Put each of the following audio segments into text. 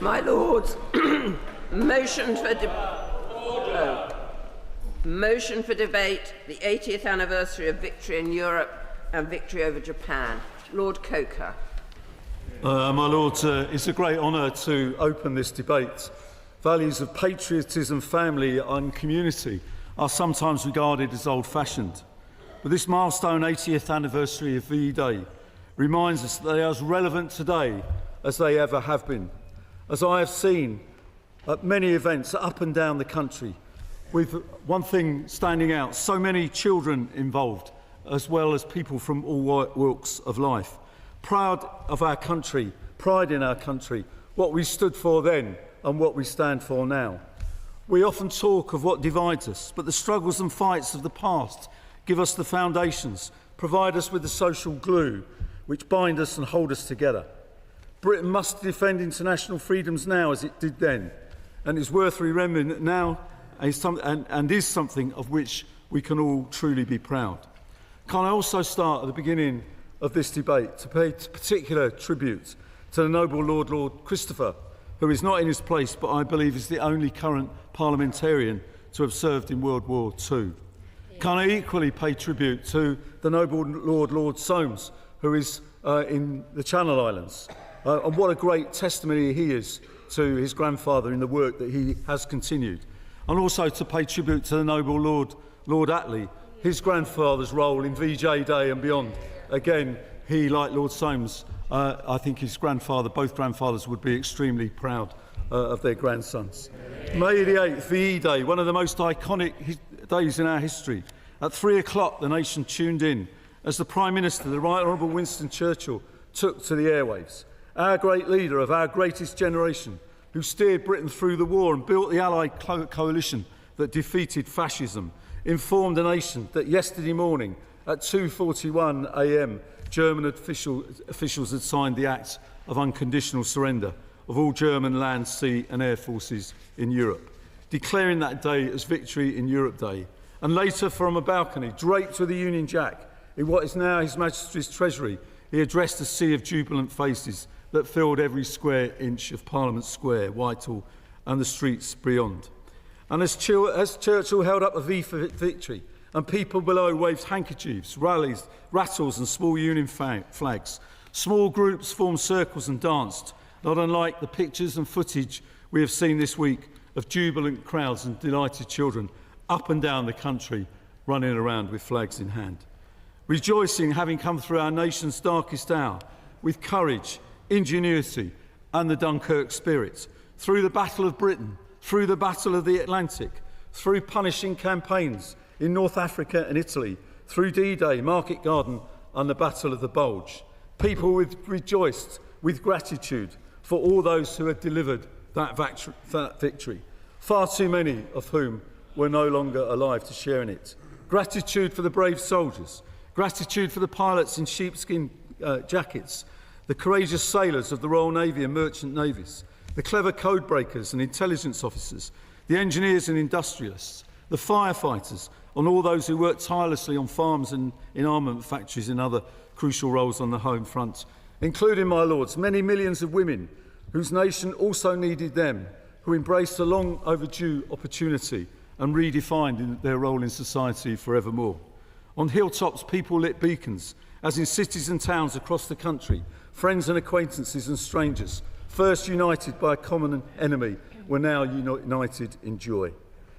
My Lords, motion for debate, the 80th anniversary of victory in Europe and victory over Japan. Lord Coker. My Lords, it's a great honour to open this debate. Values of patriotism, family and community are sometimes regarded as old-fashioned. But this milestone 80th anniversary of VE Day reminds us that they are as relevant today as they ever have been. As I have seen at many events up and down the country, with one thing standing out, so many children involved, as well as people from all walks of life. Proud of our country, pride in our country, what we stood for then and what we stand for now. We often talk of what divides us, but the struggles and fights of the past give us the foundations, provide us with the social glue which bind us and hold us together. Britain must defend international freedoms now as it did then, and it's worth remembering that now is something of which we can all truly be proud. Can I also start at the beginning of this debate to pay particular tribute to the noble Lord Christopher, who is not in his place, but I believe is the only current parliamentarian to have served in World War II. Can I equally pay tribute to the noble Lord Soames, who is in the Channel Islands, and what a great testimony he is to his grandfather in the work that he has continued. And also to pay tribute to the noble Lord Attlee, his grandfather's role in VJ Day and beyond. Again, he, like Lord Soames, I think his grandfather, both grandfathers would be extremely proud of their grandsons. May the 8th, VE Day, one of the most iconic days in our history. At 3 o'clock, the nation tuned in as the Prime Minister, the Right Honourable Winston Churchill, took to the airwaves. Our great leader of our greatest generation, who steered Britain through the war and built the Allied coalition that defeated fascism, informed the nation that yesterday morning at 2:41 a.m, German officials had signed the Act of Unconditional Surrender of all German land, sea and air forces in Europe, declaring that day as Victory in Europe Day. And later, from a balcony draped with a Union Jack in what is now His Majesty's Treasury, he addressed a sea of jubilant faces that filled every square inch of Parliament Square, Whitehall and the streets beyond. And as Churchill held up a V for victory and people below waved handkerchiefs, rallies, rattles and small Union flags, small groups formed circles and danced, not unlike the pictures and footage we have seen this week of jubilant crowds and delighted children up and down the country running around with flags in hand. Rejoicing, having come through our nation's darkest hour with courage, ingenuity and the Dunkirk spirit, through the Battle of Britain, through the Battle of the Atlantic, through punishing campaigns in North Africa and Italy, through D-Day, Market Garden and the Battle of the Bulge. People rejoiced with gratitude for all those who had delivered that victory, far too many of whom were no longer alive to share in it. Gratitude for the brave soldiers, gratitude for the pilots in sheepskin jackets, the courageous sailors of the Royal Navy and Merchant Navies, the clever code breakers and intelligence officers, the engineers and industrialists, the firefighters, and all those who work tirelessly on farms and in armament factories and other crucial roles on the home front, including, my lords, many millions of women whose nation also needed them, who embraced a long overdue opportunity and redefined their role in society forevermore. On hilltops, people lit beacons, as in cities and towns across the country, friends and acquaintances and strangers, first united by a common enemy, were now united in joy,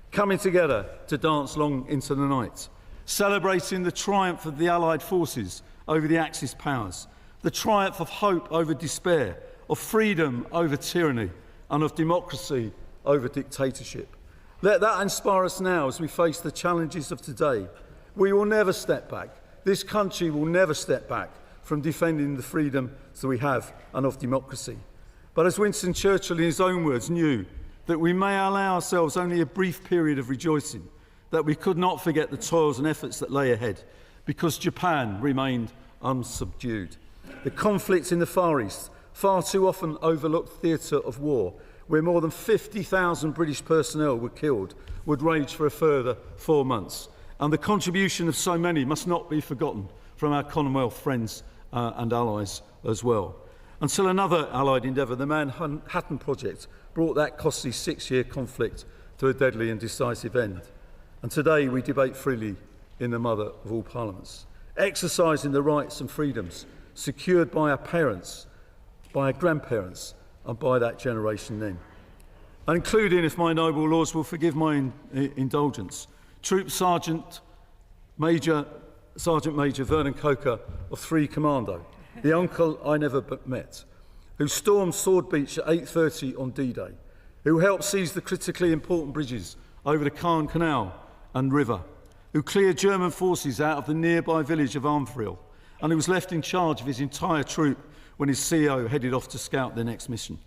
coming together to dance long into the night, celebrating the triumph of the Allied forces over the Axis powers, the triumph of hope over despair, of freedom over tyranny, and of democracy over dictatorship. Let that inspire us now as we face the challenges of today. We will never step back. This country will never step back from defending the freedom that we have and of democracy. But as Winston Churchill, in his own words, knew that we may allow ourselves only a brief period of rejoicing, that we could not forget the toils and efforts that lay ahead, because Japan remained unsubdued. The conflict in the Far East, far too often overlooked theatre of war, where more than 50,000 British personnel were killed, would rage for a further 4 months. And the contribution of so many must not be forgotten from our Commonwealth friends and allies as well. until another Allied endeavour, the Manhattan Project, brought that costly 6-year conflict to a deadly and decisive end. And today we debate freely in the mother of all parliaments, exercising the rights and freedoms secured by our parents, by our grandparents, and by that generation then. And including, if my noble lords will forgive my indulgence, Troop Sergeant Major Vernon Coker of 3 Commando, the uncle I never met, who stormed Sword Beach at 8:30 on D-Day, who helped seize the critically important bridges over the Caen Canal and River, who cleared German forces out of the nearby village of Armfriel, and who was left in charge of his entire troop when his CO headed off to scout their next mission,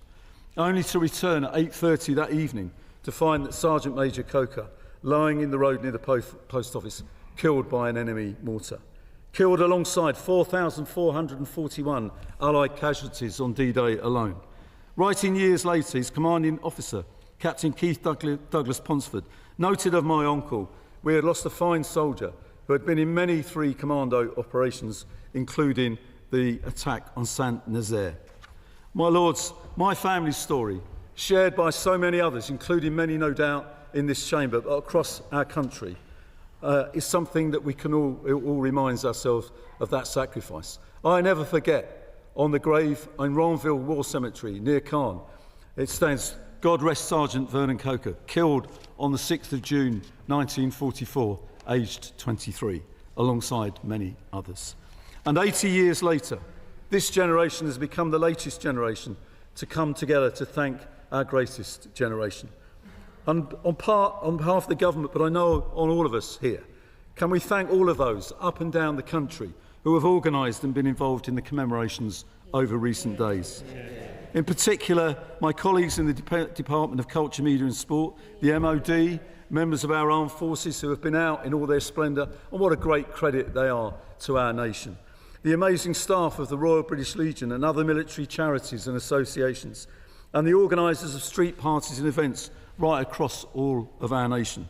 only to return at 8:30 that evening to find that Sergeant Major Coker lying in the road near the post office, killed by an enemy mortar. Killed alongside 4,441 Allied casualties on D-Day alone. Writing years later, his commanding officer, Captain Keith Douglas Ponsford, noted of my uncle, we had lost a fine soldier who had been in many 3 Commando operations, including the attack on Saint-Nazaire. My lords, my family's story, shared by so many others, including many no doubt in this chamber, but across our country, is something that we can all remind ourselves of that sacrifice. I never forget, on the grave in Ranville War Cemetery near Caen, it stands, God rest Sergeant Vernon Coker, killed on the 6th of June 1944, aged 23, alongside many others. And 80 years later, this generation has become the latest generation to come together to thank our greatest generation. And on behalf of the government, but I know on all of us here, can we thank all of those up and down the country who have organised and been involved in the commemorations over recent days. In particular, my colleagues in the Department of Culture, Media and Sport, the MOD, members of our armed forces who have been out in all their splendour, and what a great credit they are to our nation. The amazing staff of the Royal British Legion and other military charities and associations, and the organisers of street parties and events right across all of our nation.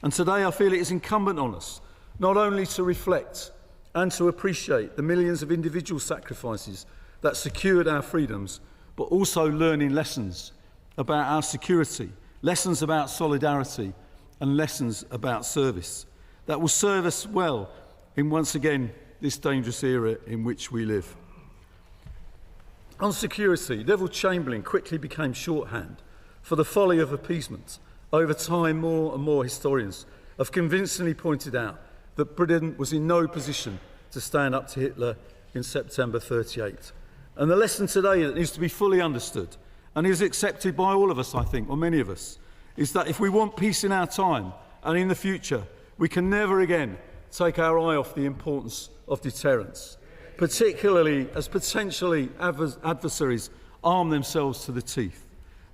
And today I feel it is incumbent on us not only to reflect and to appreciate the millions of individual sacrifices that secured our freedoms, but also learning lessons about our security, lessons about solidarity, and lessons about service that will serve us well in, once again, this dangerous era in which we live. On security, Neville Chamberlain quickly became shorthand for the folly of appeasement. Over time, more and more historians have convincingly pointed out that Britain was in no position to stand up to Hitler in September 38. And the lesson today that needs to be fully understood, and is accepted by all of us, I think, or many of us, is that if we want peace in our time and in the future, we can never again take our eye off the importance of deterrence, particularly as potentially adversaries arm themselves to the teeth.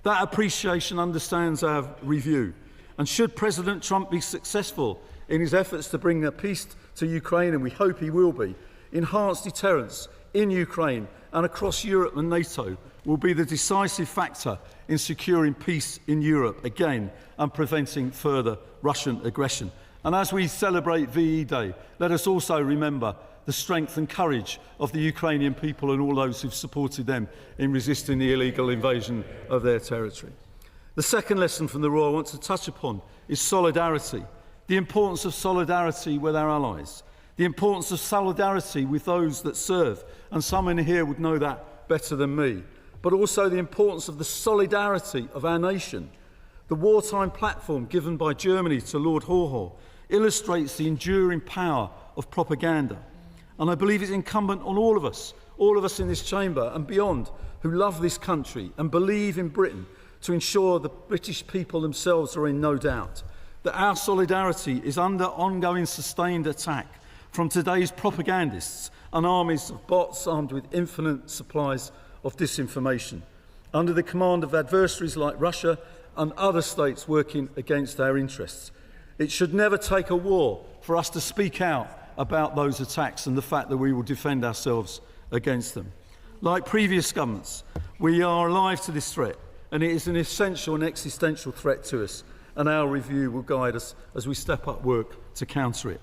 That appreciation understands our review, and should President Trump be successful in his efforts to bring a peace to Ukraine, and we hope he will be, enhanced deterrence in Ukraine and across Europe and NATO will be the decisive factor in securing peace in Europe again and preventing further Russian aggression. And as we celebrate VE Day, let us also remember the strength and courage of the Ukrainian people and all those who've supported them in resisting the illegal invasion of their territory. The second lesson from the Royal I want to touch upon is solidarity, the importance of solidarity with our allies, the importance of solidarity with those that serve, and some in here would know that better than me, but also the importance of the solidarity of our nation. The wartime platform given by Germany to Lord Haw illustrates the enduring power of propaganda. And I believe it's incumbent on all of us in this chamber and beyond, who love this country and believe in Britain, to ensure the British people themselves are in no doubt that our solidarity is under ongoing sustained attack from today's propagandists and armies of bots armed with infinite supplies of disinformation, under the command of adversaries like Russia and other states working against our interests. It should never take a war for us to speak out about those attacks and the fact that we will defend ourselves against them. Like previous governments, we are alive to this threat, and it is an essential and existential threat to us, and our review will guide us as we step up work to counter it.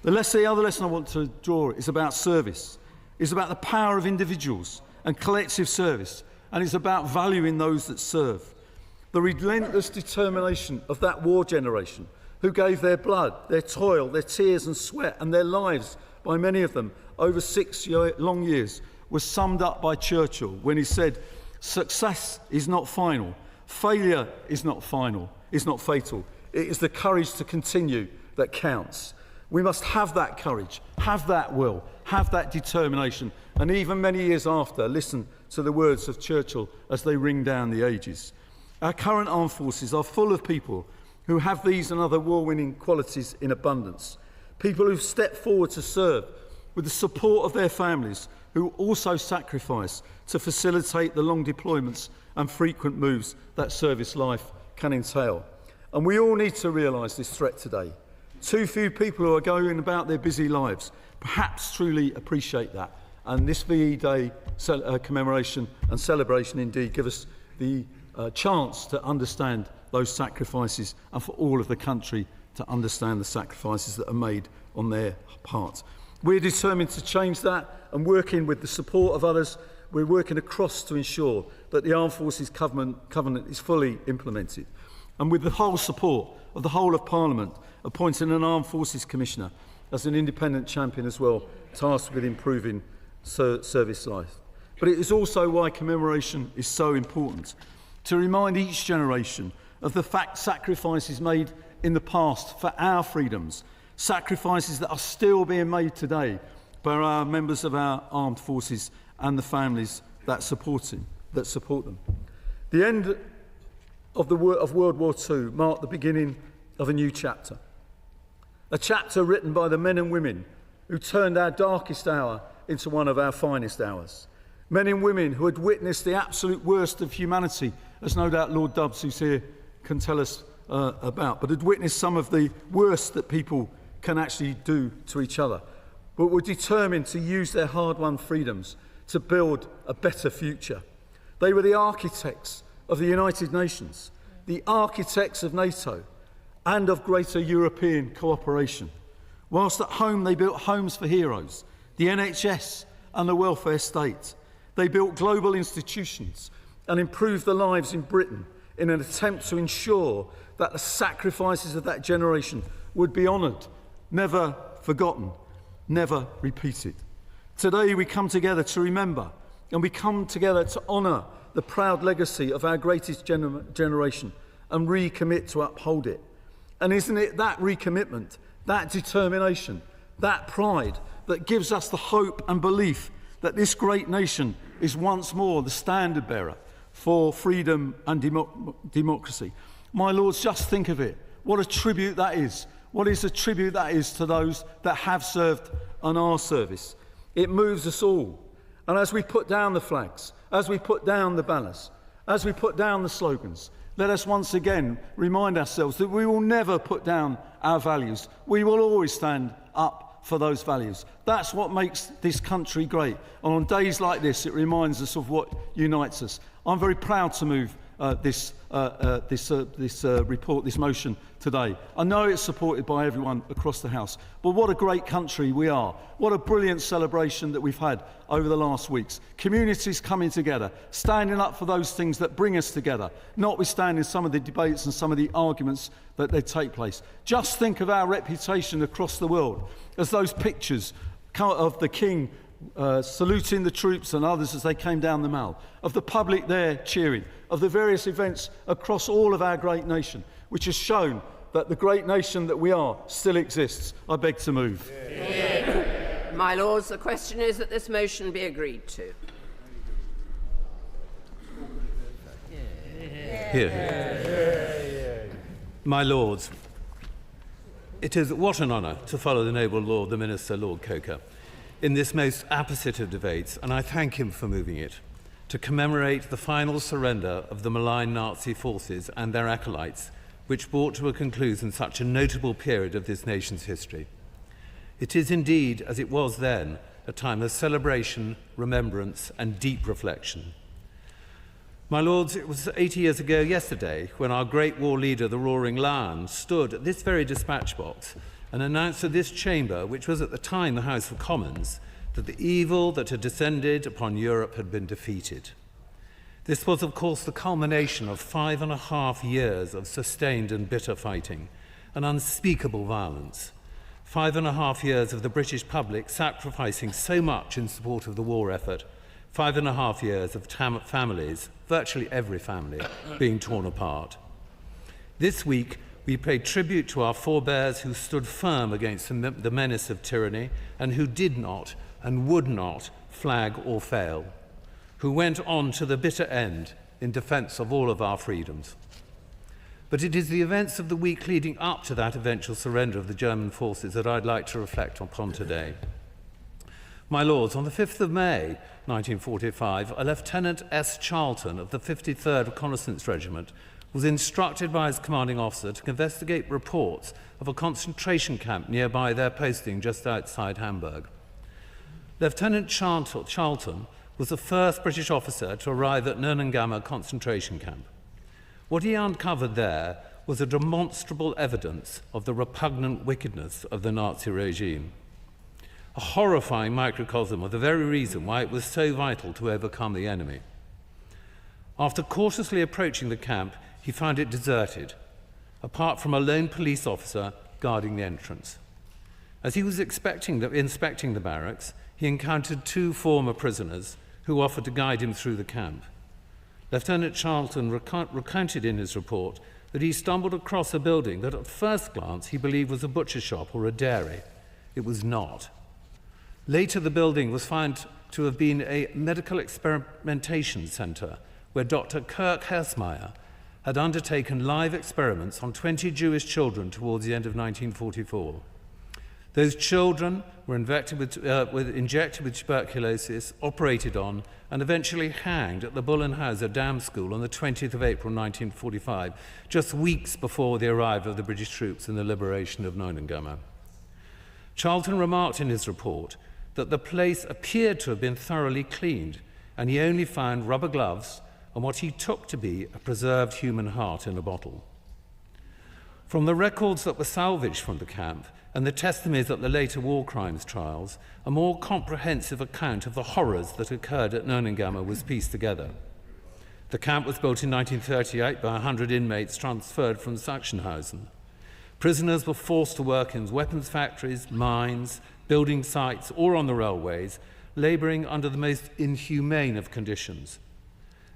The other lesson I want to draw is about service, is about the power of individuals and collective service, and it's about valuing those that serve. The relentless determination of that war generation, who gave their blood, their toil, their tears and sweat, and their lives, by many of them, over 6 long years, was summed up by Churchill when he said, "Success is not final, failure is not fatal. It is the courage to continue that counts." We must have that courage, have that will, have that determination, and even many years after, listen to the words of Churchill as they ring down the ages. Our current armed forces are full of people who have these and other war-winning qualities in abundance. People who've stepped forward to serve with the support of their families, who also sacrifice to facilitate the long deployments and frequent moves that service life can entail. And we all need to realise this threat today. Too few people who are going about their busy lives perhaps truly appreciate that. And this VE Day commemoration and celebration indeed give us the chance to understand those sacrifices, and for all of the country to understand the sacrifices that are made on their part. We're determined to change that, and working with the support of others, we're working across to ensure that the Armed Forces Covenant is fully implemented. And with the whole support of the whole of Parliament, appointing an Armed Forces Commissioner as an independent champion as well, tasked with improving service life. But it is also why commemoration is so important, to remind each generation of the sacrifices made in the past for our freedoms, sacrifices that are still being made today by our members of our armed forces and the families that support them. The end of World War II marked the beginning of a new chapter, a chapter written by the men and women who turned our darkest hour into one of our finest hours. Men and women who had witnessed the absolute worst of humanity, as no doubt Lord Dubbs, who's here, can tell us about, but had witnessed some of the worst that people can actually do to each other, but were determined to use their hard-won freedoms to build a better future. They were the architects of the United Nations, the architects of NATO, and of greater European cooperation. Whilst at home they built homes for heroes, the NHS and the welfare state. They built global institutions and improved the lives in Britain in an attempt to ensure that the sacrifices of that generation would be honoured, never forgotten, never repeated. Today we come together to remember, and we come together to honour the proud legacy of our greatest generation and recommit to uphold it. And isn't it that recommitment, that determination, that pride that gives us the hope and belief that this great nation is once more the standard bearer for freedom and democracy? My lords, just think of it. What a tribute that is. What is a tribute that is to those that have served on our service. It moves us all. And as we put down the flags, as we put down the banners, as we put down the slogans, let us once again remind ourselves that we will never put down our values. We will always stand up for those values. That's what makes this country great. And on days like this, it reminds us of what unites us. I'm very proud to move this report, this motion today. I know it's supported by everyone across the House, but what a great country we are. What a brilliant celebration that we've had over the last weeks. Communities coming together, standing up for those things that bring us together, notwithstanding some of the debates and some of the arguments that they take place. Just think of our reputation across the world as those pictures of the King saluting the troops and others as they came down the Mall, of the public there cheering, of the various events across all of our great nation, which has shown that the great nation that we are still exists. I beg to move. Yeah. My lords, the question is that this motion be agreed to. Here. My lords, it is what an honour to follow the noble Lord the Minister, Lord Coker, in this most apposite of debates, and I thank him for moving it, to commemorate the final surrender of the malign Nazi forces and their acolytes, which brought to a conclusion such a notable period of this nation's history. It is indeed, as it was then, a time of celebration, remembrance, and deep reflection. My lords, it was 80 years ago yesterday when our great war leader, the Roaring Lion, stood at this very dispatch box and announced to this chamber, which was at the time the House of Commons, that the evil that had descended upon Europe had been defeated. This was, of course, the culmination of 5.5 years of sustained and bitter fighting and unspeakable violence. 5.5 years of the British public sacrificing so much in support of the war effort. 5.5 years of families, virtually every family, being torn apart. This week, we pay tribute to our forebears who stood firm against the menace of tyranny and who did not and would not flag or fail, who went on to the bitter end in defence of all of our freedoms. But it is the events of the week leading up to that eventual surrender of the German forces that I'd like to reflect upon today. My Lords, on the 5th of May 1945, a Lieutenant S. Charlton of the 53rd Reconnaissance Regiment was instructed by his commanding officer to investigate reports of a concentration camp nearby their posting just outside Hamburg. Lieutenant Charlton was the first British officer to arrive at Neuengamme concentration camp. What he uncovered there was a demonstrable evidence of the repugnant wickedness of the Nazi regime, a horrifying microcosm of the very reason why it was so vital to overcome the enemy. After cautiously approaching the camp, he found it deserted, apart from a lone police officer guarding the entrance. As he was inspecting the barracks, he encountered 2 former prisoners who offered to guide him through the camp. Lieutenant Charlton recounted in his report that he stumbled across a building that at first glance he believed was a butcher shop or a dairy. It was not. Later, the building was found to have been a medical experimentation centre where Dr. Kirk Hersmeyer had undertaken live experiments on 20 Jewish children towards the end of 1944. Those children were injected with tuberculosis, operated on, and eventually hanged at the Bullenhauser Dam School on the 20th of April 1945, just weeks before the arrival of the British troops and the liberation of Neuengamme. Charlton remarked in his report that the place appeared to have been thoroughly cleaned, and he only found rubber gloves and what he took to be a preserved human heart in a bottle. From the records that were salvaged from the camp and the testimonies at the later war crimes trials, a more comprehensive account of the horrors that occurred at Neuengamme was pieced together. The camp was built in 1938 by 100 inmates transferred from Sachsenhausen. Prisoners were forced to work in weapons factories, mines, building sites, or on the railways, labouring under the most inhumane of conditions.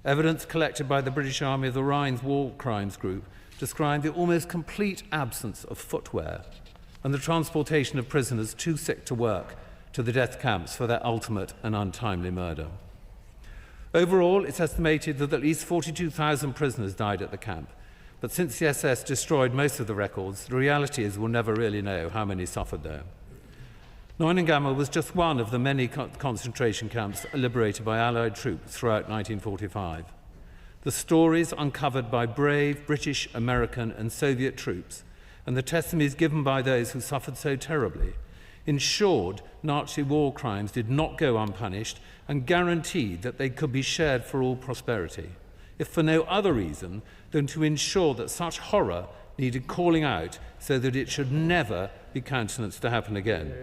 Evidence collected by the British Army of the Rhine's War Crimes Group described the almost complete absence of footwear and the transportation of prisoners too sick to work to the death camps for their ultimate and untimely murder. Overall, it's estimated that at least 42,000 prisoners died at the camp, but since the SS destroyed most of the records, the reality is we'll never really know how many suffered there. Neuengamme was just one of the many concentration camps liberated by Allied troops throughout 1945. The stories uncovered by brave British, American, and Soviet troops, and the testimonies given by those who suffered so terribly, ensured Nazi war crimes did not go unpunished and guaranteed that they could be shared for all prosperity, if for no other reason than to ensure that such horror needed calling out so that it should never be countenanced to happen again.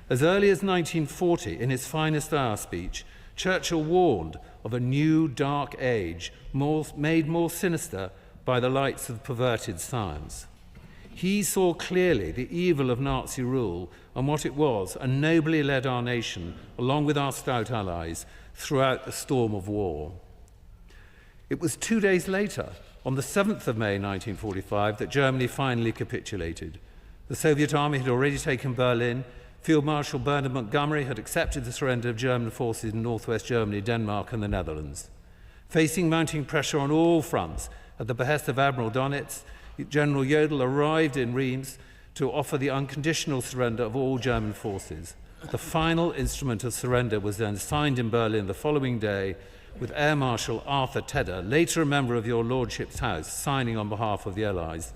As early as 1940, in his finest hour speech, Churchill warned of a new dark age made more sinister by the lights of perverted science. He saw clearly the evil of Nazi rule and what it was, and nobly led our nation, along with our stout allies, throughout the storm of war. It was 2 days later, on the 7th of May 1945, that Germany finally capitulated. The Soviet army had already taken Berlin. Field Marshal Bernard Montgomery had accepted the surrender of German forces in northwest Germany, Denmark, and the Netherlands. Facing mounting pressure on all fronts, at the behest of Admiral Donitz, General Jodl arrived in Reims to offer the unconditional surrender of all German forces. The final instrument of surrender was then signed in Berlin the following day, with Air Marshal Arthur Tedder, later a member of your Lordship's House, signing on behalf of the Allies.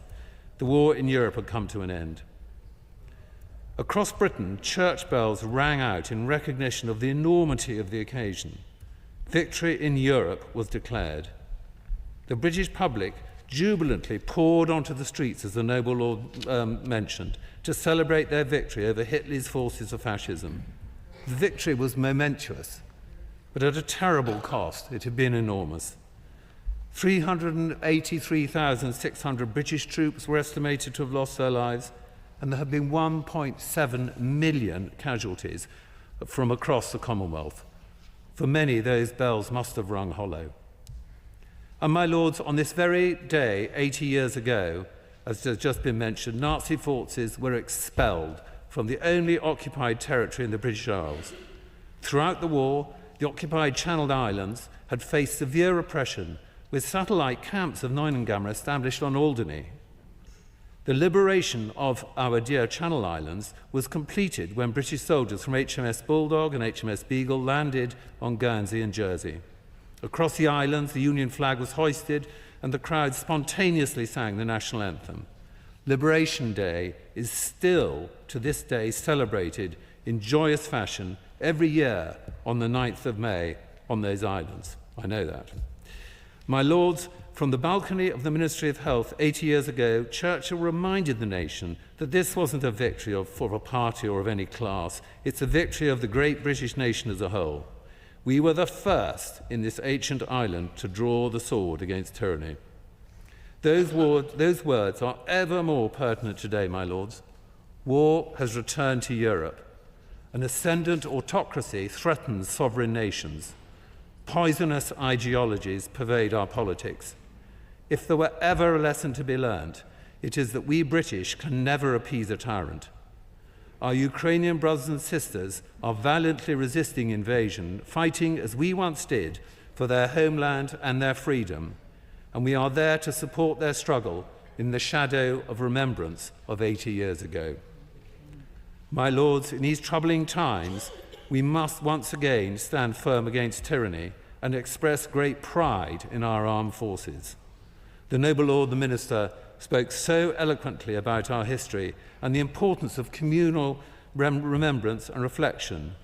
The war in Europe had come to an end. Across Britain, church bells rang out in recognition of the enormity of the occasion. Victory in Europe was declared. The British public jubilantly poured onto the streets, as the noble Lord mentioned, to celebrate their victory over Hitler's forces of fascism. The victory was momentous, but at a terrible cost. It had been enormous. 383,600 British troops were estimated to have lost their lives, and there have been 1.7 million casualties from across the Commonwealth. For many, those bells must have rung hollow. And my lords, on this very day, 80 years ago, as has just been mentioned, Nazi forces were expelled from the only occupied territory in the British Isles. Throughout the war, the occupied Channel Islands had faced severe repression, with satellite camps of Neuengamme established on Alderney. The liberation of our dear Channel Islands was completed when British soldiers from HMS Bulldog and HMS Beagle landed on Guernsey and Jersey. Across the islands, the Union flag was hoisted and the crowd spontaneously sang the national anthem. Liberation Day is still, to this day, celebrated in joyous fashion every year on the 9th of May on those islands. I know that. My lords, from the balcony of the Ministry of Health 80 years ago, Churchill reminded the nation that this wasn't a victory for a party or of any class. It's a victory of the great British nation as a whole. We were the first in this ancient island to draw the sword against tyranny. Those words are ever more pertinent today, my lords. War has returned to Europe. An ascendant autocracy threatens sovereign nations. Poisonous ideologies pervade our politics. If there were ever a lesson to be learnt, it is that we British can never appease a tyrant. Our Ukrainian brothers and sisters are valiantly resisting invasion, fighting as we once did for their homeland and their freedom, and we are there to support their struggle in the shadow of remembrance of 80 years ago. My lords, in these troubling times, we must once again stand firm against tyranny and express great pride in our armed forces. The noble Lord the Minister spoke so eloquently about our history and the importance of communal remembrance and reflection.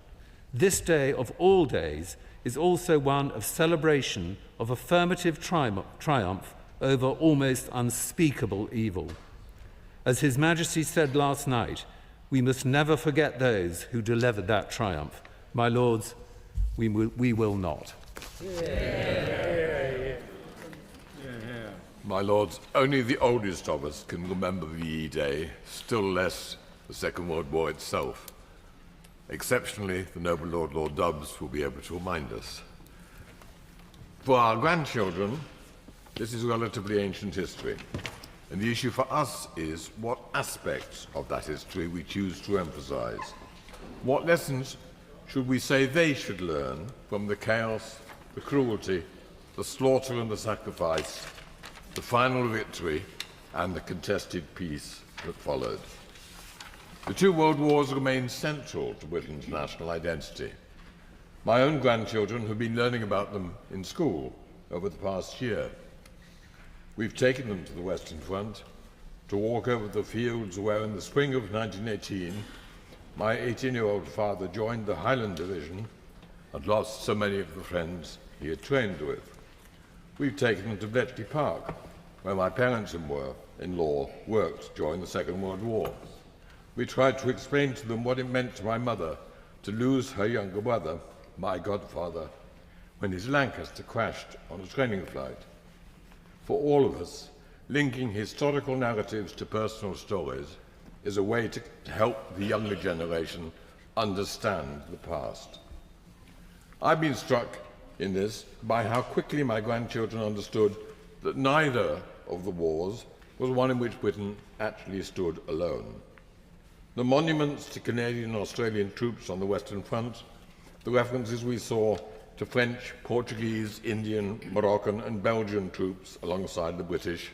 This day of all days is also one of celebration of affirmative triumph over almost unspeakable evil. As His Majesty said last night, we must never forget those who delivered that triumph. My lords, we will not. My lords, only the oldest of us can remember VE Day, still less the Second World War itself. Exceptionally, the noble Lord Dubs will be able to remind us. For our grandchildren, this is relatively ancient history, and the issue for us is what aspects of that history we choose to emphasize. What lessons should we say they should learn from the chaos, the cruelty, the slaughter and the sacrifice, the final victory, and the contested peace that followed? The two world wars remain central to Britain's national identity. My own grandchildren have been learning about them in school over the past year. We've taken them to the Western Front to walk over the fields where in the spring of 1918 my 18-year-old father joined the Highland Division and lost so many of the friends he had trained with. We've taken them to Bletchley Park, where my parents-in-law worked during the Second World War. We tried to explain to them what it meant to my mother to lose her younger brother, my godfather, when his Lancaster crashed on a training flight. For all of us, linking historical narratives to personal stories is a way to help the younger generation understand the past. I've been struck in this by how quickly my grandchildren understood that neither of the wars was one in which Britain actually stood alone. The monuments to Canadian and Australian troops on the Western Front, the references we saw to French, Portuguese, Indian, Moroccan and Belgian troops alongside the British,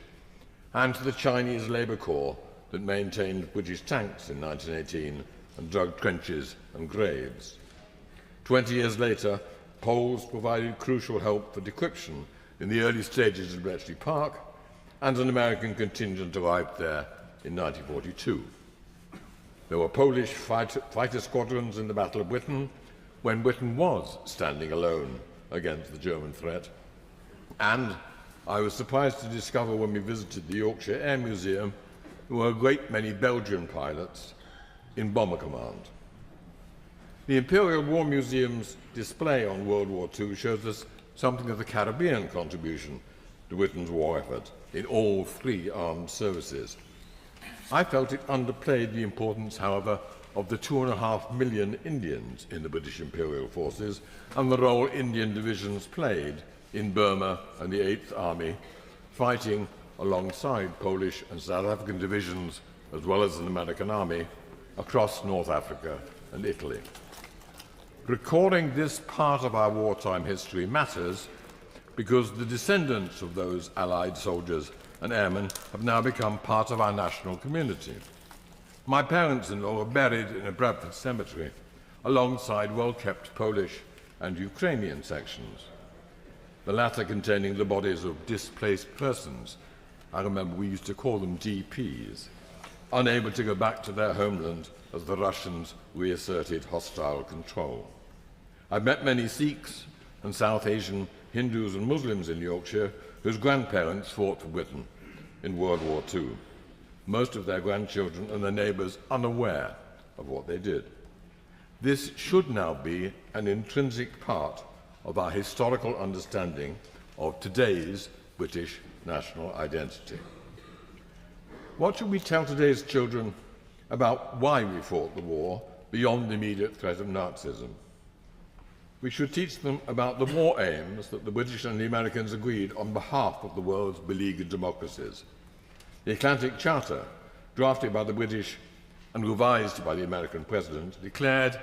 and to the Chinese Labour Corps that maintained British tanks in 1918 and dug trenches and graves. 20 years later, Poles provided crucial help for decryption in the early stages of Bletchley Park, and an American contingent arrived there in 1942. There were Polish fighter squadrons in the Battle of Britain when Britain was standing alone against the German threat. And I was surprised to discover when we visited the Yorkshire Air Museum there were a great many Belgian pilots in Bomber Command. The Imperial War Museum's display on World War II shows us something of the Caribbean contribution to Britain's war effort in all three armed services. I felt it underplayed the importance, however, of the 2.5 million Indians in the British Imperial Forces and the role Indian divisions played in Burma and the 8th Army, fighting alongside Polish and South African divisions, as well as an American army, across North Africa and Italy. Recording this part of our wartime history matters because the descendants of those Allied soldiers and airmen have now become part of our national community. My parents-in-law are buried in a Bradford cemetery alongside well-kept Polish and Ukrainian sections, the latter containing the bodies of displaced persons. I remember we used to call them DPs, unable to go back to their homeland as the Russians reasserted hostile control. I've met many Sikhs and South Asian Hindus and Muslims in Yorkshire whose grandparents fought for Britain in World War II, most of their grandchildren and their neighbours unaware of what they did. This should now be an intrinsic part of our historical understanding of today's British national identity. What should we tell today's children about why we fought the war beyond the immediate threat of Nazism? We should teach them about the war aims that the British and the Americans agreed on behalf of the world's beleaguered democracies. The Atlantic Charter, drafted by the British and revised by the American president, declared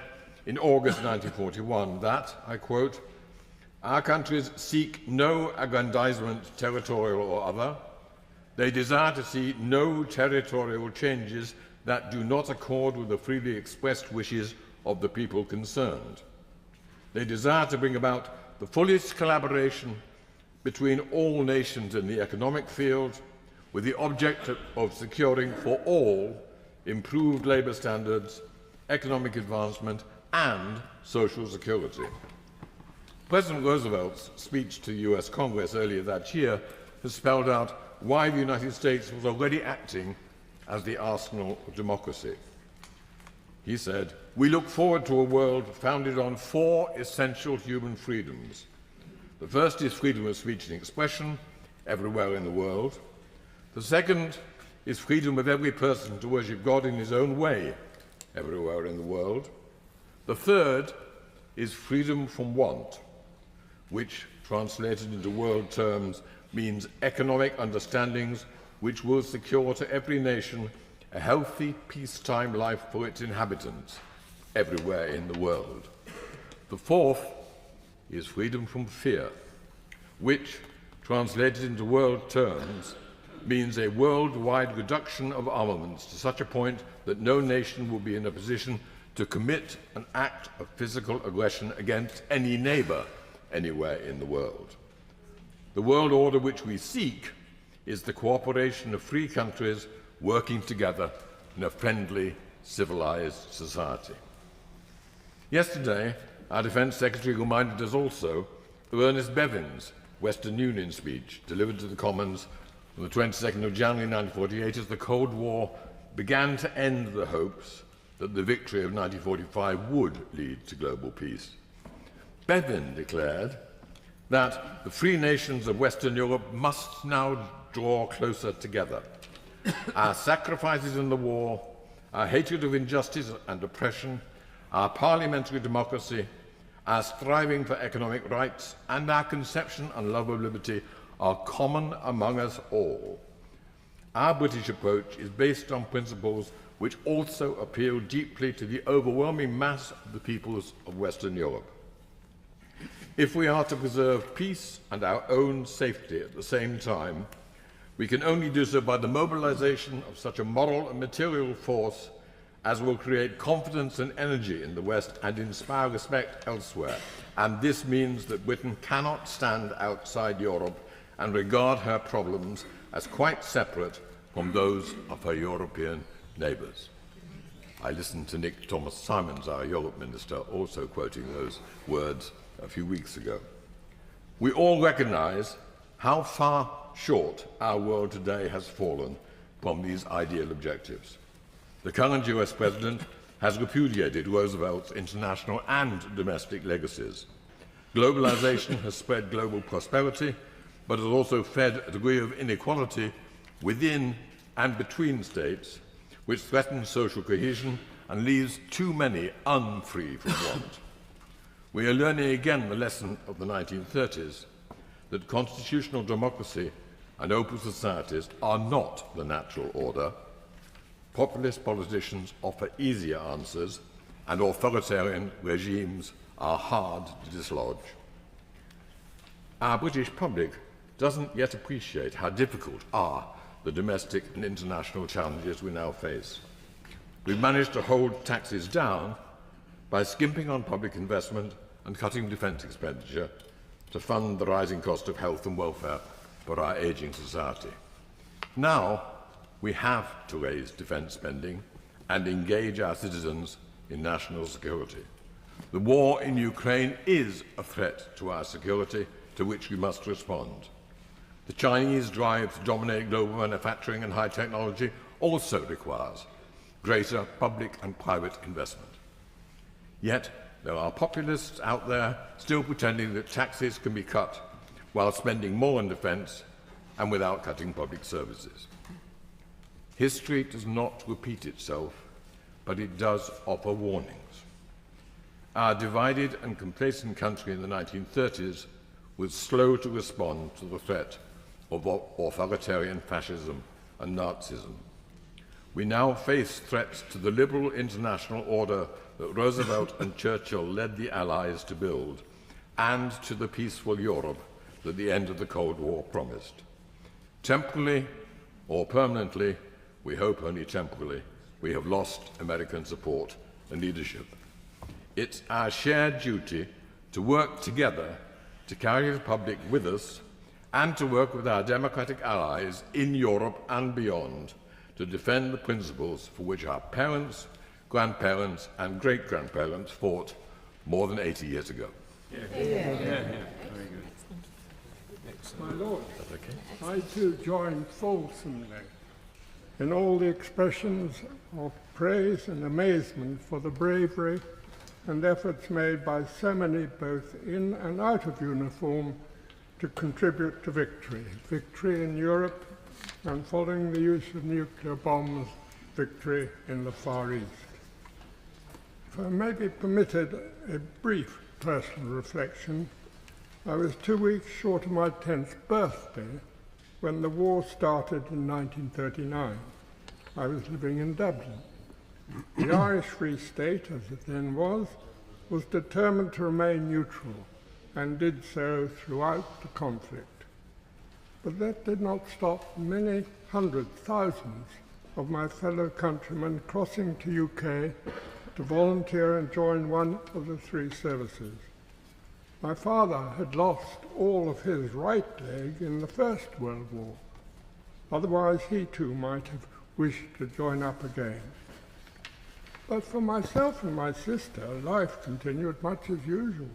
in August 1941 that, I quote, "Our countries seek no aggrandizement, territorial or other. They desire to see no territorial changes that do not accord with the freely expressed wishes of the people concerned. They desire to bring about the fullest collaboration between all nations in the economic field with the object of securing for all improved labour standards, economic advancement and social security." President Roosevelt's speech to the US Congress earlier that year has spelled out why the United States was already acting as the arsenal of democracy. He said, "We look forward to a world founded on 4 essential human freedoms. The first is freedom of speech and expression everywhere in the world. The second is freedom of every person to worship God in his own way everywhere in the world. The third is freedom from want, which, translated into world terms, means economic understandings which will secure to every nation a healthy, peacetime life for its inhabitants everywhere in the world. The fourth is freedom from fear, which, translated into world terms, means a worldwide reduction of armaments to such a point that no nation will be in a position to commit an act of physical aggression against any neighbour anywhere in the world. The world order which we seek is the cooperation of free countries working together in a friendly, civilised society." Yesterday, our Defence Secretary reminded us also of Ernest Bevin's Western Union speech delivered to the Commons on the 22nd of January 1948 as the Cold War began to end the hopes that the victory of 1945 would lead to global peace. Bevin declared that the free nations of Western Europe must now draw closer together. Our sacrifices in the war, our hatred of injustice and oppression, our parliamentary democracy, our striving for economic rights, and our conception and love of liberty are common among us all. Our British approach is based on principles which also appeal deeply to the overwhelming mass of the peoples of Western Europe. If we are to preserve peace and our own safety at the same time, we can only do so by the mobilization of such a moral and material force as will create confidence and energy in the West and inspire respect elsewhere. And this means that Britain cannot stand outside Europe and regard her problems as quite separate from those of her European neighbours. I listened to Nick Thomas-Simons, our Europe Minister, also quoting those words a few weeks ago. We all recognise how far short our world today has fallen from these ideal objectives. The current US President has repudiated Roosevelt's international and domestic legacies. Globalization has spread global prosperity, but has also fed a degree of inequality within and between states, which threatens social cohesion and leaves too many unfree from want. We are learning again the lesson of the 1930s, that constitutional democracy and open societies are not the natural order. Populist politicians offer easier answers, and authoritarian regimes are hard to dislodge. Our British public doesn't yet appreciate how difficult are the domestic and international challenges we now face. We've managed to hold taxes down by skimping on public investment and cutting defence expenditure to fund the rising cost of health and welfare for our ageing society. Now, we have to raise defence spending and engage our citizens in national security. The war in Ukraine is a threat to our security, to which we must respond. The Chinese drive to dominate global manufacturing and high technology also requires greater public and private investment. Yet, there are populists out there still pretending that taxes can be cut while spending more on defence and without cutting public services. History does not repeat itself, but it does offer warnings. Our divided and complacent country in the 1930s was slow to respond to the threat of authoritarian fascism and Nazism. We now face threats to the liberal international order that Roosevelt and Churchill led the Allies to build, and to the peaceful Europe that the end of the Cold War promised. Temporarily or permanently, we hope only temporarily, we have lost American support and leadership. It's our shared duty to work together to carry the public with us and to work with our democratic allies in Europe and beyond to defend the principles for which our parents, grandparents and great-grandparents fought more than 80 years ago. Very good. My Lord, I too join fulsomely in all the expressions of praise and amazement for the bravery and efforts made by so many both in and out of uniform to contribute to victory. Victory in Europe, and following the use of nuclear bombs, victory in the Far East. If I may be permitted a brief personal reflection, I was 2 weeks short of my 10th birthday when the war started in 1939. I was living in Dublin. The Irish Free State, as it then was determined to remain neutral and did so throughout the conflict. But that did not stop many hundred thousands of my fellow countrymen crossing to UK to volunteer and join one of the three services. My father had lost all of his right leg in the First World War. Otherwise, he too might have wished to join up again. But for myself and my sister, life continued much as usual.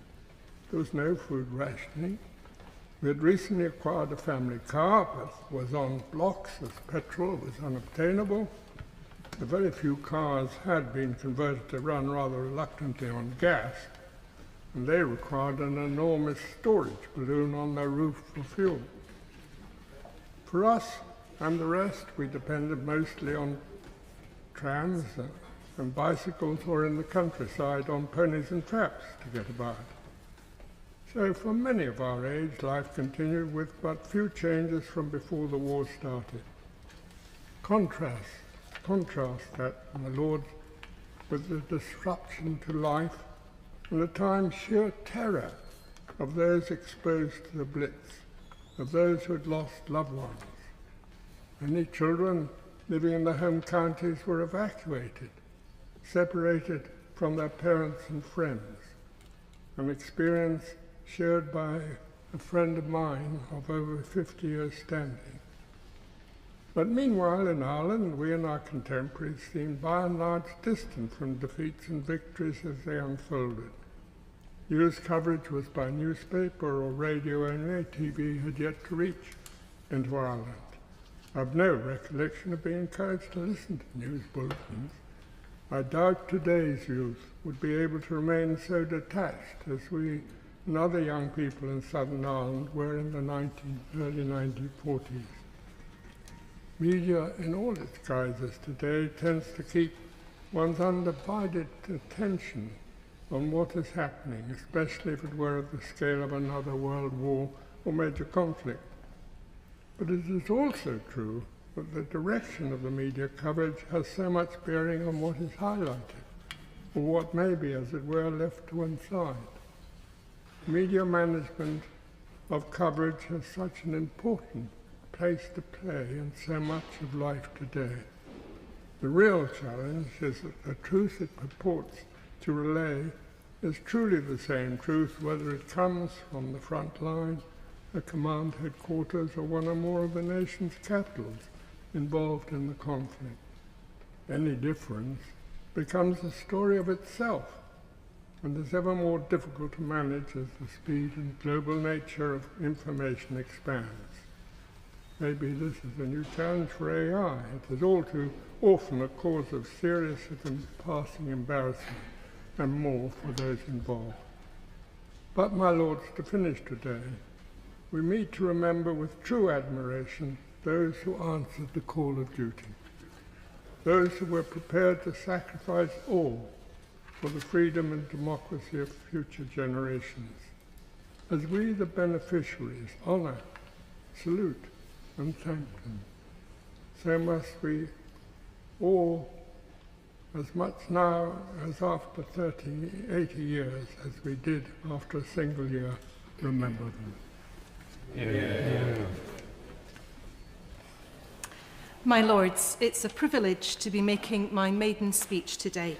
There was no food rationing. We had recently acquired a family car, but was on blocks as petrol was unobtainable. The very few cars had been converted to run rather reluctantly on gas, and they required an enormous storage balloon on their roof for fuel. For us and the rest, we depended mostly on trams and bicycles, or in the countryside on ponies and traps to get about. So for many of our age, life continued with but few changes from before the war started. Contrast that, my Lord, with the disruption to life and at times sheer terror of those exposed to the Blitz, of those who had lost loved ones. Many children living in the home counties were evacuated, separated from their parents and friends, an experience shared by a friend of mine of over 50 years standing. But meanwhile in Ireland, we and our contemporaries seemed by and large distant from defeats and victories as they unfolded. News coverage was by newspaper or radio only. TV had yet to reach into Ireland. I have no recollection of being encouraged to listen to news bulletins. I doubt today's youth would be able to remain so detached as we and other young people in Southern Ireland were in the early 1940s. Media in all its guises today tends to keep one's undivided attention on what is happening, especially if it were of the scale of another world war or major conflict. But it is also true that the direction of the media coverage has so much bearing on what is highlighted, or what may be, as it were, left to one side. Media management of coverage has such an important place to play in so much of life today. The real challenge is that the truth it purports to relay is truly the same truth, whether it comes from the front line, a command headquarters, or one or more of the nation's capitals involved in the conflict. Any difference becomes a story of itself, and is ever more difficult to manage as the speed and global nature of information expands. Maybe this is a new challenge for AI. It is all too often a cause of serious and passing embarrassment and more for those involved. But, my lords, to finish today, we meet to remember with true admiration those who answered the call of duty, those who were prepared to sacrifice all for the freedom and democracy of future generations. As we, the beneficiaries, honor, salute, and thank them, so must we all, as much now as after 80 years, as we did after a single year, remember them. Yeah. My lords, it's a privilege to be making my maiden speech today.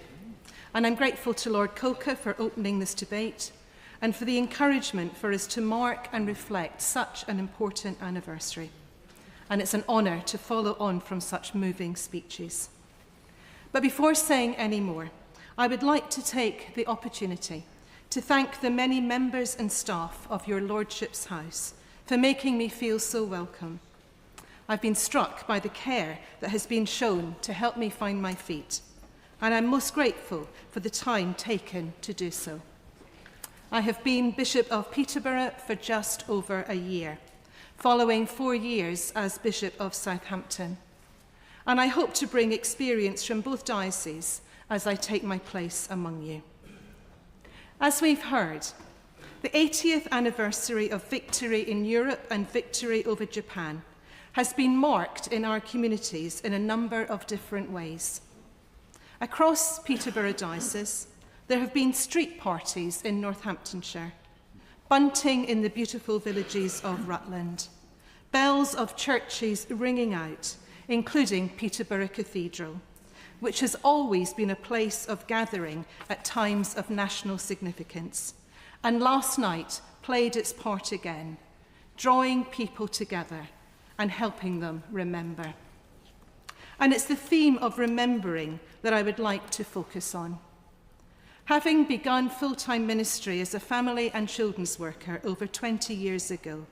And I'm grateful to Lord Coker for opening this debate and for the encouragement for us to mark and reflect such an important anniversary. And it's an honour to follow on from such moving speeches. But before saying any more, I would like to take the opportunity to thank the many members and staff of your Lordship's House for making me feel so welcome. I've been struck by the care that has been shown to help me find my feet, and I'm most grateful for the time taken to do so. I have been Bishop of Peterborough for just over a year, following 4 years as Bishop of Southampton, and I hope to bring experience from both dioceses as I take my place among you. As we've heard, the 80th anniversary of victory in Europe and victory over Japan has been marked in our communities in a number of different ways. Across Peterborough Diocese, there have been street parties in Northamptonshire, bunting in the beautiful villages of Rutland, bells of churches ringing out, including Peterborough Cathedral, which has always been a place of gathering at times of national significance, and last night played its part again, drawing people together and helping them remember. And it's the theme of remembering that I would like to focus on. Having begun full-time ministry as a family and children's worker over 20 years ago,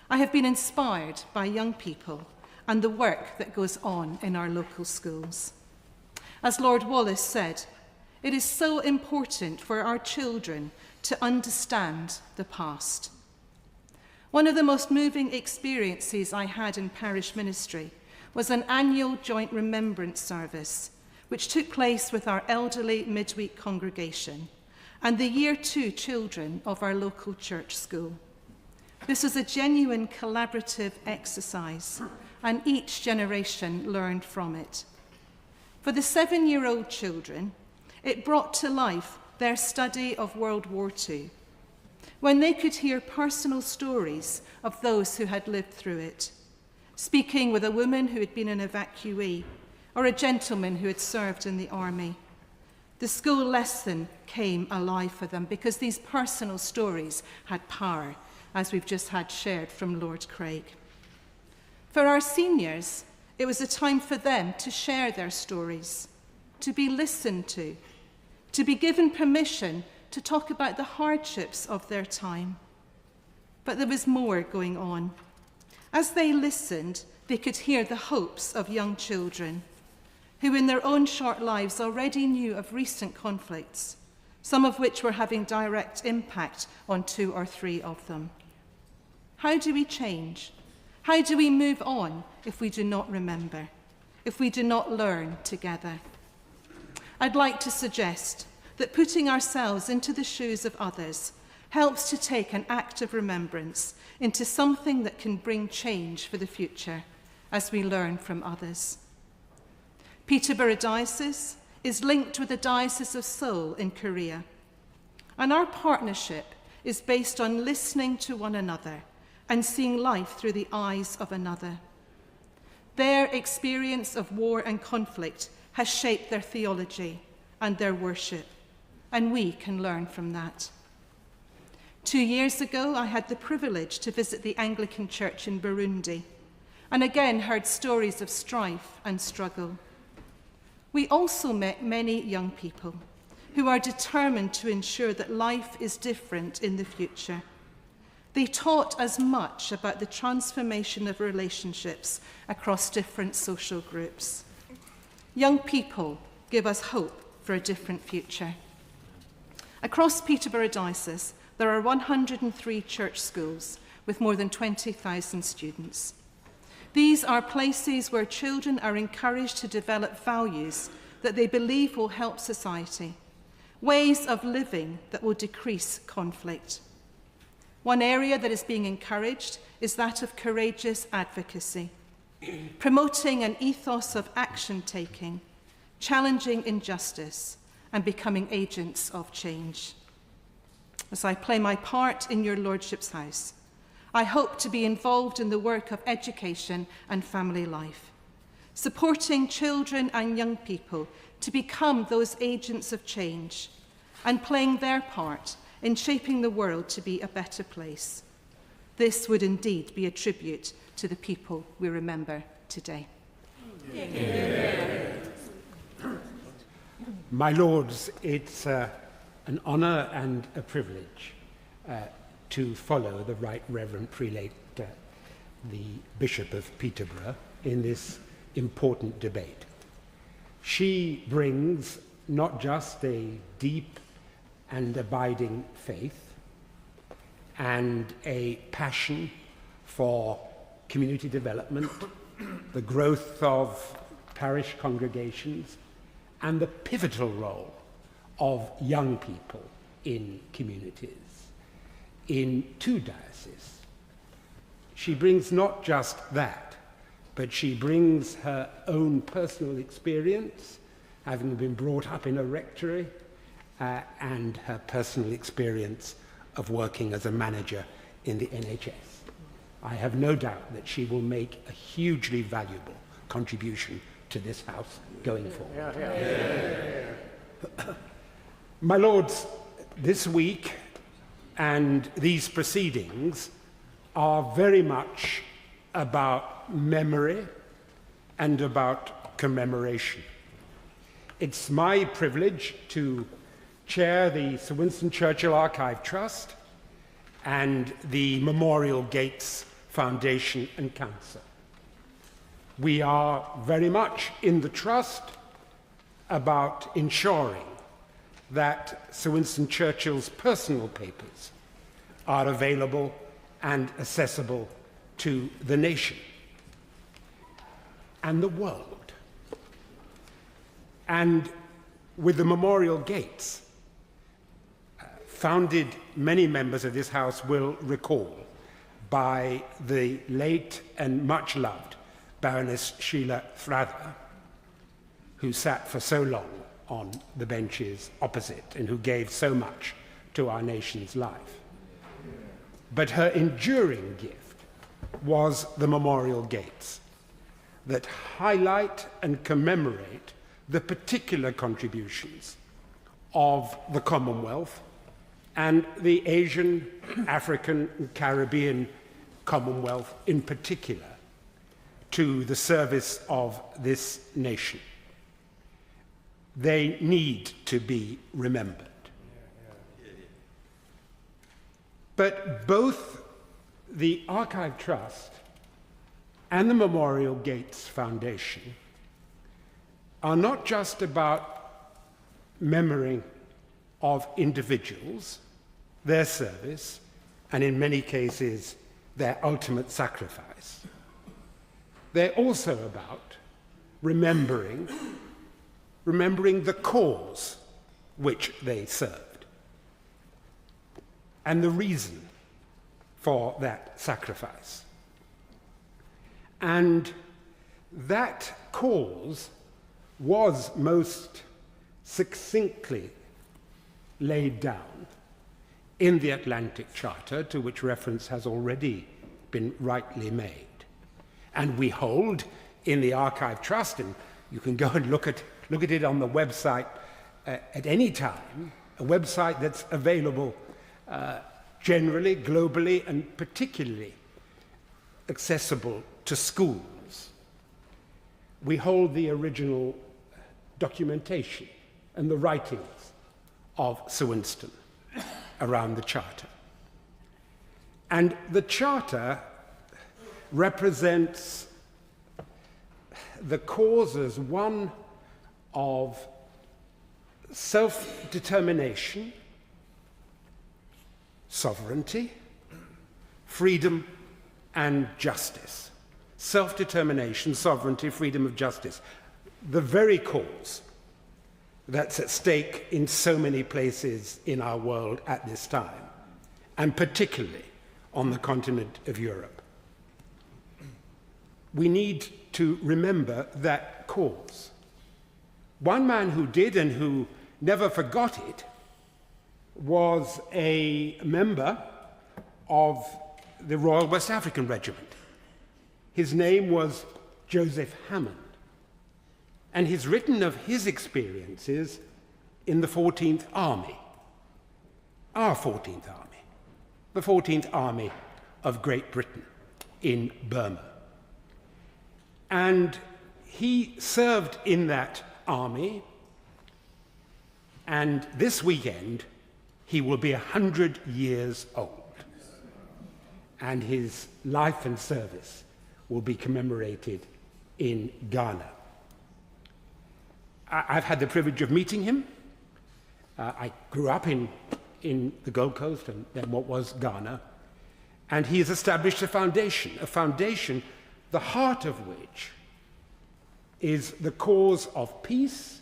I have been inspired by young people and the work that goes on in our local schools. As Lord Wallace said, it is so important for our children to understand the past. One of the most moving experiences I had in parish ministry was an annual joint remembrance service, which took place with our elderly midweek congregation and the Year 2 children of our local church school. This was a genuine collaborative exercise, and each generation learned from it. For the 7-year-old children, it brought to life their study of World War II, when they could hear personal stories of those who had lived through it, speaking with a woman who had been an evacuee or a gentleman who had served in the army. The school lesson came alive for them because these personal stories had power, as we've just had shared from Lord Craig. For our seniors, it was a time for them to share their stories, to be listened to be given permission to talk about the hardships of their time. But there was more going on. As they listened, they could hear the hopes of young children who in their own short lives already knew of recent conflicts, some of which were having direct impact on 2 or 3 of them. How do we change? How do we move on if we do not remember, if we do not learn together? I'd like to suggest that putting ourselves into the shoes of others helps to take an act of remembrance into something that can bring change for the future as we learn from others. Peterborough Diocese is linked with the Diocese of Seoul in Korea, and our partnership is based on listening to one another and seeing life through the eyes of another. Their experience of war and conflict has shaped their theology and their worship, and we can learn from that. 2 years ago, I had the privilege to visit the Anglican Church in Burundi, and again heard stories of strife and struggle. We also met many young people who are determined to ensure that life is different in the future. They taught us much about the transformation of relationships across different social groups. Young people give us hope for a different future. Across Peterborough Diocese, there are 103 church schools with more than 20,000 students. These are places where children are encouraged to develop values that they believe will help society, ways of living that will decrease conflict. One area that is being encouraged is that of courageous advocacy, promoting an ethos of action-taking, challenging injustice, and becoming agents of change. As I play my part in your Lordship's house, I hope to be involved in the work of education and family life, supporting children and young people to become those agents of change and playing their part in shaping the world to be a better place. This would indeed be a tribute to the people we remember today. My Lords, it's an honour and a privilege to follow the Right Reverend Prelate, the Bishop of Peterborough, in this important debate. She brings not just a deep and abiding faith and a passion for community development, the growth of parish congregations, and the pivotal role of young people in communities. In 2 dioceses, she brings not just that, but she brings her own personal experience, having been brought up in a rectory, and her personal experience of working as a manager in the NHS. I have no doubt that she will make a hugely valuable contribution to this house going forward. My Lords, this week and these proceedings are very much about memory and about commemoration. It's my privilege to chair the Sir Winston Churchill Archive Trust and the Memorial Gates Foundation and Council. We are very much in the trust about ensuring that Sir Winston Churchill's personal papers are available and accessible to the nation and the world. And with the Memorial Gates, founded, many members of this House will recall, by the late and much loved Baroness Sheila Frather, who sat for so long on the benches opposite and who gave so much to our nation's life. But her enduring gift was the Memorial Gates that highlight and commemorate the particular contributions of the Commonwealth and the Asian, African, and Caribbean Commonwealth in particular to the service of this nation. They need to be remembered. But both the Archive Trust and the Memorial Gates Foundation are not just about memory of individuals, their service, and in many cases, their ultimate sacrifice. They're also about remembering the cause which they served and the reason for that sacrifice. And that cause was most succinctly laid down in the Atlantic Charter, to which reference has already been rightly made. And we hold in the Archive Trust, and you can go and look at it on the website at any time, a website that's available generally, globally, and particularly accessible to schools. We hold the original documentation and the writings of Sir Winston around the Charter. And the Charter represents the cause as one of self-determination, sovereignty, freedom, and justice. Self-determination, sovereignty, freedom, and justice. The very cause that's at stake in so many places in our world at this time, and particularly on the continent of Europe. We need to remember that cause. One man who did and who never forgot it was a member of the Royal West African Regiment. His name was Joseph Hammond, and he's written of his experiences in the 14th Army, our 14th Army, the 14th Army of Great Britain in Burma. And he served in that army, and this weekend he will be 100 years old. And his life and service will be commemorated in Ghana. I've had the privilege of meeting him. I grew up in the Gold Coast and then what was Ghana. And he has established a foundation, the heart of which is the cause of peace,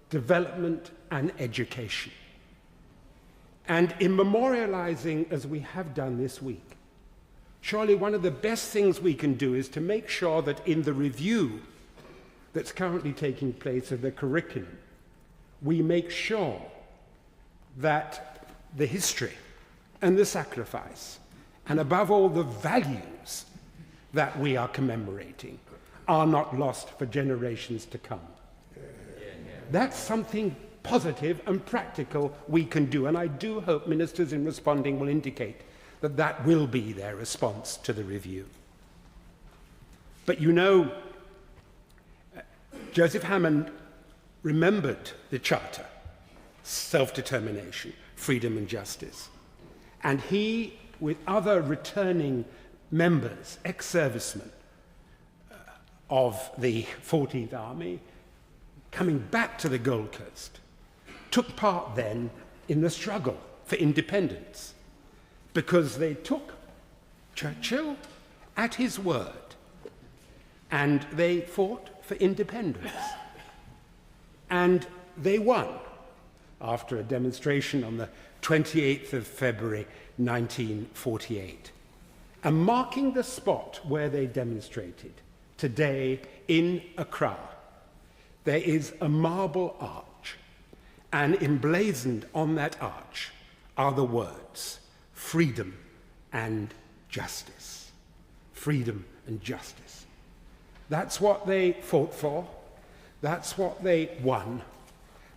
development, and education. And in memorializing, as we have done this week, surely one of the best things we can do is to make sure that in the review that's currently taking place of the curriculum, we make sure that the history and the sacrifice, and above all the values that we are commemorating, are not lost for generations to come. That's something positive and practical we can do, and I do hope ministers in responding will indicate that that will be their response to the review. But you know, Joseph Hammond remembered the Charter, self-determination, freedom and justice. And he, with other returning members, ex-servicemen of the 14th Army, coming back to the Gold Coast, took part then in the struggle for independence, because they took Churchill at his word and they fought for independence. And they won after a demonstration on the 28th of February 1948. And marking the spot where they demonstrated, today in Accra, there is a marble arch, and emblazoned on that arch are the words, freedom and justice. Freedom and justice. That's what they fought for. That's what they won.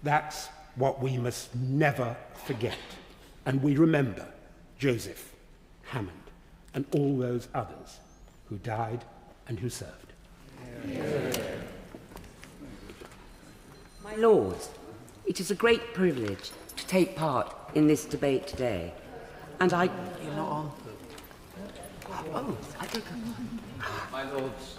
That's what we must never forget. And we remember Joseph Hammond and all those others who died and who served. My Lords, it is a great privilege to take part in this debate today. And You're not on. Oh, I did. My Lords,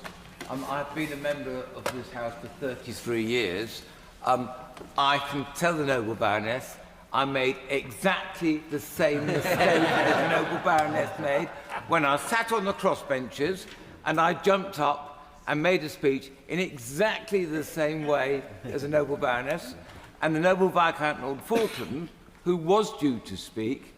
I've been a member of this House for 33 years. I can tell the noble Baroness I made exactly the same mistake that the noble Baroness made when I sat on the crossbenches and I jumped up and made a speech in exactly the same way as the noble Baroness. And the noble Viscount Lord Falkland, who was due to speak,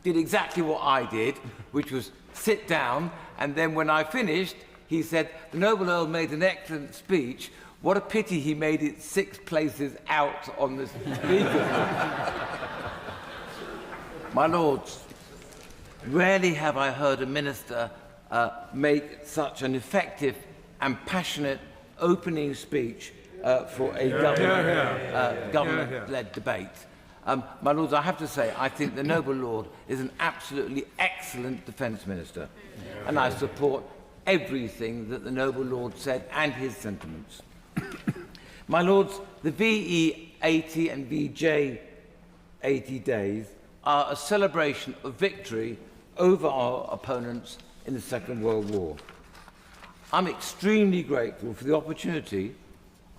did exactly what I did, which was sit down, and then when I finished, he said, "The noble Earl made an excellent speech. What a pity he made it 6 places out on the speaker." My lords, rarely have I heard a minister make such an effective and passionate opening speech for a government-led debate. My lords, I have to say, I think the noble lord is an absolutely excellent defence minister, and I support everything that the noble lord said and his sentiments. My lords, the VE 80 and VJ 80 days are a celebration of victory over our opponents in the Second World War. I'm extremely grateful for the opportunity,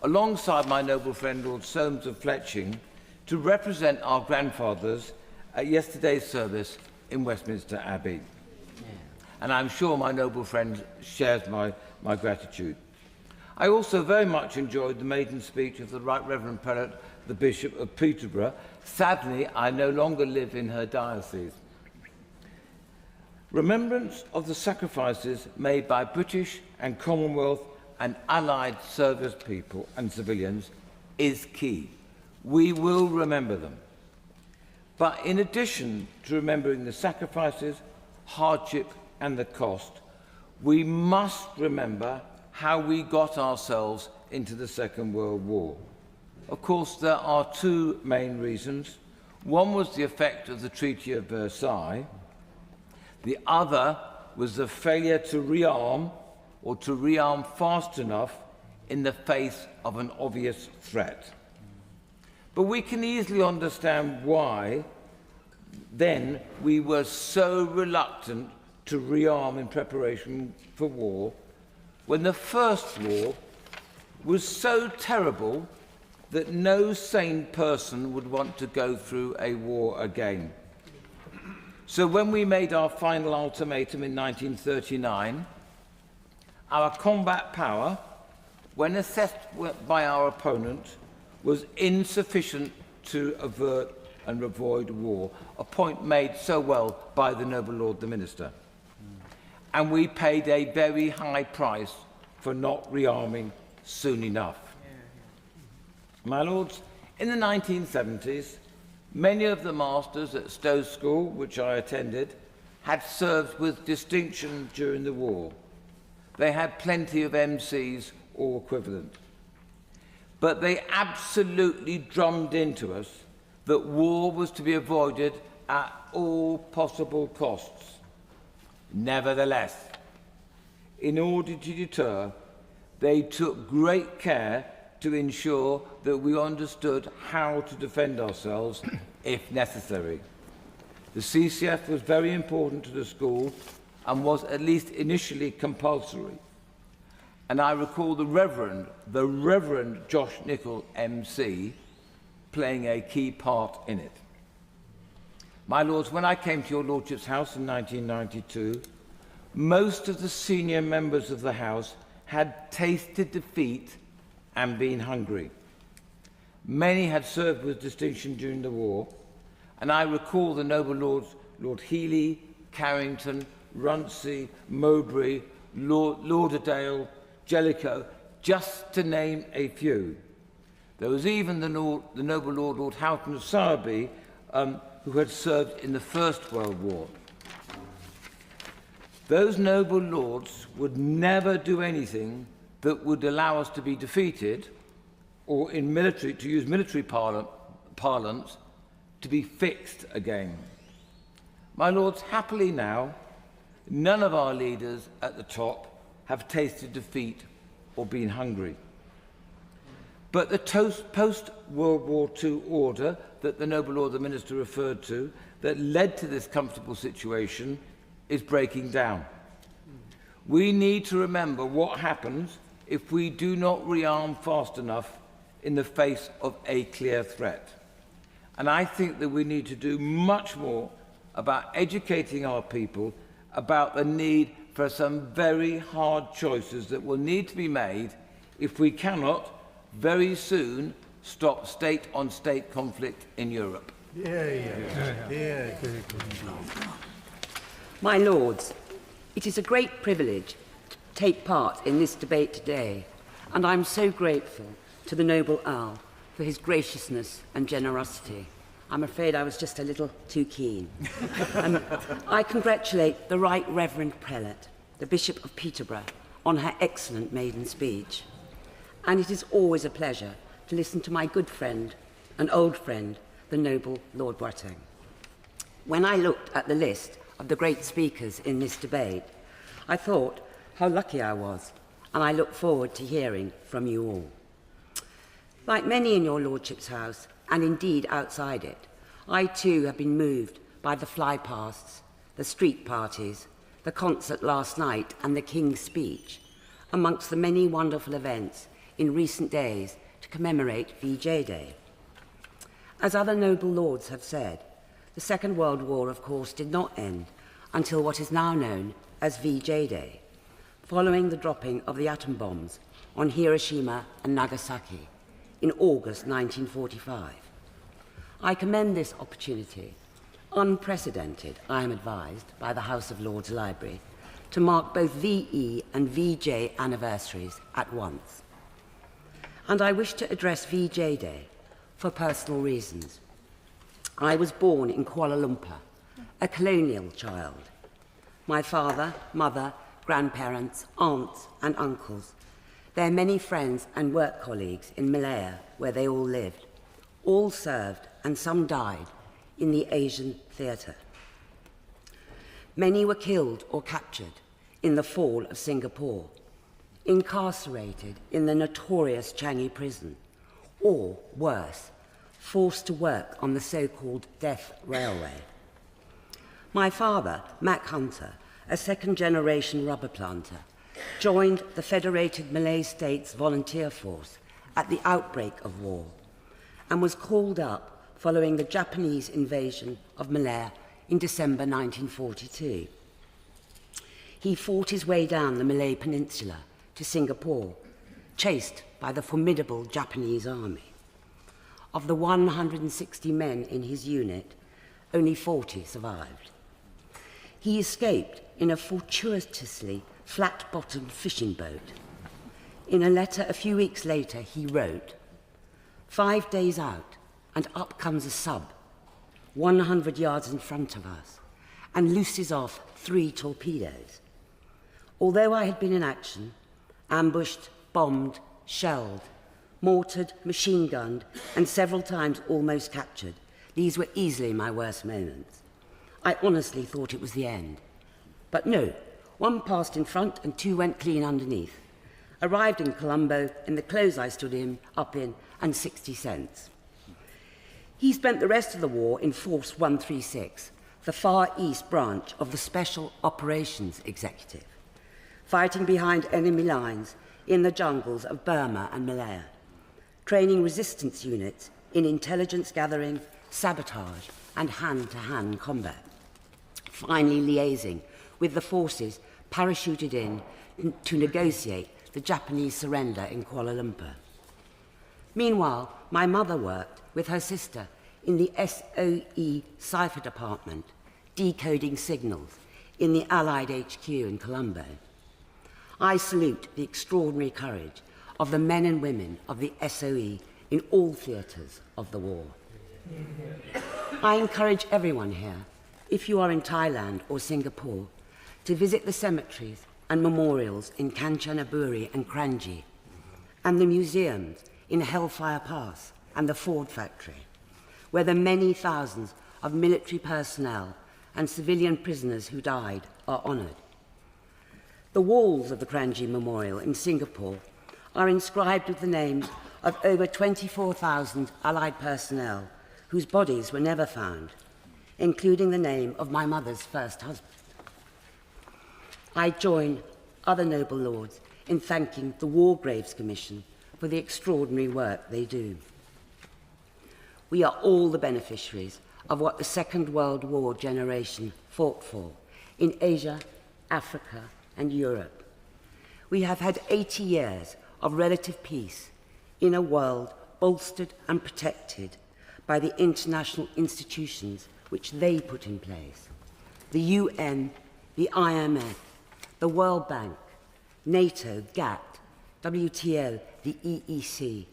alongside my noble friend Lord Soames of Fletching, to represent our grandfathers at yesterday's service in Westminster Abbey. And I'm sure my noble friend shares my gratitude. I also very much enjoyed the maiden speech of the Right Reverend Prelate, the Bishop of Peterborough. Sadly, I no longer live in her diocese. Remembrance of the sacrifices made by British and Commonwealth and Allied service people and civilians is key. We will remember them. But in addition to remembering the sacrifices, hardship, and the cost, we must remember how we got ourselves into the Second World War. Of course, there are 2 main reasons. One was the effect of the Treaty of Versailles. The other was the failure to rearm, or to rearm fast enough in the face of an obvious threat. But we can easily understand why then we were so reluctant to rearm in preparation for war, when the First War was so terrible that no sane person would want to go through a war again. So when we made our final ultimatum in 1939, our combat power, when assessed by our opponent, was insufficient to avert and avoid war, a point made so well by the noble Lord the Minister. And we paid a very high price for not rearming soon enough. My lords, in the 1970s, many of the masters at Stowe School, which I attended, had served with distinction during the war. They had plenty of MCs or equivalent. But they absolutely drummed into us that war was to be avoided at all possible costs. Nevertheless, in order to deter, they took great care to ensure that we understood how to defend ourselves if necessary. The CCF was very important to the school and was at least initially compulsory. And I recall the Reverend Josh Nichol MC playing a key part in it. My lords, when I came to your lordship's house in 1992, most of the senior members of the house had tasted defeat and been hungry. Many had served with distinction during the war, and I recall the noble lords, Lord Healy, Carrington, Runcie, Mowbray, Lauderdale, Jellicoe, just to name a few. There was even the noble Lord Houghton of Sowerby, who had served in the First World War. Those noble lords would never do anything that would allow us to be defeated, or to use military parlance, to be fixed again. My lords, happily now, none of our leaders at the top have tasted defeat or been hungry. But the post-World War II order that the noble Lord the Minister referred to, that led to this comfortable situation, is breaking down. We need to remember what happens if we do not rearm fast enough in the face of a clear threat. And I think that we need to do much more about educating our people about the need for some very hard choices that will need to be made if we cannot very soon stop state-on-state conflict in Europe. My lords, it is a great privilege to take part in this debate today, and I'm so grateful to the noble Earl for his graciousness and generosity. I'm afraid I was just a little too keen. I congratulate the Right Reverend Prelate, the Bishop of Peterborough, on her excellent maiden speech. And it is always a pleasure to listen to my good friend, an old friend, the noble Lord Boateng. When I looked at the list of the great speakers in this debate, I thought how lucky I was, and I look forward to hearing from you all. Like many in your Lordship's house, and indeed outside it, I too have been moved by the flypasts, the street parties, the concert last night and the King's speech, amongst the many wonderful events in recent days to commemorate VJ Day. As other noble lords have said, the Second World War, of course, did not end until what is now known as VJ Day, following the dropping of the atom bombs on Hiroshima and Nagasaki in August 1945. I commend this opportunity, unprecedented, I am advised, by the House of Lords Library, to mark both VE and VJ anniversaries at once. And I wish to address VJ Day for personal reasons. I was born in Kuala Lumpur, a colonial child. My father, mother, grandparents, aunts and uncles, their many friends and work colleagues in Malaya, where they all lived, all served and some died in the Asian theatre. Many were killed or captured in the fall of Singapore, incarcerated in the notorious Changi prison, or worse, forced to work on the so-called Death Railway. My father, Mac Hunter, a second-generation rubber planter, joined the Federated Malay States Volunteer Force at the outbreak of war and was called up following the Japanese invasion of Malaya in December 1942. He fought his way down the Malay Peninsula to Singapore, chased by the formidable Japanese army. Of the 160 men in his unit, only 40 survived. He escaped in a fortuitously flat-bottomed fishing boat. In a letter a few weeks later, he wrote, "5 days out, and up comes a sub, 100 yards in front of us, and looses off 3 torpedoes. Although I had been in action, ambushed, bombed, shelled, mortared, machine-gunned, and several times almost captured, these were easily my worst moments. I honestly thought it was the end. But no, 1 passed in front and 2 went clean underneath. Arrived in Colombo in the clothes I stood up in, and 60 cents. He spent the rest of the war in Force 136, the Far East branch of the Special Operations Executive, fighting behind enemy lines in the jungles of Burma and Malaya, training resistance units in intelligence gathering, sabotage, and hand-to-hand combat, finally liaising with the forces parachuted in to negotiate the Japanese surrender in Kuala Lumpur. Meanwhile, my mother worked with her sister in the SOE cipher department, decoding signals in the Allied HQ in Colombo. I salute the extraordinary courage of the men and women of the SOE in all theatres of the war. I encourage everyone here, if you are in Thailand or Singapore, to visit the cemeteries and memorials in Kanchanaburi and Kranji, and the museums in Hellfire Pass and the Ford factory, where the many thousands of military personnel and civilian prisoners who died are honoured. The walls of the Kranji Memorial in Singapore are inscribed with the names of over 24,000 Allied personnel whose bodies were never found, including the name of my mother's first husband. I join other noble lords in thanking the War Graves Commission for the extraordinary work they do. We are all the beneficiaries of what the Second World War generation fought for in Asia, Africa, and Europe. We have had 80 years of relative peace in a world bolstered and protected by the international institutions which they put in place: the UN, the IMF, the World Bank, NATO, GATT, WTO, the EEC.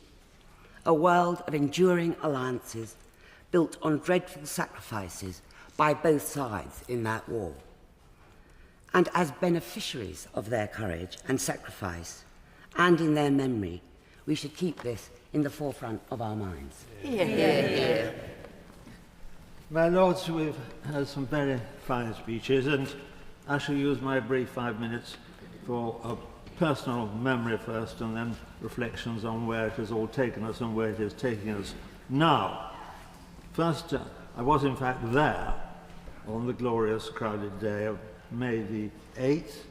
A world of enduring alliances built on dreadful sacrifices by both sides in that war. And as beneficiaries of their courage and sacrifice, and in their memory, we should keep this in the forefront of our minds. Yeah. My Lords, we've had some very fine speeches, and I shall use my brief 5 minutes for a personal memory first, and then reflections on where it has all taken us and where it is taking us now. First, I was in fact there on the glorious crowded day of May the 8th,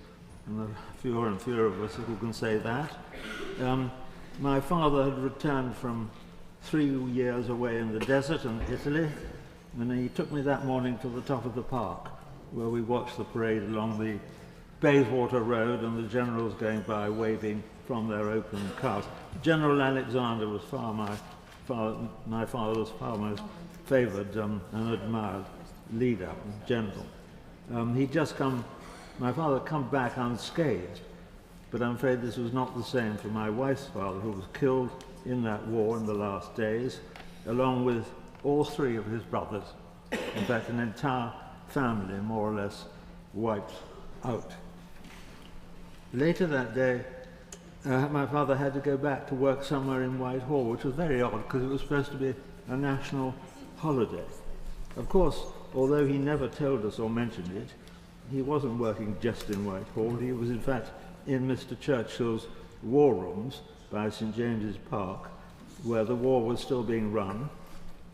and there are fewer and fewer of us who can say that. My father had returned from 3 years away in the desert in Italy, and he took me that morning to the top of the park, where we watched the parade along the Bayswater Road and the generals going by waving from their open cars. General Alexander was my father's far most favoured and admired leader, general. He'd just come, my father come back unscathed, but I'm afraid this was not the same for my wife's father, who was killed in that war in the last days, along with all 3 of his brothers. In fact, an entire family more or less wiped out. Later that day, my father had to go back to work somewhere in Whitehall, which was very odd because it was supposed to be a national holiday. Of course, although he never told us or mentioned it, he wasn't working just in Whitehall. He was in fact in Mr. Churchill's war rooms by St. James's Park, where the war was still being run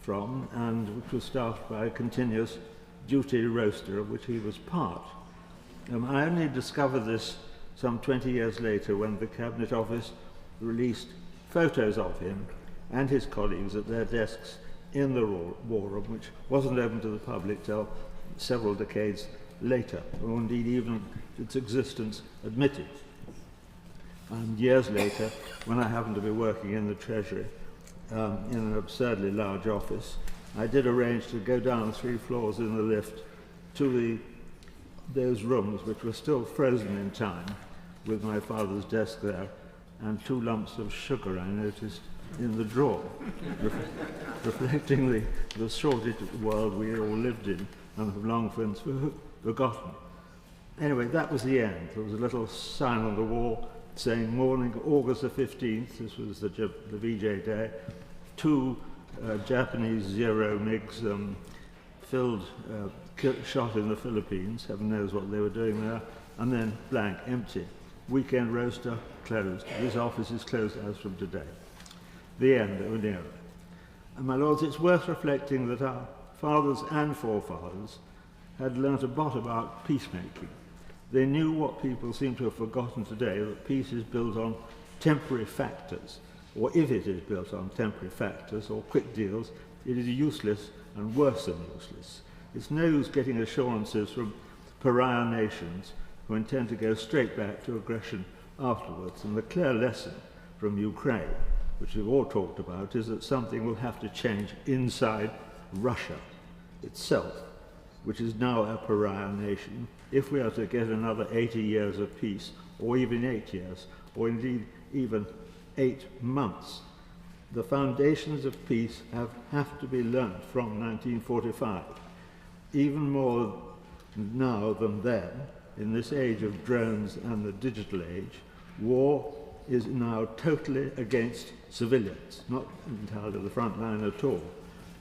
from, and which was staffed by a continuous duty roster of which he was part. I only discovered this some 20 years later when the Cabinet Office released photos of him and his colleagues at their desks in the war room, which wasn't open to the public till several decades later, or indeed even its existence admitted. And years later, when I happened to be working in the Treasury in an absurdly large office, I did arrange to go down 3 floors in the lift to those rooms which were still frozen in time, with my father's desk there and 2 lumps of sugar I noticed in the drawer, reflecting the sordid world we all lived in and have long since forgotten. Anyway, that was the end. There was a little sign on the wall saying morning August the 15th, this was the VJ day, 2 Japanese Zero MiGs shot in the Philippines, heaven knows what they were doing there, and then blank, empty. Weekend roster closed. This office is closed as from today. The end of an era. And my Lords, it's worth reflecting that our fathers and forefathers had learnt a lot about peacemaking. They knew what people seem to have forgotten today, that peace is built on temporary factors, or if it is built on temporary factors or quick deals, it is useless and worse than useless. It's no use getting assurances from pariah nations who intend to go straight back to aggression afterwards. And the clear lesson from Ukraine, which we've all talked about, is that something will have to change inside Russia itself, which is now a pariah nation, if we are to get another 80 years of peace, or even 8 years, or indeed even 8 months. The foundations of peace have to be learnt from 1945. Even more now than then, in this age of drones and the digital age, war is now totally against civilians, not entirely the front line at all.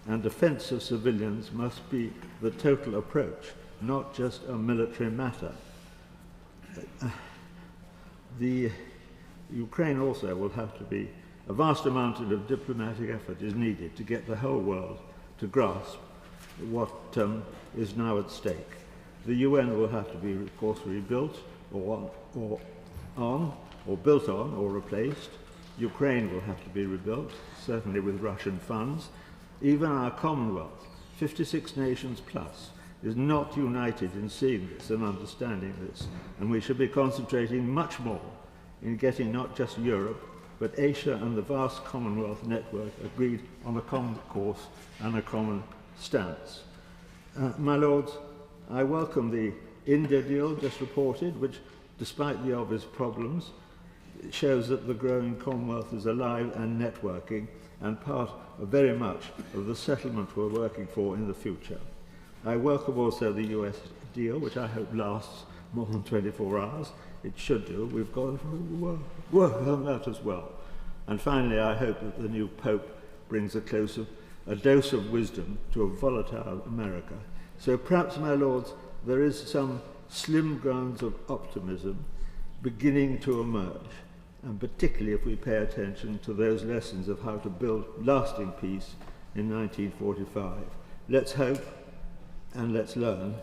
And defence of civilians must be the total approach, not just a military matter. The Ukraine also will have to be, a vast amount of diplomatic effort is needed to get the whole world to grasp what is now at stake. The UN will have to be, of course, rebuilt. or built on or replaced. Ukraine will have to be rebuilt, certainly with Russian funds. Even our Commonwealth, 56 nations plus, is not united in seeing this and understanding this, and we should be concentrating much more in getting not just Europe, but Asia and the vast Commonwealth network agreed on a common course and a common stance. My Lords, I welcome the India deal just reported, which, despite the obvious problems, shows that the growing Commonwealth is alive and networking, and part of very much of the settlement we're working for in the future. I welcome also the US deal, which I hope lasts more than 24 hours. It should do. We've got to work on that as well. And finally, I hope that the new Pope brings a dose of wisdom to a volatile America. So perhaps, my Lords, there is some slim grounds of optimism beginning to emerge, and particularly if we pay attention to those lessons of how to build lasting peace in 1945. Let's hope, and let's learn,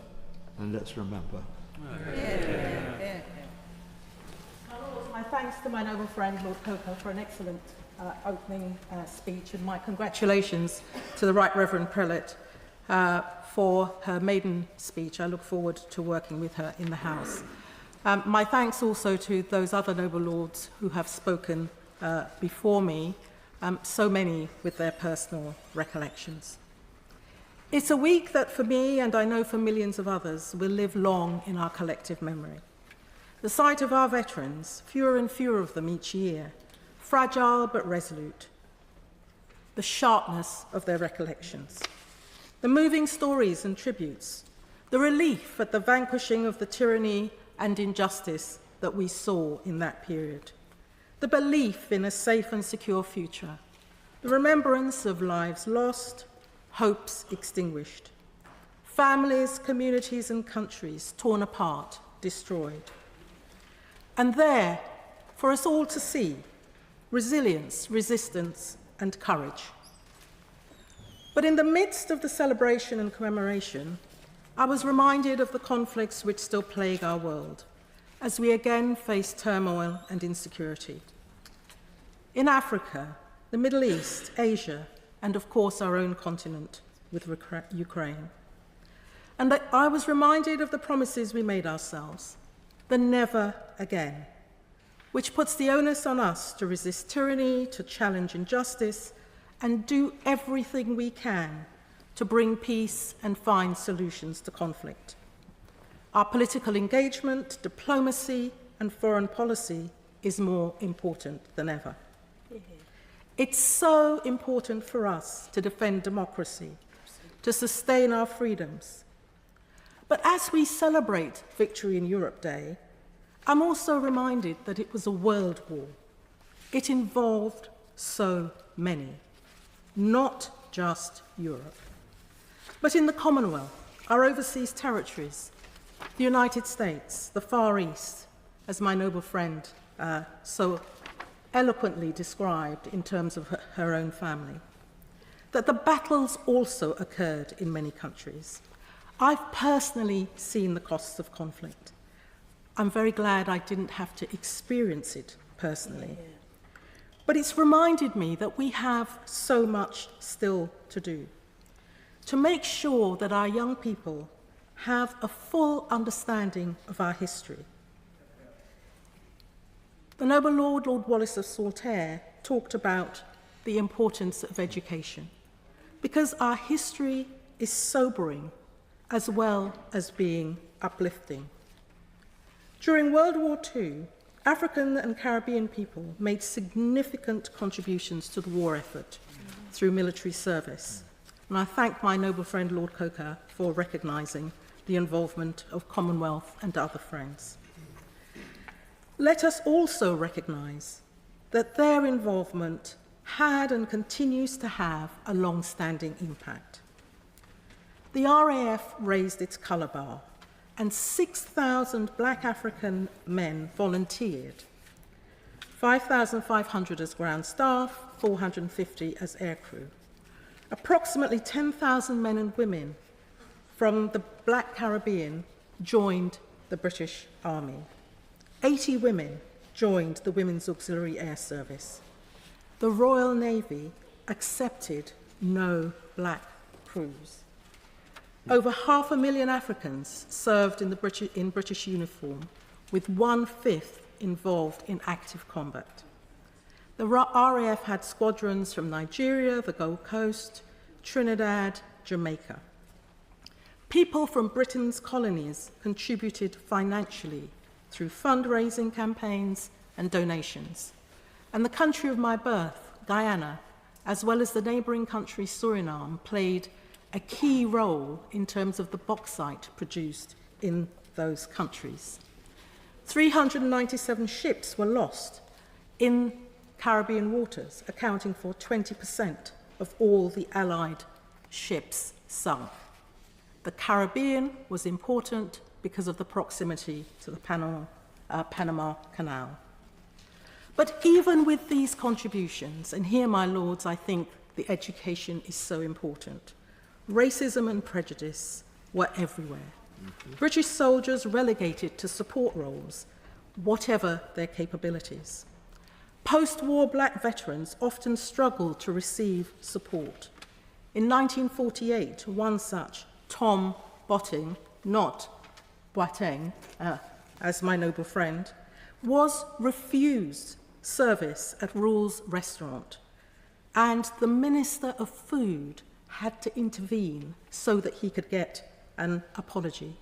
and let's remember. My thanks to my noble friend Lord Coker for an excellent opening speech, and my congratulations to the Right Reverend Prelate for her maiden speech. I look forward to working with her in the House. My thanks also to those other noble lords who have spoken before me, so many with their personal recollections. It's a week that for me, and I know for millions of others, will live long in our collective memory. The sight of our veterans, fewer and fewer of them each year, fragile but resolute, the sharpness of their recollections, the moving stories and tributes, the relief at the vanquishing of the tyranny and injustice that we saw in that period, the belief in a safe and secure future, the remembrance of lives lost, hopes extinguished, families, communities, and countries torn apart, destroyed. And there, for us all to see, resilience, resistance, and courage. But in the midst of the celebration and commemoration, I was reminded of the conflicts which still plague our world, as we again face turmoil and insecurity. In Africa, the Middle East, Asia, and of course our own continent with Ukraine. And I was reminded of the promises we made ourselves, the never again, which puts the onus on us to resist tyranny, to challenge injustice, and do everything we can to bring peace and find solutions to conflict. Our political engagement, diplomacy, and foreign policy is more important than ever. It's so important for us to defend democracy, to sustain our freedoms. But as we celebrate Victory in Europe Day, I'm also reminded that it was a world war. It involved so many, not just Europe. But in the Commonwealth, our overseas territories, the United States, the Far East, as my noble friend so eloquently described in terms of her own family, that the battles also occurred in many countries. I've personally seen the costs of conflict. I'm very glad I didn't have to experience it personally. But it's reminded me that we have so much still to do, to make sure that our young people have a full understanding of our history. The noble Lord Wallace of Saltaire, talked about the importance of education, because our history is sobering as well as being uplifting. During World War II, African and Caribbean people made significant contributions to the war effort through military service. And I thank my noble friend Lord Coker for recognising the involvement of Commonwealth and other friends. Let us also recognise that their involvement had and continues to have a long-standing impact. The RAF raised its colour bar, and 6,000 black African men volunteered, 5,500 as ground staff, 450 as aircrew. Approximately 10,000 men and women from the Black Caribbean joined the British Army. 80 women joined the Women's Auxiliary Air Service. The Royal Navy accepted no black crews. Over 500,000 Africans served in British uniform, with 1/5 involved in active combat. The RAF had squadrons from Nigeria, the Gold Coast, Trinidad, Jamaica. People from Britain's colonies contributed financially through fundraising campaigns and donations. And the country of my birth, Guyana, as well as the neighbouring country Suriname, played a key role in terms of the bauxite produced in those countries. 397 ships were lost in Caribbean waters, accounting for 20% of all the Allied ships sunk. The Caribbean was important because of the proximity to the Panama Canal. But even with these contributions, and here, my lords, I think the education is so important, racism and prejudice were everywhere. British soldiers relegated to support roles, whatever their capabilities. Post-war black veterans often struggled to receive support. In 1948, one such, Tom Botting, not Boateng, as my noble friend, was refused service at Rule's restaurant, and the Minister of Food had to intervene so that he could get an apology.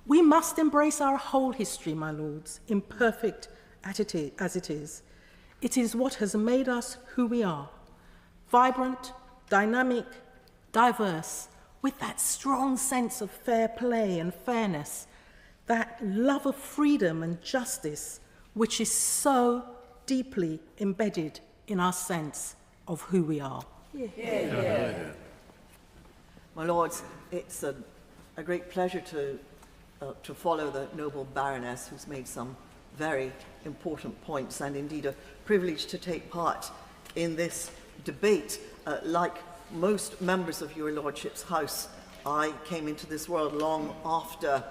We must embrace our whole history, my lords, imperfect as it is. It is what has made us who we are, vibrant, dynamic, diverse, with that strong sense of fair play and fairness, that love of freedom and justice, which is so deeply embedded in our sense of who we are. My lords, it's a great pleasure to follow the noble Baroness, who's made some very important points, and indeed a privilege to take part in this debate. Like most members of your lordship's house, I came into this world long after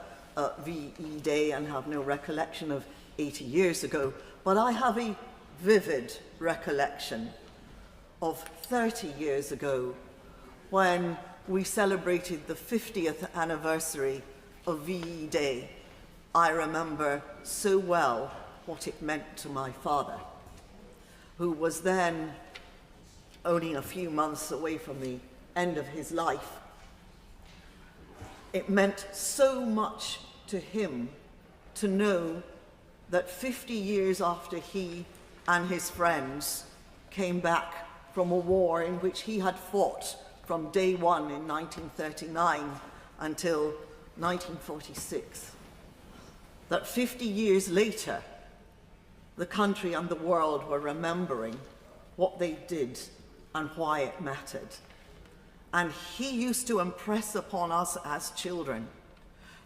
VE Day and have no recollection of 80 years ago, but I have a vivid recollection of 30 years ago when we celebrated the 50th anniversary of VE Day. I remember so well what it meant to my father, who was then only a few months away from the end of his life. It meant so much to him to know that 50 years after he and his friends came back from a war in which he had fought from day one in 1939 until 1946, that 50 years later, the country and the world were remembering what they did and why it mattered. And he used to impress upon us as children,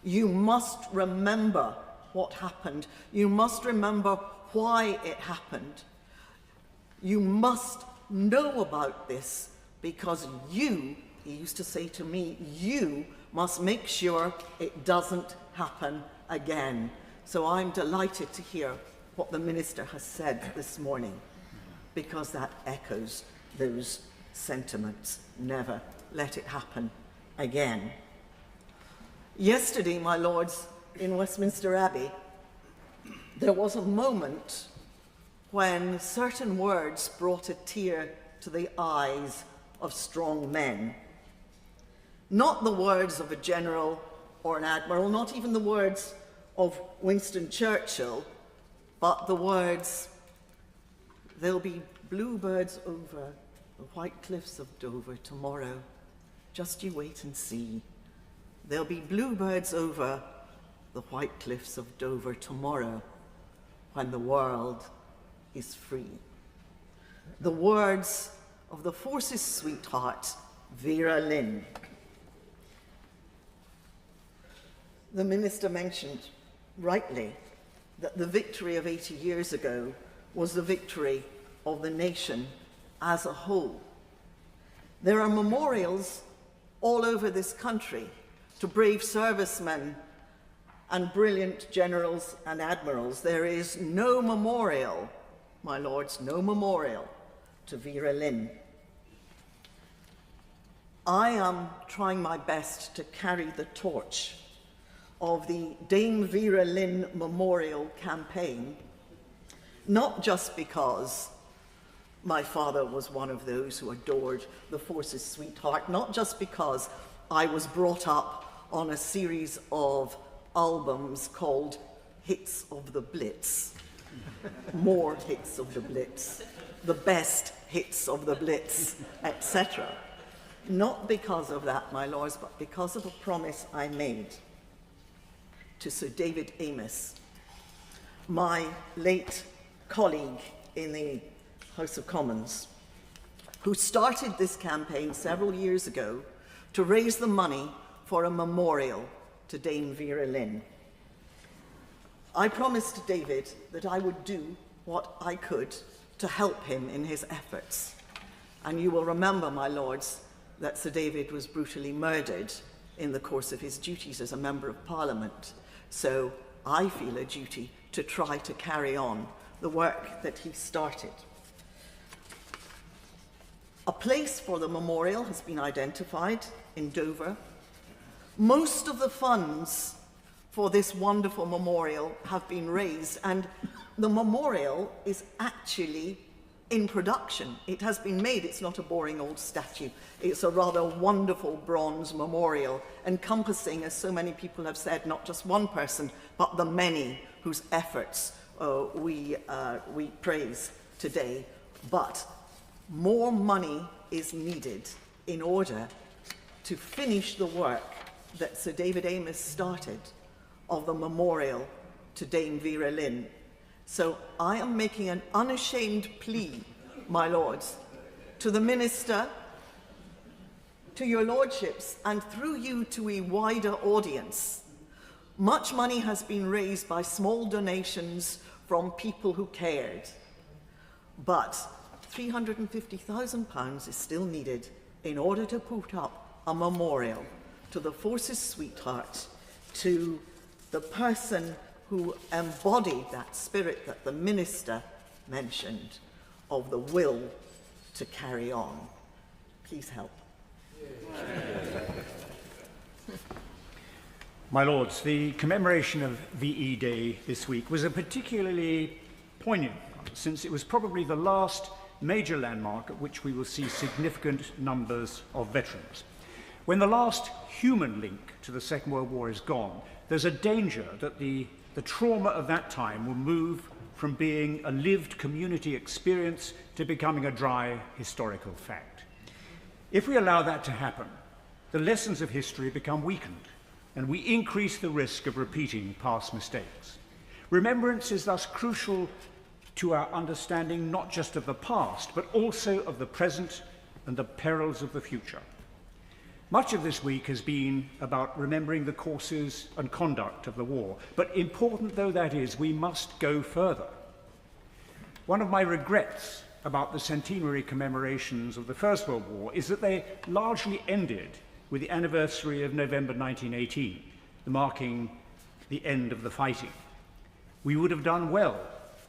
you must remember what happened. You must remember why it happened. You must know about this because you, he used to say to me, you must make sure it doesn't happen again. So I'm delighted to hear what the Minister has said this morning, because that echoes those sentiments. Never let it happen again. Yesterday, my lords, in Westminster Abbey, there was a moment when certain words brought a tear to the eyes of strong men. Not the words of a general or an admiral, not even the words of Winston Churchill, but the words, there'll be bluebirds over the white cliffs of Dover tomorrow. Just you wait and see. There'll be bluebirds over the white cliffs of Dover tomorrow when the world is free. The words of the Force's sweetheart, Vera Lynn. The Minister mentioned rightly that the victory of 80 years ago was the victory of the nation as a whole. There are memorials all over this country to brave servicemen and brilliant generals and admirals, there is no memorial, my lords, no memorial to Vera Lynn. I am trying my best to carry the torch of the Dame Vera Lynn Memorial campaign, not just because my father was one of those who adored the Force's sweetheart, not just because I was brought up on a series of albums called Hits of the Blitz, more hits of the Blitz, the best hits of the Blitz, etc. Not because of that, my lords, but because of a promise I made to Sir David Amos, my late colleague in the House of Commons, who started this campaign several years ago to raise the money for a memorial to Dame Vera Lynn. I promised David that I would do what I could to help him in his efforts. And you will remember, my lords, that Sir David was brutally murdered in the course of his duties as a Member of Parliament. So I feel a duty to try to carry on the work that he started. A place for the memorial has been identified in Dover. Most of the funds for this wonderful memorial have been raised, and the memorial is actually in production. It has been made. It's not a boring old statue. It's a rather wonderful bronze memorial encompassing, as so many people have said, not just one person, but the many whose efforts we praise today. But more money is needed in order to finish the work that Sir David Amos started of the memorial to Dame Vera Lynn. So I am making an unashamed plea, my lords, to the Minister, to your lordships, and through you to a wider audience. Much money has been raised by small donations from people who cared, but £350,000 is still needed in order to put up a memorial to the Force's sweetheart, to the person who embodied that spirit that the Minister mentioned of the will to carry on. Please help. My lords, the commemoration of VE Day this week was a particularly poignant one, since it was probably the last major landmark at which we will see significant numbers of veterans. When the last human link to the Second World War is gone, there's a danger that the trauma of that time will move from being a lived community experience to becoming a dry historical fact. If we allow that to happen, the lessons of history become weakened, and we increase the risk of repeating past mistakes. Remembrance is thus crucial to our understanding not just of the past, but also of the present and the perils of the future. Much of this week has been about remembering the courses and conduct of the war, but important though that is, we must go further. One of my regrets about the centenary commemorations of the First World War is that they largely ended with the anniversary of November 1918, marking the end of the fighting. We would have done well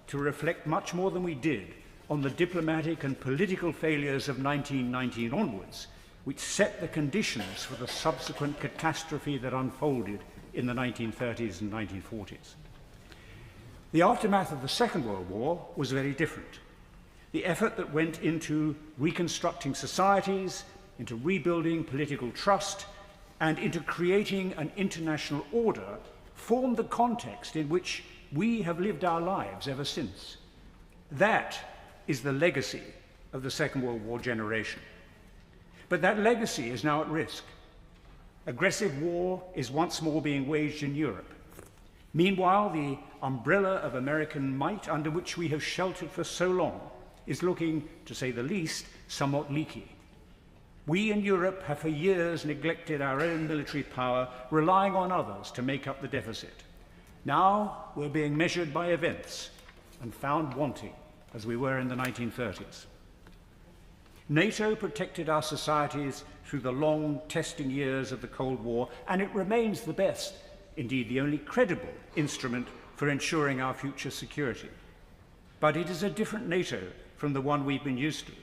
to reflect much more than we did on the diplomatic and political failures of 1919 onwards, which set the conditions for the subsequent catastrophe that unfolded in the 1930s and 1940s. The aftermath of the Second World War was very different. The effort that went into reconstructing societies, into rebuilding political trust, and into creating an international order formed the context in which we have lived our lives ever since. That is the legacy of the Second World War generation. But that legacy is now at risk. Aggressive war is once more being waged in Europe. Meanwhile, the umbrella of American might, under which we have sheltered for so long, is looking, to say the least, somewhat leaky. We in Europe have for years neglected our own military power, relying on others to make up the deficit. Now we're being measured by events and found wanting, as we were in the 1930s. NATO protected our societies through the long testing years of the Cold War, and it remains the best indeed the only credible instrument for ensuring our future security. But it is a different NATO from the one we've been used to.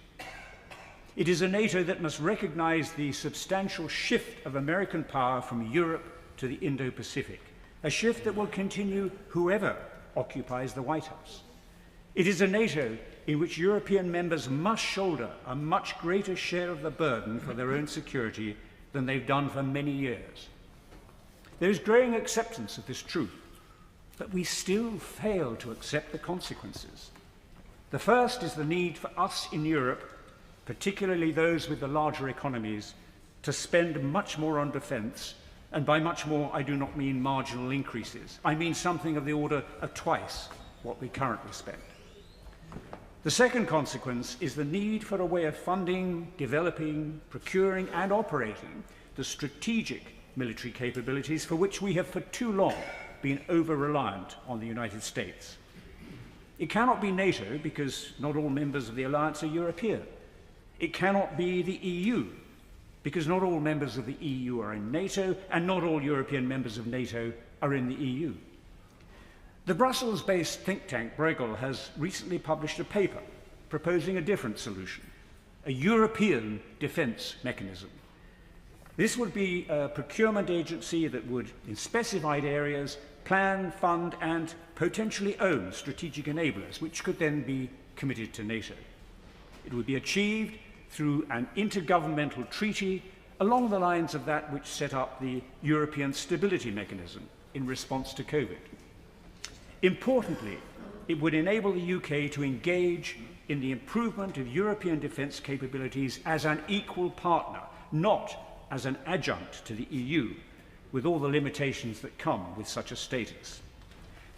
It is a NATO that must recognize the substantial shift of American power from Europe to the Indo-Pacific, a shift that will continue whoever occupies the White House. It is a NATO in which European members must shoulder a much greater share of the burden for their own security than they've done for many years. There is growing acceptance of this truth, but we still fail to accept the consequences. The first is the need for us in Europe, particularly those with the larger economies, to spend much more on defence, and by much more I do not mean marginal increases. I mean something of the order of twice what we currently spend. The second consequence is the need for a way of funding, developing, procuring and operating the strategic military capabilities for which we have for too long been over-reliant on the United States. It cannot be NATO because not all members of the alliance are European. It cannot be the EU because not all members of the EU are in NATO and not all European members of NATO are in the EU. The Brussels-based think tank Bruegel has recently published a paper proposing a different solution, a European defence mechanism. This would be a procurement agency that would, in specified areas, plan, fund and potentially own strategic enablers, which could then be committed to NATO. It would be achieved through an intergovernmental treaty along the lines of that which set up the European Stability Mechanism in response to COVID. Importantly, it would enable the UK to engage in the improvement of European defence capabilities as an equal partner, not as an adjunct to the EU, with all the limitations that come with such a status.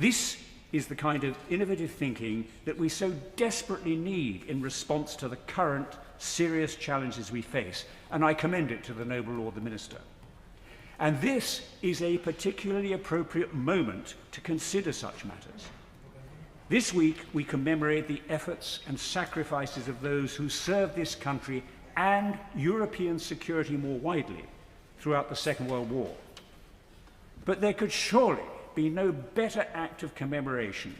This is the kind of innovative thinking that we so desperately need in response to the current serious challenges we face, and I commend it to the Noble Lord the Minister. And this is a particularly appropriate moment to consider such matters. This week we commemorate the efforts and sacrifices of those who served this country and European security more widely throughout the Second World War. But there could surely be no better act of commemoration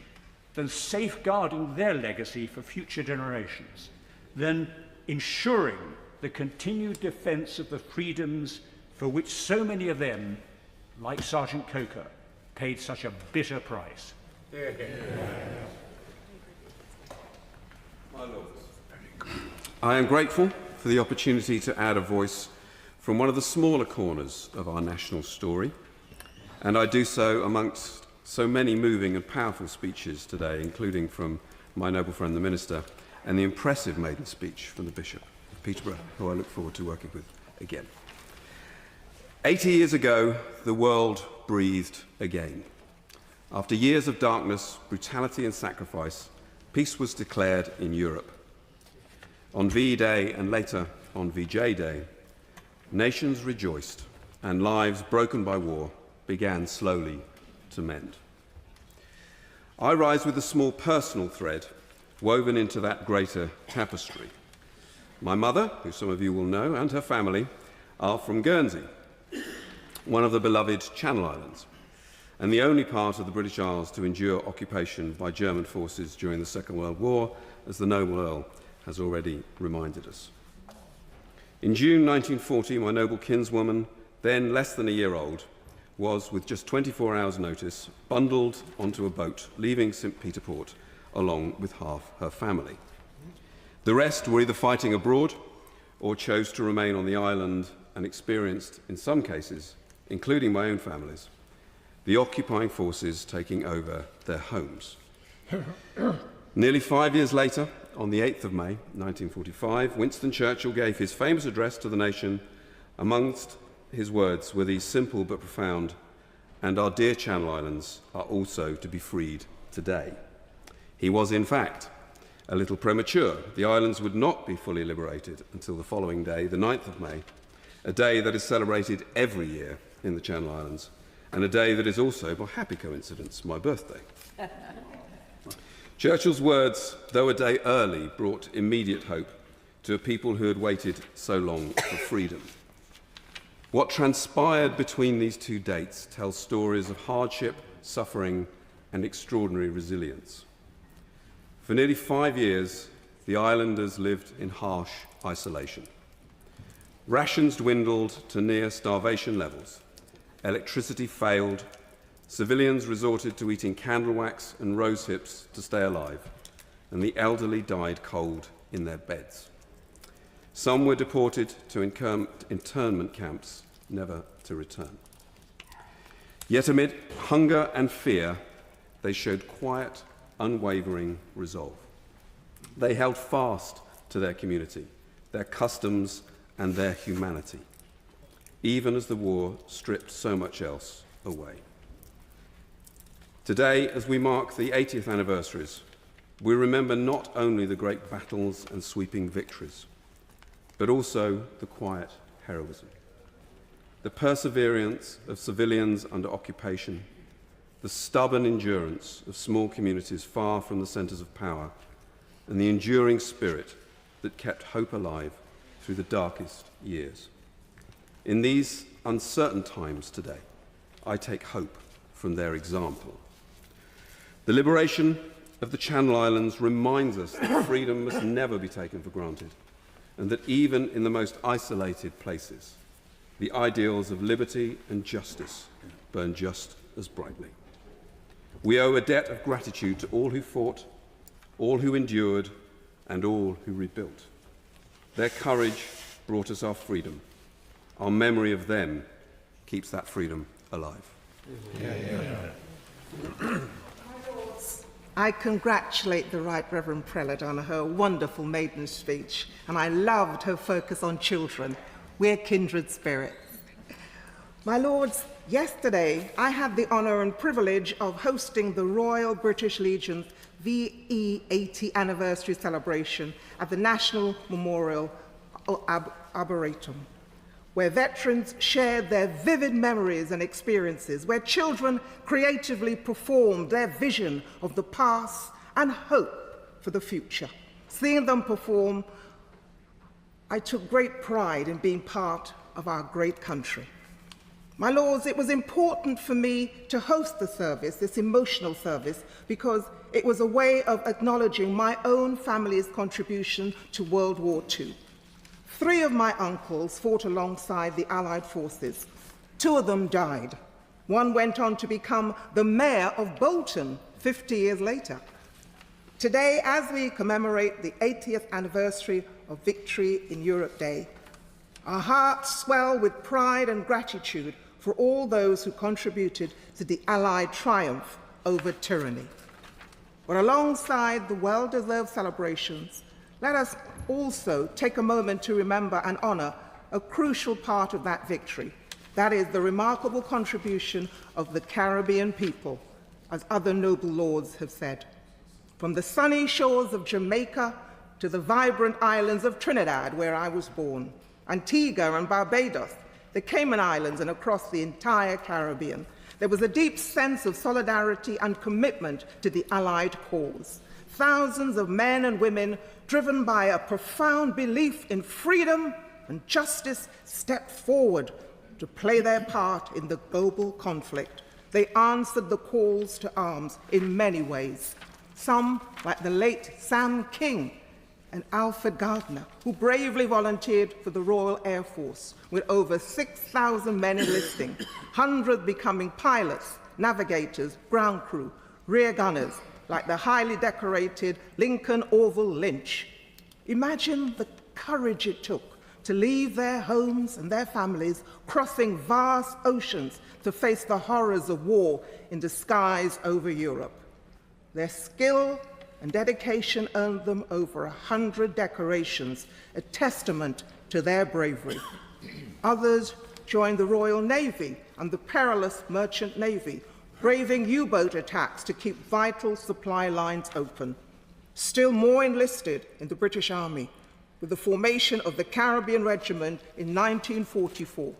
than safeguarding their legacy for future generations, than ensuring the continued defence of the freedoms for which so many of them, like Sergeant Coker, paid such a bitter price. My Lords, I am grateful for the opportunity to add a voice from one of the smaller corners of our national story, and I do so amongst so many moving and powerful speeches today, including from my noble friend the Minister, and the impressive maiden speech from the Bishop of Peterborough, who I look forward to working with again. 80 years ago, the world breathed again. After years of darkness, brutality and sacrifice, peace was declared in Europe. On VE Day and later on VJ Day, nations rejoiced and lives broken by war began slowly to mend. I rise with a small personal thread woven into that greater tapestry. My mother, who some of you will know, and her family are from Guernsey, one of the beloved Channel Islands, and the only part of the British Isles to endure occupation by German forces during the Second World War, as the noble Earl has already reminded us. In June 1940, my noble kinswoman, then less than a year old, was, with just 24 hours' notice, bundled onto a boat, leaving St. Peter Port, along with half her family. The rest were either fighting abroad or chose to remain on the island and experienced, in some cases, including my own families, the occupying forces taking over their homes. Nearly 5 years later, on the 8th of May, 1945, Winston Churchill gave his famous address to the nation. Amongst his words were these simple but profound, "And our dear Channel Islands are also to be freed today." He was, in fact, a little premature. The islands would not be fully liberated until the following day, the 9th of May, a day that is celebrated every year in the Channel Islands, and a day that is also, by happy coincidence, my birthday. Churchill's words, though a day early, brought immediate hope to a people who had waited so long for freedom. What transpired between these two dates tells stories of hardship, suffering, and extraordinary resilience. For nearly 5 years, the islanders lived in harsh isolation. Rations dwindled to near starvation levels. Electricity failed. Civilians resorted to eating candle wax and rose hips to stay alive, and the elderly died cold in their beds. Some were deported to internment camps, never to return. Yet amid hunger and fear, they showed quiet, unwavering resolve. They held fast to their community, their customs, and their humanity, even as the war stripped so much else away. Today, as we mark the 80th anniversaries, we remember not only the great battles and sweeping victories, but also the quiet heroism, the perseverance of civilians under occupation, the stubborn endurance of small communities far from the centres of power, and the enduring spirit that kept hope alive through the darkest years. In these uncertain times today, I take hope from their example. The liberation of the Channel Islands reminds us that freedom must never be taken for granted, and that even in the most isolated places, the ideals of liberty and justice burn just as brightly. We owe a debt of gratitude to all who fought, all who endured, and all who rebuilt. Their courage brought us our freedom. Our memory of them keeps that freedom alive. I congratulate the Right Reverend Prelate on her wonderful maiden speech, and I loved her focus on children. We're kindred spirits. My Lords, yesterday I had the honour and privilege of hosting the Royal British Legion's VE 80 anniversary celebration at the National Memorial Arboretum, where veterans shared their vivid memories and experiences, where children creatively performed their vision of the past and hope for the future. Seeing them perform, I took great pride in being part of our great country. My Lords, it was important for me to host the service, this emotional service, because it was a way of acknowledging my own family's contribution to World War II. 3 of my uncles fought alongside the Allied forces. 2 of them died. One went on to become the mayor of Bolton 50 years later. Today, as we commemorate the 80th anniversary of Victory in Europe Day, our hearts swell with pride and gratitude for all those who contributed to the Allied triumph over tyranny. But alongside the well-deserved celebrations, let us also take a moment to remember and honour a crucial part of that victory. That is the remarkable contribution of the Caribbean people, as other noble lords have said. From the sunny shores of Jamaica to the vibrant islands of Trinidad, where I was born, Antigua and Barbados, the Cayman Islands, and across the entire Caribbean, there was a deep sense of solidarity and commitment to the Allied cause. Thousands of men and women, driven by a profound belief in freedom and justice, stepped forward to play their part in the global conflict. They answered the calls to arms in many ways. Some, like the late Sam King and Alfred Gardner, who bravely volunteered for the Royal Air Force, with over 6,000 men enlisting, hundreds becoming pilots, navigators, ground crew, rear gunners, like the highly decorated Lincoln Orville Lynch. Imagine the courage it took to leave their homes and their families, crossing vast oceans to face the horrors of war in the skies over Europe. Their skill and dedication earned them over 100 decorations, a testament to their bravery. Others joined the Royal Navy and the perilous Merchant Navy, braving U-boat attacks to keep vital supply lines open. Still more enlisted in the British Army, with the formation of the Caribbean Regiment in 1944.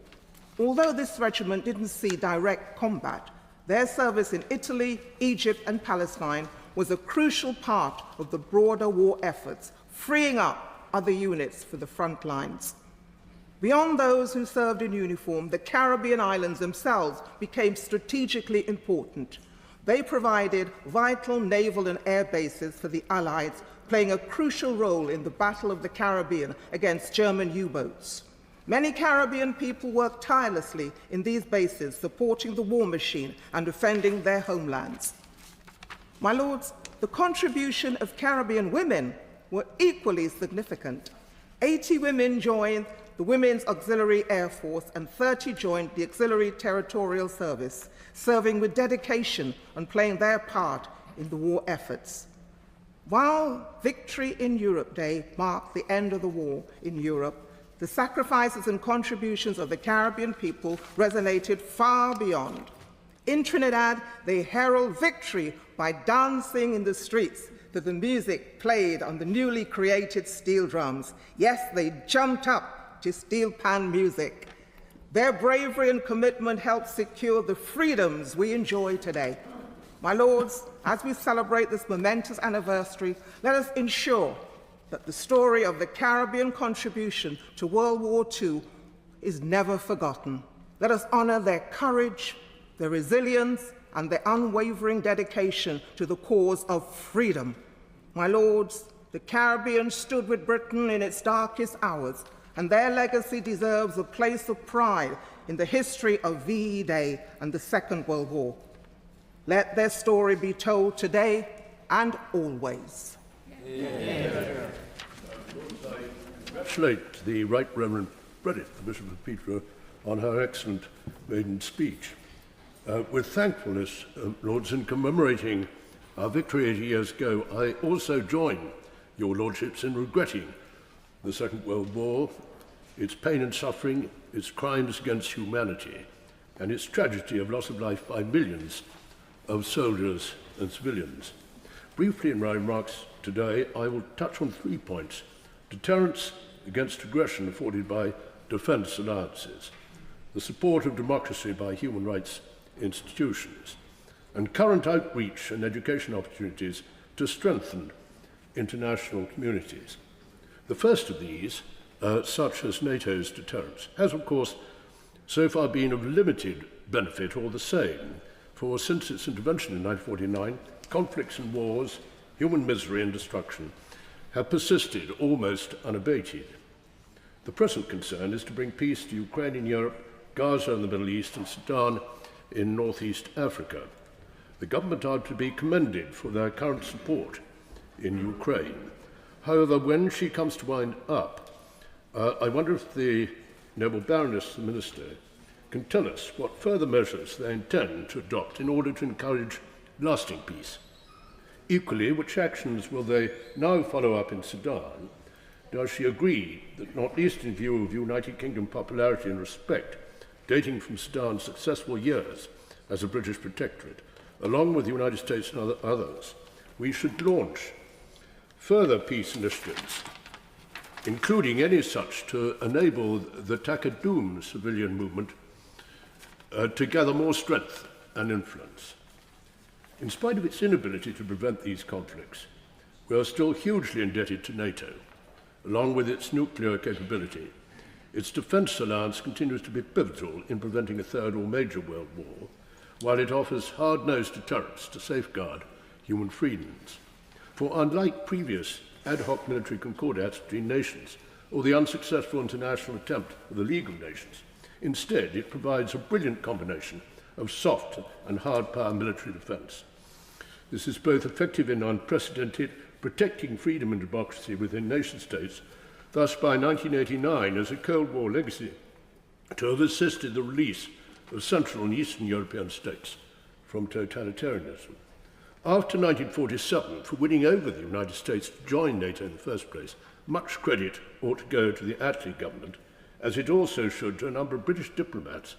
Although this regiment didn't see direct combat, their service in Italy, Egypt, and Palestine was a crucial part of the broader war efforts, freeing up other units for the front lines. Beyond those who served in uniform, the Caribbean islands themselves became strategically important. They provided vital naval and air bases for the Allies, playing a crucial role in the Battle of the Caribbean against German U-boats. Many Caribbean people worked tirelessly in these bases, supporting the war machine and defending their homelands. My lords, the contribution of Caribbean women were equally significant. 80 women joined the Women's Auxiliary Air Force and 30 joined the Auxiliary Territorial Service, serving with dedication and playing their part in the war efforts. While Victory in Europe Day marked the end of the war in Europe, the sacrifices and contributions of the Caribbean people resonated far beyond. In Trinidad, they herald victory by dancing in the streets to the music played on the newly created steel drums. Yes, they jumped up to steel pan music. Their bravery and commitment helped secure the freedoms we enjoy today. My lords, as we celebrate this momentous anniversary, let us ensure that the story of the Caribbean contribution to World War II is never forgotten. Let us honor their courage, their resilience, and their unwavering dedication to the cause of freedom. My lords, the Caribbean stood with Britain in its darkest hours, and their legacy deserves a place of pride in the history of VE Day and the Second World War. Let their story be told today and always. Congratulate the Right Reverend Bredit, the Bishop of Peterborough, on her excellent maiden speech. With thankfulness, Lords, in commemorating our victory 80 years ago, I also join your Lordships in regretting the Second World War, its pain and suffering, its crimes against humanity, and its tragedy of loss of life by millions of soldiers and civilians. Briefly in my remarks today, I will touch on 3 points: deterrence against aggression afforded by defence alliances, the support of democracy by human rights institutions, and current outreach and education opportunities to strengthen international communities. The first of these, such as NATO's deterrence, has of course so far been of limited benefit all the same, for since its intervention in 1949, conflicts and wars, human misery and destruction have persisted almost unabated. The present concern is to bring peace to Ukraine in Europe, Gaza in the Middle East, and Sudan in northeast Africa. The government are to be commended for their current support in Ukraine. However, when she comes to wind up, I wonder if the noble Baroness, the Minister, can tell us what further measures they intend to adopt in order to encourage lasting peace. Equally, which actions will they now follow up in Sudan? Does she agree that, not least in view of United Kingdom popularity and respect dating from Sudan's successful years as a British protectorate, along with the United States and others, we should launch further peace initiatives, including any such to enable the Takadoum civilian movement to gather more strength and influence. In spite of its inability to prevent these conflicts, we are still hugely indebted to NATO. Along with its nuclear capability, its defence alliance continues to be pivotal in preventing a third or major world war, while it offers hard-nosed deterrence to safeguard human freedoms. For unlike previous ad hoc military concordats between nations or the unsuccessful international attempt of the League of Nations, instead it provides a brilliant combination of soft and hard power military defence. This is both effective in unprecedented protecting freedom and democracy within nation states, thus by 1989 as a Cold War legacy to have assisted the release of Central and Eastern European states from totalitarianism. After 1947, for winning over the United States to join NATO in the first place, much credit ought to go to the Attlee government, as it also should to a number of British diplomats,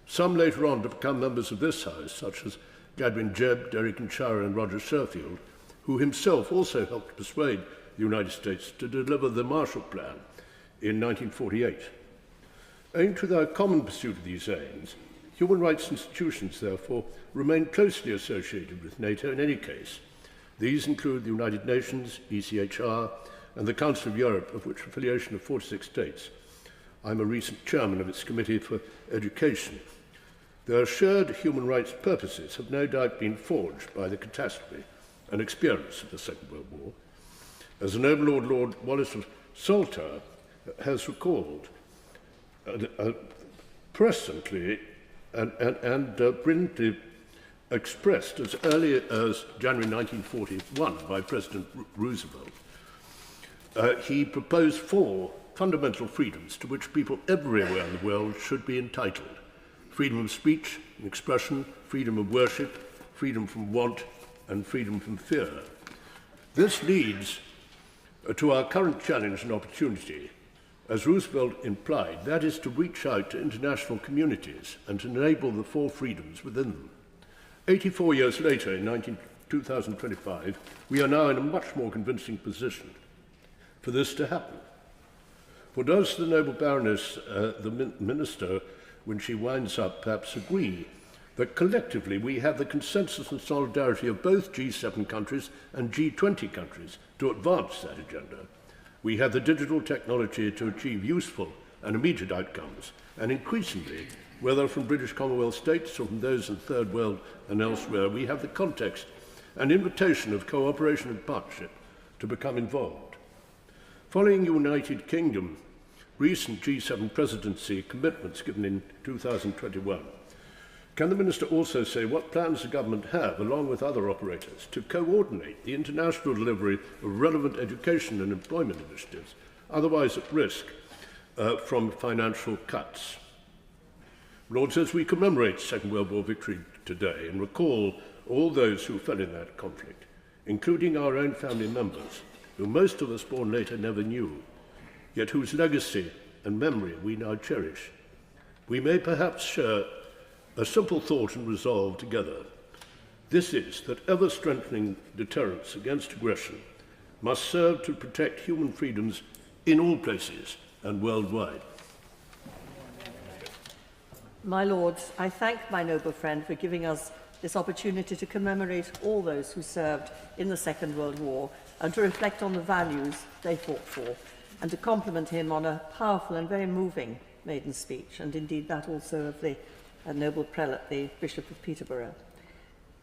some later on to become members of this House, such as Gadwin Jebb, Derek Nchara and Roger Sherfield, who himself also helped persuade the United States to deliver the Marshall Plan in 1948. Owing to their common pursuit of these aims, human rights institutions, therefore, remain closely associated with NATO in any case. These include the United Nations, ECHR, and the Council of Europe, of which affiliation of 46 states. I'm a recent chairman of its Committee for Education. Their shared human rights purposes have no doubt been forged by the catastrophe and experience of the Second World War. As the noble Lord Wallace of Saltire has recalled, presently and brilliantly expressed as early as January 1941 by President Roosevelt, he proposed 4 fundamental freedoms to which people everywhere in the world should be entitled: freedom of speech and expression, freedom of worship, freedom from want, and freedom from fear. This leads to our current challenge and opportunity. As Roosevelt implied, that is to reach out to international communities and to enable the 4 freedoms within them. 84 years later, in 2025, we are now in a much more convincing position for this to happen. For does the noble Baroness, the Minister, when she winds up, perhaps agree that collectively we have the consensus and solidarity of both G7 countries and G20 countries to advance that agenda? We have the digital technology to achieve useful and immediate outcomes, and increasingly, whether from British Commonwealth states or from those in the Third World and elsewhere, we have the context and invitation of cooperation and partnership to become involved. Following United Kingdom recent G7 presidency commitments given in 2021, can the Minister also say what plans the government have, along with other operators, to coordinate the international delivery of relevant education and employment initiatives, otherwise at risk from financial cuts? Lords, as we commemorate Second World War victory today and recall all those who fell in that conflict, including our own family members, who most of us born later never knew, yet whose legacy and memory we now cherish, we may perhaps share a simple thought and resolve together. This is that ever-strengthening deterrence against aggression must serve to protect human freedoms in all places and worldwide. My Lords, I thank my noble friend for giving us this opportunity to commemorate all those who served in the Second World War and to reflect on the values they fought for, and to compliment him on a powerful and very moving maiden speech, and indeed that also of the noble prelate, the Bishop of Peterborough.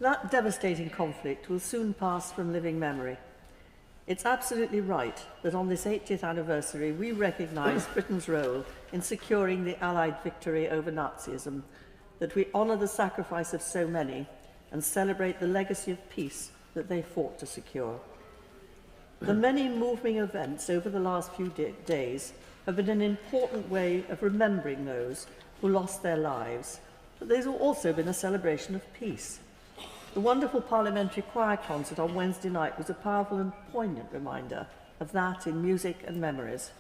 That devastating conflict will soon pass from living memory. It's absolutely right that on this 80th anniversary we recognise Britain's role in securing the Allied victory over Nazism, that we honour the sacrifice of so many and celebrate the legacy of peace that they fought to secure. The many moving events over the last few days have been an important way of remembering those who lost their lives, but there's also been a celebration of peace. The wonderful parliamentary choir concert on Wednesday night was a powerful and poignant reminder of that in music and memories.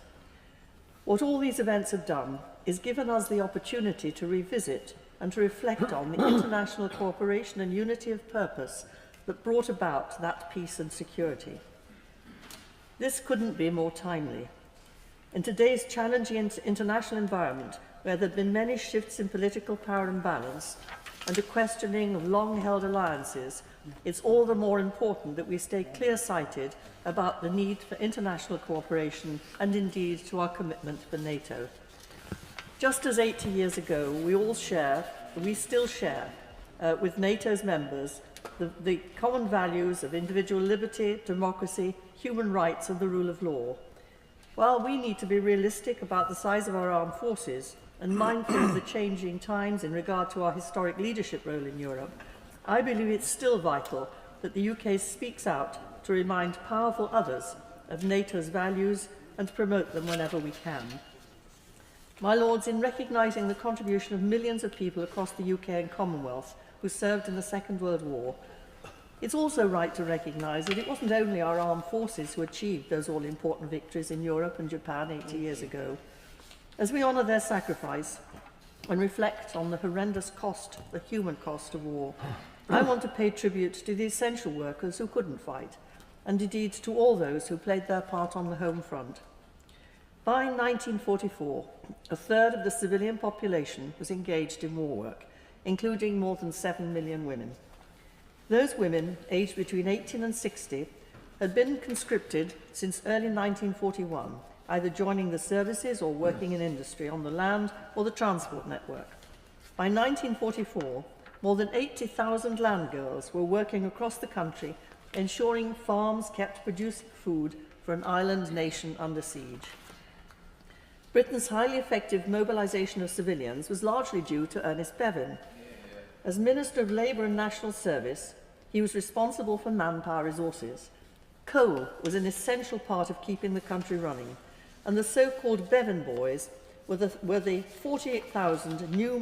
What all these events have done is given us the opportunity to revisit and to reflect on the international cooperation and unity of purpose that brought about that peace and security. This couldn't be more timely. In today's challenging international environment, where there have been many shifts in political power and balance, and a questioning of long-held alliances, it's all the more important that we stay clear-sighted about the need for international cooperation and indeed to our commitment for NATO. Just as 80 years ago, we still share with NATO's members the common values of individual liberty, democracy, human rights and the rule of law. While we need to be realistic about the size of our armed forces and mindful of the changing times in regard to our historic leadership role in Europe, I believe it's still vital that the UK speaks out to remind powerful others of NATO's values and promote them whenever we can. My Lords, in recognising the contribution of millions of people across the UK and Commonwealth who served in the Second World War, it's also right to recognise that it wasn't only our armed forces who achieved those all-important victories in Europe and Japan 80 years ago. As we honour their sacrifice and reflect on the horrendous cost, the human cost of war, I want to pay tribute to the essential workers who couldn't fight, and indeed to all those who played their part on the home front. By 1944, a third of the civilian population was engaged in war work, including more than 7 million women. Those women, aged between 18 and 60, had been conscripted since early 1941 either joining the services or working in industry on the land or the transport network. By 1944, more than 80,000 land girls were working across the country, ensuring farms kept producing food for an island nation under siege. Britain's highly effective mobilisation of civilians was largely due to Ernest Bevin. As Minister of Labour and National Service, he was responsible for manpower resources. Coal was an essential part of keeping the country running, and the so-called Bevin boys were the 48,000 new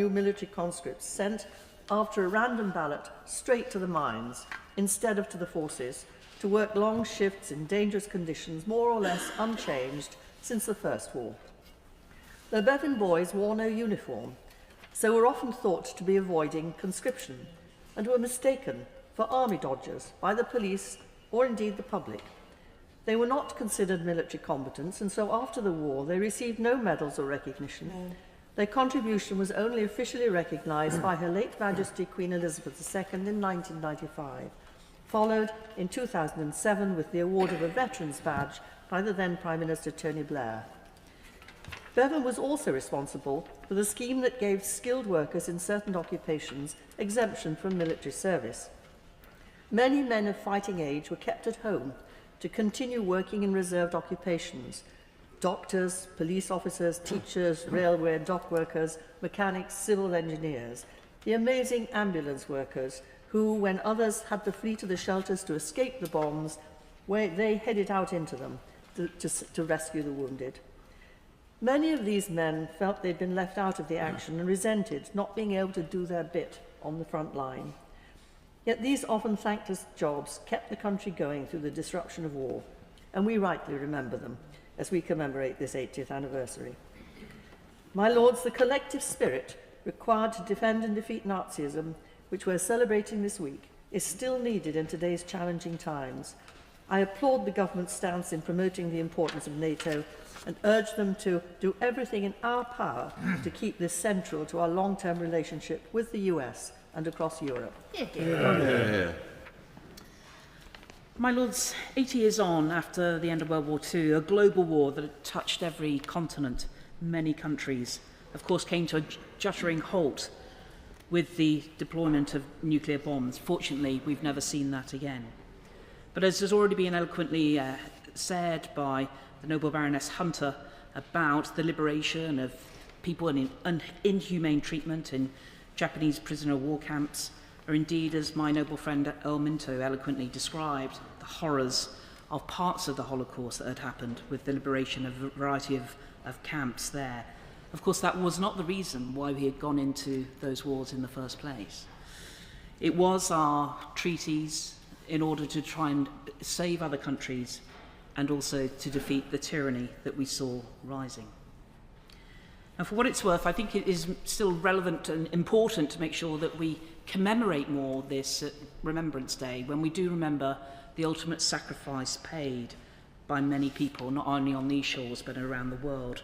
military conscripts sent after a random ballot straight to the mines instead of to the forces to work long shifts in dangerous conditions, more or less unchanged since the First War. The Bevin boys wore no uniform, so were often thought to be avoiding conscription and were mistaken for army dodgers by the police or indeed the public. They were not considered military combatants, and so after the war they received no medals or recognition. Their contribution was only officially recognised by Her late Majesty Queen Elizabeth II in 1995, followed in 2007 with the award of a Veterans Badge by the then Prime Minister Tony Blair. Bevin was also responsible for the scheme that gave skilled workers in certain occupations exemption from military service. Many men of fighting age were kept at home to continue working in reserved occupations: doctors, police officers, teachers, railway and dock workers, mechanics, civil engineers, the amazing ambulance workers who, when others had to flee to the shelters to escape the bombs, they headed out into them to rescue the wounded. Many of these men felt they'd been left out of the action and resented not being able to do their bit on the front line. Yet these often thankless jobs kept the country going through the disruption of war, and we rightly remember them as we commemorate this 80th anniversary. My lords, the collective spirit required to defend and defeat Nazism, which we're celebrating this week, is still needed in today's challenging times. I applaud the government's stance in promoting the importance of NATO and urge them to do everything in our power to keep this central to our long-term relationship with the US and across Europe. My lords, 80 years on after the end of World War II, a global war that had touched every continent, many countries, of course came to a juttering halt with the deployment of nuclear bombs. Fortunately, we've never seen that again. But as has already been eloquently said by the Noble Baroness Hunter about the liberation of people in inhumane treatment in Japanese prisoner of war camps, or indeed, as my noble friend Earl Minto eloquently described, the horrors of parts of the Holocaust that had happened with the liberation of a variety of camps there. Of course, that was not the reason why we had gone into those wars in the first place. It was our treaties in order to try and save other countries and also to defeat the tyranny that we saw rising. And for what it's worth, I think it is still relevant and important to make sure that we commemorate more this Remembrance Day, when we do remember the ultimate sacrifice paid by many people, not only on these shores but around the world.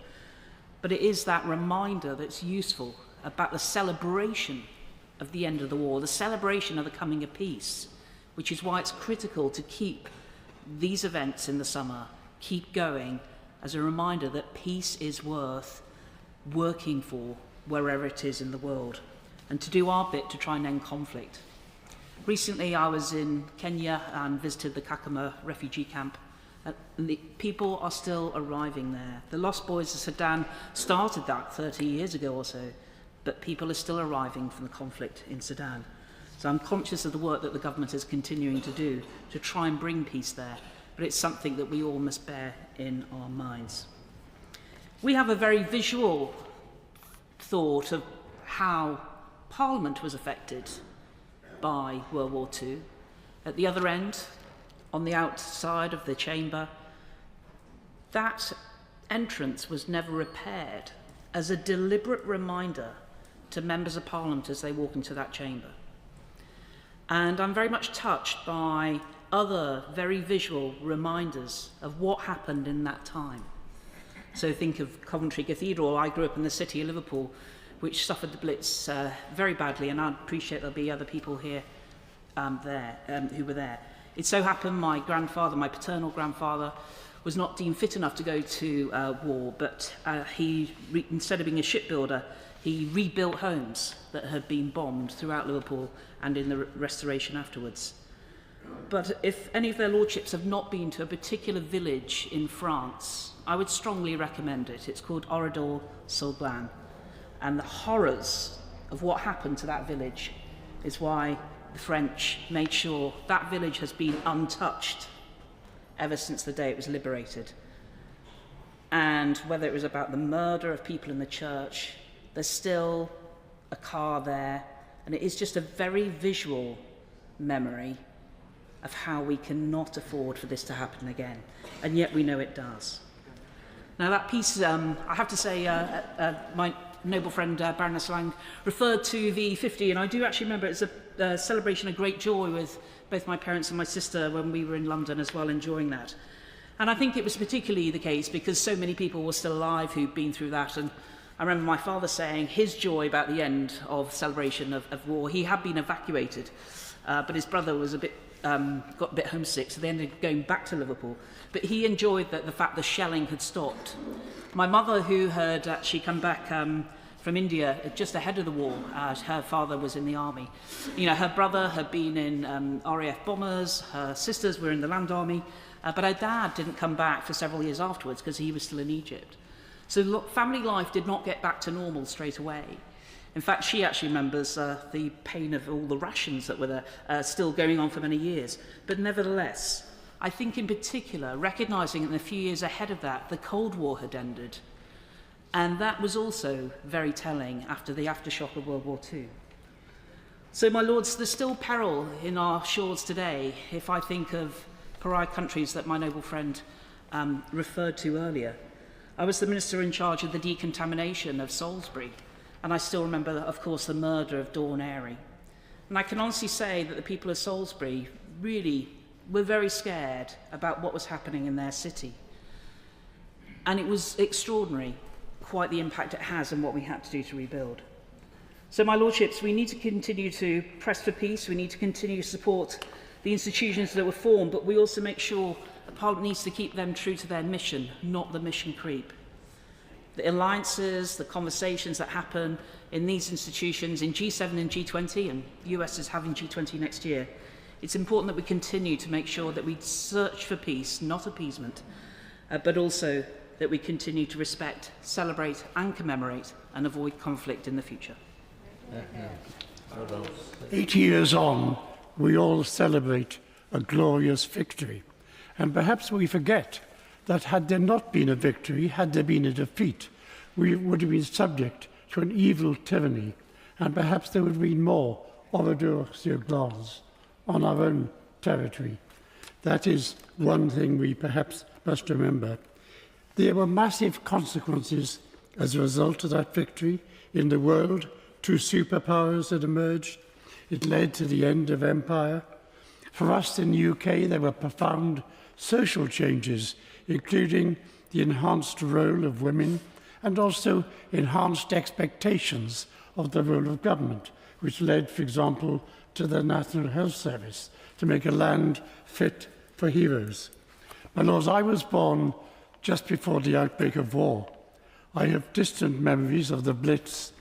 But it is that reminder that's useful about the celebration of the end of the war, the celebration of the coming of peace, which is why it's critical to keep these events in the summer, keep going as a reminder that peace is worth working for wherever it is in the world, and to do our bit to try and end conflict. Recently I was in Kenya and visited the Kakuma refugee camp, and the people are still arriving there. The Lost Boys of Sudan started that 30 years ago or so, but people are still arriving from the conflict in Sudan. So I'm conscious of the work that the government is continuing to do to try and bring peace there, but it's something that we all must bear in our minds. We have a very visual thought of how Parliament was affected by World War II. At the other end, on the outside of the chamber, that entrance was never repaired as a deliberate reminder to members of Parliament as they walk into that chamber. And I'm very much touched by other very visual reminders of what happened in that time. So think of Coventry Cathedral. I grew up in the city of Liverpool, which suffered the Blitz very badly, and I appreciate there'll be other people here who were there. It so happened my grandfather, my paternal grandfather, was not deemed fit enough to go to war, but instead of being a shipbuilder, he rebuilt homes that had been bombed throughout Liverpool and in the restoration afterwards. But if any of their lordships have not been to a particular village in France, I would strongly recommend it. It's called Oradour-sur-Glane. And the horrors of what happened to that village is why the French made sure that village has been untouched ever since the day it was liberated. And whether it was about the murder of people in the church, there's still a car there, and it is just a very visual memory of how we cannot afford for this to happen again, and yet we know it does. Now that piece, I have to say, my noble friend Baroness Lang referred to the 50, and I do actually remember it's a celebration of great joy with both my parents and my sister when we were in London as well, enjoying that. And I think it was particularly the case because so many people were still alive who'd been through that. And I remember my father saying his joy about the end of celebration of war. He had been evacuated, but his brother was got a bit homesick, so they ended up going back to Liverpool. But he enjoyed the fact the shelling had stopped. My mother, who had actually come back from India just ahead of the war, her father was in the army. You know, her brother had been in RAF bombers, her sisters were in the land army, but her dad didn't come back for several years afterwards because he was still in Egypt. So family life did not get back to normal straight away. In fact, she actually remembers the pain of all the rations that were still going on for many years. But nevertheless, I think in particular, recognising in the few years ahead of that, the Cold War had ended. And that was also very telling after the aftershock of World War II. So, my lords, there's still peril in our shores today if I think of pariah countries that my noble friend referred to earlier. I was the minister in charge of the decontamination of Salisbury, and I still remember, of course, the murder of Dawn Airy. And I can honestly say that the people of Salisbury really were very scared about what was happening in their city. And it was extraordinary, quite the impact it has and what we had to do to rebuild. So, my lordships, we need to continue to press for peace. We need to continue to support the institutions that were formed, but we also make sure that Parliament needs to keep them true to their mission, not the mission creep. The alliances, the conversations that happen in these institutions, in G7 and G20, and the US is having G20 next year, it's important that we continue to make sure that we search for peace, not appeasement, but also that we continue to respect, celebrate and commemorate and avoid conflict in the future. 80 years on, we all celebrate a glorious victory. And perhaps we forget that had there not been a victory, had there been a defeat, we would have been subject to an evil tyranny, and perhaps there would have been more Oradour-sur-Glane on our own territory. That is one thing we perhaps must remember. There were massive consequences as a result of that victory in the world. Two superpowers had emerged. It led to the end of empire. For us in the UK, there were profound social changes, including the enhanced role of women and also enhanced expectations of the role of government, which led, for example, to the National Health Service to make a land fit for heroes. My lords, I was born just before the outbreak of war. I have distant memories of the Blitz,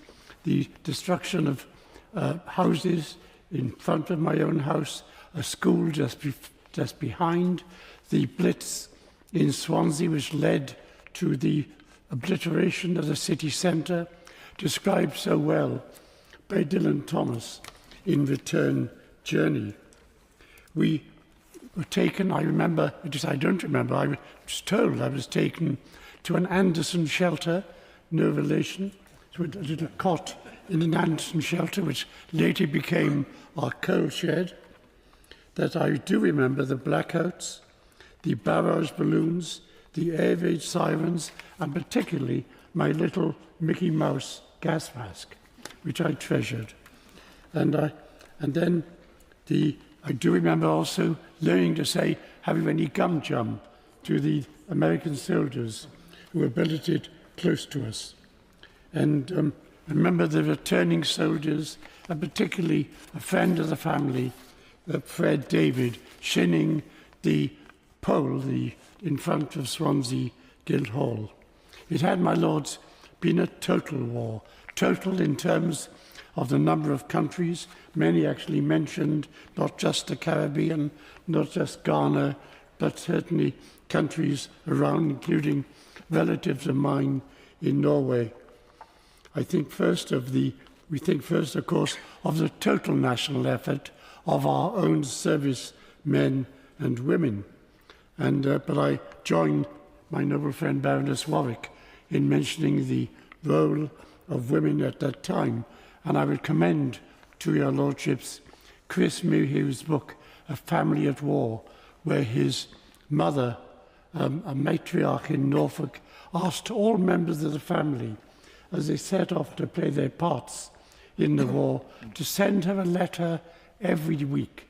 the destruction of houses in front of my own house, a school just behind, the Blitz in Swansea, which led to the obliteration of the city centre, described so well by Dylan Thomas in Return Journey. We were taken, I remember, I don't remember, I was told I was taken to an Anderson shelter, no relation, to a little cot in an Anderson shelter, which later became our coal shed. That I do remember the blackouts, the barrage balloons, the air raid sirens, and particularly my little Mickey Mouse gas mask, which I treasured. And then I do remember also learning to say, "Have you any gum jam?" to the American soldiers who were billeted close to us. And I remember the returning soldiers, and particularly a friend of the family, Fred David shinning the pole in front of Swansea Guildhall. It had, my lords, been a total war. Total in terms of the number of countries. Many actually mentioned not just the Caribbean, not just Ghana, but certainly countries around, including relatives of mine in Norway. We think first, of course, of the total national effort of our own service men and women. But I join my noble friend Baroness Warwick in mentioning the role of women at that time. And I would commend to your lordships Chris Mayhew's book, A Family at War, where his mother, a matriarch in Norfolk, asked all members of the family, as they set off to play their parts in the war, to send her a letter every week,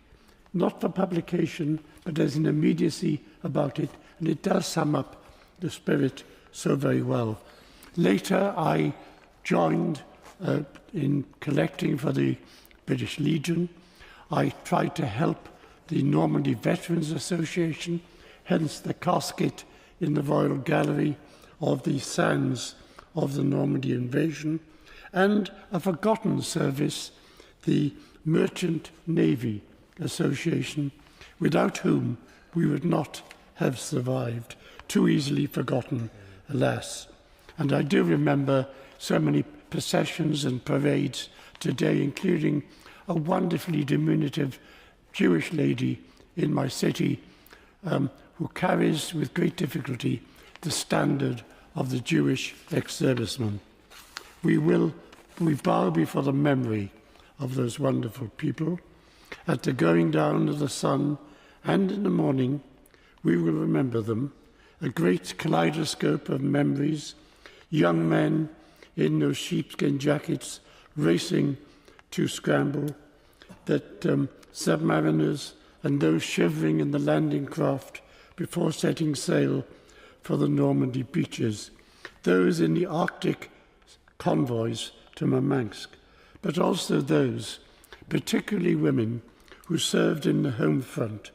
not for publication, but there's an immediacy about it, and it does sum up the spirit so very well. Later, I joined in collecting for the British Legion. I tried to help the Normandy Veterans Association, hence the casket in the Royal Gallery of the sands of the Normandy invasion, and a forgotten service, the Merchant Navy Association, without whom we would not have survived, too easily forgotten, alas. And I do remember so many processions and parades today, including a wonderfully diminutive Jewish lady in my city who carries with great difficulty the standard of the Jewish ex-servicemen. We bow before the memory of those wonderful people. At the going down of the sun and in the morning, we will remember them, a great kaleidoscope of memories, young men in those sheepskin jackets racing to scramble, that submariners and those shivering in the landing craft before setting sail for the Normandy beaches, those in the Arctic convoys to Murmansk, but also those, particularly women, who served in the home front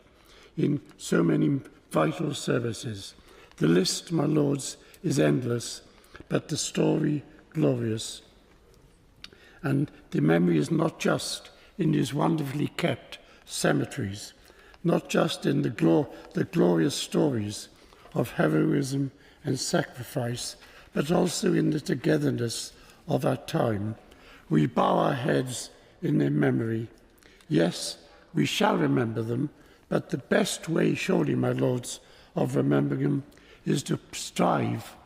in so many vital services. The list, my lords, is endless, but the story glorious. And the memory is not just in these wonderfully kept cemeteries, not just in the glorious stories of heroism and sacrifice, but also in the togetherness of our time. We bow our heads in their memory. Yes, we shall remember them, but the best way, surely, my lords, of remembering them is to strive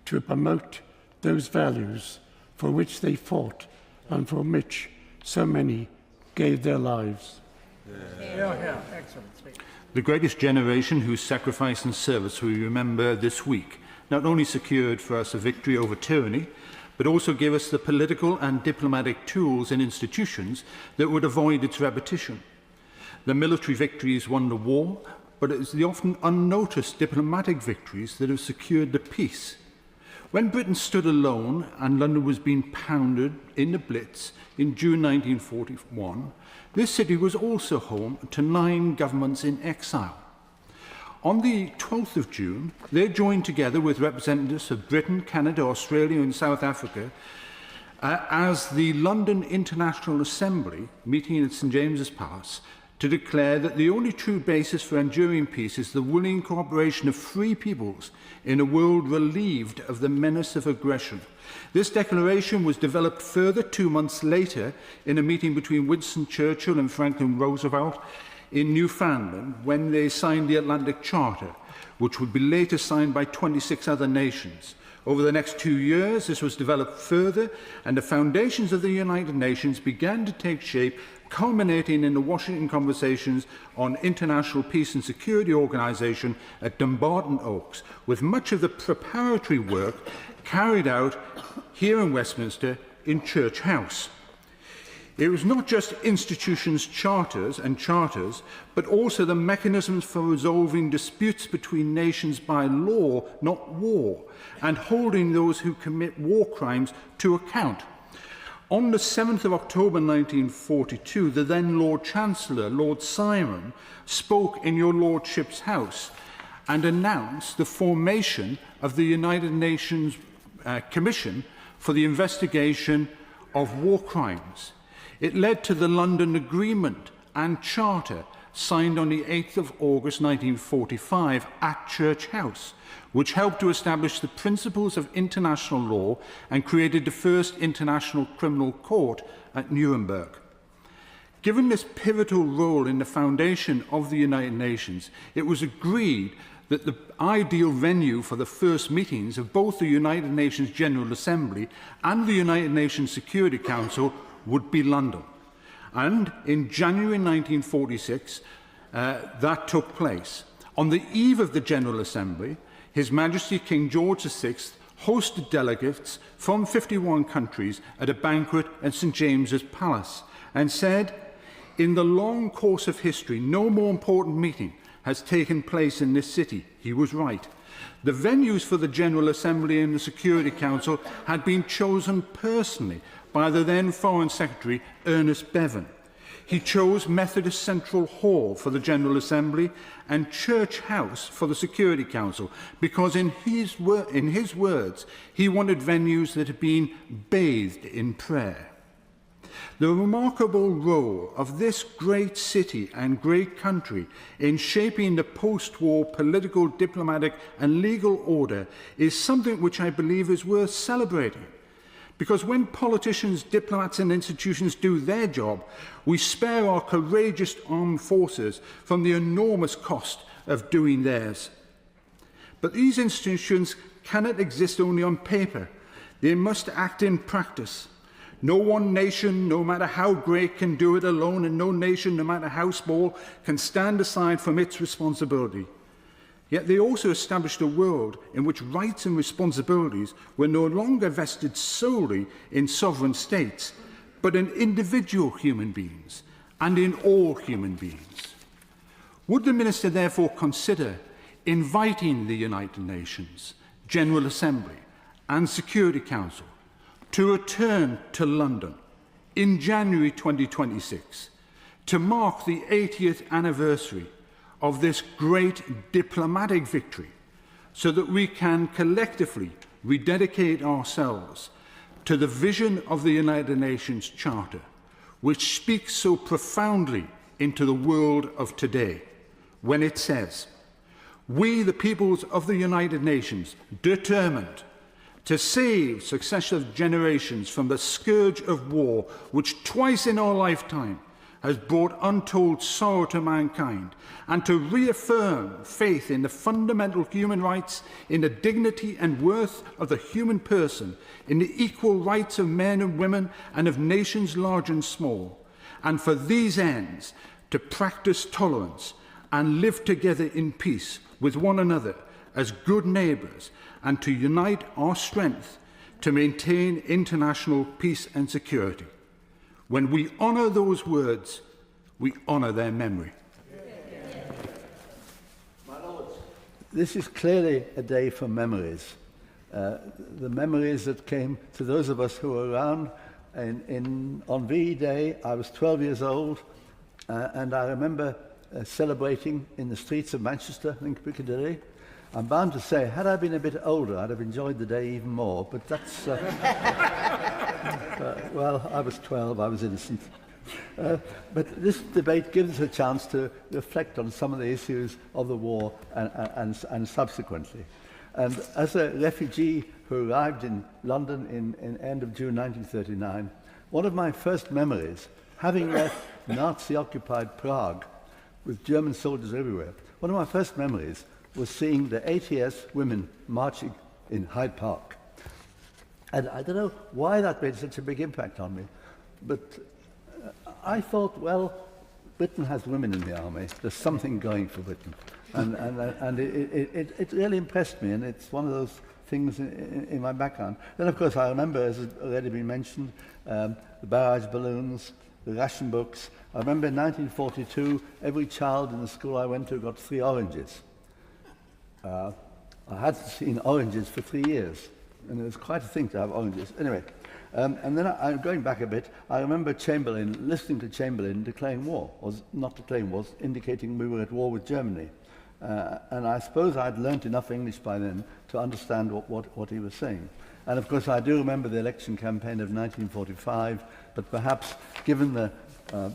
to promote those values for which they fought and for which so many gave their lives. Excellent speech. The greatest generation whose sacrifice and service we remember this week not only secured for us a victory over tyranny, but also gave us the political and diplomatic tools and institutions that would avoid its repetition. The military victories won the war, but it is the often unnoticed diplomatic victories that have secured the peace. When Britain stood alone and London was being pounded in the Blitz in June 1941, this city was also home to 9 governments in exile. On the 12th of June, they joined together with representatives of Britain, Canada, Australia and South Africa as the London International Assembly, meeting at St James's Palace, to declare that the only true basis for enduring peace is the willing cooperation of free peoples in a world relieved of the menace of aggression. This declaration was developed further 2 months later in a meeting between Winston Churchill and Franklin Roosevelt in Newfoundland when they signed the Atlantic Charter, which would be later signed by 26 other nations. Over the next 2 years, this was developed further, and the foundations of the United Nations began to take shape, culminating in the Washington Conversations on International Peace and Security Organization at Dumbarton Oaks, with much of the preparatory work carried out here in Westminster in Church House. It was not just institutions' charters, but also the mechanisms for resolving disputes between nations by law, not war, and holding those who commit war crimes to account. On the 7th of October 1942, the then Lord Chancellor, Lord Simon, spoke in your Lordship's house and announced the formation of the United Nations Commission for the investigation of war crimes. It led to the London Agreement and Charter signed on the 8th of August 1945 at Church House, which helped to establish the principles of international law and created the first international criminal court at Nuremberg. Given this pivotal role in the foundation of the United Nations, it was agreed that the ideal venue for the first meetings of both the United Nations General Assembly and the United Nations Security Council would be London. And in January 1946, that took place. On the eve of the General Assembly, His Majesty King George VI hosted delegates from 51 countries at a banquet at St. James's Palace and said, "In the long course of history, no more important meeting has taken place in this city." He was right. The venues for the General Assembly and the Security Council had been chosen personally by the then Foreign Secretary, Ernest Bevin. He chose Methodist Central Hall for the General Assembly and Church House for the Security Council because, in his words, he wanted venues that had been bathed in prayer. The remarkable role of this great city and great country in shaping the post-war political, diplomatic and legal order is something which I believe is worth celebrating. Because when politicians, diplomats and institutions do their job, we spare our courageous armed forces from the enormous cost of doing theirs. But these institutions cannot exist only on paper. They must act in practice. No one nation, no matter how great, can do it alone, and no nation, no matter how small, can stand aside from its responsibility. Yet they also established a world in which rights and responsibilities were no longer vested solely in sovereign states, but in individual human beings and in all human beings. Would the Minister therefore consider inviting the United Nations, General Assembly and Security Council to return to London in January 2026 to mark the 80th anniversary of this great diplomatic victory, so that we can collectively rededicate ourselves to the vision of the United Nations Charter, which speaks so profoundly into the world of today, when it says, "We, the peoples of the United Nations, determined to save successive generations from the scourge of war, which twice in our lifetime has brought untold sorrow to mankind, and to reaffirm faith in the fundamental human rights, in the dignity and worth of the human person, in the equal rights of men and women and of nations large and small, and for these ends to practice tolerance and live together in peace with one another as good neighbours, and to unite our strength to maintain international peace and security." When we honour those words, we honour their memory. My Lords, this is clearly a day for memories. The memories that came to those of us who were around on VE Day. I was 12 years old, and I remember celebrating in the streets of Manchester, in Piccadilly. I'm bound to say, had I been a bit older, I'd have enjoyed the day even more, but that's... well, I was 12, I was innocent. But this debate gives us a chance to reflect on some of the issues of the war and subsequently. And as a refugee who arrived in London in end of June 1939, one of my first memories, having left Nazi-occupied Prague with German soldiers everywhere, one of my first memories was seeing the ATS women marching in Hyde Park. And I don't know why that made such a big impact on me, but I thought, well, Britain has women in the army. There's something going for Britain. And it really impressed me, and it's one of those things in my background. Then, of course, I remember, as has already been mentioned, the barrage balloons, the ration books. I remember in 1942, every child in the school I went to got 3 oranges. I hadn't seen oranges for 3 years. and it was quite a thing to have oranges. Anyway, and then I'm going back a bit. I remember Chamberlain, listening to Chamberlain declaring war, or not declaring war, indicating we were at war with Germany. And I suppose I'd learnt enough English by then to understand what he was saying. And of course, I do remember the election campaign of 1945, but perhaps given the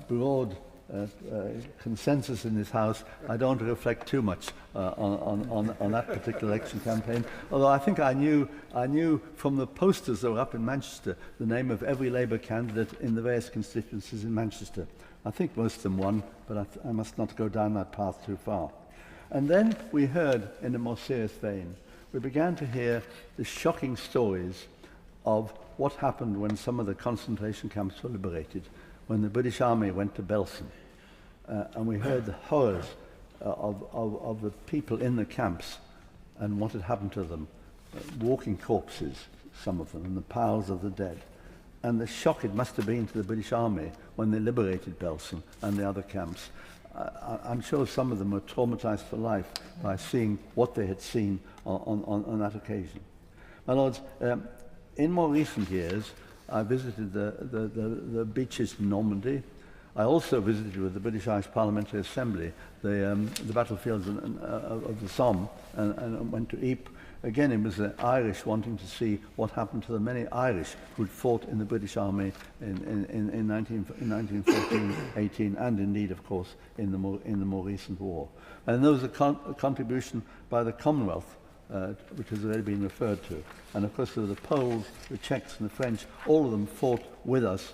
broad consensus in this House, I don't want to reflect too much on that particular election campaign. Although I think I knew from the posters that were up in Manchester the name of every Labour candidate in the various constituencies in Manchester. I think most of them won, but I must not go down that path too far. And then we heard, in a more serious vein, we began to hear the shocking stories of what happened when some of the concentration camps were liberated, when the British Army went to Belsen. And we heard the horrors of the people in the camps and what had happened to them, walking corpses, some of them, in the piles of the dead. And the shock it must have been to the British Army when they liberated Belsen and the other camps. I'm sure some of them were traumatized for life by seeing what they had seen on that occasion. My Lords, in more recent years, I visited the beaches in Normandy. I also visited with the British Irish Parliamentary Assembly the battlefields of the Somme and went to Ypres. Again, it was the Irish wanting to see what happened to the many Irish who'd fought in the British Army in 1914-18, and indeed, of course, in the more recent war. And there was a contribution by the Commonwealth, which has already been referred to. And of course, there were the Poles, the Czechs, and the French. All of them fought with us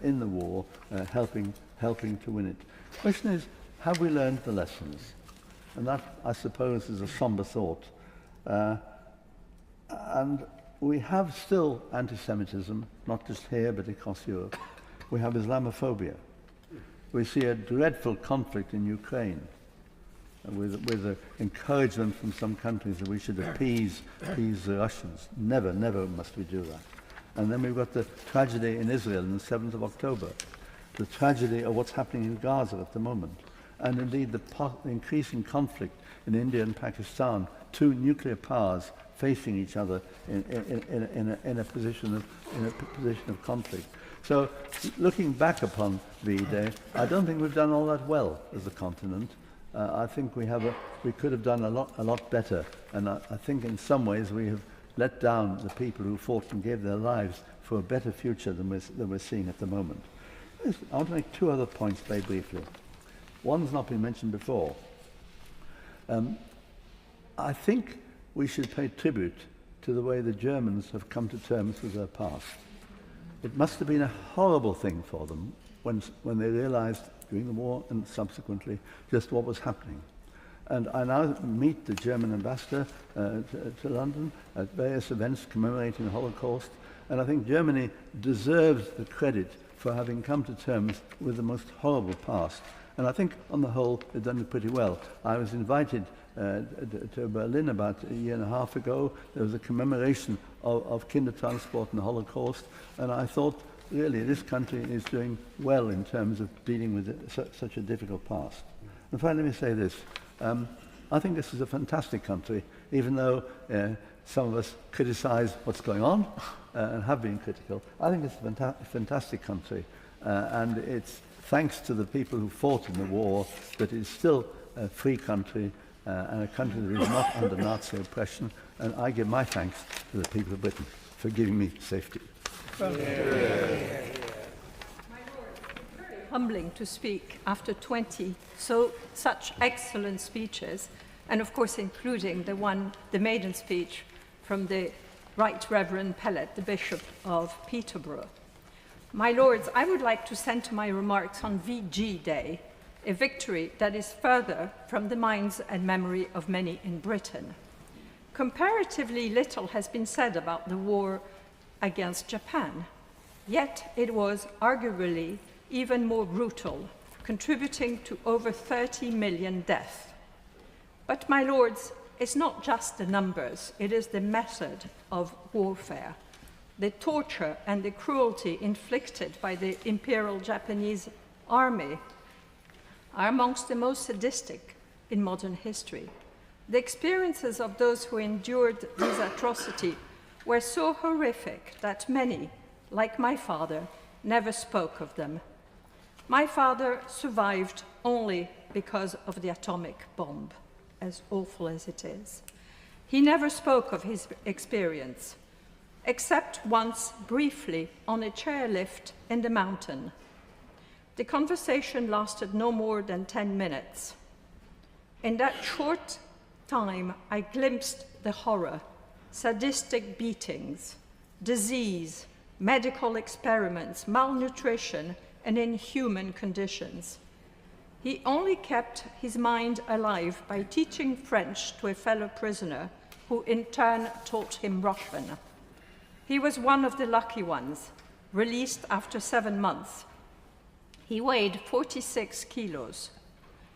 in the war, helping to win it. The question is, have we learned the lessons? And that, I suppose, is a somber thought. And we have still anti-Semitism, not just here, but across Europe. We have Islamophobia. We see a dreadful conflict in Ukraine with the encouragement from some countries that we should appease the Russians. Never, never must we do that. And then we've got the tragedy in Israel on the 7th of October, the tragedy of what's happening in Gaza at the moment, and indeed the increasing conflict in India and Pakistan, two nuclear powers facing each other in a position of conflict. So, looking back upon VE Day, I don't think we've done all that well as a continent. I think we could have done a lot better, and I think in some ways we have let down the people who fought and gave their lives for a better future than we're seeing at the moment. I want to make two other points very briefly. One's not been mentioned before. I think we should pay tribute to the way the Germans have come to terms with their past. It must have been a horrible thing for them when they realized during the war and subsequently just what was happening. And I now meet the German ambassador to London at various events commemorating the Holocaust, and I think Germany deserves the credit for having come to terms with the most horrible past. And I think, on the whole, they've done it pretty well. I was invited to Berlin about a year and a half ago. There was a commemoration of Kindertransport and the Holocaust, and I thought, really, this country is doing well in terms of dealing with such a difficult past. And finally, let me say this. I think this is a fantastic country, even though some of us criticise what's going on and have been critical. I think it's a fantastic country, and it's thanks to the people who fought in the war that it's still a free country and a country that is not under Nazi oppression. And I give my thanks to the people of Britain for giving me safety. Humbling to speak after 20 such excellent speeches, and of course including the maiden speech from the Right Reverend Pellet, the Bishop of Peterborough. My Lords, I would like to centre my remarks on VG Day, a victory that is further from the minds and memory of many in Britain. Comparatively little has been said about the war against Japan, yet it was arguably even more brutal, contributing to over 30 million deaths. But, my Lords, it's not just the numbers, it is the method of warfare. The torture and the cruelty inflicted by the Imperial Japanese Army are amongst the most sadistic in modern history. The experiences of those who endured these atrocities were so horrific that many, like my father, never spoke of them. My father survived only because of the atomic bomb, as awful as it is. He never spoke of his experience, except once briefly on a chairlift in the mountain. The conversation lasted no more than 10 minutes. In that short time, I glimpsed the horror, sadistic beatings, disease, medical experiments, malnutrition, and inhuman conditions. He only kept his mind alive by teaching French to a fellow prisoner, who in turn taught him Russian. He was one of the lucky ones, released after 7 months. He weighed 46 kilos.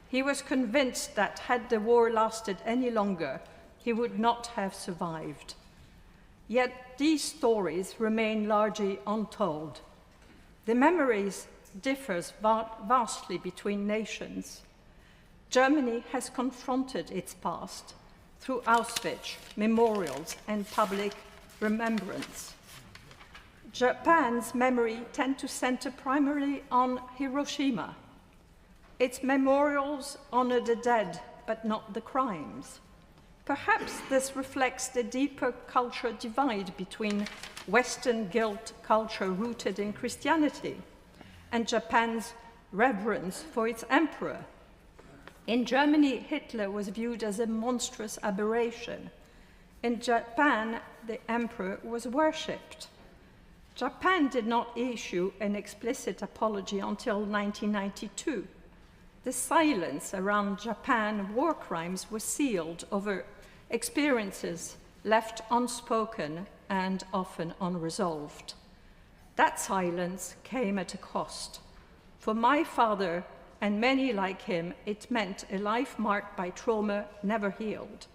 He was convinced that had the war lasted any longer, he would not have survived. Yet these stories remain largely untold. The memories differs vastly between nations. Germany has confronted its past through Auschwitz, memorials, and public remembrance. Japan's memory tends to center primarily on Hiroshima. Its memorials honor the dead, but not the crimes. Perhaps this reflects the deeper cultural divide between Western guilt culture rooted in Christianity and Japan's reverence for its emperor. In Germany, Hitler was viewed as a monstrous aberration. In Japan, the emperor was worshipped. Japan did not issue an explicit apology until 1992. The silence around Japan war crimes was sealed over experiences left unspoken and often unresolved. That silence came at a cost. For my father and many like him, it meant a life marked by trauma never healed.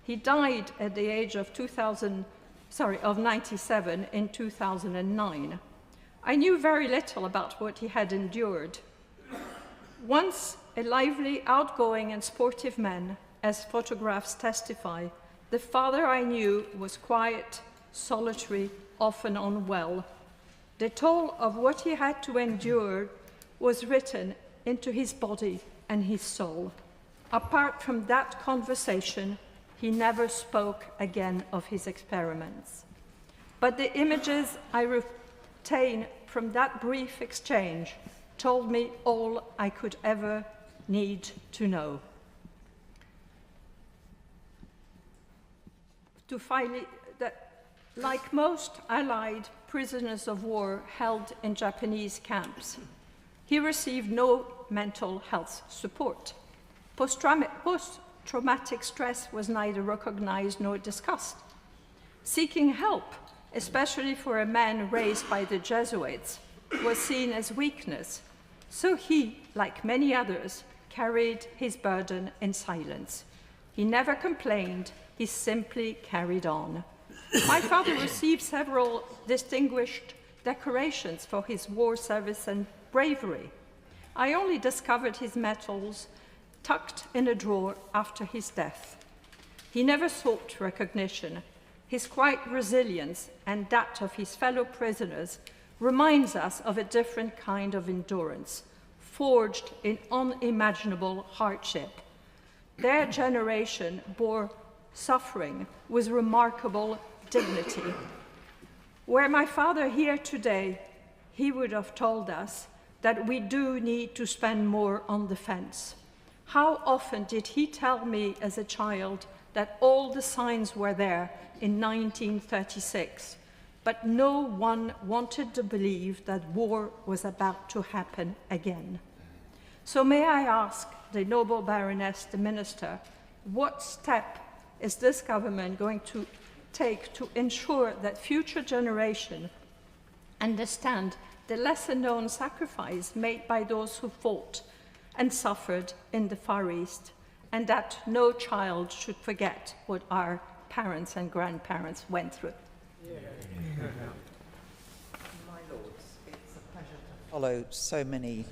He died at the age of 97 in 2009. I knew very little about what he had endured. Once a lively, outgoing, and sportive man, as photographs testify, the father I knew was quiet, solitary, often unwell. The toll of what he had to endure was written into his body and his soul. Apart from that conversation, he never spoke again of his experiments. But the images I retain from that brief exchange told me all I could ever need to know. Like most Allied prisoners of war held in Japanese camps, he received no mental health support. Post-traumatic stress was neither recognized nor discussed. Seeking help, especially for a man raised by the Jesuits, was seen as weakness. So he, like many others, carried his burden in silence. He never complained, he simply carried on. My father received several distinguished decorations for his war service and bravery. I only discovered his medals tucked in a drawer after his death. He never sought recognition. His quiet resilience and that of his fellow prisoners reminds us of a different kind of endurance, forged in unimaginable hardship. Their generation bore suffering with remarkable dignity. Were my father here today, he would have told us that we do need to spend more on defense. How often did he tell me as a child that all the signs were there in 1936, but no one wanted to believe that war was about to happen again. So may I ask the noble Baroness, the Minister, what step is this government going to take to ensure that future generations understand the lesser-known sacrifice made by those who fought and suffered in the Far East, and that no child should forget what our parents and grandparents went through? My Lords, it's a pleasure to follow so many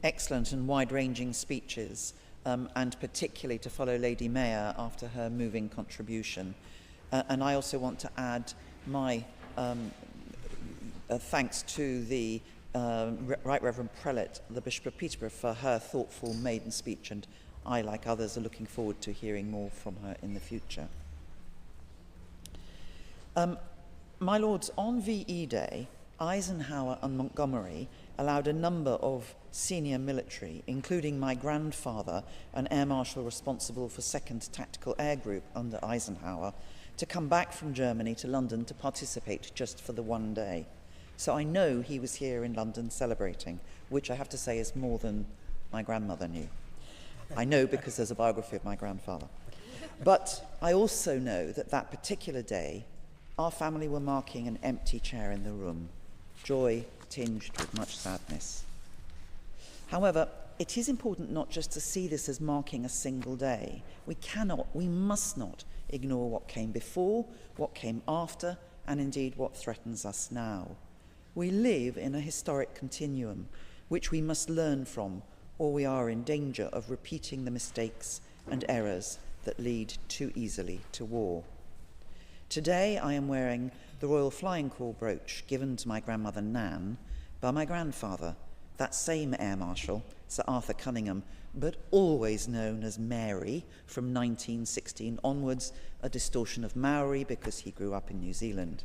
excellent and wide-ranging speeches, and particularly to follow Lady Mayor after her moving contribution. And I also want to add my thanks to the Right Reverend Prelate, the Bishop of Peterborough, for her thoughtful maiden speech, and I, like others, are looking forward to hearing more from her in the future. My Lords, on VE Day, Eisenhower and Montgomery allowed a number of senior military, including my grandfather, an air marshal responsible for 2nd Tactical Air Group under Eisenhower, to come back from Germany to London to participate just for the one day. So I know he was here in London celebrating, which I have to say is more than my grandmother knew. I know because there's a biography of my grandfather. But I also know that that particular day, our family were marking an empty chair in the room, joy tinged with much sadness. However, it is important not just to see this as marking a single day. We must not ignore what came before, what came after, and indeed what threatens us now. We live in a historic continuum, which we must learn from, or we are in danger of repeating the mistakes and errors that lead too easily to war. Today I am wearing the Royal Flying Corps brooch given to my grandmother Nan by my grandfather, that same Air Marshal, Sir Arthur Cunningham, but always known as Mary from 1916 onwards, a distortion of Maori because he grew up in New Zealand.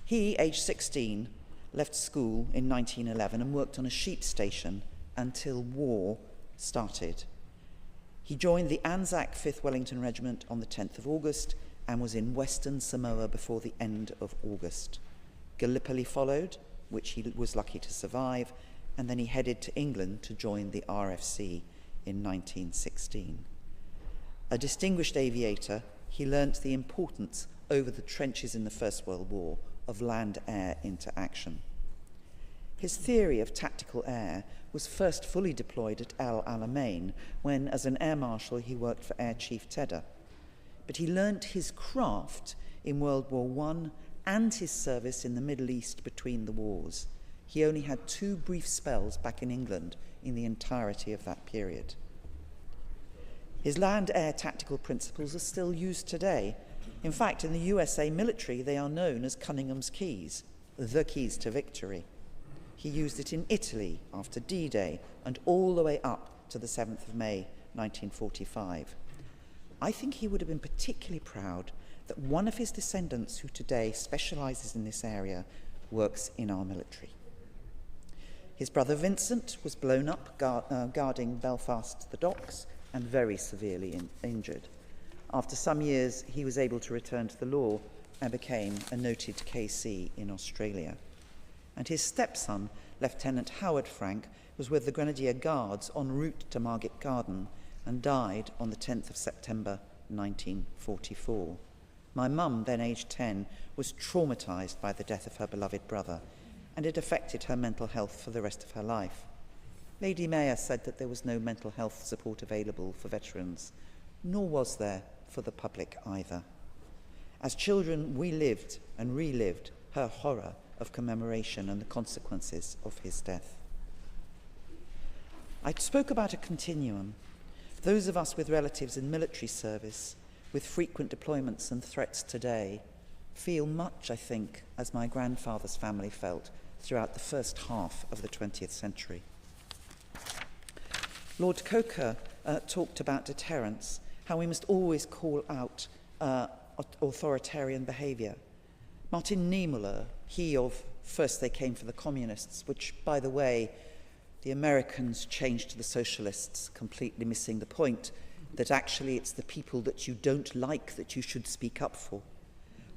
He, aged 16, left school in 1911 and worked on a sheep station until war started. He joined the Anzac 5th Wellington Regiment on the 10th of August and was in Western Samoa before the end of August. Gallipoli followed, which he was lucky to survive, and then he headed to England to join the RFC in 1916. A distinguished aviator, he learnt the importance over the trenches in the First World War of land-air interaction. His theory of tactical air was first fully deployed at El Alamein when, as an air marshal, he worked for Air Chief Tedder. But he learnt his craft in World War I and his service in the Middle East between the wars. He only had 2 brief spells back in England in the entirety of that period. His land-air tactical principles are still used today. In fact, in the USA military, they are known as Cunningham's keys, the keys to victory. He used it in Italy after D-Day and all the way up to the 7th of May, 1945. I think he would have been particularly proud that one of his descendants, who today specialises in this area, works in our military. His brother Vincent was blown up guarding Belfast the docks and very severely injured. After some years, he was able to return to the law and became a noted KC in Australia. And his stepson, Lieutenant Howard Frank, was with the Grenadier Guards en route to Margate Garden and died on the 10th of September 1944. My mum, then aged 10, was traumatised by the death of her beloved brother, and it affected her mental health for the rest of her life. Lady Mayor said that there was no mental health support available for veterans, nor was there for the public either. As children, we lived and relived her horror of commemoration and the consequences of his death. I spoke about a continuum. Those of us with relatives in military service, with frequent deployments and threats today, feel much, I think, as my grandfather's family felt throughout the first half of the 20th century. Lord Coker talked about deterrence, how we must always call out authoritarian behaviour. Martin Niemöller, he of First They Came for the Communists, which, by the way, the Americans changed to the socialists, completely missing the point that actually it's the people that you don't like that you should speak up for,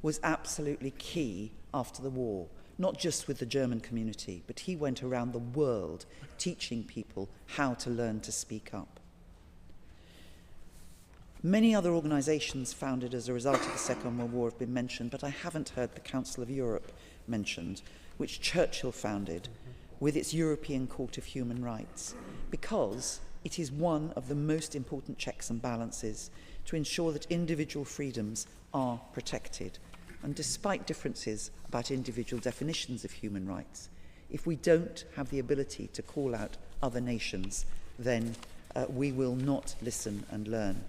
was absolutely key after the war, not just with the German community, but he went around the world teaching people how to learn to speak up. Many other organisations founded as a result of the Second World War have been mentioned, but I haven't heard the Council of Europe mentioned, which Churchill founded with its European Court of Human Rights, because it is one of the most important checks and balances to ensure that individual freedoms are protected. And despite differences about individual definitions of human rights, if we don't have the ability to call out other nations, then we will not listen and learn.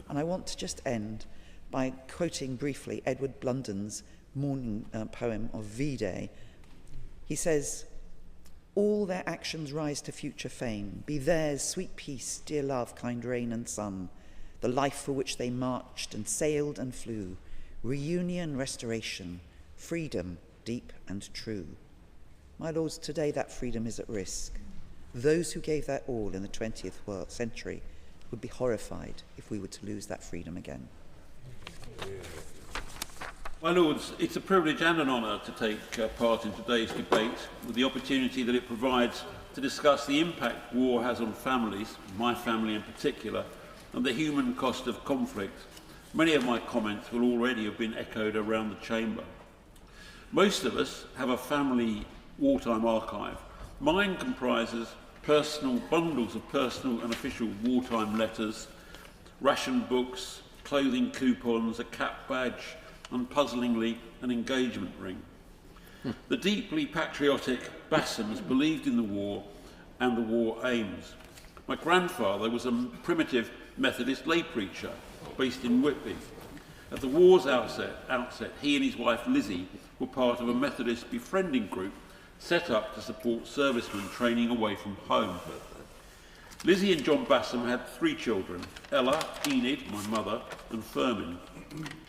And I want to just end by quoting briefly Edward Blunden's morning poem of V-Day. He says, "All their actions rise to future fame, be theirs sweet peace, dear love, kind rain and sun, the life for which they marched and sailed and flew, reunion, restoration, freedom deep and true." My lords, today that freedom is at risk. Those who gave their all in the 20th century would be horrified if we were to lose that freedom again. My lords, it's a privilege and an honour to take part in today's debate, with the opportunity that it provides to discuss the impact war has on families, my family in particular, and the human cost of conflict. Many of my comments will already have been echoed around the chamber. Most of us have a family wartime archive. Mine comprises bundles of personal and official wartime letters, ration books, clothing coupons, a cap badge, and puzzlingly, an engagement ring. The deeply patriotic Bassams believed in the war and the war aims. My grandfather was a primitive Methodist lay preacher based in Whitby. At the war's outset, he and his wife Lizzie were part of a Methodist befriending group set up to support servicemen training away from home. Lizzie and John Bassam had 3 children, Ella, Enid, my mother, and Firmin.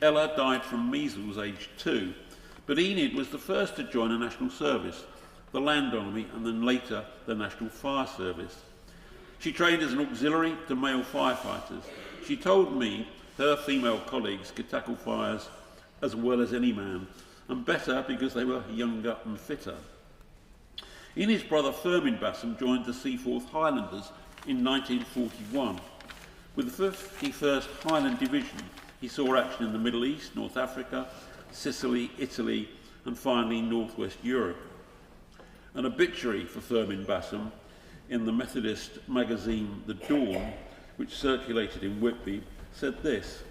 Ella died from measles aged 2, but Enid was the first to join a national service, the Land Army, and then later the National Fire Service. She trained as an auxiliary to male firefighters. She told me her female colleagues could tackle fires as well as any man, and better because they were younger and fitter. Enid's brother Firmin Bassam joined the Seaforth Highlanders in 1941. With the 51st Highland Division, he saw action in the Middle East, North Africa, Sicily, Italy, and finally Northwest Europe. An obituary for Firmin Bassam in the Methodist magazine The Dawn, which circulated in Whitby, said this: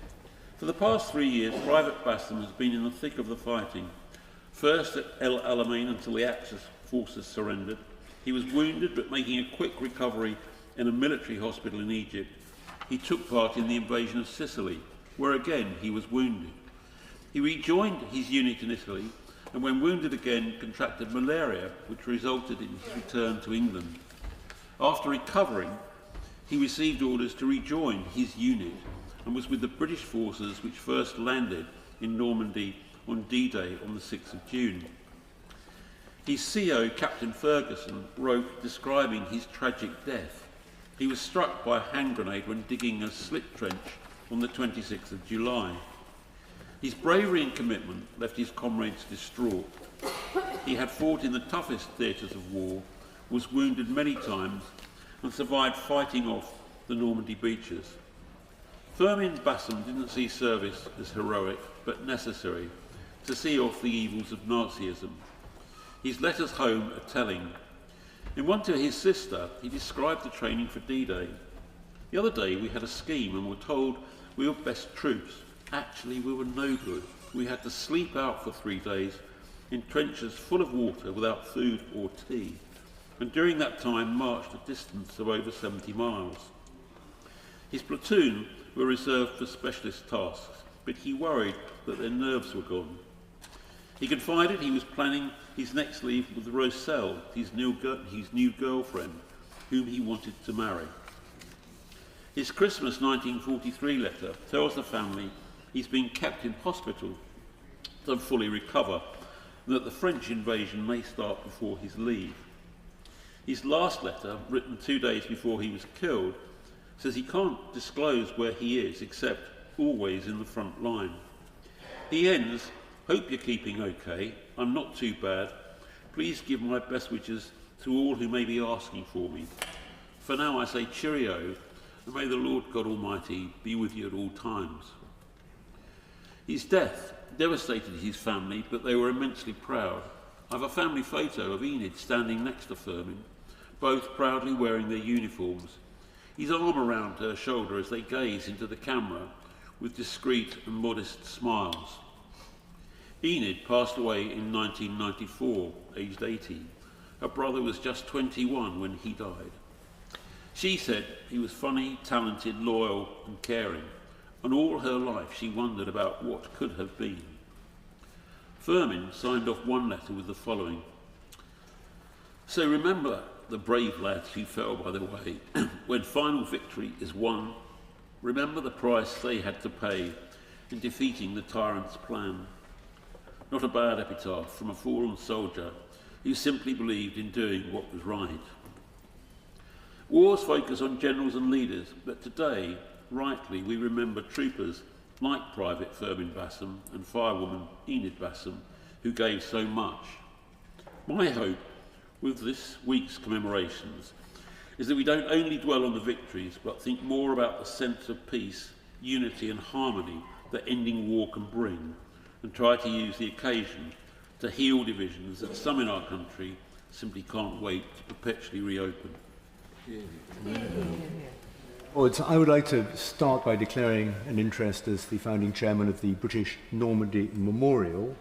"For the past 3 years, Private Bassam has been in the thick of the fighting. First at El Alamein until the Axis forces surrendered. He was wounded, but making a quick recovery in a military hospital in Egypt. He took part in the invasion of Sicily, where again he was wounded. He rejoined his unit in Italy, and when wounded again, contracted malaria, which resulted in his return to England. After recovering, he received orders to rejoin his unit, and was with the British forces which first landed in Normandy on D-Day on the 6th of June. His CO, Captain Ferguson, wrote describing his tragic death. He was struck by a hand grenade when digging a slit trench on the 26th of July. His bravery and commitment left his comrades distraught. He had fought in the toughest theatres of war, was wounded many times, and survived fighting off the Normandy beaches. Firmin Bassam didn't see service as heroic, but necessary, to see off the evils of Nazism. His letters home are telling. In one to his sister, he described the training for D-Day. "The other day we had a scheme and were told we were best troops. Actually, we were no good. We had to sleep out for 3 days in trenches full of water without food or tea, and during that time marched a distance of over 70 miles. His platoon were reserved for specialist tasks, but he worried that their nerves were gone. He confided he was planning his next leave with Roselle, his new girlfriend, whom he wanted to marry. His Christmas 1943 letter tells the family he's been kept in hospital to fully recover, and that the French invasion may start before his leave. His last letter, written 2 days before he was killed, says he can't disclose where he is, except always in the front line. He ends, "Hope you're keeping okay. I'm not too bad. Please give my best wishes to all who may be asking for me. For now I say cheerio, and may the Lord God Almighty be with you at all times." His death devastated his family, but they were immensely proud. I have a family photo of Enid standing next to Firmin, both proudly wearing their uniforms, his arm around her shoulder as they gaze into the camera with discreet and modest smiles. Enid passed away in 1994, aged 80. Her brother was just 21 when he died. She said he was funny, talented, loyal and caring. and all her life she wondered about what could have been. Firmin signed off one letter with the following: "So remember the brave lads who fell by the way. When final victory is won, remember the price they had to pay in defeating the tyrant's plan. Not a bad epitaph from a fallen soldier who simply believed in doing what was right." Wars focus on generals and leaders, but today, rightly, we remember troopers like Private Firmin Bassam and Firewoman Enid Bassam, who gave so much. My hope with this week's commemorations is that we don't only dwell on the victories, but think more about the sense of peace, unity and harmony that ending war can bring, and try to use the occasion to heal divisions that some in our country simply can't wait to perpetually reopen. I would like to start by declaring an interest as the founding chairman of the British Normandy Memorial.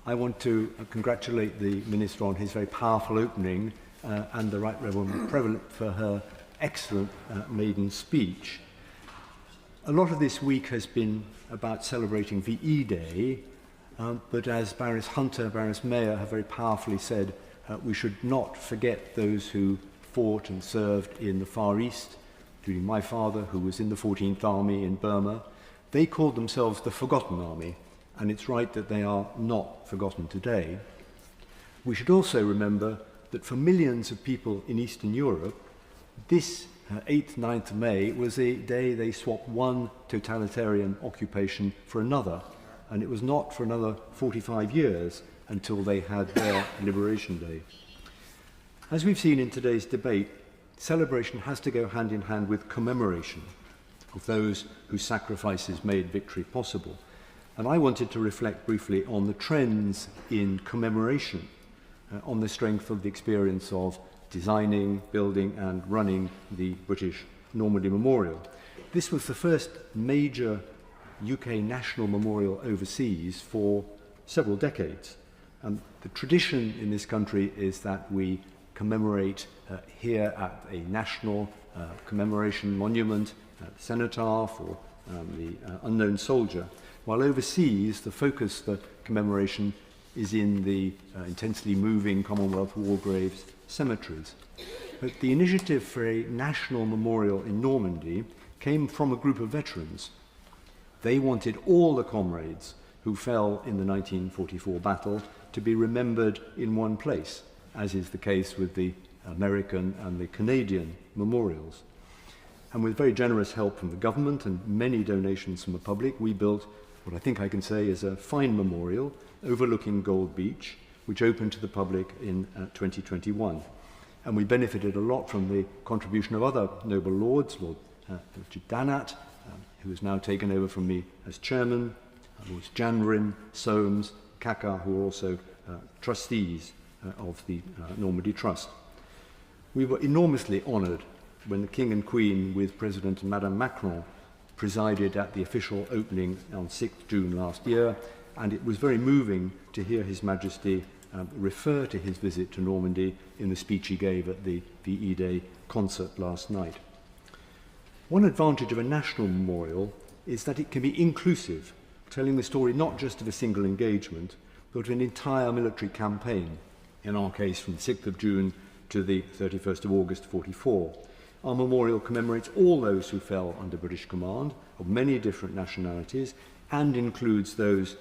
I want to congratulate the Minister on his very powerful opening and the Right Reverend Prevalent for her excellent maiden speech. A lot of this week has been about celebrating VE Day, but as Baroness Hunter, Baroness Mayer have very powerfully said, we should not forget those who fought and served in the Far East, including my father, who was in the 14th Army in Burma. They called themselves the Forgotten Army, and it's right that they are not forgotten today. We should also remember that for millions of people in Eastern Europe, this 8th, 9th May was a day they swapped one totalitarian occupation for another, and it was not for another 45 years until they had their Liberation Day. As we've seen in today's debate, celebration has to go hand in hand with commemoration of those whose sacrifices made victory possible. And I wanted to reflect briefly on the trends in commemoration, on the strength of the experience of designing, building and running the British Normandy Memorial. This was the first major UK national memorial overseas for several decades. And the tradition in this country is that we commemorate here at a national commemoration monument, at the cenotaph or the unknown soldier, while overseas the focus for commemoration is in the intensely moving Commonwealth war graves cemeteries. But the initiative for a national memorial in Normandy came from a group of veterans. They wanted all the comrades who fell in the 1944 battle to be remembered in one place, as is the case with the American and the Canadian memorials. And with very generous help from the government and many donations from the public, we built what I think I can say is a fine memorial overlooking Gold Beach, which opened to the public in 2021. And we benefited a lot from the contribution of other noble lords, Lord Richard Danat, who has now taken over from me as chairman, Lords Janrin, Soames, Kaka, who are also trustees of the Normandy Trust. We were enormously honoured when the King and Queen, with President and Madame Macron, presided at the official opening on 6th June last year, and it was very moving to hear His Majesty refer to his visit to Normandy in the speech he gave at the VE Day concert last night. One advantage of a national memorial is that it can be inclusive, telling the story not just of a single engagement, but of an entire military campaign, in our case from the 6th of June to the 31st of August 44. Our memorial commemorates all those who fell under British command, of many different nationalities, and includes those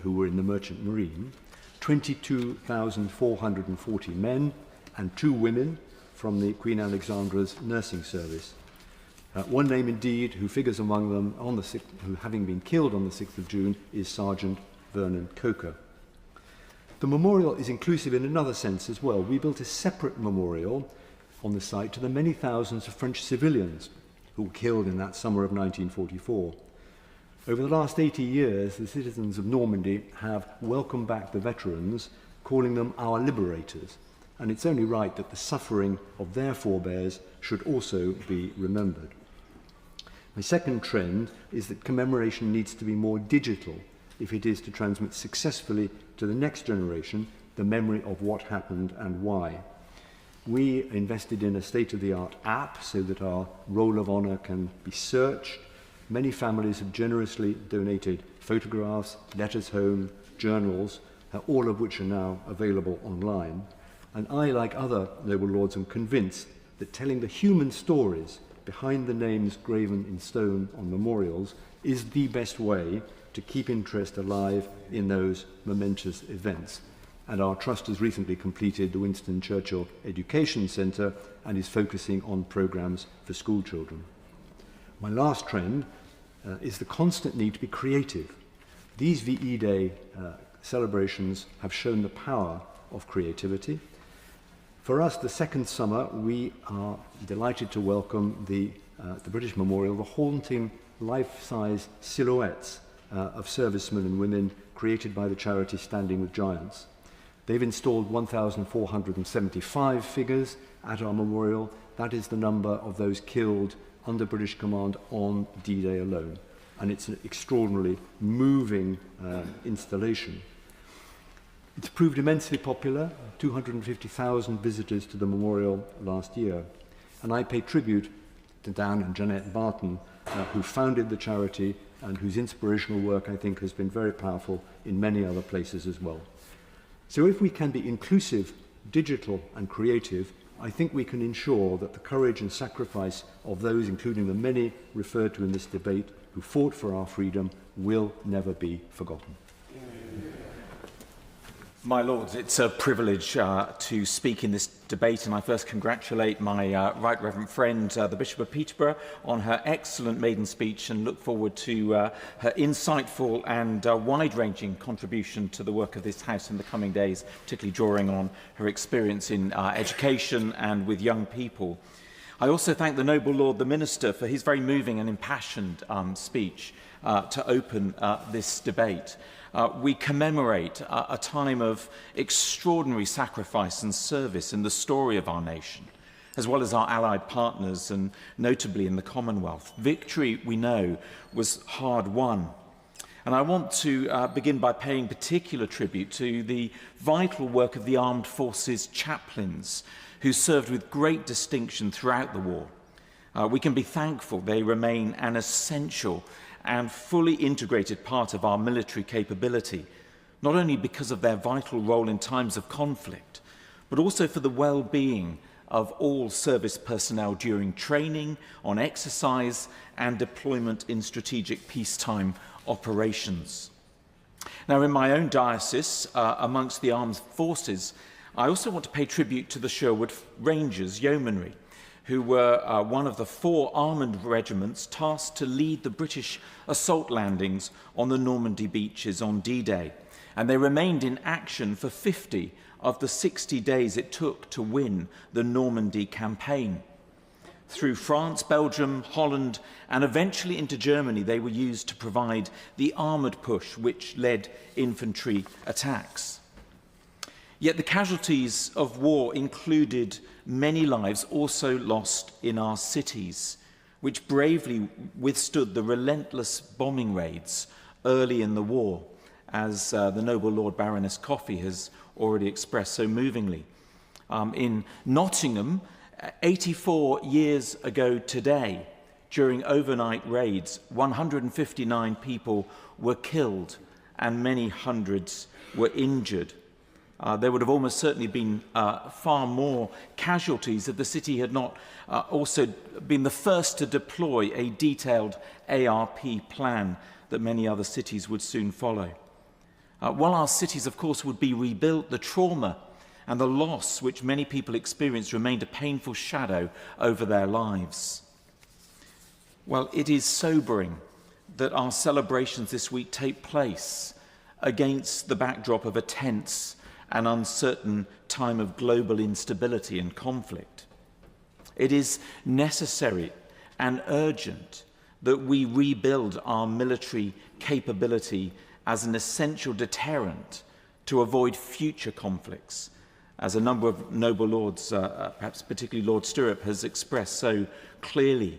who were in the Merchant Marine, 22,440 men and 2 women from the Queen Alexandra's nursing service. One name indeed, who figures among them, on the who having been killed on the 6th of June, is Sergeant Vernon Coker. The memorial is inclusive in another sense as well. We built a separate memorial on the site to the many thousands of French civilians who were killed in that summer of 1944. Over the last 80 years, the citizens of Normandy have welcomed back the veterans, calling them our liberators, and it's only right that the suffering of their forebears should also be remembered. My second trend is that commemoration needs to be more digital if it is to transmit successfully to the next generation the memory of what happened and why. We invested in a state-of-the-art app so that our roll of honour can be searched. Many families have generously donated photographs, letters home, journals, all of which are now available online. And I, like other noble lords, am convinced that telling the human stories behind the names graven in stone on memorials is the best way to keep interest alive in those momentous events. And our trust has recently completed the Winston Churchill Education Centre and is focusing on programmes for school children. My last trend is the constant need to be creative. These VE Day celebrations have shown the power of creativity. For us, the second summer, we are delighted to welcome the British Memorial, the haunting life-size silhouettes of servicemen and women created by the charity Standing with Giants. They've installed 1,475 figures at our memorial. That is the number of those killed under British command on D-Day alone. And it's an extraordinarily moving installation. It's proved immensely popular, 250,000 visitors to the memorial last year. And I pay tribute to Dan and Jeanette Barton, who founded the charity and whose inspirational work, I think, has been very powerful in many other places as well. So if we can be inclusive, digital and creative, I think we can ensure that the courage and sacrifice of those, including the many referred to in this debate, who fought for our freedom, will never be forgotten. My Lords, it's a privilege to speak in this debate, and I first congratulate my Right Reverend friend, the Bishop of Peterborough, on her excellent maiden speech and look forward to her insightful and wide-ranging contribution to the work of this House in the coming days, particularly drawing on her experience in education and with young people. I also thank the Noble Lord, the Minister, for his very moving and impassioned speech to open this debate. We commemorate a time of extraordinary sacrifice and service in the story of our nation, as well as our allied partners and notably in the Commonwealth. Victory, we know, was hard won. And I want to begin by paying particular tribute to the vital work of the Armed Forces chaplains, who served with great distinction throughout the war. We can be thankful they remain an essential and fully integrated part of our military capability, not only because of their vital role in times of conflict, but also for the well-being of all service personnel during training, on exercise and deployment in strategic peacetime operations. Now, in my own diocese, amongst the armed forces, I also want to pay tribute to the Sherwood Rangers Yeomanry, who were one of the 4 armoured regiments tasked to lead the British assault landings on the Normandy beaches on D-Day. And they remained in action for 50 of the 60 days it took to win the Normandy campaign. Through France, Belgium, Holland, and eventually into Germany, they were used to provide the armoured push which led infantry attacks. Yet the casualties of war included many lives also lost in our cities, which bravely withstood the relentless bombing raids early in the war, as the Noble Lord Baroness Coffey has already expressed so movingly. In Nottingham, 84 years ago today, during overnight raids, 159 people were killed and many hundreds were injured. There would have almost certainly been far more casualties if the city had not also been the first to deploy a detailed ARP plan that many other cities would soon follow. While our cities, of course, would be rebuilt, the trauma and the loss which many people experienced remained a painful shadow over their lives. Well, it is sobering that our celebrations this week take place against the backdrop of a tense and uncertain time of global instability and conflict. It is necessary and urgent that we rebuild our military capability as an essential deterrent to avoid future conflicts, as a number of noble lords, perhaps particularly Lord Stirrup, has expressed so clearly.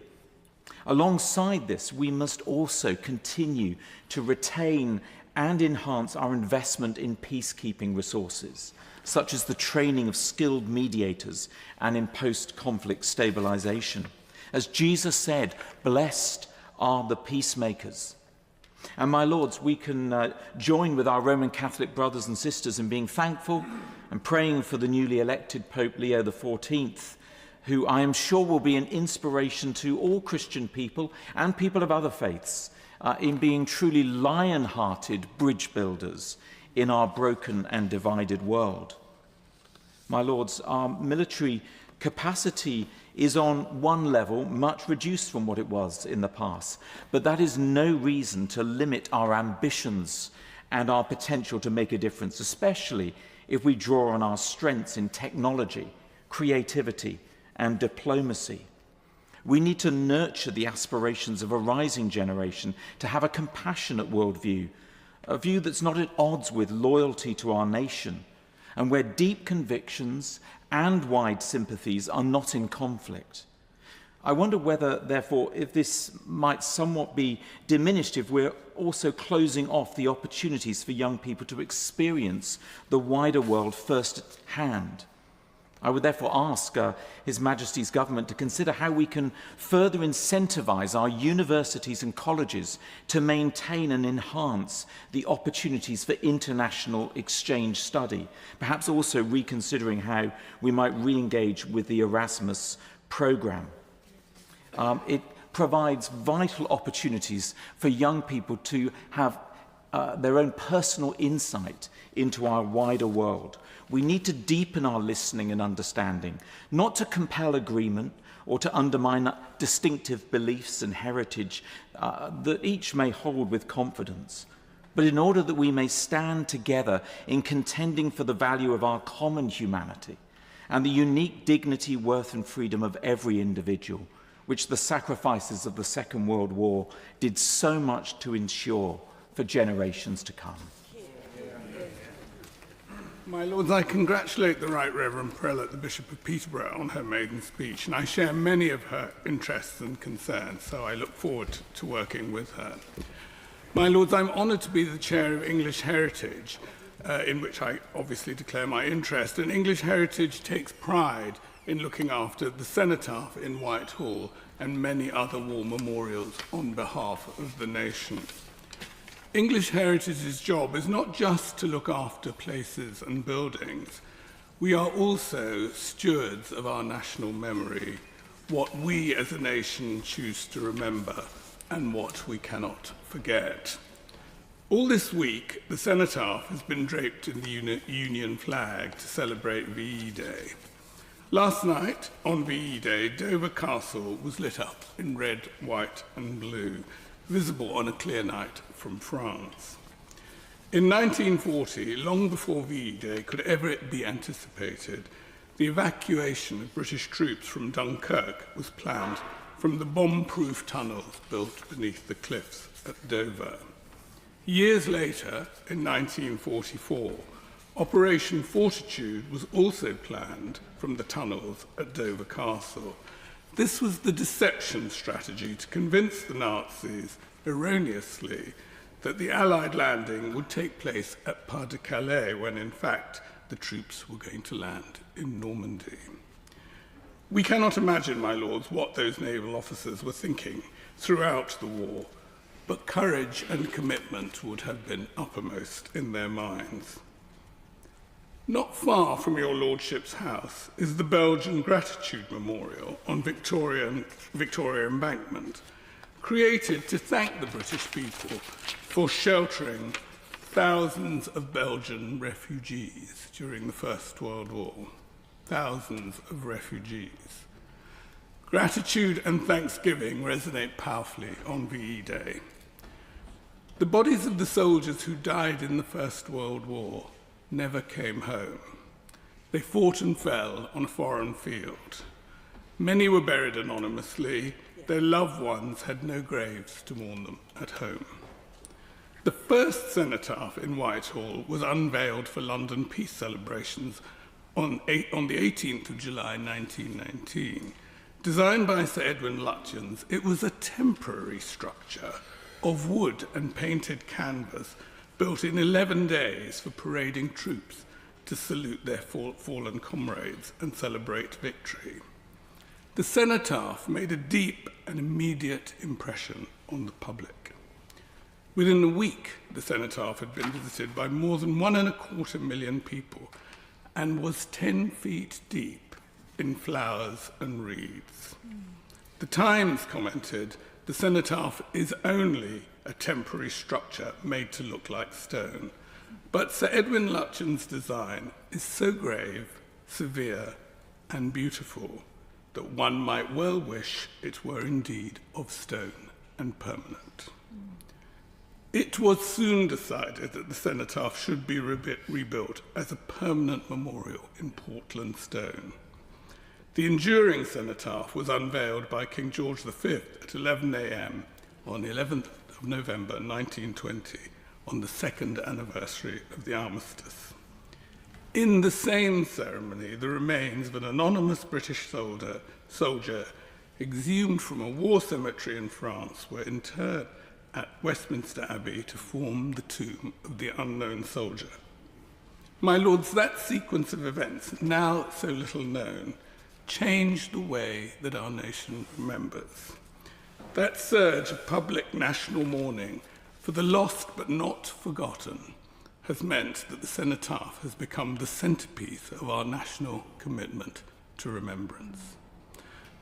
Alongside this, we must also continue to retain and enhance our investment in peacekeeping resources, such as the training of skilled mediators and in post-conflict stabilization. As Jesus said, "Blessed are the peacemakers. And my lords, we can join with our Roman Catholic brothers and sisters in being thankful and praying for the newly elected Pope Leo XIV, who I am sure will be an inspiration to all Christian people and people of other faiths in being truly lion-hearted bridge builders in our broken and divided world. My lords, our military capacity is on one level much reduced from what it was in the past, but that is no reason to limit our ambitions and our potential to make a difference, especially if we draw on our strengths in technology, creativity, and diplomacy. We need to nurture the aspirations of a rising generation to have a compassionate worldview, a view that's not at odds with loyalty to our nation, and where deep convictions and wide sympathies are not in conflict. I wonder whether, therefore, if this might somewhat be diminished if we're also closing off the opportunities for young people to experience the wider world firsthand. I would therefore ask His Majesty's government to consider how we can further incentivize our universities and colleges to maintain and enhance the opportunities for international exchange study, perhaps also reconsidering how we might re-engage with the Erasmus programme. It provides vital opportunities for young people to have their own personal insight into our wider world. We need to deepen our listening and understanding, not to compel agreement or to undermine distinctive beliefs and heritage that each may hold with confidence, but in order that we may stand together in contending for the value of our common humanity and the unique dignity, worth and freedom of every individual, which the sacrifices of the Second World War did so much to ensure for generations to come. My lords, I congratulate the Right Reverend Prelate, the Bishop of Peterborough, on her maiden speech, and I share many of her interests and concerns, so I look forward to working with her. My lords, I'm honoured to be the chair of English Heritage, in which I obviously declare my interest, and English Heritage takes pride in looking after the cenotaph in Whitehall and many other war memorials on behalf of the nation. English Heritage's job is not just to look after places and buildings. We are also stewards of our national memory, what we as a nation choose to remember and what we cannot forget. All this week, the cenotaph has been draped in the Union flag to celebrate VE Day. Last night, on VE Day, Dover Castle was lit up in red, white and blue, visible on a clear night from France. In 1940, long before VE Day could ever be anticipated, the evacuation of British troops from Dunkirk was planned from the bomb-proof tunnels built beneath the cliffs at Dover. Years later, in 1944, Operation Fortitude was also planned from the tunnels at Dover Castle. This was the deception strategy to convince the Nazis, erroneously, that the Allied landing would take place at Pas-de-Calais, when in fact the troops were going to land in Normandy. We cannot imagine, my lords, what those naval officers were thinking throughout the war, but courage and commitment would have been uppermost in their minds. Not far from your lordship's house is the Belgian Gratitude Memorial on Victoria Embankment, created to thank the British people for sheltering thousands of Belgian refugees during the First World War. Thousands of refugees. Gratitude and thanksgiving resonate powerfully on VE Day. The bodies of the soldiers who died in the First World War never came home. They fought and fell on a foreign field. Many were buried anonymously. Their loved ones had no graves to mourn them at home. The first cenotaph in Whitehall was unveiled for London peace celebrations on the 18th of July 1919. Designed by Sir Edwin Lutyens, it was a temporary structure of wood and painted canvas built in 11 days for parading troops to salute their fallen comrades and celebrate victory. the cenotaph made a deep and immediate impression on the public. Within a week, the cenotaph had been visited by more than 1.25 million people and was 10 feet deep in flowers and reeds. The Times commented, "The cenotaph is only a temporary structure made to look like stone, but Sir Edwin Lutyens' design is so grave, severe, and beautiful that one might well wish it were indeed of stone and permanent." It was soon decided that the cenotaph should be rebuilt as a permanent memorial in Portland stone. The enduring cenotaph was unveiled by King George V at 11 a.m. on the 11th of November 1920, on the second anniversary of the armistice. In the same ceremony, the remains of an anonymous British soldier exhumed from a war cemetery in France were interred at Westminster Abbey to form the tomb of the unknown soldier. My lords, that sequence of events, now so little known, changed the way that our nation remembers. That surge of public national mourning for the lost but not forgotten has meant that the cenotaph has become the centerpiece of our national commitment to remembrance.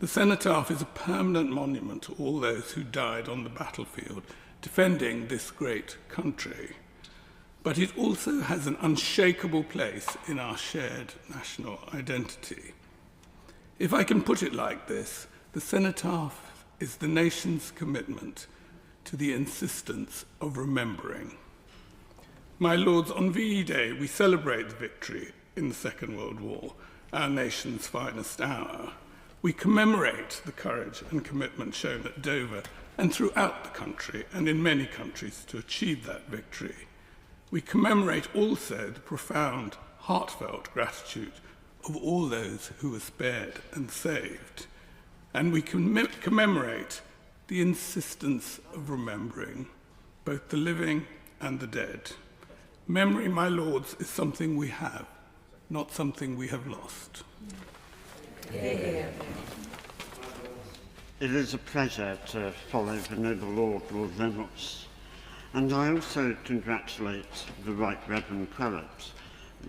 The cenotaph is a permanent monument to all those who died on the battlefield defending this great country, but it also has an unshakable place in our shared national identity. If I can put it like this, the cenotaph is the nation's commitment to the insistence of remembering. My lords, on VE Day, we celebrate the victory in the Second World War, our nation's finest hour. We commemorate the courage and commitment shown at Dover and throughout the country and in many countries to achieve that victory. We commemorate also the profound, heartfelt gratitude of all those who were spared and saved. And we commemorate the insistence of remembering both the living and the dead. Memory, my lords, is something we have, not something we have lost. It is a pleasure to follow the noble Lord Reynolds, and I also congratulate the Right Reverend Prelate,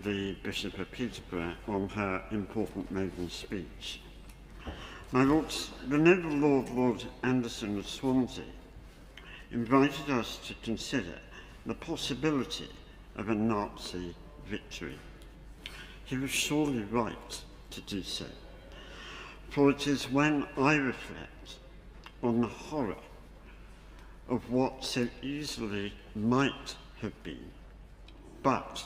the Bishop of Peterborough, on her important maiden speech. My lords, the noble Lord Anderson of Swansea invited us to consider the possibility of a Nazi victory. He was surely right to do so, for it is when I reflect on the horror of what so easily might have been, but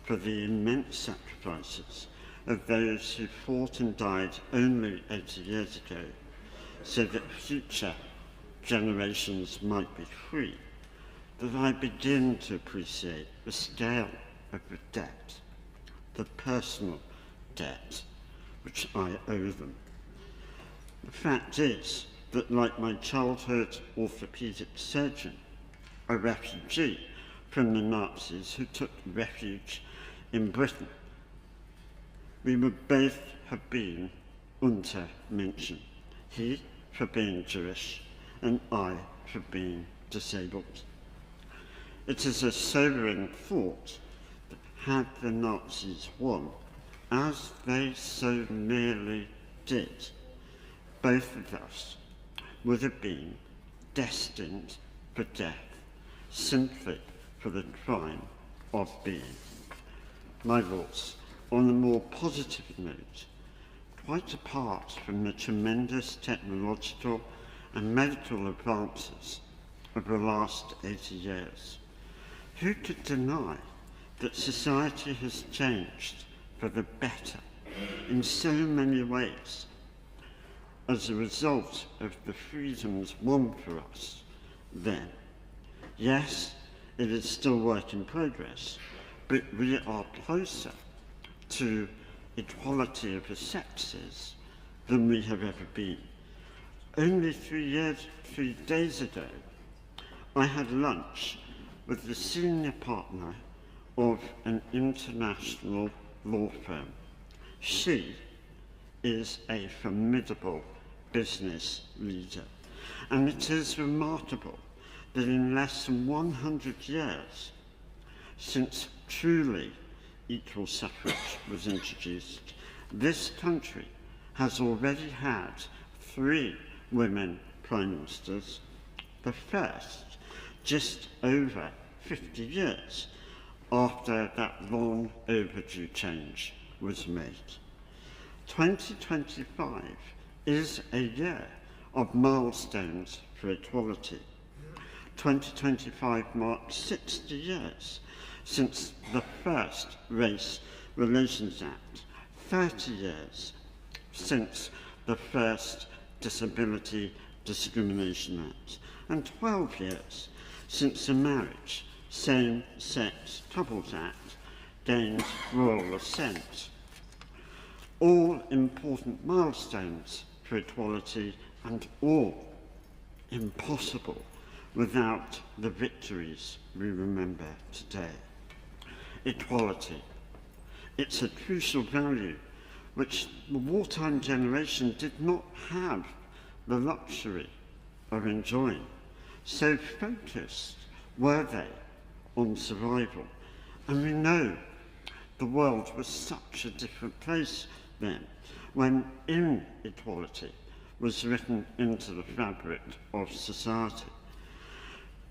for the immense sacrifices of those who fought and died only 80 years ago, so that future generations might be free, that I begin to appreciate the scale of the debt, the personal debt which I owe them. The fact is that, like my childhood orthopedic surgeon, a refugee from the Nazis who took refuge in Britain, we would both have been Untermenschen, he for being Jewish and I for being disabled. It is a sobering thought that had the Nazis won, as they so nearly did, both of us would have been destined for death, simply for the crime of being. My lords, on a more positive note, quite apart from the tremendous technological and medical advances of the last 80 years, who could deny that society has changed for the better in so many ways as a result of the freedoms won for us then? Yes, it is still work in progress, but we are closer to equality of the sexes than we have ever been. Only 3 days ago, I had lunch with the senior partner of an international law firm. She is a formidable business leader. And it is remarkable that in less than 100 years, since truly equal suffrage was introduced, this country has already had 3 women prime ministers, the first just over 50 years after that long overdue change was made. 2025 is a year of milestones for equality. 2025 marks 60 years since the first Race Relations Act, 30 years since the first Disability Discrimination Act, and 12 years since the Marriage Same-Sex Couples Act gained royal assent. All important milestones for equality, and all impossible without the victories we remember today. Equality. It's a crucial value which the wartime generation did not have the luxury of enjoying. So focused were they on survival. And we know the world was such a different place then, when inequality was written into the fabric of society.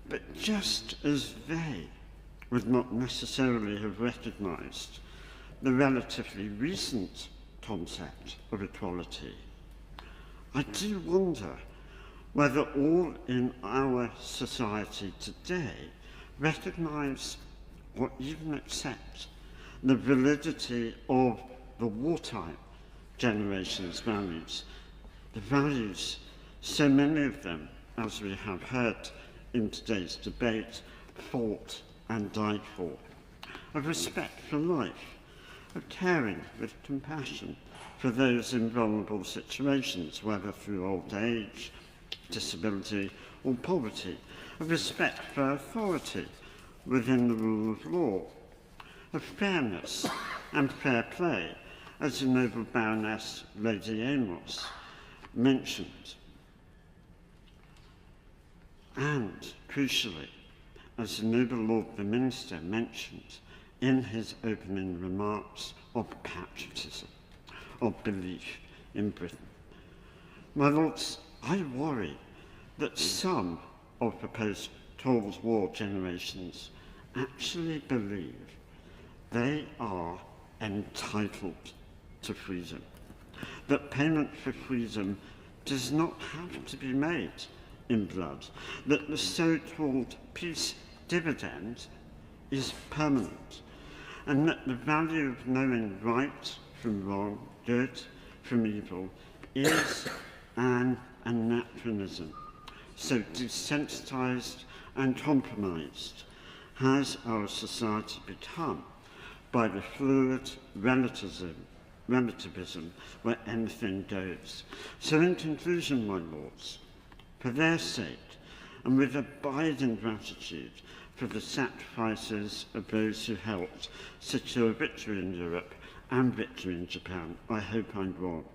But just as they would not necessarily have recognised the relatively recent concept of equality, I do wonder whether all in our society today recognise or even accept the validity of the wartime generation's values, the values, so many of them, as we have heard in today's debate, fought and died for, of respect for life, of caring with compassion for those in vulnerable situations, whether through old age, disability or poverty, of respect for authority within the rule of law, of fairness and fair play, as the noble Baroness Lady Amos mentioned. And, crucially, as the noble Lord the Minister mentioned in his opening remarks, of patriotism, of belief in Britain. My lords, I worry that some of the post-Cold War generations actually believe they are entitled to freedom, that payment for freedom does not have to be made in blood, that the so-called peace dividend is permanent, and that the value of knowing right from wrong, good from evil, is an anachronism. So desensitised and compromised has our society become by the fluid relativism where anything goes. So in conclusion, my lords, for their sake, and with abiding gratitude for the sacrifices of those who helped secure victory in Europe and victory in Japan, I hope I'm wrong.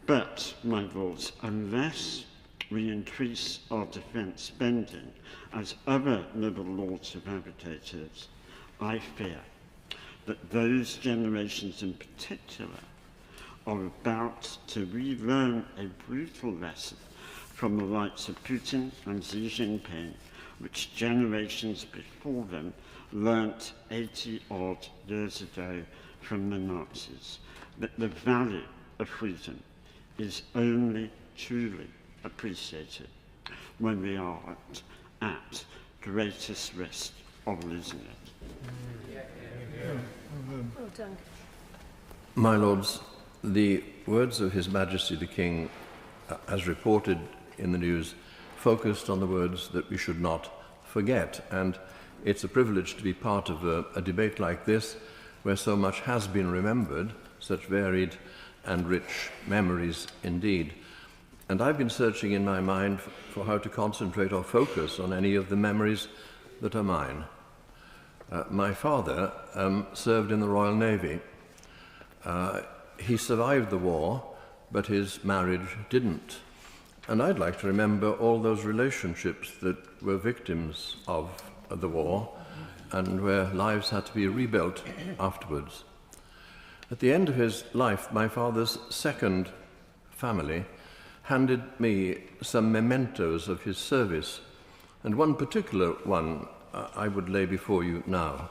But, my lords, unless we increase our defence spending, as other Liberal lords have advocated, I fear that those generations in particular are about to relearn a brutal lesson from the likes of Putin and Xi Jinping, which generations before them learnt 80-odd years ago from the Nazis, that the value of freedom is only truly appreciated when we are at greatest risk of losing it. Well done. My lords, the words of His Majesty the King, as reported in the news, focused on the words that we should not forget. And it's a privilege to be part of a debate like this, where so much has been remembered, such varied and rich memories indeed. And I've been searching in my mind for how to concentrate or focus on any of the memories that are mine. My father served in the Royal Navy. He survived the war, but his marriage didn't. And I'd like to remember all those relationships that were victims of the war and where lives had to be rebuilt afterwards. At the end of his life, my father's second family handed me some mementos of his service, and one particular one I would lay before you now.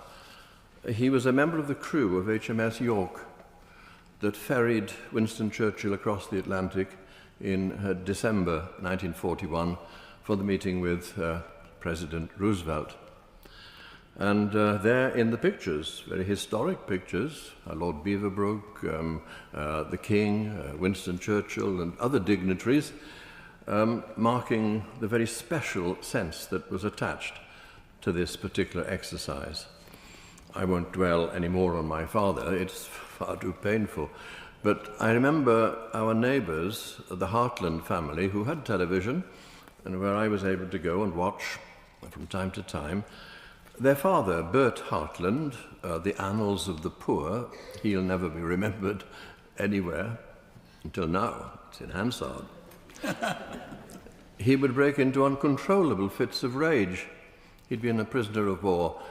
He was a member of the crew of HMS York that ferried Winston Churchill across the Atlantic in December 1941 for the meeting with President Roosevelt. And there in the pictures, very historic pictures, Lord Beaverbrook, the King, Winston Churchill and other dignitaries, marking the very special sense that was attached to this particular exercise. I won't dwell any more on my father, it's far too painful. But I remember our neighbours, the Hartland family, who had television, and where I was able to go and watch from time to time. Their father, Bert Hartland, the Annals of the Poor, he'll never be remembered anywhere, until now, it's in Hansard. He would break into uncontrollable fits of rage. He'd been a prisoner of war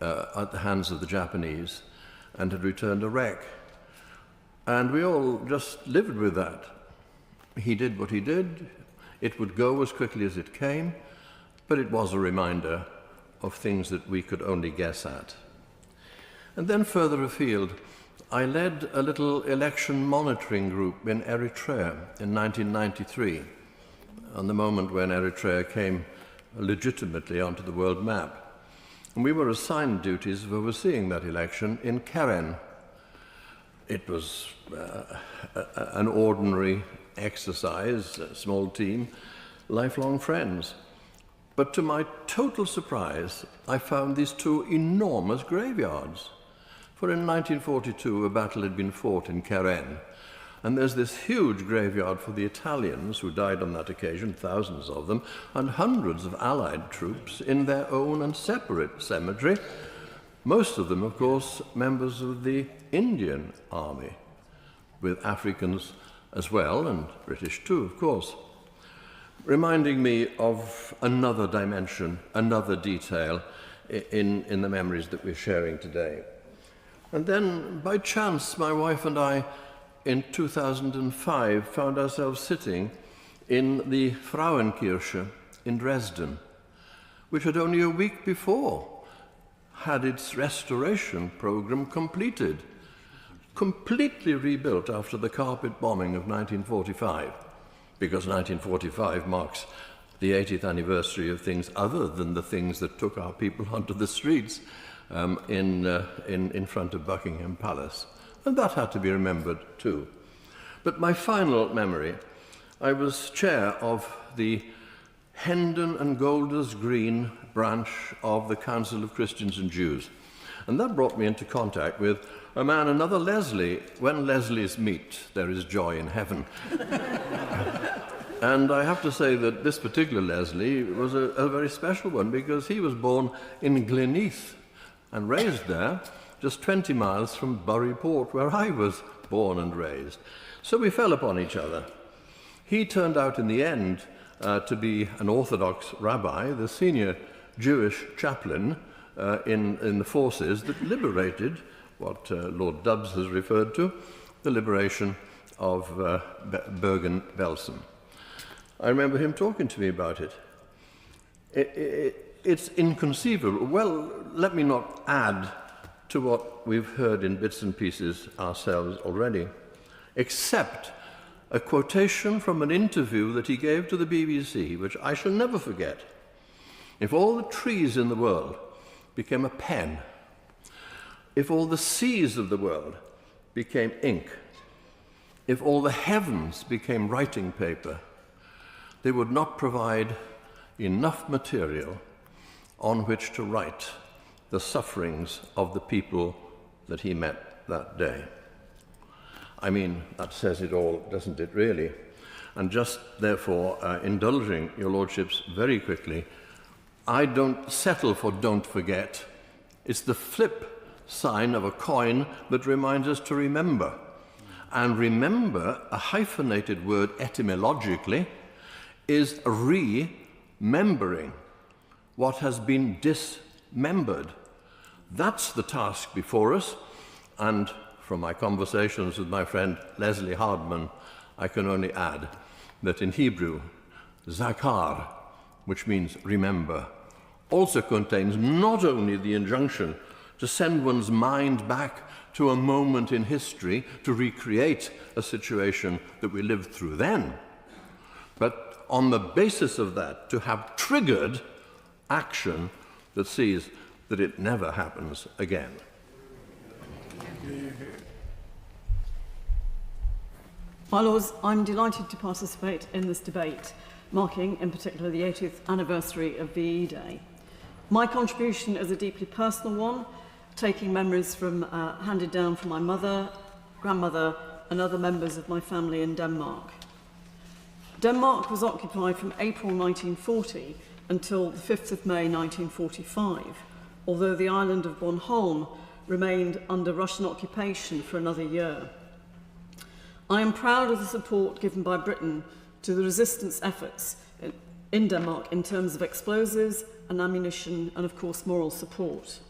at the hands of the Japanese and had returned a wreck. And we all just lived with that. He did what he did. It would go as quickly as it came, but it was a reminder of things that we could only guess at. And then further afield, I led a little election monitoring group in Eritrea in 1993, on the moment when Eritrea came legitimately onto the world map. And we were assigned duties of overseeing that election in Keren. It was an ordinary exercise, a small team, lifelong friends. But to my total surprise, I found these two enormous graveyards. For in 1942, a battle had been fought in Keren, and there's this huge graveyard for the Italians who died on that occasion, thousands of them, and hundreds of Allied troops in their own and separate cemetery, most of them, of course, members of the Indian Army, with Africans as well, and British too, of course, reminding me of another dimension, another detail in the memories that we're sharing today. And then, by chance, my wife and I, in 2005, found ourselves sitting in the Frauenkirche in Dresden, which had only a week before had its restoration program completed, completely rebuilt after the carpet bombing of 1945, because 1945 marks the 80th anniversary of things other than the things that took our people onto the streets in front of Buckingham Palace. And that had to be remembered too. But my final memory, I was chair of the Hendon and Golders Green branch of the Council of Christians and Jews. And that brought me into contact with a man, another Leslie. When Leslies meet, there is joy in heaven. And I have to say that this particular Leslie was a very special one, because he was born in Gleneath and raised there, just 20 miles from Bury Port, where I was born and raised. So we fell upon each other. He turned out in the end to be an Orthodox rabbi, the senior Jewish chaplain in the forces that liberated what Lord Dubbs has referred to, the liberation of Bergen-Belsen. I remember him talking to me about it. It's inconceivable. Well, let me not add to what we've heard in bits and pieces ourselves already, except a quotation from an interview that he gave to the BBC, which I shall never forget. If all the trees in the world became a pen, if all the seas of the world became ink, if all the heavens became writing paper, they would not provide enough material on which to write the sufferings of the people that he met that day. I mean, that says it all, doesn't it, really? And just, therefore, indulging your lordships very quickly, I don't settle for don't forget. It's the flip sign of a coin that reminds us to remember. And remember, a hyphenated word etymologically is remembering what has been dismembered. That's the task before us, and from my conversations with my friend Leslie Hardman, I can only add that in Hebrew, zakar, which means remember, also contains not only the injunction to send one's mind back to a moment in history to recreate a situation that we lived through then, but on the basis of that, to have triggered action that sees that it never happens again. My Lords, I'm delighted to participate in this debate, marking in particular the 80th anniversary of VE Day. My contribution is a deeply personal one, taking memories from handed down from my mother, grandmother, and other members of my family in Denmark. Denmark was occupied from April 1940 until the 5th of May 1945, although the island of Bornholm remained under Russian occupation for another year. I am proud of the support given by Britain to the resistance efforts in Denmark in terms of explosives and ammunition and, of course, moral support.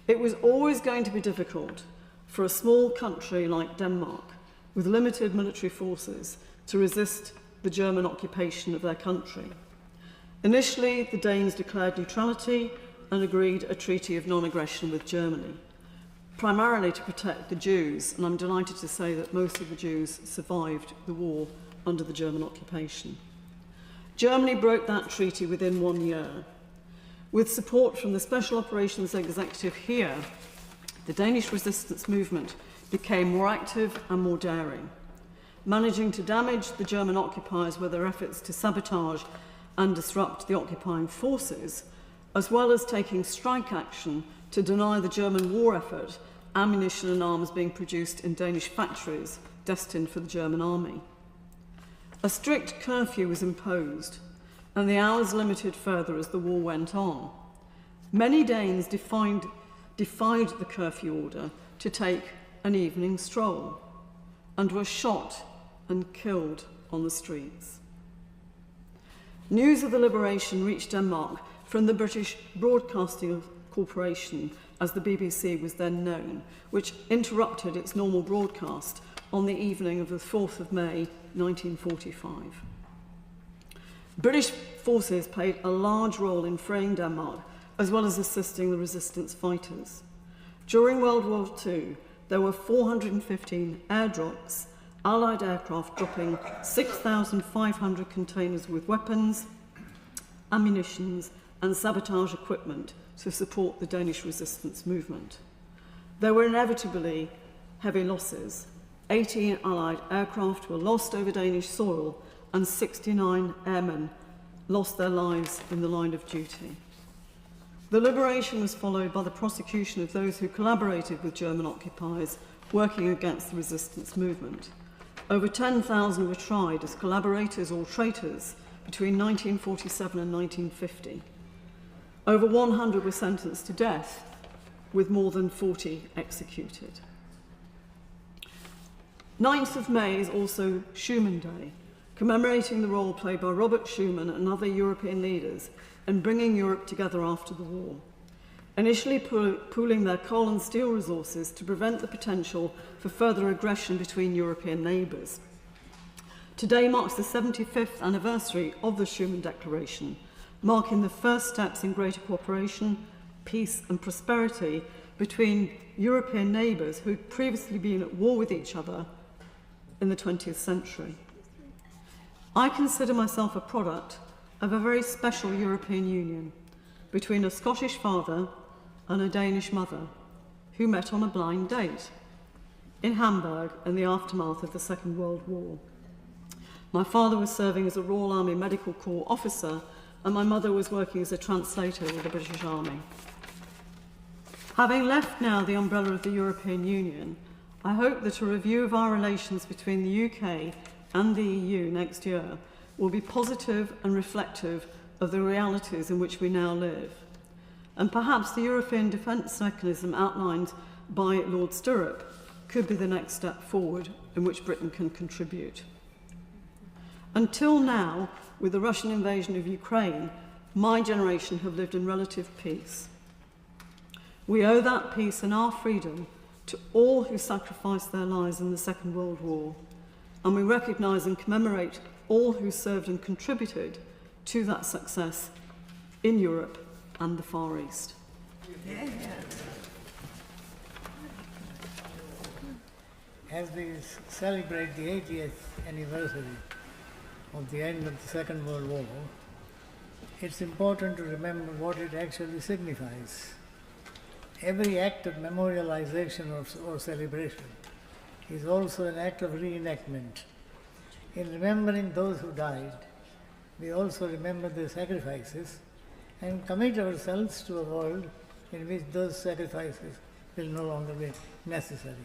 It was always going to be difficult for a small country like Denmark, with limited military forces, to resist the German occupation of their country. Initially, the Danes declared neutrality and agreed a treaty of non-aggression with Germany, primarily to protect the Jews, and I'm delighted to say that most of the Jews survived the war under the German occupation. Germany broke that treaty within 1 year. With support from the Special Operations Executive here, the Danish resistance movement became more active and more daring, managing to damage the German occupiers with their efforts to sabotage and disrupt the occupying forces, as well as taking strike action to deny the German war effort ammunition and arms being produced in Danish factories destined for the German army. A strict curfew was imposed, and the hours limited further as the war went on. Many Danes defied the curfew order to take an evening stroll and were shot and killed on the streets. News of the liberation reached Denmark from the British Broadcasting Corporation, as the BBC was then known, which interrupted its normal broadcast on the evening of the 4th of May 1945. British forces played a large role in freeing Denmark, as well as assisting the resistance fighters. During World War II, there were 415 airdrops, Allied aircraft dropping 6,500 containers with weapons, ammunitions, and sabotage equipment to support the Danish resistance movement. There were inevitably heavy losses. 18 Allied aircraft were lost over Danish soil, and 69 airmen lost their lives in the line of duty. The liberation was followed by the prosecution of those who collaborated with German occupiers working against the resistance movement. Over 10,000 were tried as collaborators or traitors between 1947 and 1950. Over 100 were sentenced to death, with more than 40 executed. 9th of May is also Schuman Day, commemorating the role played by Robert Schuman and other European leaders in bringing Europe together after the war, initially pooling their coal and steel resources to prevent the potential for further aggression between European neighbours. Today marks the 75th anniversary of the Schuman Declaration, marking the first steps in greater cooperation, peace and prosperity between European neighbours who had previously been at war with each other in the 20th century. I consider myself a product of a very special European Union between a Scottish father and a Danish mother who met on a blind date in Hamburg in the aftermath of the Second World War. My father was serving as a Royal Army Medical Corps officer, and my mother was working as a translator with the British Army. Having left now the umbrella of the European Union, I hope that a review of our relations between the UK and the EU next year will be positive and reflective of the realities in which we now live. And perhaps the European Defence Mechanism outlined by Lord Stirrup could be the next step forward in which Britain can contribute. Until now, with the Russian invasion of Ukraine, my generation have lived in relative peace. We owe that peace and our freedom to all who sacrificed their lives in the Second World War, and we recognise and commemorate all who served and contributed to that success in Europe and the Far East. Yeah. As we celebrate the 80th anniversary of the end of the Second World War, it's important to remember what it actually signifies. Every act of memorialization or celebration is also an act of reenactment. In remembering those who died, we also remember their sacrifices and commit ourselves to a world in which those sacrifices will no longer be necessary.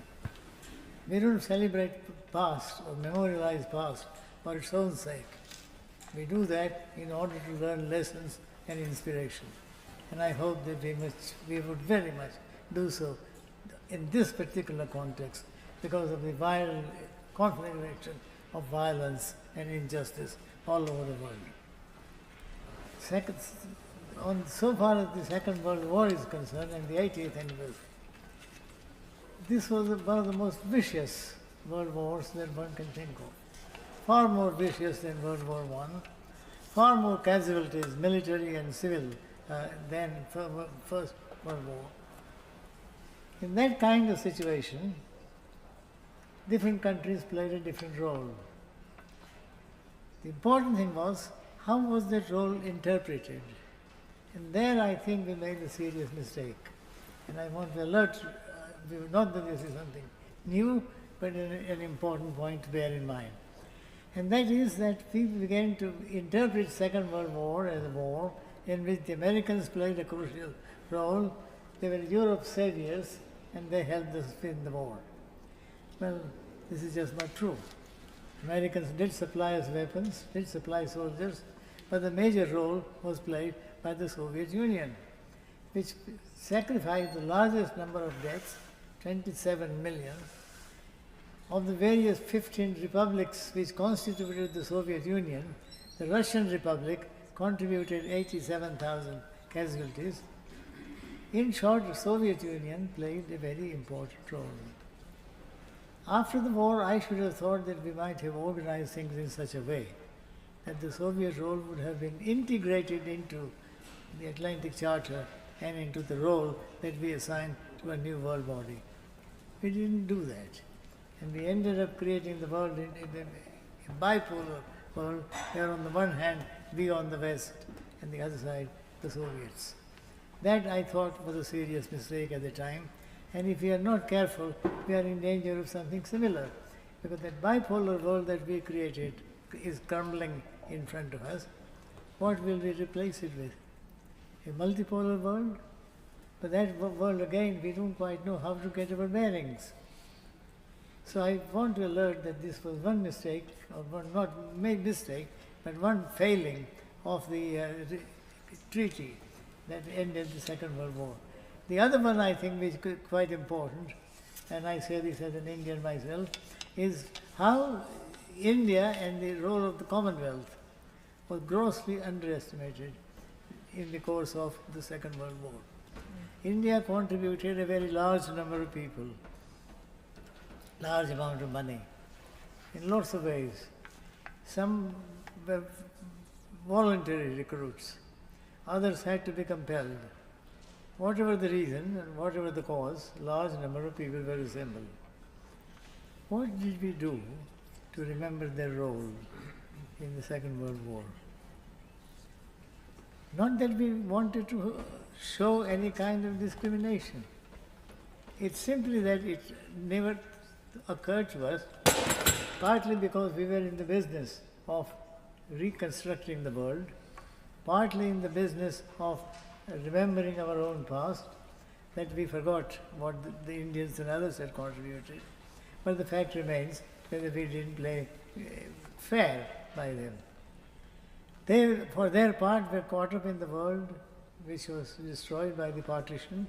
We don't celebrate past or memorialize past for its own sake. We do that in order to learn lessons and inspiration. And I hope that we would very much do so in this particular context because of the violent conflagration of violence and injustice all over the world. So far as the Second World War is concerned and the 80th anniversary, this was one of the most vicious world wars that one can think of. Far more vicious than World War I, far more casualties, military and civil, than First World War. In that kind of situation, different countries played a different role. The important thing was, how was that role interpreted? And there I think we made a serious mistake. And I want to alert, not that this is something new, but an important point to bear in mind. And that is that people began to interpret Second World War as a war in which the Americans played a crucial role. They were Europe's saviors and they helped us win the war. Well, this is just not true. Americans did supply us weapons, did supply soldiers, but the major role was played by the Soviet Union, which sacrificed the largest number of deaths, 27 million. Of the various 15 republics which constituted the Soviet Union, the Russian Republic contributed 87,000 casualties. In short, the Soviet Union played a very important role. After the war, I should have thought that we might have organized things in such a way that the Soviet role would have been integrated into the Atlantic Charter and into the role that we assigned to a new world body. We didn't do that. And we ended up creating the world in a bipolar world, where on the one hand we on the West and the other side the Soviets. That I thought was a serious mistake at the time, and if we are not careful, we are in danger of something similar, because that bipolar world that we created is crumbling in front of us. What will we replace it with? A multipolar world? But that world again, we don't quite know how to get our bearings. So I want to alert that this was one mistake, or one not made mistake, but one failing of the treaty that ended the Second World War. The other one I think is quite important, and I say this as an Indian myself, is how India and the role of the Commonwealth was grossly underestimated in the course of the Second World War. India contributed a very large number of people, large amount of money, in lots of ways. Some were voluntary recruits, others had to be compelled. Whatever the reason and whatever the cause, large number of people were assembled. What did we do to remember their role in the Second World War? Not that we wanted to show any kind of discrimination. It's simply that it never occurred to us, partly because we were in the business of reconstructing the world, partly in the business of remembering our own past, that we forgot what the Indians and others had contributed. But the fact remains that we didn't play fair by them. They, for their part, were caught up in the world which was destroyed by the partition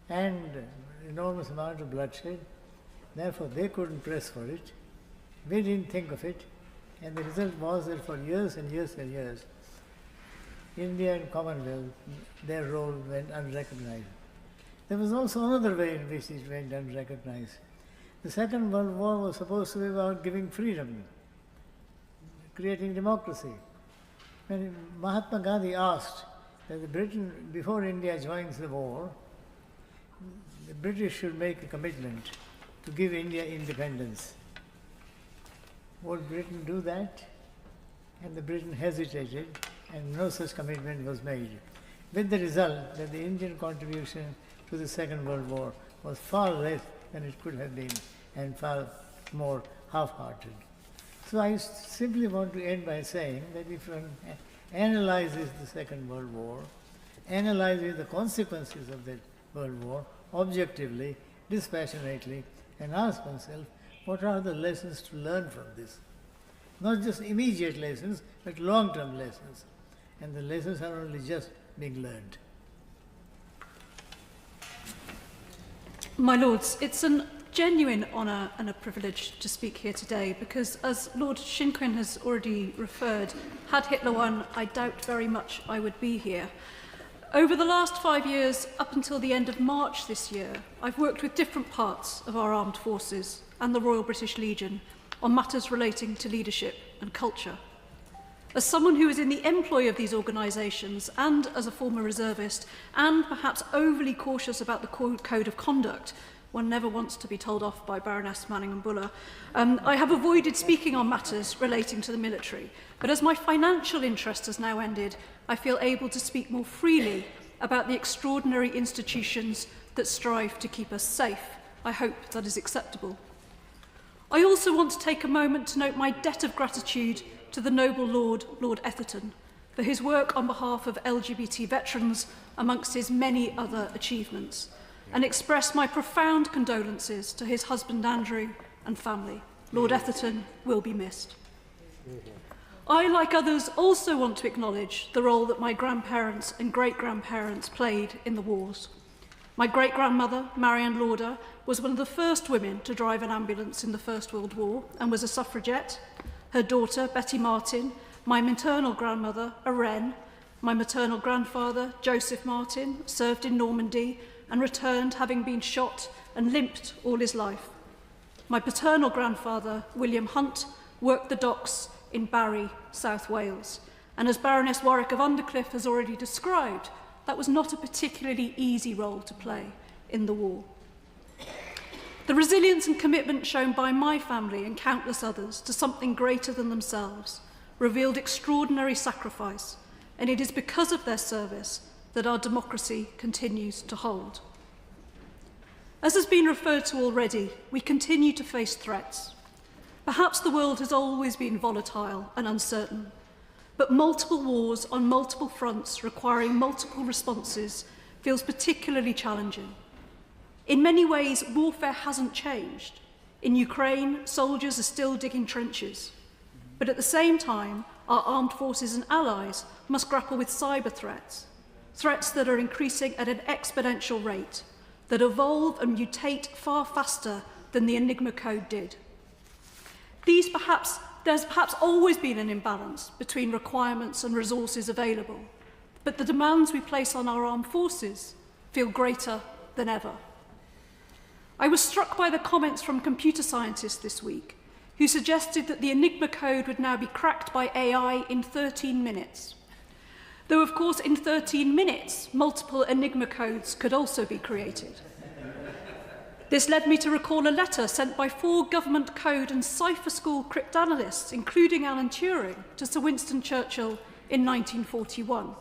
and enormous amount of bloodshed. Therefore, they couldn't press for it. We didn't think of it. And the result was that for years and years and years, India and Commonwealth, their role went unrecognized. There was also another way in which it went unrecognized. The Second World War was supposed to be about giving freedom, creating democracy. When Mahatma Gandhi asked that the Britain, before India joins the war, the British should make a commitment to give India independence. Would Britain do that? And the Britain hesitated, and no such commitment was made, with the result that the Indian contribution to the Second World War was far less than it could have been, and far more half-hearted. So I simply want to end by saying that if one analyzes the Second World War, analyzes the consequences of that World War objectively, dispassionately, and asks oneself, what are the lessons to learn from this? Not just immediate lessons, but long-term lessons. And the lessons are only just being learned. My Lords, it's a genuine honour and a privilege to speak here today because, as Lord Shinquin has already referred, had Hitler won, I doubt very much I would be here. Over the last 5 years, up until the end of March this year, I've worked with different parts of our armed forces and the Royal British Legion on matters relating to leadership and culture. As someone who is in the employ of these organisations and as a former reservist and perhaps overly cautious about the code of conduct, one never wants to be told off by Baroness Manning and Buller, I have avoided speaking on matters relating to the military. But as my financial interest has now ended, I feel able to speak more freely about the extraordinary institutions that strive to keep us safe. I hope that is acceptable. I also want to take a moment to note my debt of gratitude to the noble Lord Etherton, for his work on behalf of LGBT veterans amongst his many other achievements, and express my profound condolences to his husband Andrew and family. Lord Etherton will be missed. I, like others, also want to acknowledge the role that my grandparents and great-grandparents played in the wars. My great-grandmother, Marianne Lauder, was one of the first women to drive an ambulance in the First World War and was a suffragette. Her daughter, Betty Martin, my maternal grandmother, a Wren, my maternal grandfather, Joseph Martin, served in Normandy and returned having been shot and limped all his life. My paternal grandfather, William Hunt, worked the docks in Barry, South Wales. And as Baroness Warwick of Undercliff has already described, that was not a particularly easy role to play in the war. The resilience and commitment shown by my family and countless others to something greater than themselves revealed extraordinary sacrifice, and it is because of their service that our democracy continues to hold. As has been referred to already, we continue to face threats. Perhaps the world has always been volatile and uncertain, but multiple wars on multiple fronts requiring multiple responses feels particularly challenging. In many ways, warfare hasn't changed. In Ukraine, soldiers are still digging trenches. But at the same time, our armed forces and allies must grapple with cyber threats, threats that are increasing at an exponential rate, that evolve and mutate far faster than the Enigma code did. There's perhaps always been an imbalance between requirements and resources available, but the demands we place on our armed forces feel greater than ever. I was struck by the comments from computer scientists this week who suggested that the Enigma code would now be cracked by AI in 13 minutes. Though, of course, in 13 minutes, multiple Enigma codes could also be created. This led me to recall a letter sent by 4 government code and cipher school cryptanalysts, including Alan Turing, to Sir Winston Churchill in 1941.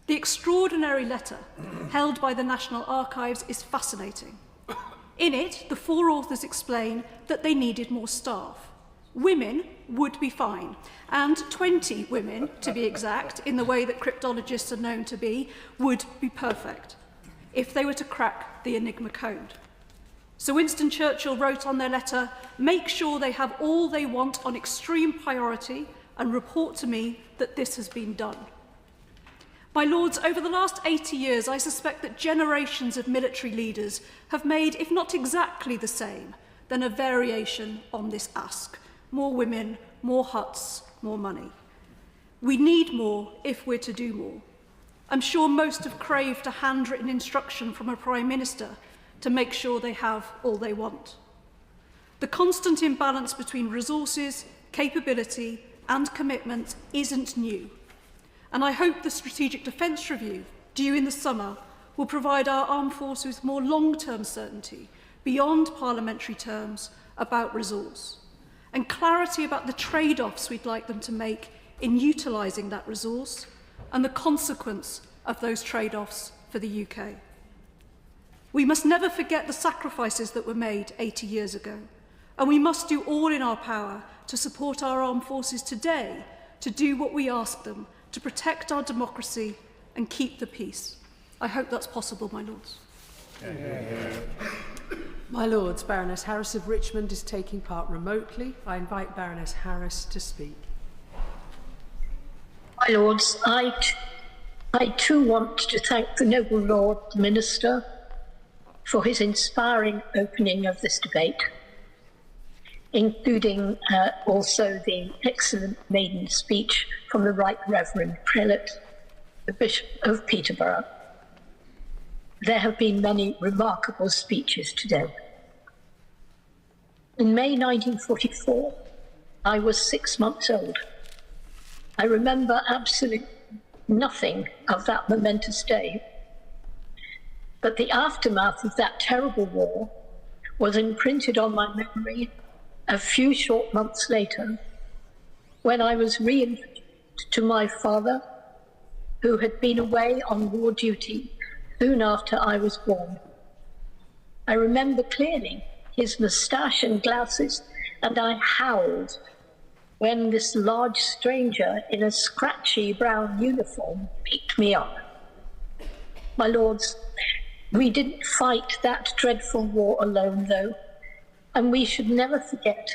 The extraordinary letter, held by the National Archives, is fascinating. In it, the 4 authors explain that they needed more staff. Women would be fine, and 20 women, to be exact, in the way that cryptologists are known to be, would be perfect if they were to crack the Enigma code. Sir Winston Churchill wrote on their letter, "Make sure they have all they want on extreme priority and report to me that this has been done." My Lords, over the last 80 years, I suspect that generations of military leaders have made, if not exactly the same, than a variation on this ask. More women, more huts, more money. We need more if we're to do more. I'm sure most have craved a handwritten instruction from a Prime Minister to make sure they have all they want. The constant imbalance between resources, capability and commitment isn't new, and I hope the Strategic Defence Review, due in the summer, will provide our armed forces with more long-term certainty beyond parliamentary terms about resource, and clarity about the trade-offs we'd like them to make in utilising that resource and the consequence of those trade-offs for the UK. We must never forget the sacrifices that were made 80 years ago, and we must do all in our power to support our armed forces today to do what we ask them, to protect our democracy and keep the peace. I hope that's possible, my lords. My lords, Baroness Harris of Richmond is taking part remotely. I invite Baroness Harris to speak. My lords, I too want to thank the noble Lord, the Minister, for his inspiring opening of this debate, including also the excellent maiden speech from the Right Reverend Prelate, the Bishop of Peterborough. There have been many remarkable speeches today. In May 1944, I was 6 months old. I remember absolutely nothing of that momentous day. But the aftermath of that terrible war was imprinted on my memory a few short months later, when I was reintroduced to my father, who had been away on war duty soon after I was born. I remember clearly his moustache and glasses, and I howled when this large stranger in a scratchy brown uniform picked me up. My lords, we didn't fight that dreadful war alone, though, and we should never forget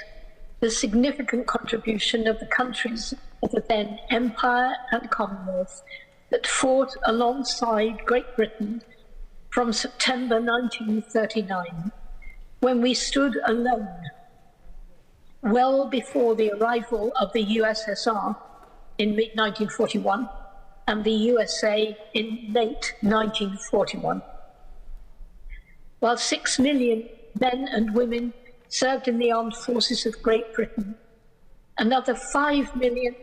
the significant contribution of the countries of the then Empire and Commonwealth that fought alongside Great Britain from September 1939, when we stood alone, well before the arrival of the USSR in mid-1941 and the USA in late 1941. While 6 million men and women served in the armed forces of Great Britain, another 5 million,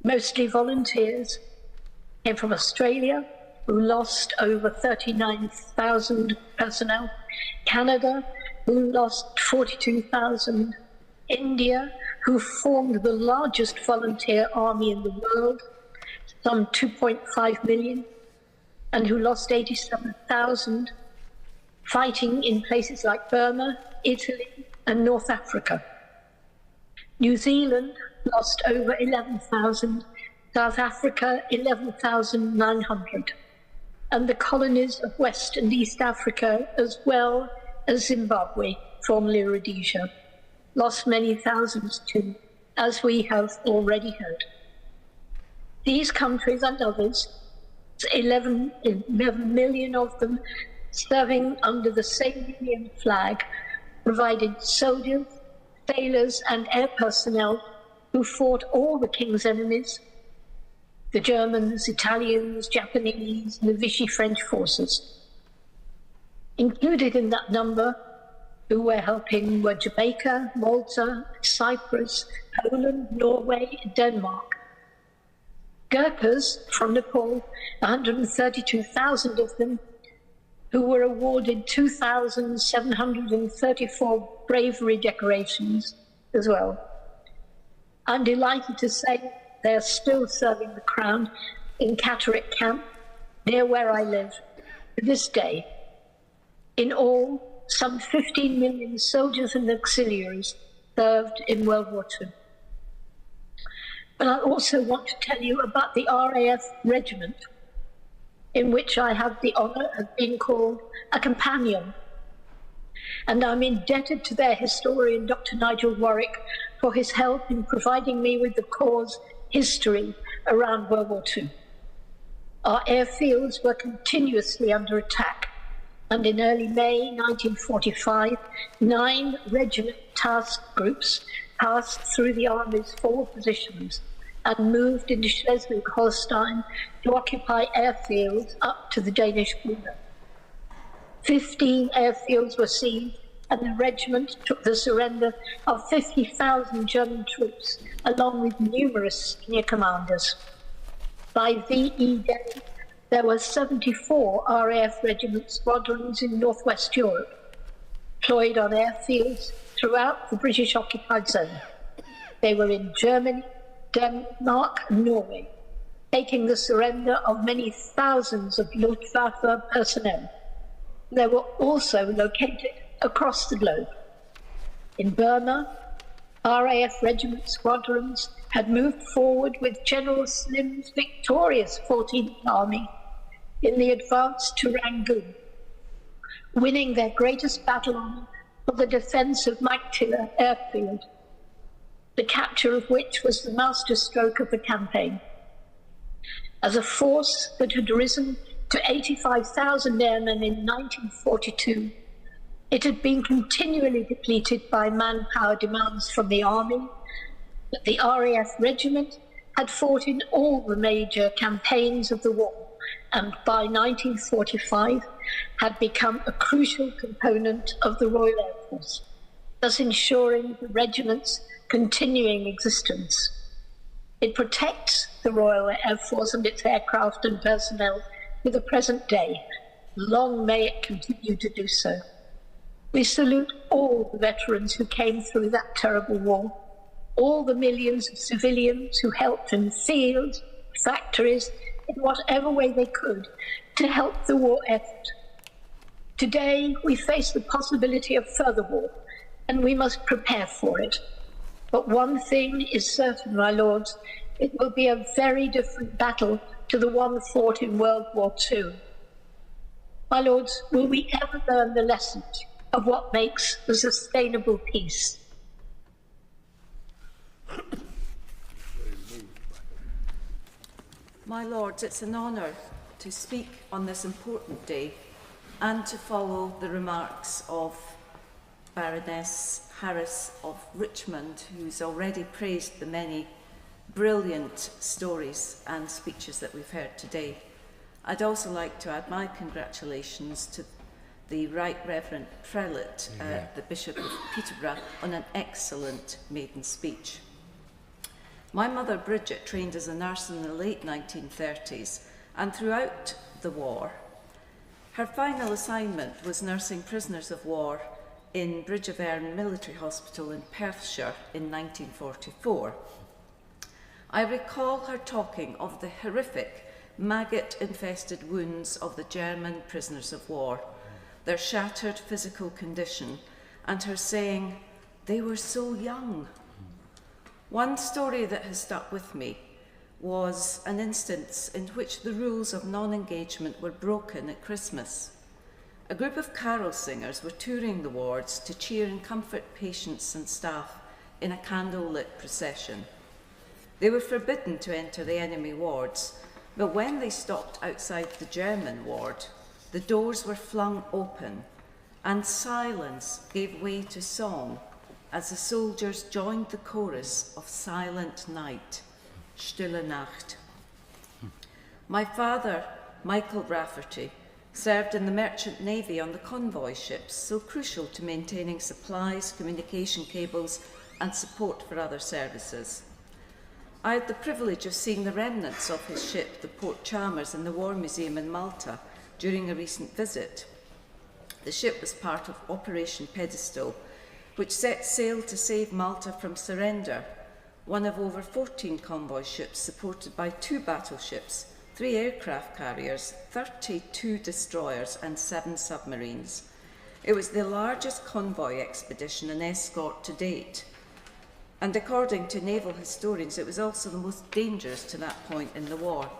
mostly volunteers, came from Australia, who lost over 39,000 personnel, Canada, who lost 42,000, India, who formed the largest volunteer army in the world, some 2.5 million, and who lost 87,000, fighting in places like Burma, Italy, and North Africa. New Zealand lost over 11,000, South Africa 11,900, and the colonies of West and East Africa, as well as Zimbabwe, formerly Rhodesia, lost many thousands too, as we have already heard. These countries and others, 11 million of them serving under the same Union flag, provided soldiers, sailors and air personnel who fought all the King's enemies, the Germans, Italians, Japanese, and the Vichy French forces. Included in that number who were helping were Jamaica, Malta, Cyprus, Poland, Norway, and Denmark. Gurkhas from Nepal, 132,000 of them, who were awarded 2,734 bravery decorations as well. I'm delighted to say they are still serving the Crown in Catterick Camp, near where I live, to this day. In all, some 15 million soldiers and auxiliaries served in World War II. But I also want to tell you about the RAF regiment, in which I have the honour of being called a companion. And I'm indebted to their historian, Dr. Nigel Warwick, for his help in providing me with the Corps' history around World War II. Our airfields were continuously under attack, and in early May 1945, 9 regiment task groups passed through the Army's 4 positions and moved into Schleswig-Holstein to occupy airfields up to the Danish border. 15 airfields were seized, and the regiment took the surrender of 50,000 German troops, along with numerous senior commanders. By VE Day, there were 74 RAF regiment squadrons in northwest Europe, deployed on airfields throughout the British occupied zone. They were in Germany, Denmark, and Norway, taking the surrender of many thousands of Luftwaffe personnel. They were also located across the globe. In Burma, RAF regiment squadrons had moved forward with General Slim's victorious 14th Army in the advance to Rangoon, winning their greatest battle honour for the defence of Maktila airfield, the capture of which was the masterstroke of the campaign. As a force that had risen to 85,000 airmen in 1942, it had been continually depleted by manpower demands from the Army, but the RAF regiment had fought in all the major campaigns of the war, and by 1945 had become a crucial component of the Royal Air Force, thus ensuring the regiment's continuing existence. It protects the Royal Air Force and its aircraft and personnel to the present day. Long may it continue to do so. We salute all the veterans who came through that terrible war, all the millions of civilians who helped in fields, factories, in whatever way they could to help the war effort. Today, we face the possibility of further war, and we must prepare for it. But one thing is certain, my lords, it will be a very different battle to the one fought in World War II. My lords, will we ever learn the lessons of what makes a sustainable peace? My lords, it's an honour to speak on this important day and to follow the remarks of Baroness Harris of Richmond, who's already praised the many brilliant stories and speeches that we've heard today. I'd also like to add my congratulations to the Right Reverend Prelate, the Bishop of Peterborough, on an excellent maiden speech. My mother Bridget trained as a nurse in the late 1930s, and throughout the war, her final assignment was nursing prisoners of war in Bridge of Erne Military Hospital in Perthshire in 1944. I recall her talking of the horrific maggot-infested wounds of the German prisoners of war, their shattered physical condition, and her saying, "They were so young." One story that has stuck with me was an instance in which the rules of non-engagement were broken at Christmas. A group of carol singers were touring the wards to cheer and comfort patients and staff in a candle-lit procession. They were forbidden to enter the enemy wards, but when they stopped outside the German ward, the doors were flung open and silence gave way to song as the soldiers joined the chorus of Silent Night, Stille Nacht. My father, Michael Rafferty, served in the Merchant Navy on the convoy ships, so crucial to maintaining supplies, communication cables, and support for other services. I had the privilege of seeing the remnants of his ship, the Port Chalmers, in the War Museum in Malta during a recent visit. The ship was part of Operation Pedestal, which set sail to save Malta from surrender, one of over 14 convoy ships supported by 2 battleships, 3 aircraft carriers, 32 destroyers and 7 submarines. It was the largest convoy expedition and escort to date. And according to naval historians, it was also the most dangerous to that point in the war.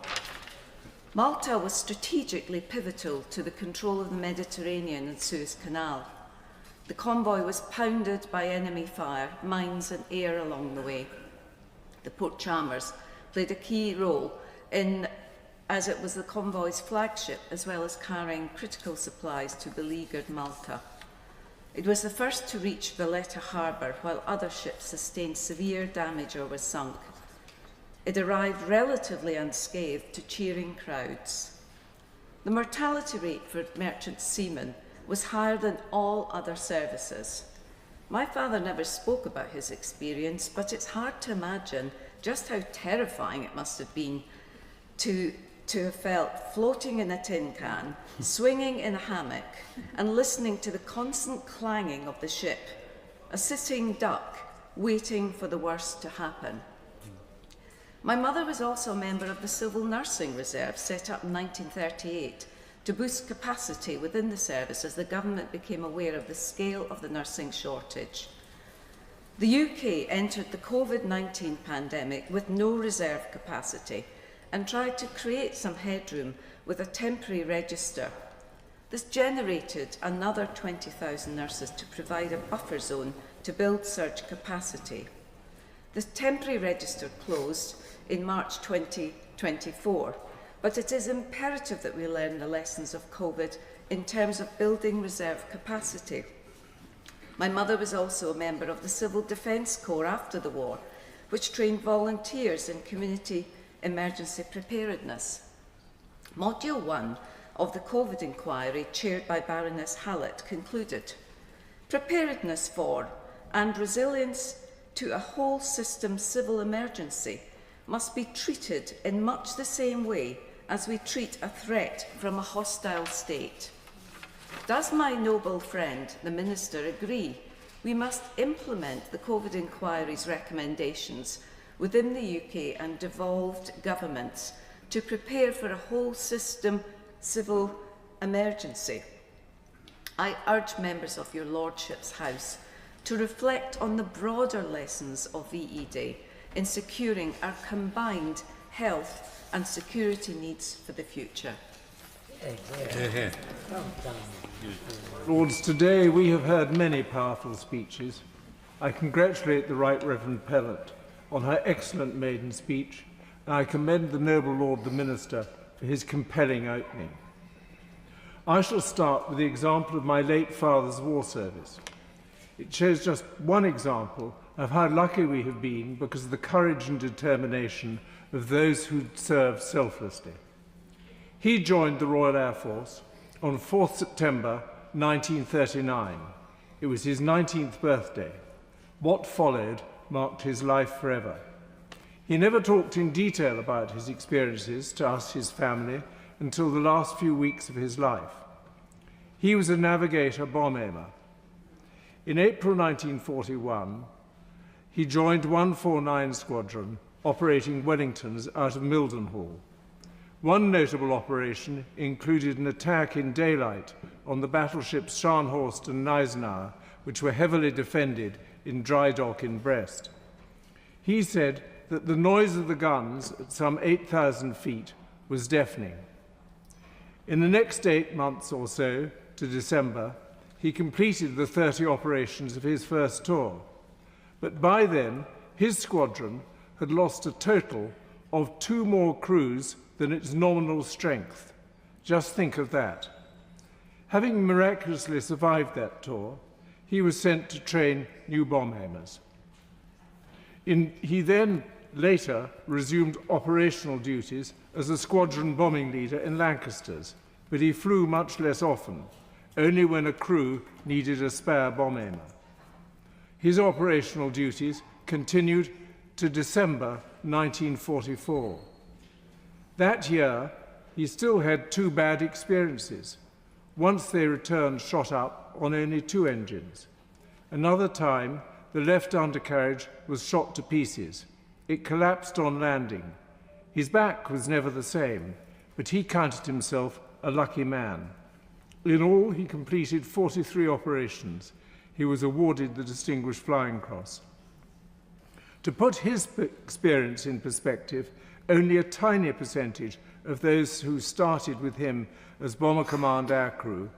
Malta was strategically pivotal to the control of the Mediterranean and Suez Canal. The convoy was pounded by enemy fire, mines and air along the way. The Port Chalmers played a key role in as it was the convoy's flagship, as well as carrying critical supplies to beleaguered Malta. It was the first to reach Valletta harbour, while other ships sustained severe damage or were sunk. It arrived relatively unscathed to cheering crowds. The mortality rate for merchant seamen was higher than all other services. My father never spoke about his experience, but it's hard to imagine just how terrifying it must have been to have felt floating in a tin can, swinging in a hammock, and listening to the constant clanging of the ship, a sitting duck waiting for the worst to happen. My mother was also a member of the Civil Nursing Reserve, set up in 1938, to boost capacity within the service as the government became aware of the scale of the nursing shortage. The UK entered the COVID-19 pandemic with no reserve capacity and tried to create some headroom with a temporary register. This generated another 20,000 nurses to provide a buffer zone to build surge capacity. The temporary register closed in March 2024, but it is imperative that we learn the lessons of COVID in terms of building reserve capacity. My mother was also a member of the Civil Defence Corps after the war, which trained volunteers in community emergency preparedness. Module 1 of the COVID inquiry, chaired by Baroness Hallett, concluded, "Preparedness for and resilience to a whole system civil emergency must be treated in much the same way as we treat a threat from a hostile state." Does my noble friend, the Minister, agree we must implement the COVID inquiry's recommendations within the UK and devolved governments to prepare for a whole system civil emergency? I urge members of your Lordship's House to reflect on the broader lessons of VE Day in securing our combined health and security needs for the future. Lords, today we have heard many powerful speeches. I congratulate the Right Reverend Pellet on her excellent maiden speech, and I commend the noble Lord the Minister for his compelling opening. I shall start with the example of my late father's war service. It shows just one example of how lucky we have been because of the courage and determination of those who served selflessly. He joined the Royal Air Force on 4th September 1939. It was his 19th birthday. What followed marked his life forever. He never talked in detail about his experiences to us, his family, until the last few weeks of his life. He was a navigator bomb aimer. In April 1941, he joined 149 Squadron, operating Wellingtons out of Mildenhall. One notable operation included an attack in daylight on the battleships Scharnhorst and Gneisenau, which were heavily defended in dry dock in Brest. He said that the noise of the guns at some 8,000 feet was deafening. In the next 8 months or so, to December, he completed the 30 operations of his first tour. But by then, his squadron had lost a total of 2 more crews than its nominal strength. Just think of that. Having miraculously survived that tour, he was sent to train new bomb aimers. He then later resumed operational duties as a squadron bombing leader in Lancasters, but he flew much less often, only when a crew needed a spare bomb aimer. His operational duties continued to December 1944. That year, he still had 2 bad experiences. Once they returned shot up on only 2 engines. Another time, the left undercarriage was shot to pieces. It collapsed on landing. His back was never the same, but he counted himself a lucky man. In all, he completed 43 operations. He was awarded the Distinguished Flying Cross. To put his experience in perspective, only a tiny percentage of those who started with him as Bomber Command aircrew,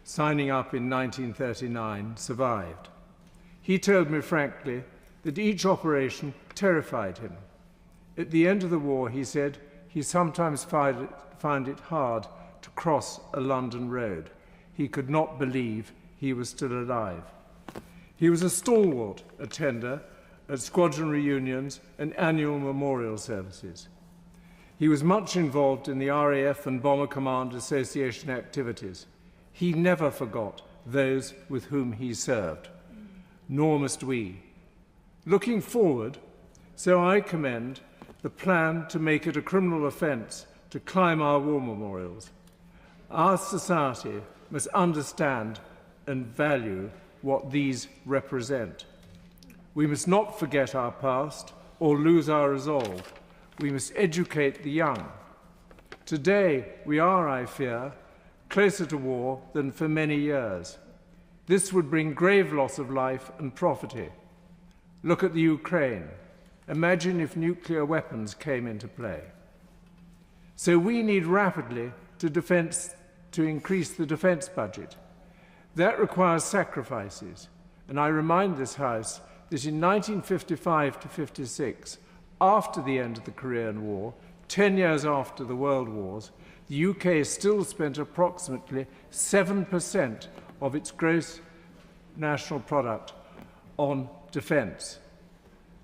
signing up in 1939, survived. He told me frankly that each operation terrified him. At the end of the war, he said, he sometimes found it hard to cross a London road. He could not believe he was still alive. He was a stalwart attender at squadron reunions and annual memorial services. He was much involved in the RAF and Bomber Command Association activities. He never forgot those with whom he served, nor must we. Looking forward, so I commend the plan to make it a criminal offence to climb our war memorials. Our society must understand and value what these represent. We must not forget our past or lose our resolve. We must educate the young. Today, we are, I fear, closer to war than for many years. This would bring grave loss of life and property. Look at the Ukraine. Imagine if nuclear weapons came into play. So we need rapidly to increase the defence budget. That requires sacrifices, and I remind this House that in 1955 to 56, after the end of the Korean War, 10 years after the World Wars, the UK still spent approximately 7% of its gross national product on defence.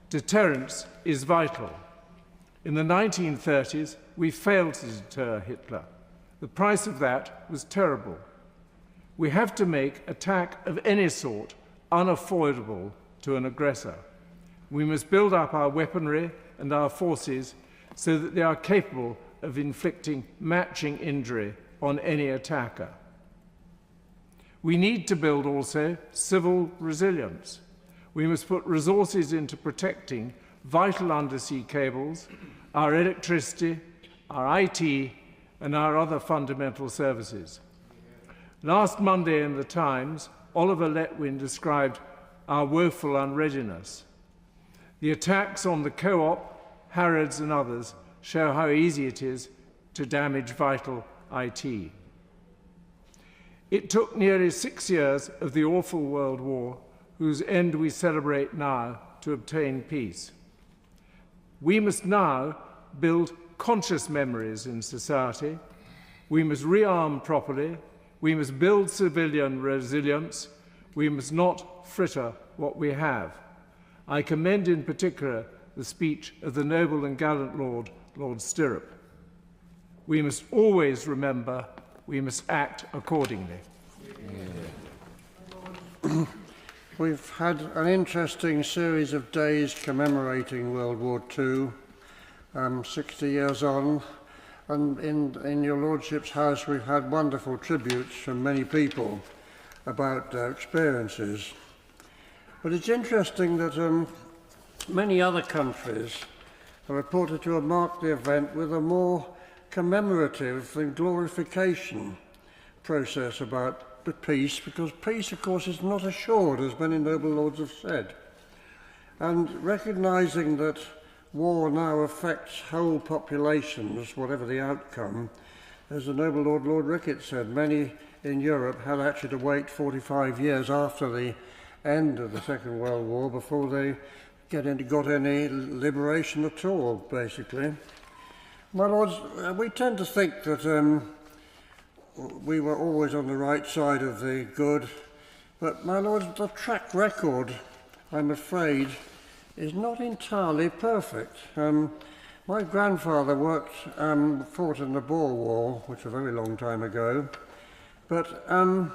Deterrence is vital. In the 1930s, we failed to deter Hitler. The price of that was terrible. We have to make attack of any sort unavoidable to an aggressor. We must build up our weaponry and our forces so that they are capable of inflicting matching injury on any attacker. We need to build also civil resilience. We must put resources into protecting vital undersea cables, our electricity, our IT, and our other fundamental services. Last Monday in the Times, Oliver Letwin described our woeful unreadiness. The attacks on the Co-op, Harrods and others show how easy it is to damage vital IT. It took nearly 6 years of the awful World War, whose end we celebrate now, to obtain peace. We must now build conscious memories in society. We must rearm properly. We must build civilian resilience. We must not fritter what we have. I commend in particular the speech of the noble and gallant Lord Stirrup. We must always remember, we must act accordingly. We've had an interesting series of days commemorating World War II, 60 years on, and in your Lordship's house we've had wonderful tributes from many people about their experiences. But it's interesting that many other countries are reported to have marked the event with a more commemorative than glorification process about the peace, because peace, of course, is not assured, as many noble lords have said. And recognising that war now affects whole populations, whatever the outcome, as the noble Lord Ricketts said, many in Europe had actually to wait 45 years after the end of the Second World War before they got any liberation at all, basically. My lords, we tend to think that we were always on the right side of the good, but, my lords, the track record, I'm afraid, is not entirely perfect. My grandfather fought in the Boer War, which was a very long time ago, but I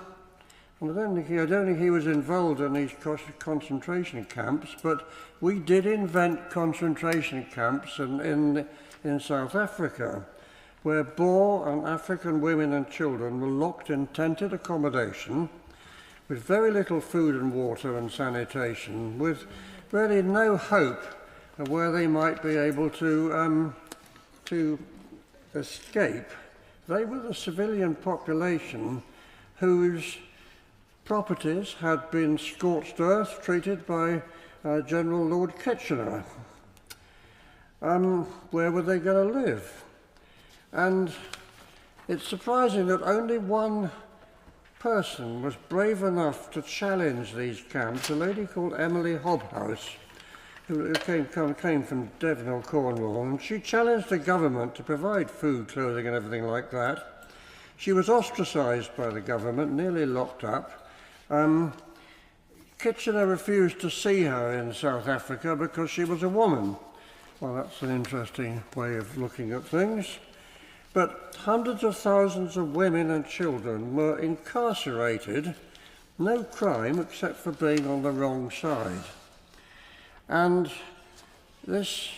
don't think he was involved in these concentration camps, but we did invent concentration camps in South Africa, where Boer and African women and children were locked in tented accommodation with very little food and water and sanitation, with really no hope of where they might be able to escape. They were the civilian population whose properties had been scorched earth, treated by General Lord Kitchener. Where were they going to live? And it's surprising that only one person was brave enough to challenge these camps, a lady called Emily Hobhouse, who came from Devon or Cornwall, and she challenged the government to provide food, clothing and everything like that. She was ostracised by the government, nearly locked up. Kitchener refused to see her in South Africa because she was a woman. Well, that's an interesting way of looking at things. But hundreds of thousands of women and children were incarcerated, no crime except for being on the wrong side. And this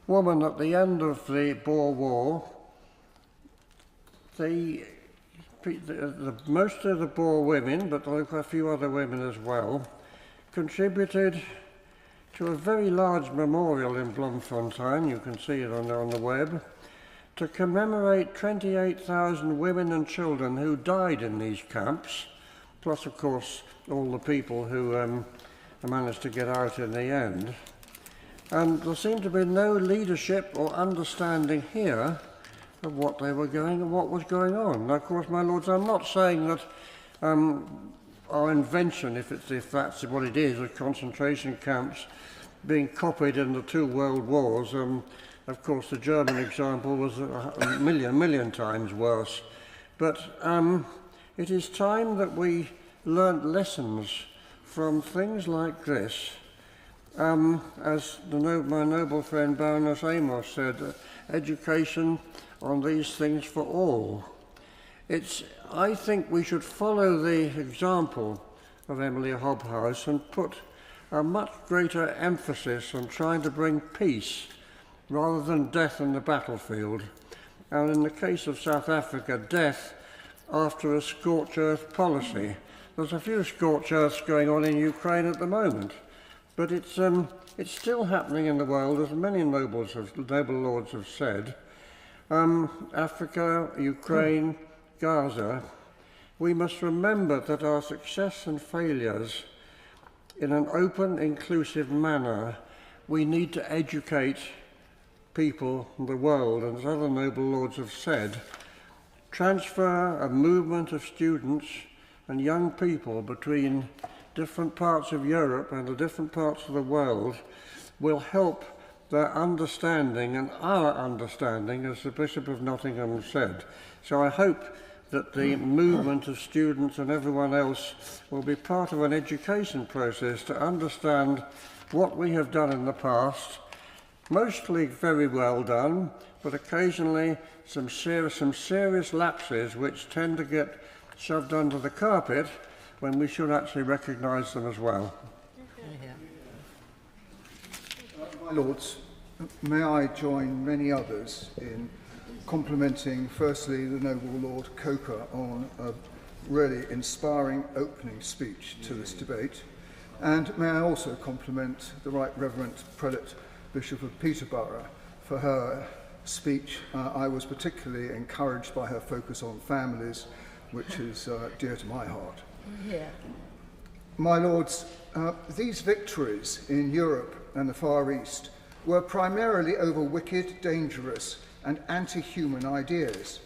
woman at the end of the Boer War, most of the Boer women, but a few other women as well, contributed to a very large memorial in Bloemfontein, you can see it on the web, to commemorate 28,000 women and children who died in these camps, plus of course all the people who managed to get out in the end. And there seemed to be no leadership or understanding here of what they were going and what was going on. Now, of course, my lords, I'm not saying that our invention, if that's what it is, of concentration camps being copied in the two world wars. Of course, the German example was a million times worse. But it is time that we learnt lessons from things like this. As my noble friend Baroness Amos said, education on these things for all. I think we should follow the example of Emily Hobhouse and put a much greater emphasis on trying to bring peace rather than death on the battlefield. And in the case of South Africa, death after a scorched earth policy. There's a few scorched earths going on in Ukraine at the moment, but it's still happening in the world, as many noble lords have said. Africa, Ukraine, Gaza. We must remember that our success and failures, in an open, inclusive manner, we need to educate people in the world, and as other noble lords have said, transfer a movement of students and young people between different parts of Europe and the different parts of the world will help their understanding and our understanding, as the Bishop of Nottingham said. So I hope that the movement of students and everyone else will be part of an education process to understand what we have done in the past, mostly very well done, but occasionally some serious lapses which tend to get shoved under the carpet when we should actually recognise them as well. My Lords, may I join many others in complimenting firstly the Noble Lord Coker on a really inspiring opening speech to this debate, and may I also compliment the Right Reverend Prelate Bishop of Peterborough for her speech. I was particularly encouraged by her focus on families, which is dear to my heart. Yeah. My Lords, these victories in Europe and the Far East were primarily over wicked, dangerous and anti-human ideas.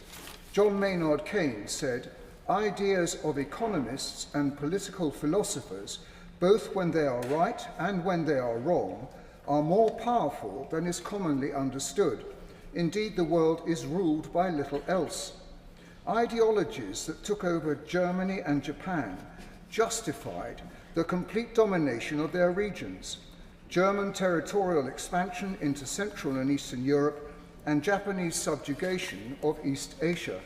John Maynard Keynes said, "Ideas of economists and political philosophers, both when they are right and when they are wrong, are more powerful than is commonly understood. Indeed, the world is ruled by little else." Ideologies that took over Germany and Japan justified the complete domination of their regions, German territorial expansion into Central and Eastern Europe, and Japanese subjugation of East Asia.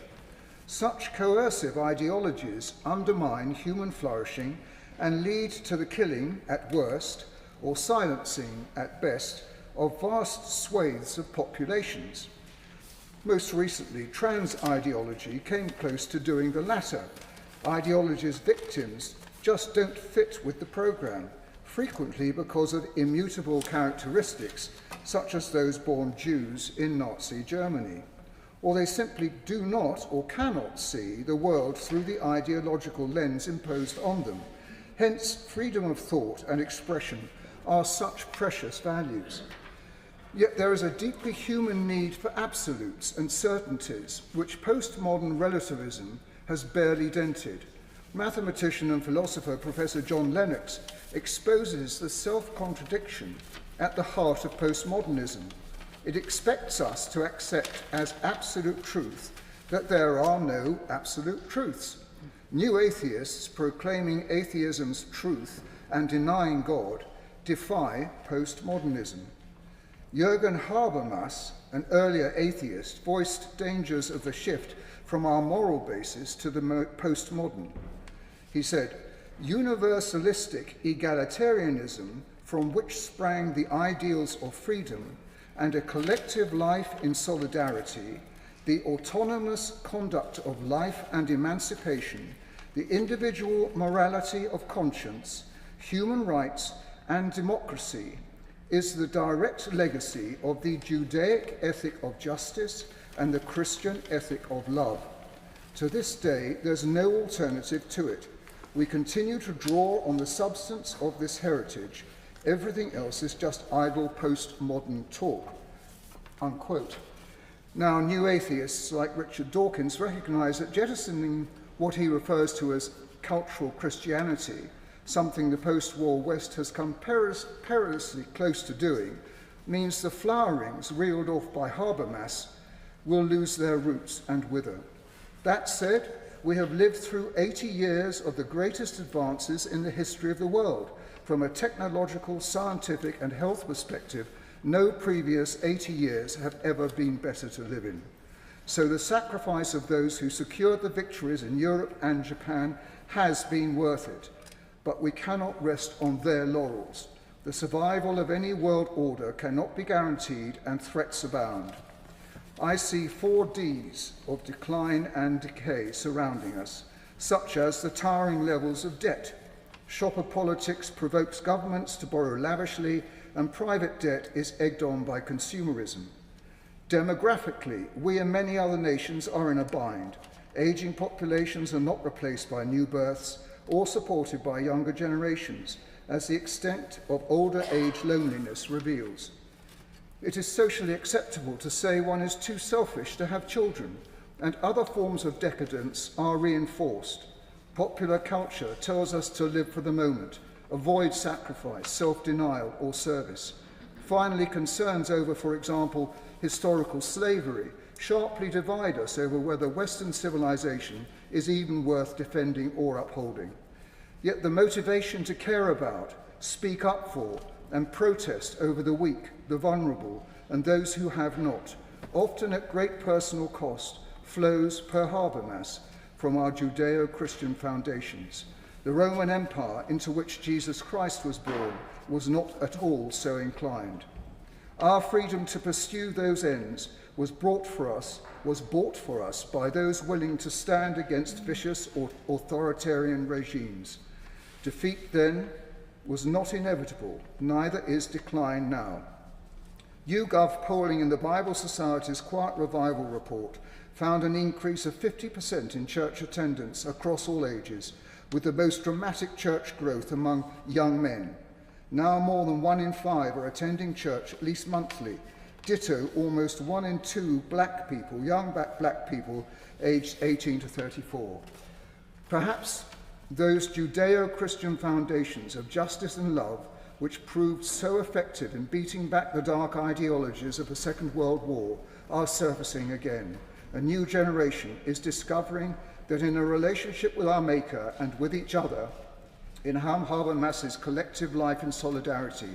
Such coercive ideologies undermine human flourishing and lead to the killing, at worst, or silencing, at best, of vast swathes of populations. Most recently, trans ideology came close to doing the latter. Ideology's victims just don't fit with the programme, frequently because of immutable characteristics, such as those born Jews in Nazi Germany. Or they simply do not or cannot see the world through the ideological lens imposed on them. Hence, freedom of thought and expression are such precious values. Yet there is a deeply human need for absolutes and certainties, which postmodern relativism has barely dented. Mathematician and philosopher Professor John Lennox exposes the self-contradiction at the heart of postmodernism. It expects us to accept as absolute truth that there are no absolute truths. New atheists proclaiming atheism's truth and denying God defy postmodernism. Jürgen Habermas, an earlier atheist, voiced dangers of the shift from our moral basis to the postmodern. He said, universalistic egalitarianism, from which sprang the ideals of freedom and a collective life in solidarity, the autonomous conduct of life and emancipation, the individual morality of conscience, human rights, and democracy, is the direct legacy of the Judaic ethic of justice and the Christian ethic of love. To this day, there's no alternative to it. We continue to draw on the substance of this heritage. Everything else is just idle postmodern talk. Unquote. Now, new atheists like Richard Dawkins recognize that jettisoning what he refers to as cultural Christianity, something the post-war West has come perilously close to doing, means the flowerings reeled off by Habermas will lose their roots and wither. That said, we have lived through 80 years of the greatest advances in the history of the world. From a technological, scientific, and health perspective, no previous 80 years have ever been better to live in. So the sacrifice of those who secured the victories in Europe and Japan has been worth it. But we cannot rest on their laurels. The survival of any world order cannot be guaranteed, and threats abound. I see 4 Ds of decline and decay surrounding us, such as the towering levels of debt. Shopper politics provokes governments to borrow lavishly, and private debt is egged on by consumerism. Demographically, we and many other nations are in a bind. Aging populations are not replaced by new births or supported by younger generations, as the extent of older age loneliness reveals. It is socially acceptable to say one is too selfish to have children, and other forms of decadence are reinforced. Popular culture tells us to live for the moment, avoid sacrifice, self-denial, or service. Finally, concerns over, for example, historical slavery sharply divide us over whether Western civilization is even worth defending or upholding. Yet the motivation to care about, speak up for, and protest over the weak, the vulnerable, and those who have not, often at great personal cost, flows, per Habermas, from our Judeo-Christian foundations. The Roman Empire, into which Jesus Christ was born, was not at all so inclined. Our freedom to pursue those ends was bought for us by those willing to stand against vicious or authoritarian regimes. Defeat then was not inevitable, neither is decline now. YouGov polling in the Bible Society's Quiet Revival report found an increase of 50% in church attendance across all ages, with the most dramatic church growth among young men. Now more than 1 in 5 are attending church at least monthly. Ditto, almost 1 in 2 black people, young black people, aged 18 to 34. Perhaps those Judeo-Christian foundations of justice and love, which proved so effective in beating back the dark ideologies of the Second World War, are surfacing again. A new generation is discovering that in a relationship with our Maker and with each other, in Habermas's collective life and solidarity,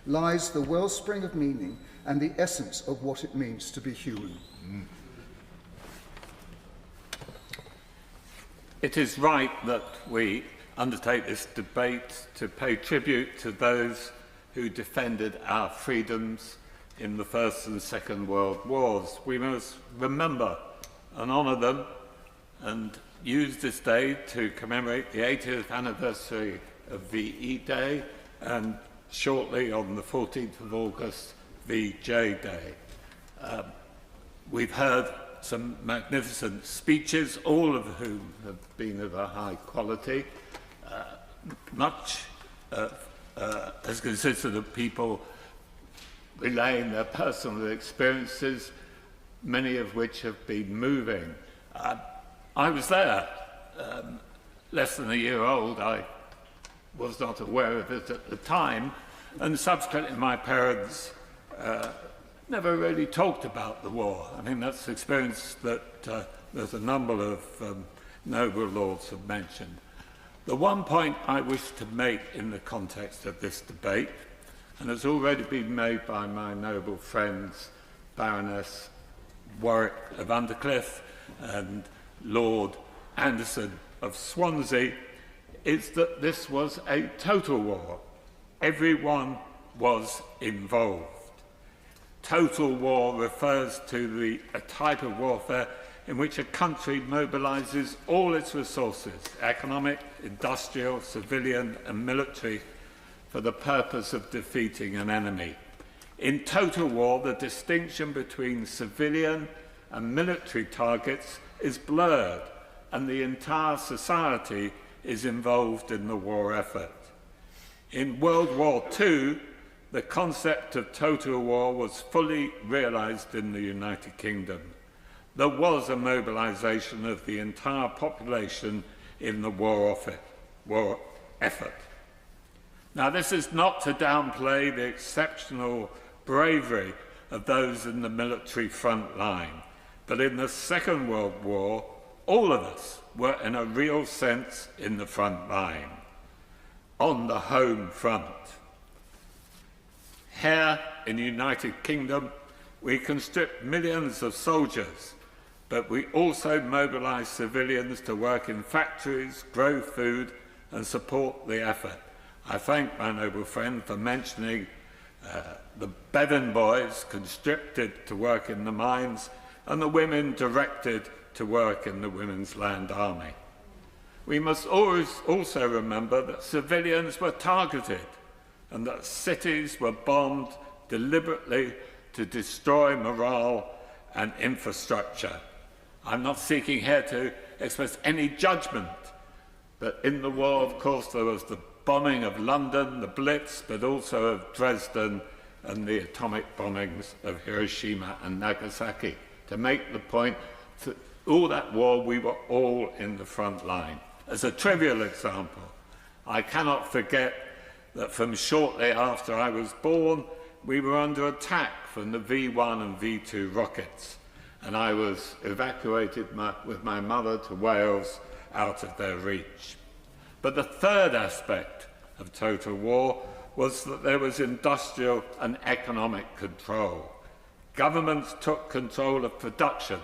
lies the wellspring of meaning and the essence of what it means to be human. It is right that we undertake this debate to pay tribute to those who defended our freedoms in the First and Second World Wars. We must remember and honour them and use this day to commemorate the 80th anniversary of VE Day and shortly on the 14th of August, VJ Day. We've heard some magnificent speeches, all of whom have been of a high quality. Much has consisted of people relaying their personal experiences, many of which have been moving. I was there less than a year old. I was not aware of it at the time, and subsequently my parents never really talked about the war. I think that's the experience that there's a number of noble lords have mentioned. The one point I wish to make in the context of this debate, and has already been made by my noble friends Baroness Warwick of Undercliff and Lord Anderson of Swansea, is that this was a total war. Everyone was involved. Total war refers to a type of warfare in which a country mobilises all its resources, economic, industrial, civilian and military, for the purpose of defeating an enemy. In total war, the distinction between civilian and military targets is blurred, and the entire society is involved in the war effort. In World War II, the concept of total war was fully realised in the United Kingdom. There was a mobilisation of the entire population in the war effort. Now, this is not to downplay the exceptional bravery of those in the military front line, but in the Second World War, all of us were in a real sense in the front line, on the home front. Here in the United Kingdom, we conscript millions of soldiers, but we also mobilise civilians to work in factories, grow food and support the effort. I thank my noble friend for mentioning the Bevan boys conscripted to work in the mines and the women directed to work in the Women's Land Army. We must always also remember that civilians were targeted and that cities were bombed deliberately to destroy morale and infrastructure. I'm not seeking here to express any judgment, but in the war, of course, there was the bombing of London, the Blitz, but also of Dresden and the atomic bombings of Hiroshima and Nagasaki. To make the point, that all that war, we were all in the front line. As a trivial example, I cannot forget that from shortly after I was born, we were under attack from the V1 and V2 rockets, and I was evacuated with my mother to Wales out of their reach. But the third aspect of total war was that there was industrial and economic control. Governments took control of production,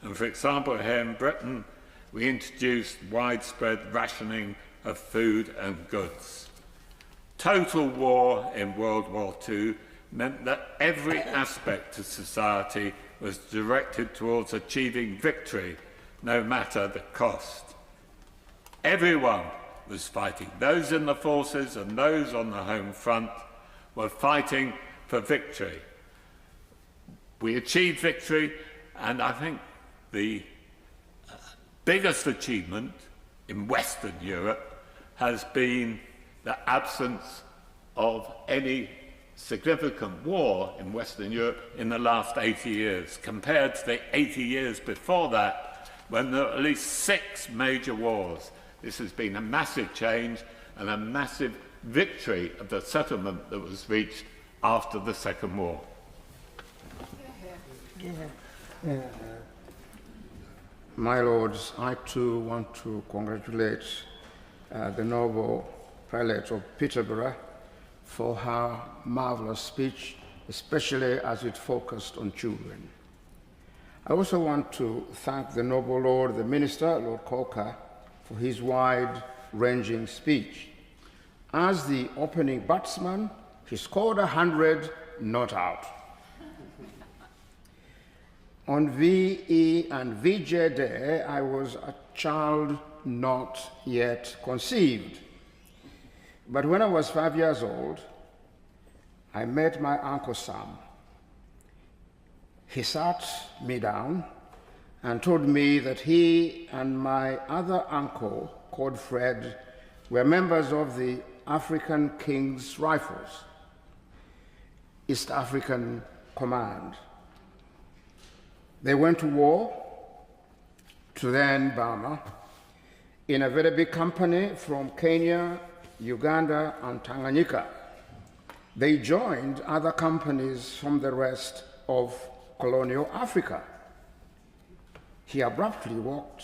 and for example, here in Britain, we introduced widespread rationing of food and goods. Total war in World War II meant that every aspect of society was directed towards achieving victory, no matter the cost. Everyone was fighting. Those in the forces and those on the home front were fighting for victory. We achieved victory, and I think the biggest achievement in Western Europe has been the absence of any significant war in Western Europe in the last 80 years, compared to the 80 years before that, when there were at least 6 major wars. This has been a massive change and a massive victory of the settlement that was reached after the Second War. My lords, I too want to congratulate the noble prelate of Peterborough for her marvelous speech, especially as it focused on children. I also want to thank the noble Lord, the Minister, Lord Coker, for his wide-ranging speech. As the opening batsman, he scored 100 not out. On VE and VJ Day, I was a child not yet conceived. But when I was 5 years old, I met my Uncle Sam. He sat me down and told me that he and my other uncle, called Fred, were members of the African King's Rifles, East African Command. They went to war, to then Burma, in a very big company from Kenya, Uganda, and Tanganyika. They joined other companies from the rest of colonial Africa. He abruptly walked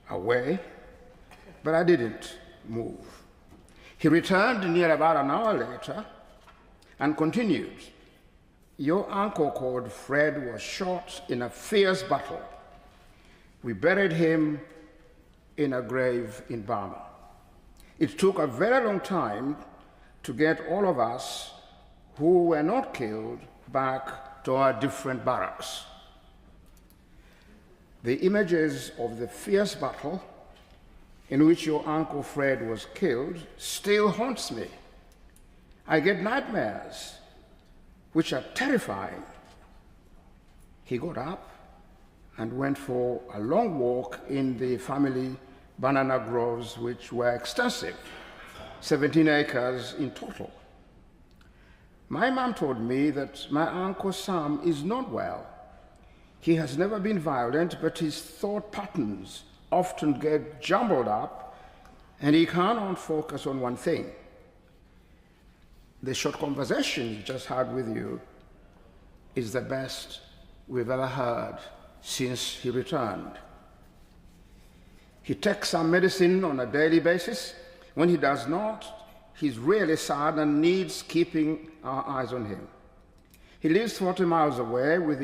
away, but I didn't move. He returned near about an hour later and continued. Your uncle called Fred was shot in a fierce battle. We buried him in a grave in Burma. It took a very long time to get all of us who were not killed back to our different barracks. The images of the fierce battle in which your Uncle Fred was killed still haunts me. I get nightmares, which are terrifying. He got up and went for a long walk in the family banana groves, which were extensive, 17 acres in total. My mom told me that my Uncle Sam is not well. He has never been violent, but his thought patterns often get jumbled up, and he cannot focus on one thing. The short conversation he just had with you is the best we've ever heard since he returned. He takes some medicine on a daily basis. When he does not, he's really sad and needs keeping our eyes on him. He lives 40 miles away with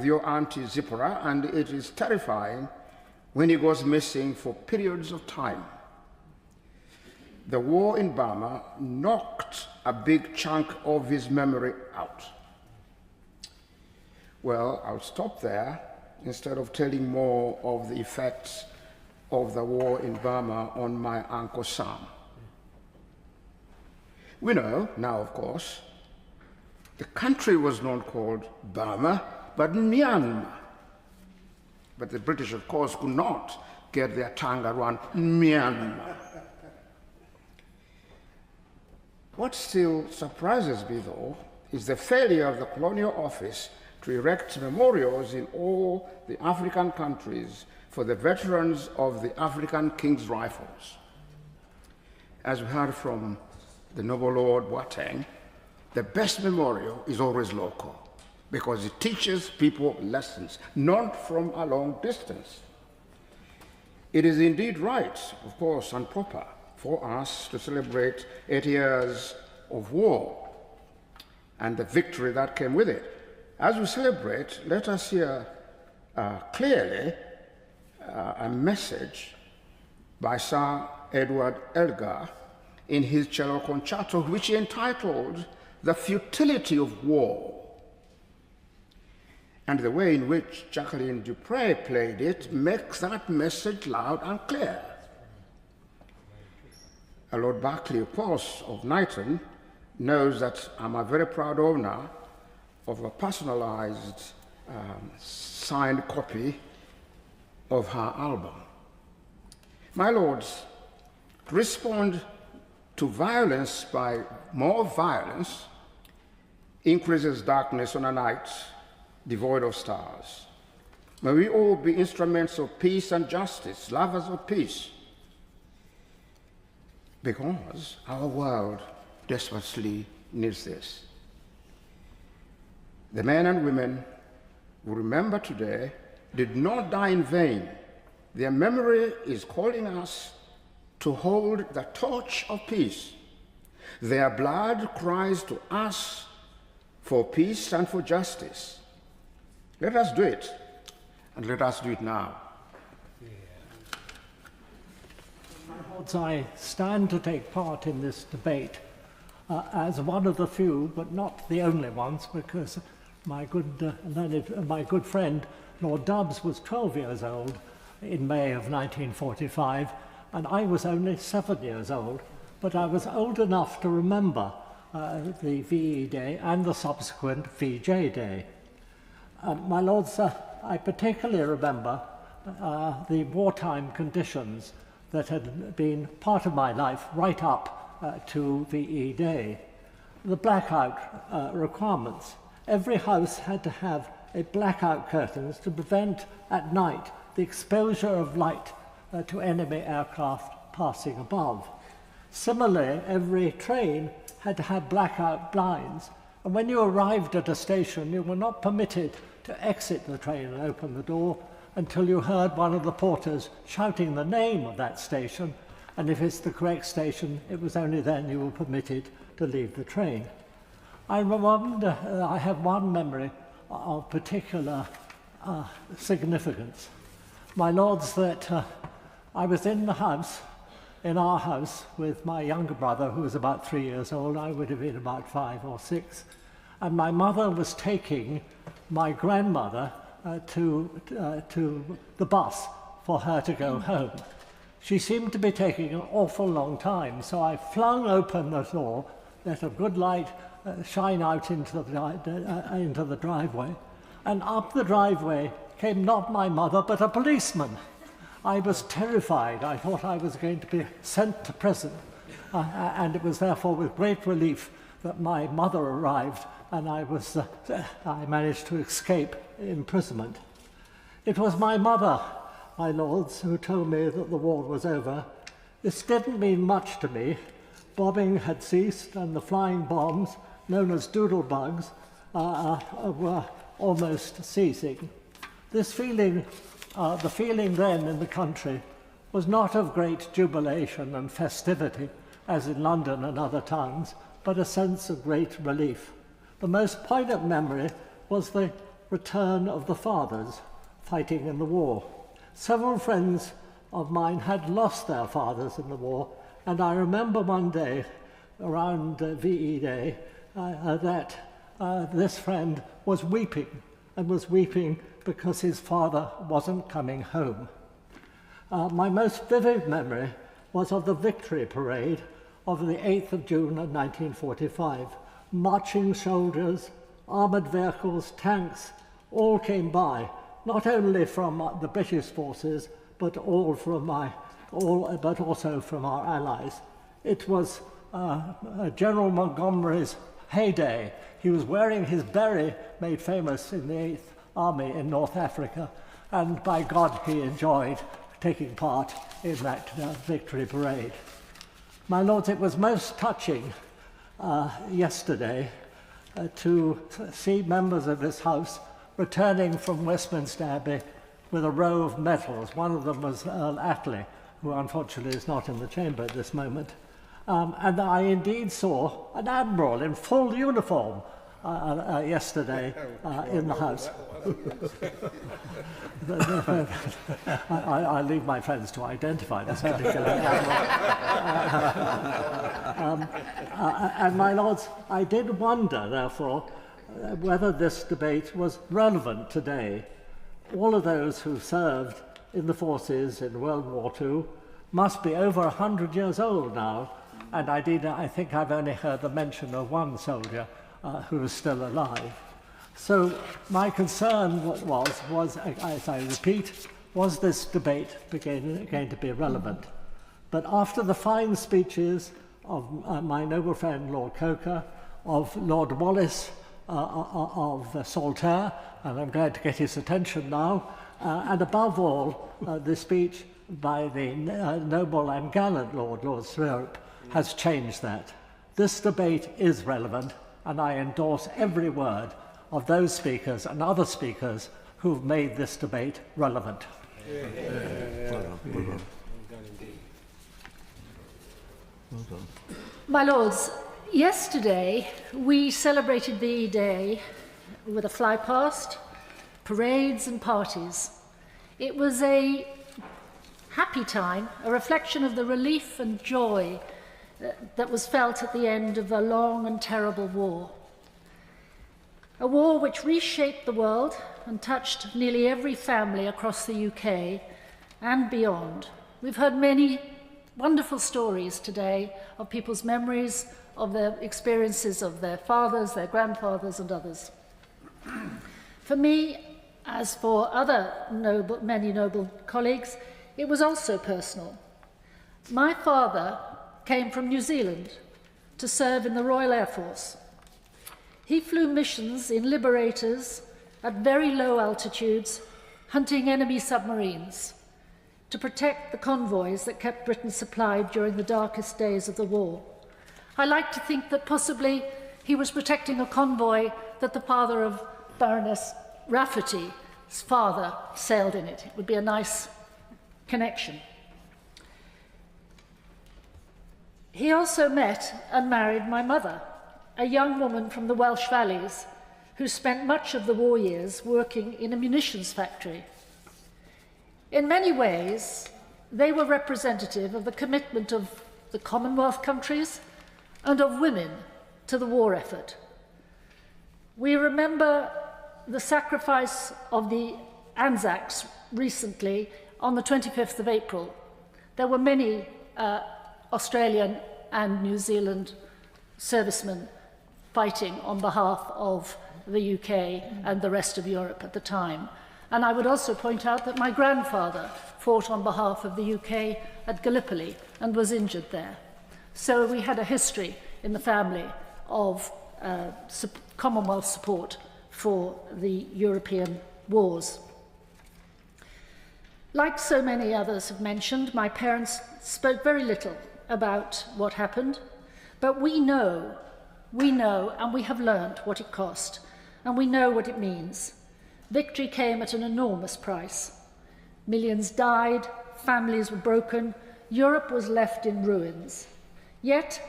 your auntie Zipporah, and it is terrifying when he goes missing for periods of time. The war in Burma knocked a big chunk of his memory out. Well, I'll stop there instead of telling more of the effects of the war in Burma on my Uncle Sam. We know now, of course, the country was not called Burma, but Myanmar. But the British, of course, could not get their tongue around Myanmar. What still surprises me, though, is the failure of the Colonial Office to erect memorials in all the African countries for the veterans of the African King's Rifles. As we heard from the Noble Lord Boateng, the best memorial is always local, because it teaches people lessons, not from a long distance. It is indeed right, of course, and proper for us to celebrate 80 years of war and the victory that came with it. As we celebrate, let us hear clearly a message by Sir Edward Elgar in his cello concerto, which he entitled "The Futility of War." And the way in which Jacqueline Dupre played it makes that message loud and clear. Lord Berkeley, of course, of Knighton, knows that I'm a very proud owner of a personalized signed copy of her album. My lords, to respond to violence by more violence increases darkness on a night devoid of stars. May we all be instruments of peace and justice, lovers of peace, because our world desperately needs this. The men and women who remember today did not die in vain. Their memory is calling us to hold the torch of peace. Their blood cries to us for peace and for justice. Let us do it, and let us do it now. Lords, I stand to take part in this debate as one of the few, but not the only ones, because my good friend Lord Dubs was 12 years old in May of 1945, and I was only 7 years old, but I was old enough to remember the VE Day and the subsequent VJ Day. My lords, I particularly remember the wartime conditions that had been part of my life right up to VE Day. The blackout requirements. Every house had to have a blackout curtains to prevent at night the exposure of light to enemy aircraft passing above. Similarly, every train had to have blackout blinds, and when you arrived at a station, you were not permitted to exit the train and open the door until you heard one of the porters shouting the name of that station, and if it's the correct station, it was only then you were permitted to leave the train. I remember, I have one memory of particular significance. My lords, that I was in the house, in our house, with my younger brother, who was about 3 years old. I would have been about 5 or 6. And my mother was taking my grandmother to the bus for her to go home. She seemed to be taking an awful long time, so I flung open the door, let a good light shine out into the driveway, and up the driveway came not my mother, but a policeman. I was terrified. I thought I was going to be sent to prison, and it was therefore with great relief that my mother arrived, and I managed to escape imprisonment. It was my mother, my lords, who told me that the war was over. This didn't mean much to me. Bombing had ceased, and the flying bombs, known as doodlebugs, were almost ceasing. This feeling, the feeling then in the country, was not of great jubilation and festivity, as in London and other towns, but a sense of great relief. The most poignant memory was the return of the fathers fighting in the war. Several friends of mine had lost their fathers in the war, and I remember one day around VE Day that this friend was weeping, and was weeping because his father wasn't coming home. My most vivid memory was of the Victory Parade of the 8th of June of 1945. Marching soldiers, armoured vehicles, tanks, all came by, not only from the British forces, but also from our allies. It was General Montgomery's heyday. He was wearing his beret, made famous in the 8th Army in North Africa, and by God, he enjoyed taking part in that victory parade. My lords, it was most touching yesterday to see members of this House returning from Westminster Abbey with a row of medals. One of them was Earl Attlee, who unfortunately is not in the chamber at this moment. And I indeed saw an admiral in full uniform yesterday in the House. I leave my friends to identify this particular admiral. And my lords, I did wonder, therefore, whether this debate was relevant today. All of those who served in the forces in World War II must be over 100 years old now, and I think I've only heard the mention of one soldier who is still alive. So my concern was, as I repeat, was this debate going to be relevant? But after the fine speeches of my noble friend Lord Coker, of Lord Wallace, of Saltaire, and I'm glad to get his attention now, and above all, the speech by the noble and gallant Lord Stirrup has changed that. This debate is relevant, and I endorse every word of those speakers and other speakers who've made this debate relevant. My lords, yesterday we celebrated VE Day with a fly past, parades and parties. It was a happy time, a reflection of the relief and joy that was felt at the end of a long and terrible war. A war which reshaped the world and touched nearly every family across the UK and beyond. We've heard many wonderful stories today of people's memories of their experiences of their fathers, their grandfathers and others. For me, as for other many noble colleagues, it was also personal. My father came from New Zealand to serve in the Royal Air Force. He flew missions in Liberators at very low altitudes, hunting enemy submarines. to protect the convoys that kept Britain supplied during the darkest days of the war. I like to think that possibly he was protecting a convoy that the father of Baroness Rafferty's father sailed in it. It would be a nice connection. He also met and married my mother, a young woman from the Welsh valleys who spent much of the war years working in a munitions factory. In many ways, they were representative of the commitment of the Commonwealth countries and of women to the war effort. We remember the sacrifice of the Anzacs recently on the 25th of April. There were many Australian and New Zealand servicemen fighting on behalf of the UK and the rest of Europe at the time. And I would also point out that my grandfather fought on behalf of the UK at Gallipoli and was injured there. So we had a history in the family of Commonwealth support for the European wars. Like so many others have mentioned, my parents spoke very little about what happened, but we know, and we have learned what it cost, and we know what it means. Victory came at an enormous price. Millions died, families were broken, Europe was left in ruins. Yet,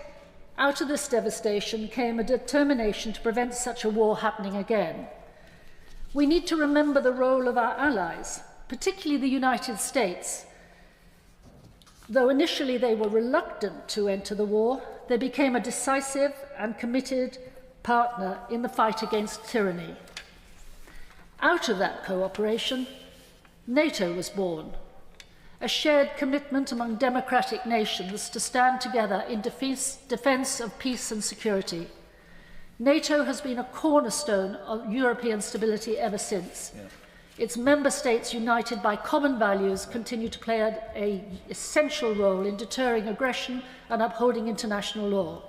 out of this devastation came a determination to prevent such a war happening again. We need to remember the role of our allies, particularly the United States. Though initially they were reluctant to enter the war, they became a decisive and committed partner in the fight against tyranny. Out of that cooperation, NATO was born, a shared commitment among democratic nations to stand together in defence of peace and security. NATO has been a cornerstone of European stability ever since. Yeah. Its member states, united by common values, continue to play an essential role in deterring aggression and upholding international law.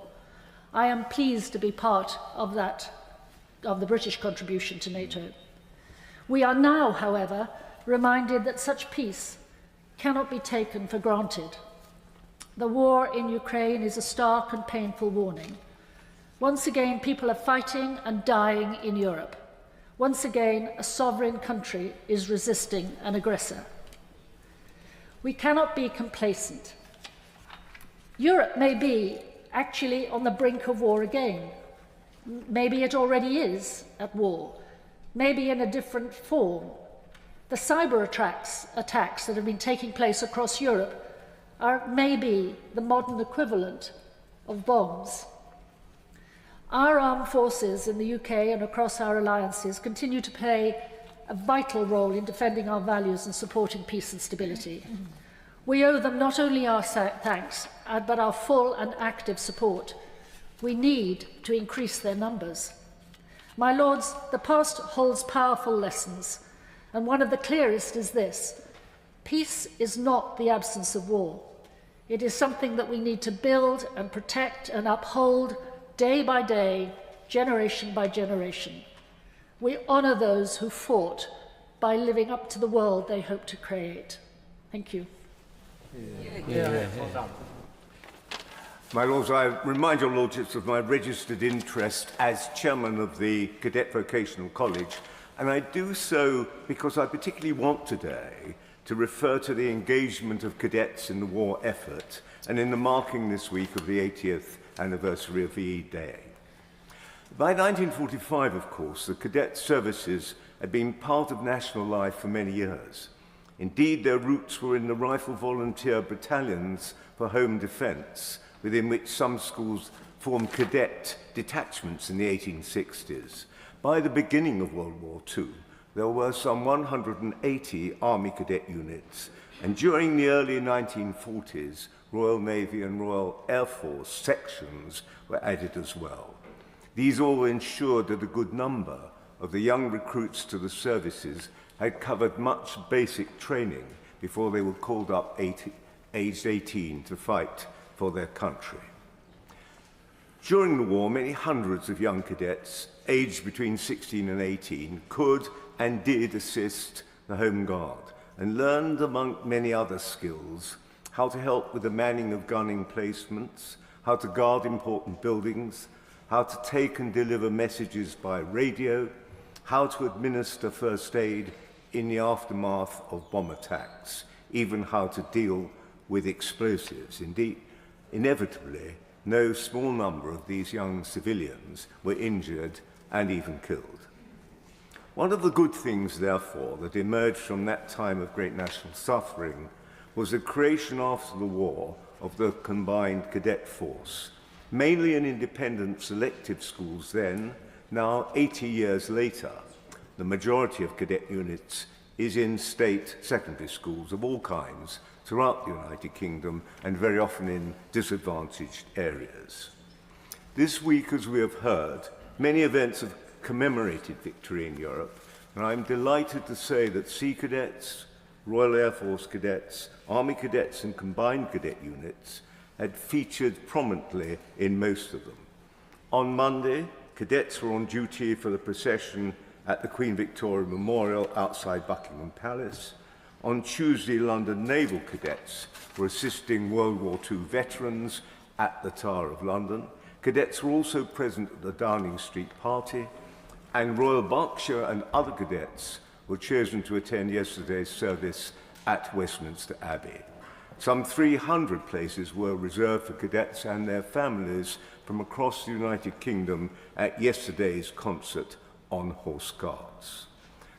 I am pleased to be part of the British contribution to NATO. We are now, however, reminded that such peace cannot be taken for granted. The war in Ukraine is a stark and painful warning. Once again, people are fighting and dying in Europe. Once again, a sovereign country is resisting an aggressor. We cannot be complacent. Europe may be actually on the brink of war again. Maybe it already is at war, maybe in a different form. The cyber attacks that have been taking place across Europe are maybe the modern equivalent of bombs. Our armed forces in the UK and across our alliances continue to play a vital role in defending our values and supporting peace and stability. We owe them not only our thanks, but our full and active support. We need to increase their numbers. My lords, the past holds powerful lessons, and one of the clearest is this: peace is not the absence of war. It is something that we need to build and protect and uphold day by day, generation by generation. We honour those who fought by living up to the world they hope to create. Thank you. Well done. My Lords, I remind your Lordships of my registered interest as Chairman of the Cadet Vocational College, and I do so because I particularly want today to refer to the engagement of cadets in the war effort and in the marking this week of the 80th anniversary of VE Day. By 1945, of course, the cadet services had been part of national life for many years. Indeed, their roots were in the Rifle Volunteer Battalions for Home Defence, within which some schools formed cadet detachments in the 1860s. By the beginning of World War II, there were some 180 Army cadet units, and during the early 1940s, Royal Navy and Royal Air Force sections were added as well. These all ensured that a good number of the young recruits to the services had covered much basic training before they were called up aged 18 to fight for their country. During the war, many hundreds of young cadets aged between 16 and 18 could and did assist the Home Guard, and learned, among many other skills, how to help with the manning of gun emplacements, how to guard important buildings, how to take and deliver messages by radio, how to administer first aid in the aftermath of bomb attacks, even how to deal with explosives. Indeed, inevitably, no small number of these young civilians were injured and even killed. One of the good things, therefore, that emerged from that time of great national suffering was the creation after the war of the combined cadet force, mainly in independent selective schools then. Now, 80 years later, the majority of cadet units is in state secondary schools of all kinds throughout the United Kingdom and very often in disadvantaged areas. This week, as we have heard, many events have commemorated victory in Europe, and I'm delighted to say that Sea Cadets, Royal Air Force Cadets, Army Cadets and combined cadet units had featured prominently in most of them. On Monday, cadets were on duty for the procession at the Queen Victoria Memorial outside Buckingham Palace. On Tuesday, London Naval Cadets were assisting World War II veterans at the Tower of London. Cadets were also present at the Downing Street party, and Royal Berkshire and other cadets were chosen to attend yesterday's service at Westminster Abbey. Some 300 places were reserved for cadets and their families from across the United Kingdom at yesterday's concert on Horse Guards.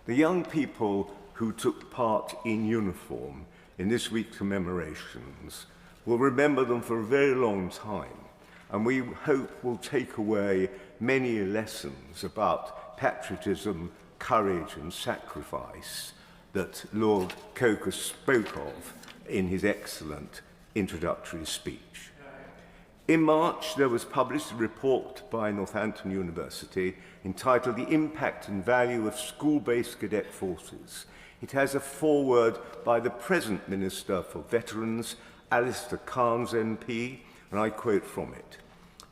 The young people who took part in uniform in this week's commemorations will remember them for a very long time, and we hope will take away many lessons about patriotism, courage and sacrifice that Lord Coker spoke of in his excellent introductory speech. In March, there was published a report by Northampton University entitled The Impact and Value of School-Based Cadet Forces. It has a foreword by the present Minister for Veterans, Alistair Cairns MP, and I quote from it: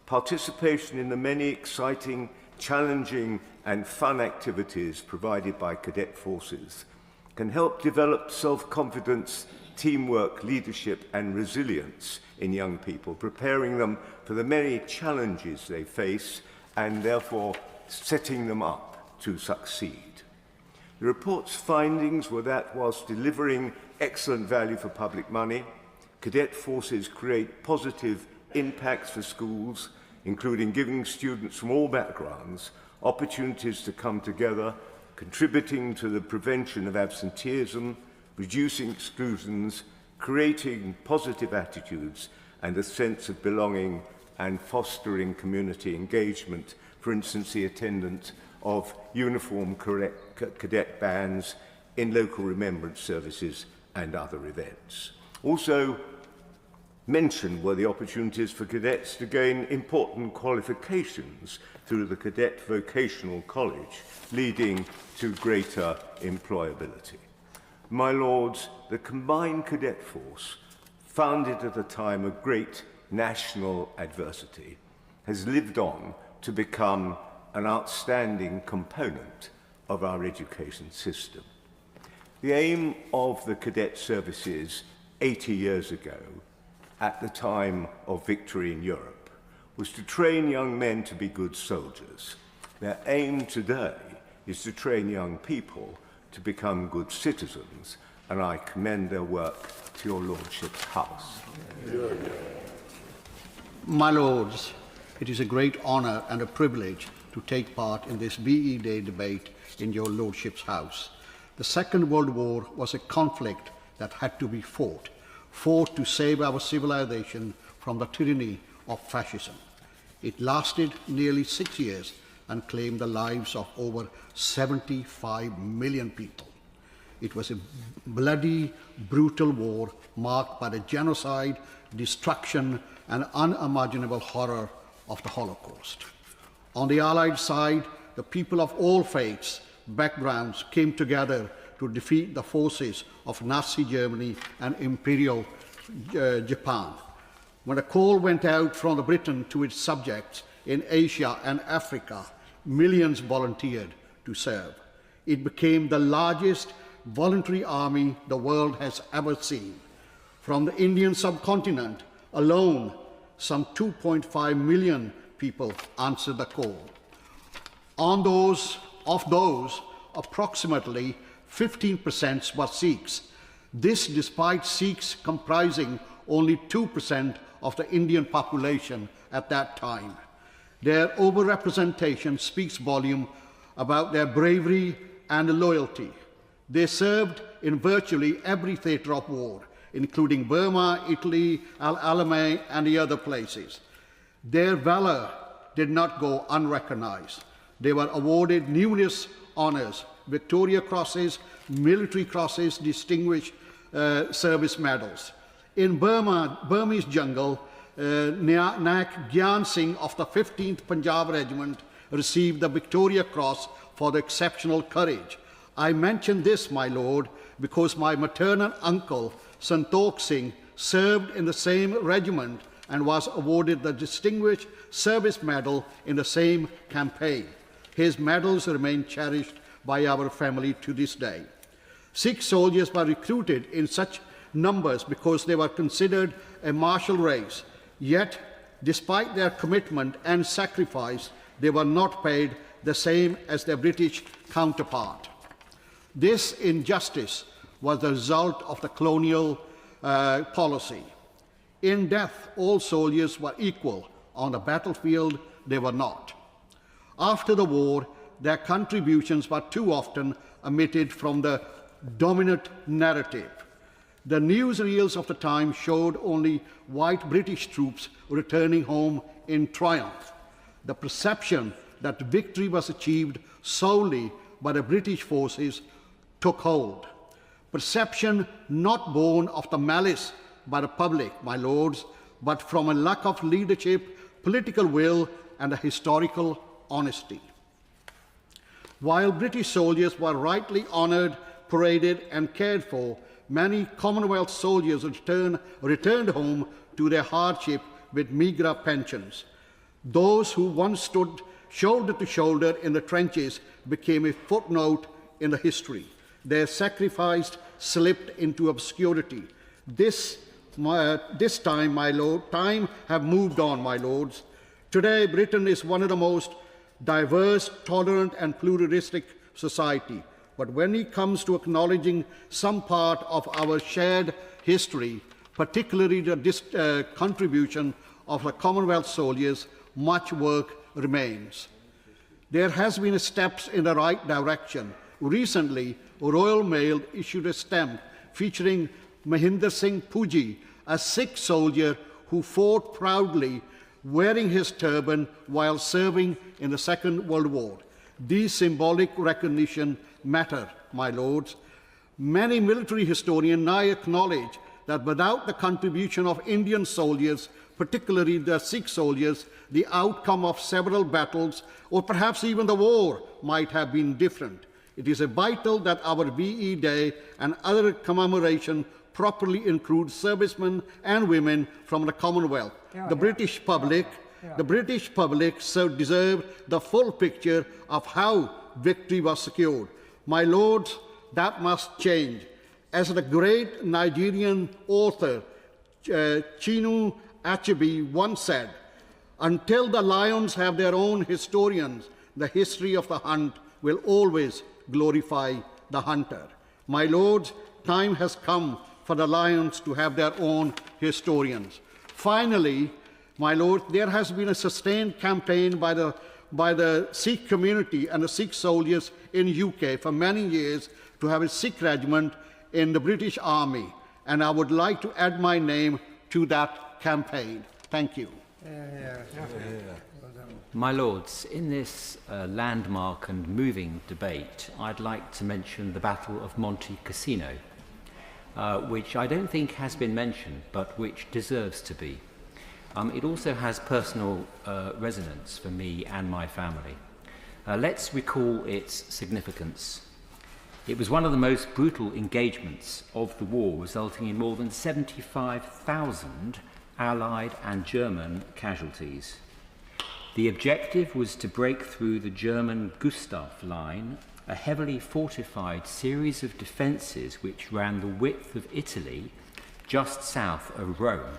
"Participation in the many exciting, challenging and fun activities provided by cadet forces can help develop self-confidence, teamwork, leadership and resilience in young people, preparing them for the many challenges they face and therefore setting them up to succeed." The report's findings were that whilst delivering excellent value for public money, cadet forces create positive impacts for schools, including giving students from all backgrounds opportunities to come together, contributing to the prevention of absenteeism, reducing exclusions, creating positive attitudes and a sense of belonging and fostering community engagement, for instance, the attendance of uniform cadet bands in local remembrance services and other events. Also mentioned were the opportunities for cadets to gain important qualifications through the Cadet Vocational College, leading to greater employability. My Lords, the combined cadet force, founded at a time of great national adversity, has lived on to become an outstanding component of our education system. The aim of the cadet services 80 years ago, at the time of victory in Europe, was to train young men to be good soldiers. Their aim today is to train young people to become good citizens, and I commend their work to your Lordship's house. My Lords, it is a great honour and a privilege to take part in this VE Day debate in your Lordship's house. The Second World War was a conflict that had to be fought to save our civilization from the tyranny of fascism. It lasted nearly 6 years and claimed the lives of over 75 million people. It was a bloody, brutal war marked by the genocide, destruction, and unimaginable horror of the Holocaust. On the Allied side, the people of all faiths, backgrounds came together to defeat the forces of Nazi Germany and Imperial Japan. When a call went out from Britain to its subjects in Asia and Africa, millions volunteered to serve. It became the largest voluntary army the world has ever seen. From the Indian subcontinent alone, some 2.5 million people answered the call. Of those, approximately 15% were Sikhs. This despite Sikhs comprising only 2% of the Indian population at that time. Their overrepresentation speaks volume about their bravery and loyalty. They served in virtually every theatre of war, including Burma, Italy, Alamein, and the other places. Their valor did not go unrecognized. They were awarded numerous honors, Victoria Crosses, military crosses, distinguished service medals. In Burmese jungle, Nayak Gyan Singh of the 15th Punjab Regiment received the Victoria Cross for the exceptional courage. I mention this, my lord, because my maternal uncle, Santokh Singh, served in the same regiment and was awarded the Distinguished Service Medal in the same campaign. His medals remain cherished by our family to this day. Sikh soldiers were recruited in such numbers because they were considered a martial race. Yet, despite their commitment and sacrifice, they were not paid the same as their British counterpart. This injustice was the result of the colonial policy. In death, all soldiers were equal. On the battlefield, they were not. After the war, their contributions were too often omitted from the dominant narrative. The newsreels of the time showed only white British troops returning home in triumph. The perception that victory was achieved solely by the British forces took hold. Perception not born of the malice by the public, my lords, but from a lack of leadership, political will, and a historical honesty. While British soldiers were rightly honoured, paraded, and cared for, many Commonwealth soldiers returned home to their hardship with meagre pensions. Those who once stood shoulder to shoulder in the trenches became a footnote in the history. Their sacrifice slipped into obscurity. This time, my lord, time have moved on, my lords. Today, Britain is one of the most diverse, tolerant, and pluralistic society. But when it comes to acknowledging some part of our shared history, particularly the contribution of the Commonwealth soldiers, much work remains. There has been steps in the right direction. Recently, Royal Mail issued a stamp featuring Mahinder Singh Puji, a Sikh soldier who fought proudly wearing his turban while serving in the Second World War. These symbolic recognition matter, my lords. Many military historians now acknowledge that without the contribution of Indian soldiers, particularly the Sikh soldiers, the outcome of several battles, or perhaps even the war, might have been different. It is vital that our VE Day and other commemoration properly include servicemen and women from the Commonwealth. The British public so deserve the full picture of how victory was secured. My lords, that must change. As the great Nigerian author Chinua Achebe once said, until the lions have their own historians, the history of the hunt will always glorify the hunter. My lords, time has come for the lions to have their own historians. Finally, my lord, there has been a sustained campaign by the Sikh community and the Sikh soldiers in UK for many years to have a Sikh regiment in the British Army, and I would like to add my name to that campaign. Thank you. My lords, in this landmark and moving debate, I'd like to mention the Battle of Monte Cassino, which I don't think has been mentioned, but which deserves to be. It also has personal resonance for me and my family. Let's recall its significance. It was one of the most brutal engagements of the war, resulting in more than 75,000 Allied and German casualties. The objective was to break through the German Gustav line a heavily fortified series of defences which ran the width of Italy just south of Rome.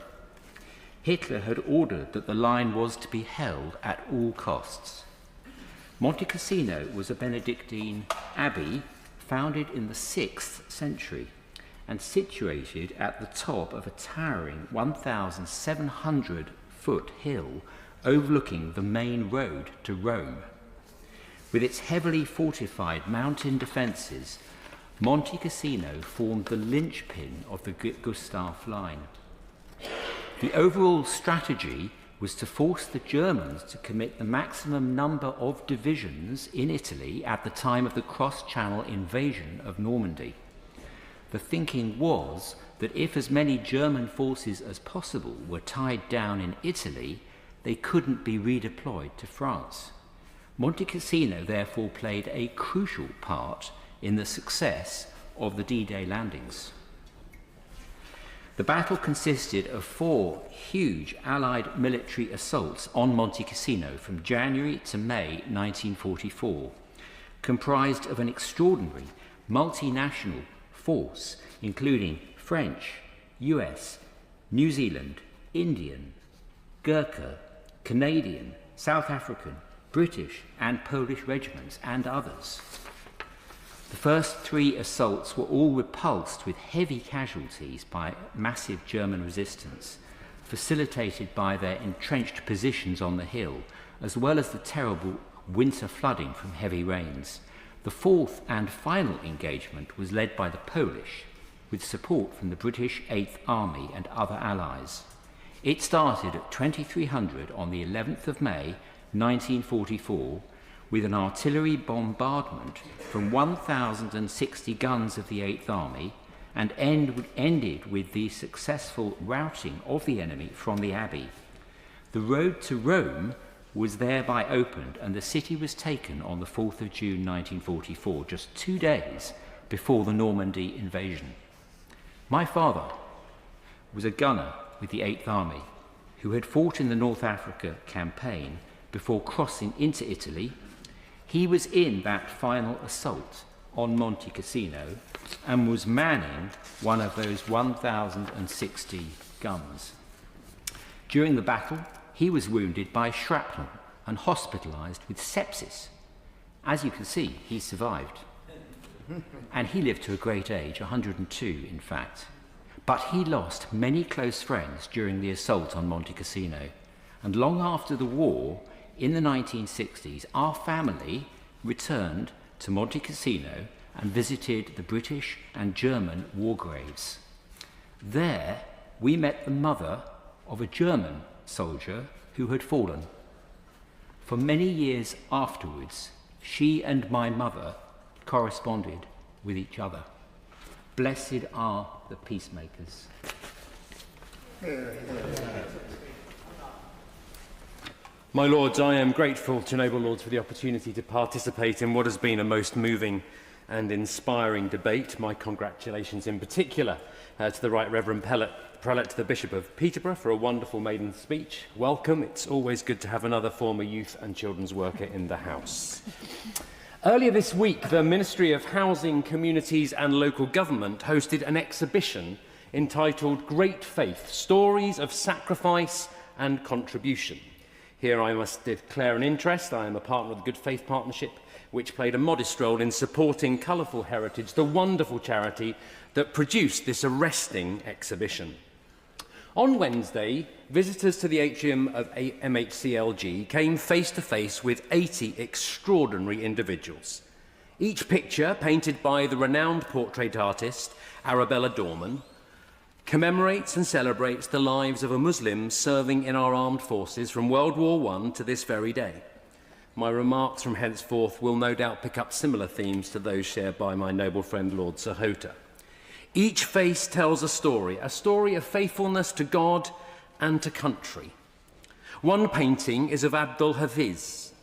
Hitler had ordered that the line was to be held at all costs. Monte Cassino was a Benedictine abbey founded in the 6th century and situated at the top of a towering 1,700-foot hill overlooking the main road to Rome. With its heavily fortified mountain defences, Monte Cassino formed the linchpin of the Gustav line. The overall strategy was to force the Germans to commit the maximum number of divisions in Italy at the time of the cross-channel invasion of Normandy. The thinking was that if as many German forces as possible were tied down in Italy, they couldn't be redeployed to France. Monte Cassino therefore played a crucial part in the success of the D-Day landings. The battle consisted of 4 huge Allied military assaults on Monte Cassino from January to May 1944, comprised of an extraordinary multinational force including French, US, New Zealand, Indian, Gurkha, Canadian, South African, British and Polish regiments and others. The first 3 assaults were all repulsed with heavy casualties by massive German resistance, facilitated by their entrenched positions on the hill, as well as the terrible winter flooding from heavy rains. The 4th and final engagement was led by the Polish, with support from the British 8th Army and other allies. It started at 2300 on the 11th of May 1944 with an artillery bombardment from 1,060 guns of the 8th Army and ended with the successful routing of the enemy from the Abbey. The road to Rome was thereby opened and the city was taken on the 4th of June 1944, just 2 days before the Normandy invasion. My father was a gunner with the 8th Army who had fought in the North Africa campaign before crossing into Italy. He was in that final assault on Monte Cassino and was manning one of those 1,060 guns. During the battle, he was wounded by shrapnel and hospitalized with sepsis. As you can see, he survived. And he lived to a great age, 102 in fact. But he lost many close friends during the assault on Monte Cassino. And long after the war, in the 1960s, our family returned to Monte Cassino and visited the British and German war graves. There, we met the mother of a German soldier who had fallen. For many years afterwards, she and my mother corresponded with each other. Blessed are the peacemakers. My lords, I am grateful to noble lords for the opportunity to participate in what has been a most moving and inspiring debate. My congratulations in particular to the Right Reverend Prelate to the Bishop of Peterborough for a wonderful maiden speech. Welcome. It's always good to have another former youth and children's worker in the House. Earlier this week, the Ministry of Housing, Communities and Local Government hosted an exhibition entitled Great Faith, Stories of Sacrifice and Contribution. Here I must declare an interest. I am a partner of the Good Faith Partnership, which played a modest role in supporting Colourful Heritage, the wonderful charity that produced this arresting exhibition. On Wednesday, visitors to the atrium of MHCLG came face to face with 80 extraordinary individuals. Each picture, painted by the renowned portrait artist Arabella Dorman, commemorates and celebrates the lives of a Muslim serving in our armed forces from World War I to this very day. My remarks from henceforth will no doubt pick up similar themes to those shared by my noble friend Lord Sahota. Each face tells a story of faithfulness to God and to country. One painting is of Abdul Hafiz,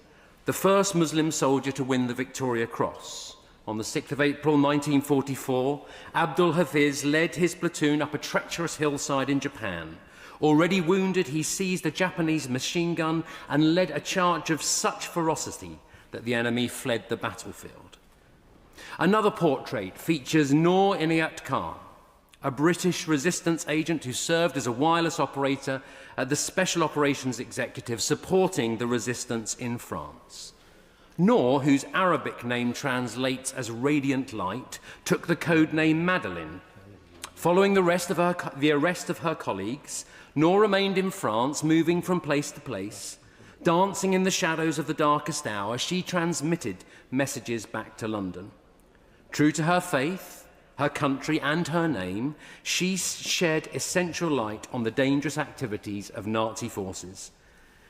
the first Muslim soldier to win the Victoria Cross. On the 6th of April 1944, Abdul Hafiz led his platoon up a treacherous hillside in Japan. Already wounded, he seized a Japanese machine gun and led a charge of such ferocity that the enemy fled the battlefield. Another portrait features Noor Inayat Khan, a British resistance agent who served as a wireless operator at the Special Operations Executive supporting the resistance in France. Noor, whose Arabic name translates as Radiant Light, took the code name Madeline. Following the arrest of her colleagues, Noor remained in France, moving from place to place. Dancing in the shadows of the darkest hour, she transmitted messages back to London. True to her faith, her country and her name, she shed essential light on the dangerous activities of Nazi forces.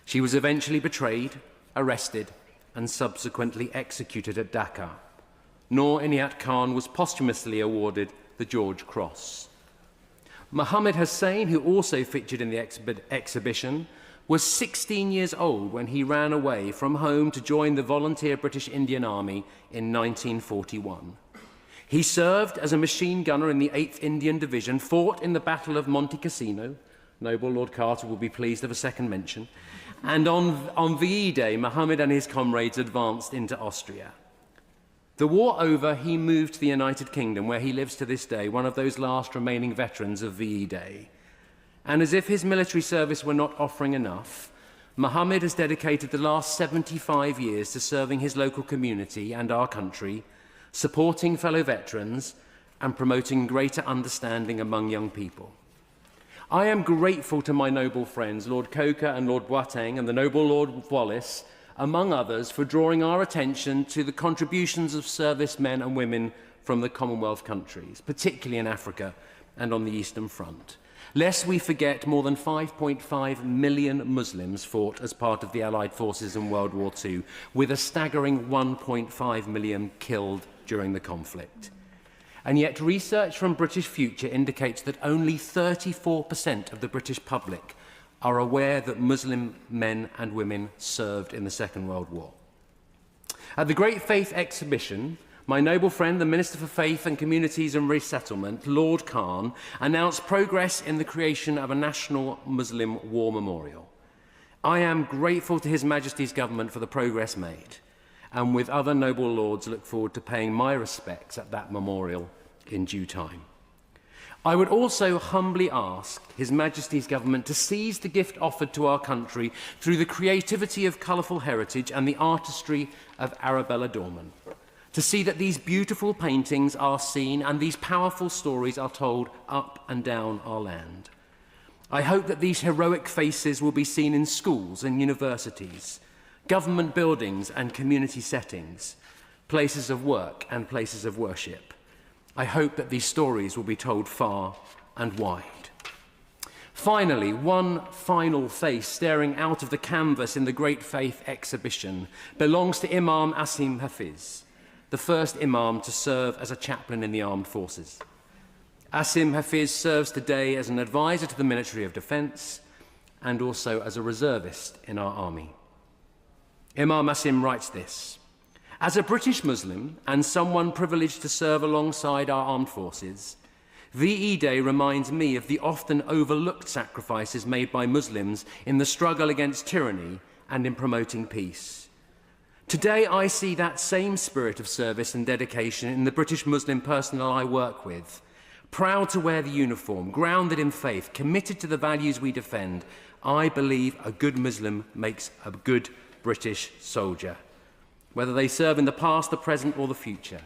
She was eventually betrayed, arrested, and subsequently executed at Dhaka. Noor Inayat Khan was posthumously awarded the George Cross. Mohammed Hussein, who also featured in the exhibition, was 16 years old when he ran away from home to join the volunteer British Indian Army in 1941. He served as a machine gunner in the 8th Indian Division, fought in the Battle of Monte Cassino. Noble Lord Carter will be pleased of a second mention. And on VE Day, Mohammed and his comrades advanced into Austria. The war over, he moved to the United Kingdom, where he lives to this day, one of those last remaining veterans of VE Day. And as if his military service were not offering enough, Mohammed has dedicated the last 75 years to serving his local community and our country, supporting fellow veterans, and promoting greater understanding among young people. I am grateful to my noble friends, Lord Coker and Lord Boateng, and the noble Lord Wallace, among others, for drawing our attention to the contributions of servicemen and women from the Commonwealth countries, particularly in Africa and on the Eastern Front. Lest we forget, more than 5.5 million Muslims fought as part of the Allied forces in World War II, with a staggering 1.5 million killed during the conflict. And yet research from British Future indicates that only 34% of the British public are aware that Muslim men and women served in the Second World War. At the Great Faith exhibition, my noble friend, the Minister for Faith and Communities and Resettlement, Lord Khan, announced progress in the creation of a national Muslim war memorial. I am grateful to His Majesty's government for the progress made, and with other noble lords look forward to paying my respects at that memorial in due time. I would also humbly ask His Majesty's government to seize the gift offered to our country through the creativity of colourful heritage and the artistry of Arabella Dorman, to see that these beautiful paintings are seen and these powerful stories are told up and down our land. I hope that these heroic faces will be seen in schools and universities, government buildings and community settings, places of work and places of worship. I hope that these stories will be told far and wide. Finally, one final face staring out of the canvas in the Great Faith exhibition belongs to Imam Asim Hafiz, the first Imam to serve as a chaplain in the armed forces. Asim Hafiz serves today as an advisor to the Ministry of Defence and also as a reservist in our army. Imam Asim writes this: "As a British Muslim and someone privileged to serve alongside our armed forces, VE Day reminds me of the often overlooked sacrifices made by Muslims in the struggle against tyranny and in promoting peace. Today I see that same spirit of service and dedication in the British Muslim personnel I work with, proud to wear the uniform, grounded in faith, committed to the values we defend. I believe a good Muslim makes a good British soldier. Whether they serve in the past, the present, or the future,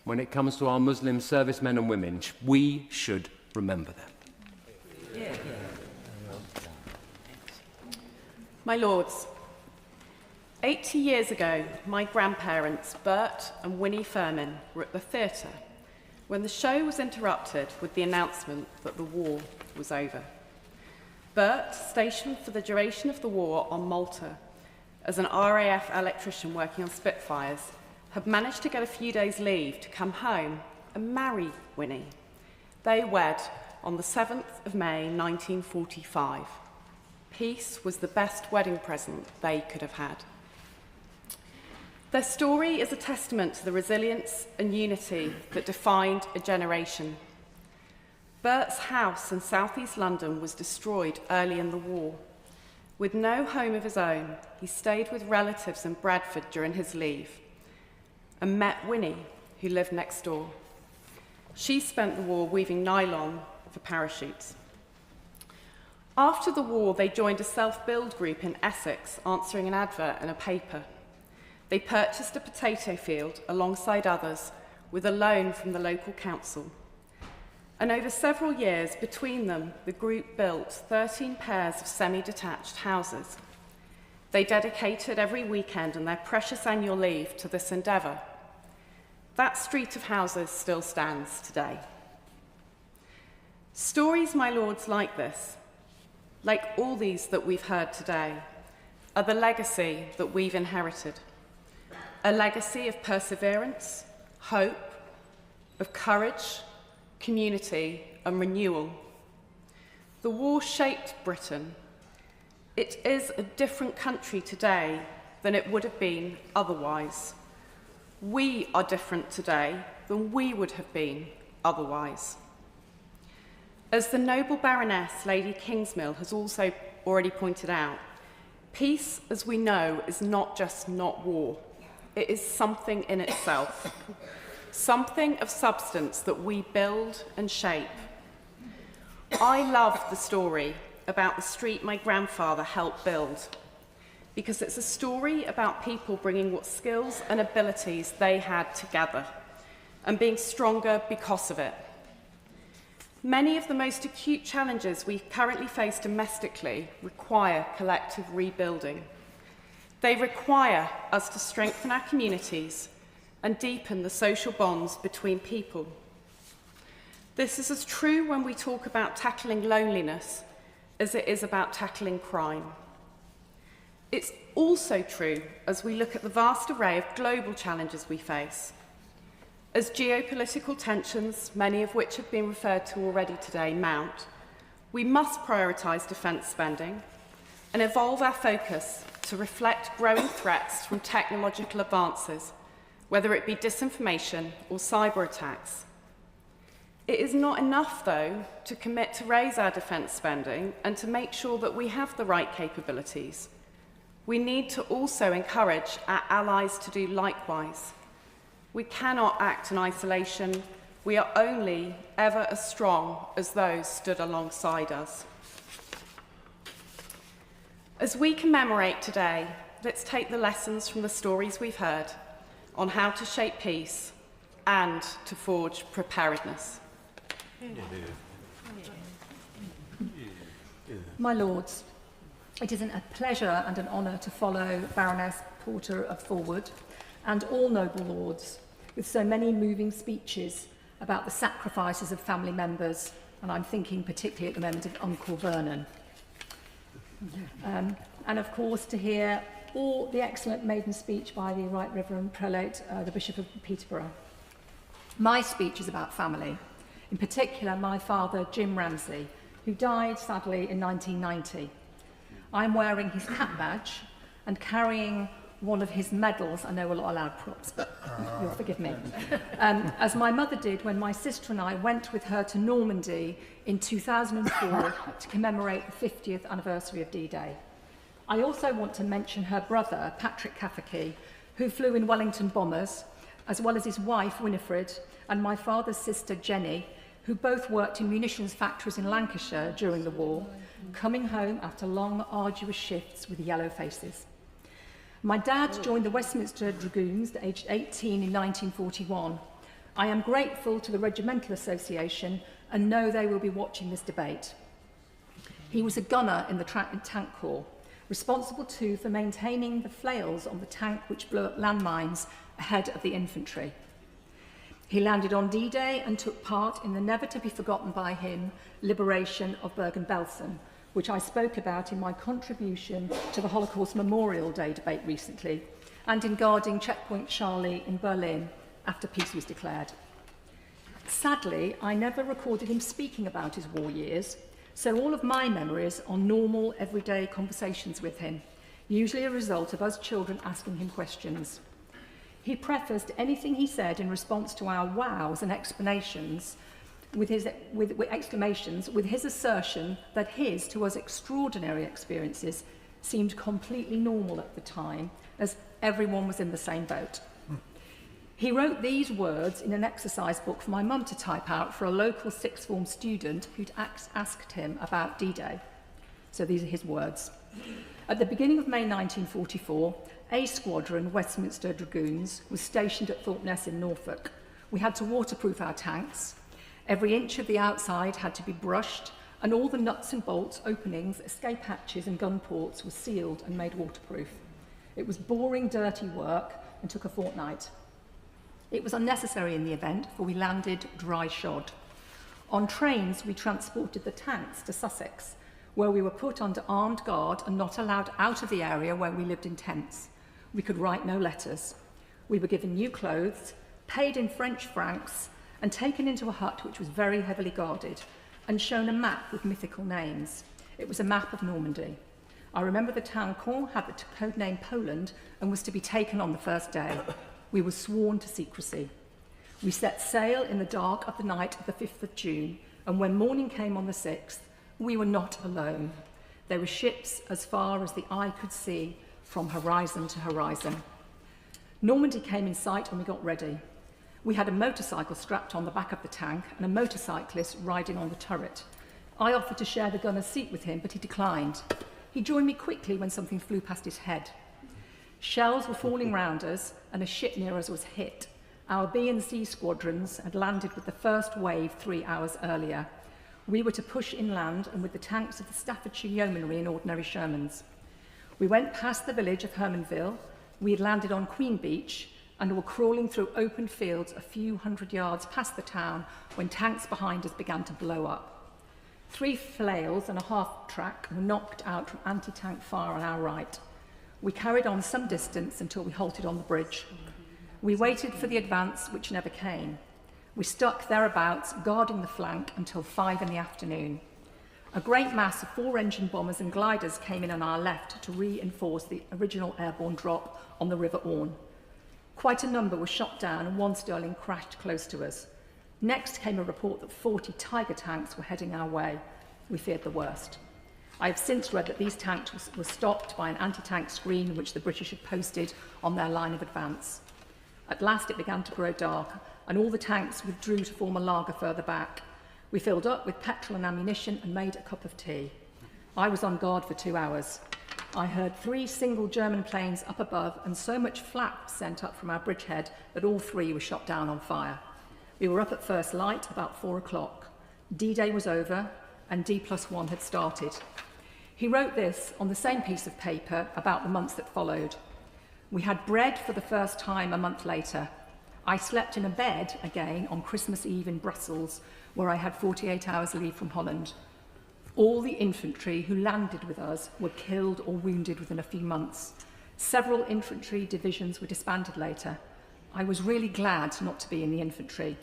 when it comes to our Muslim servicemen and women, we should remember them." Yeah. My Lords, 80 years ago, my grandparents, Bert and Winnie Furman, were at the theatre when the show was interrupted with the announcement that the war was over. Bert, stationed for the duration of the war on Malta as an RAF electrician working on Spitfires, had managed to get a few days' leave to come home and marry Winnie. They wed on the 7th of May 1945. Peace was the best wedding present they could have had. Their story is a testament to the resilience and unity that defined a generation. Bert's house in southeast London was destroyed early in the war. With no home of his own, he stayed with relatives in Bradford during his leave and met Winnie, who lived next door. She spent the war weaving nylon for parachutes. After the war, they joined a self-build group in Essex, answering an advert in a paper. They purchased a potato field alongside others with a loan from the local council. And over several years, between them, the group built 13 pairs of semi-detached houses. They dedicated every weekend and their precious annual leave to this endeavour. That street of houses still stands today. Stories, my lords, like this, like all these that we've heard today, are the legacy that we've inherited. A legacy of perseverance, hope, of courage, community, and renewal. The war shaped Britain. It is a different country today than it would have been otherwise. We are different today than we would have been otherwise. As the noble Baroness Lady Kingsmill has also already pointed out, peace, as we know, is not just not war. It is something in itself, something of substance that we build and shape. I love the story about the street my grandfather helped build, because it's a story about people bringing what skills and abilities they had together and being stronger because of it. Many of the most acute challenges we currently face domestically require collective rebuilding. They require us to strengthen our communities and deepen the social bonds between people. This is as true when we talk about tackling loneliness as it is about tackling crime. It's also true as we look at the vast array of global challenges we face. As geopolitical tensions, many of which have been referred to already today, mount, we must prioritise defence spending and evolve our focus to reflect growing threats from technological advances, whether it be disinformation or cyber attacks. It is not enough, though, to commit to raise our defence spending and to make sure that we have the right capabilities. We need to also encourage our allies to do likewise. We cannot act in isolation. We are only ever as strong as those stood alongside us. As we commemorate today, let's take the lessons from the stories we've heard on how to shape peace and to forge preparedness. My lords, it is a pleasure and an honour to follow Baroness Porter of Forward and all noble lords with so many moving speeches about the sacrifices of family members, and I'm thinking particularly at the moment of Uncle Vernon. And of course to hear all the excellent maiden speech by the Right Reverend Prelate, the Bishop of Peterborough. My speech is about family, in particular my father Jim Ramsey, who died sadly in 1990. I'm wearing his cap badge and carrying one of his medals. I know we're not allowed props, but you'll forgive me. As my mother did when my sister and I went with her to Normandy in 2004 to commemorate the 50th anniversary of D-Day. I also want to mention her brother, Patrick Cafferkey, who flew in Wellington bombers, as well as his wife, Winifred, and my father's sister, Jenny, who both worked in munitions factories in Lancashire during the war, coming home after long, arduous shifts with yellow faces. My dad joined the Westminster Dragoons at age 18 in 1941. I am grateful to the Regimental Association and know they will be watching this debate. He was a gunner in the Tank Corps, responsible too for maintaining the flails on the tank which blew up landmines ahead of the infantry. He landed on D-Day and took part in the never-to-be-forgotten by him liberation of Bergen-Belsen, which I spoke about in my contribution to the Holocaust Memorial Day debate recently, and in guarding Checkpoint Charlie in Berlin after peace was declared. Sadly, I never recorded him speaking about his war years, so all of my memories are normal, everyday conversations with him, usually a result of us children asking him questions. He prefaced anything he said in response to our wows and explanations with exclamations, with his assertion that his, to us, extraordinary experiences seemed completely normal at the time, as everyone was in the same boat. He wrote these words in an exercise book for my mum to type out for a local sixth form student who'd asked him about D-Day. So these are his words. At the beginning of May 1944, A Squadron, Westminster Dragoons, was stationed at Thorpeness in Norfolk. We had to waterproof our tanks. Every inch of the outside had to be brushed, and all the nuts and bolts, openings, escape hatches and gun ports were sealed and made waterproof. It was boring, dirty work and took a fortnight. It was unnecessary in the event, for we landed dry shod. On trains, we transported the tanks to Sussex, where we were put under armed guard and not allowed out of the area where we lived in tents. We could write no letters. We were given new clothes, paid in French francs, and taken into a hut which was very heavily guarded, and shown a map with mythical names. It was a map of Normandy. I remember the town Caen had the code name Poland and was to be taken on the first day. We were sworn to secrecy. We set sail in the dark of the night of the 5th of June, and when morning came on the 6th, we were not alone. There were ships as far as the eye could see, from horizon to horizon. Normandy came in sight and we got ready. We had a motorcycle strapped on the back of the tank and a motorcyclist riding on the turret. I offered to share the gunner's seat with him, but he declined. He joined me quickly when something flew past his head. Shells were falling round us and a ship near us was hit. Our B and C squadrons had landed with the first wave 3 hours earlier. We were to push inland and with the tanks of the Staffordshire Yeomanry in ordinary Shermans. We went past the village of Hermanville. We had landed on Queen Beach and were crawling through open fields a few hundred yards past the town when tanks behind us began to blow up. 3 flails and a half-track were knocked out from anti-tank fire on our right. We carried on some distance until we halted on the bridge. We waited for the advance, which never came. We stuck thereabouts, guarding the flank until 5 in the afternoon. A great mass of 4-engine bombers and gliders came in on our left to reinforce the original airborne drop on the River Orne. Quite a number were shot down and 1 Sterling crashed close to us. Next came a report that 40 Tiger tanks were heading our way. We feared the worst. I have since read that these tanks were stopped by an anti-tank screen which the British had posted on their line of advance. At last it began to grow dark and all the tanks withdrew to form a laager further back. We filled up with petrol and ammunition and made a cup of tea. I was on guard for 2 hours. I heard 3 single German planes up above and so much flak sent up from our bridgehead that all 3 were shot down on fire. We were up at first light about 4 o'clock. D-Day was over and D+1 had started. He wrote this on the same piece of paper about the months that followed. We had bread for the first time a month later. I slept in a bed again on Christmas Eve in Brussels, where I had 48 hours leave from Holland. All the infantry who landed with us were killed or wounded within a few months. Several infantry divisions were disbanded later. I was really glad not to be in the infantry.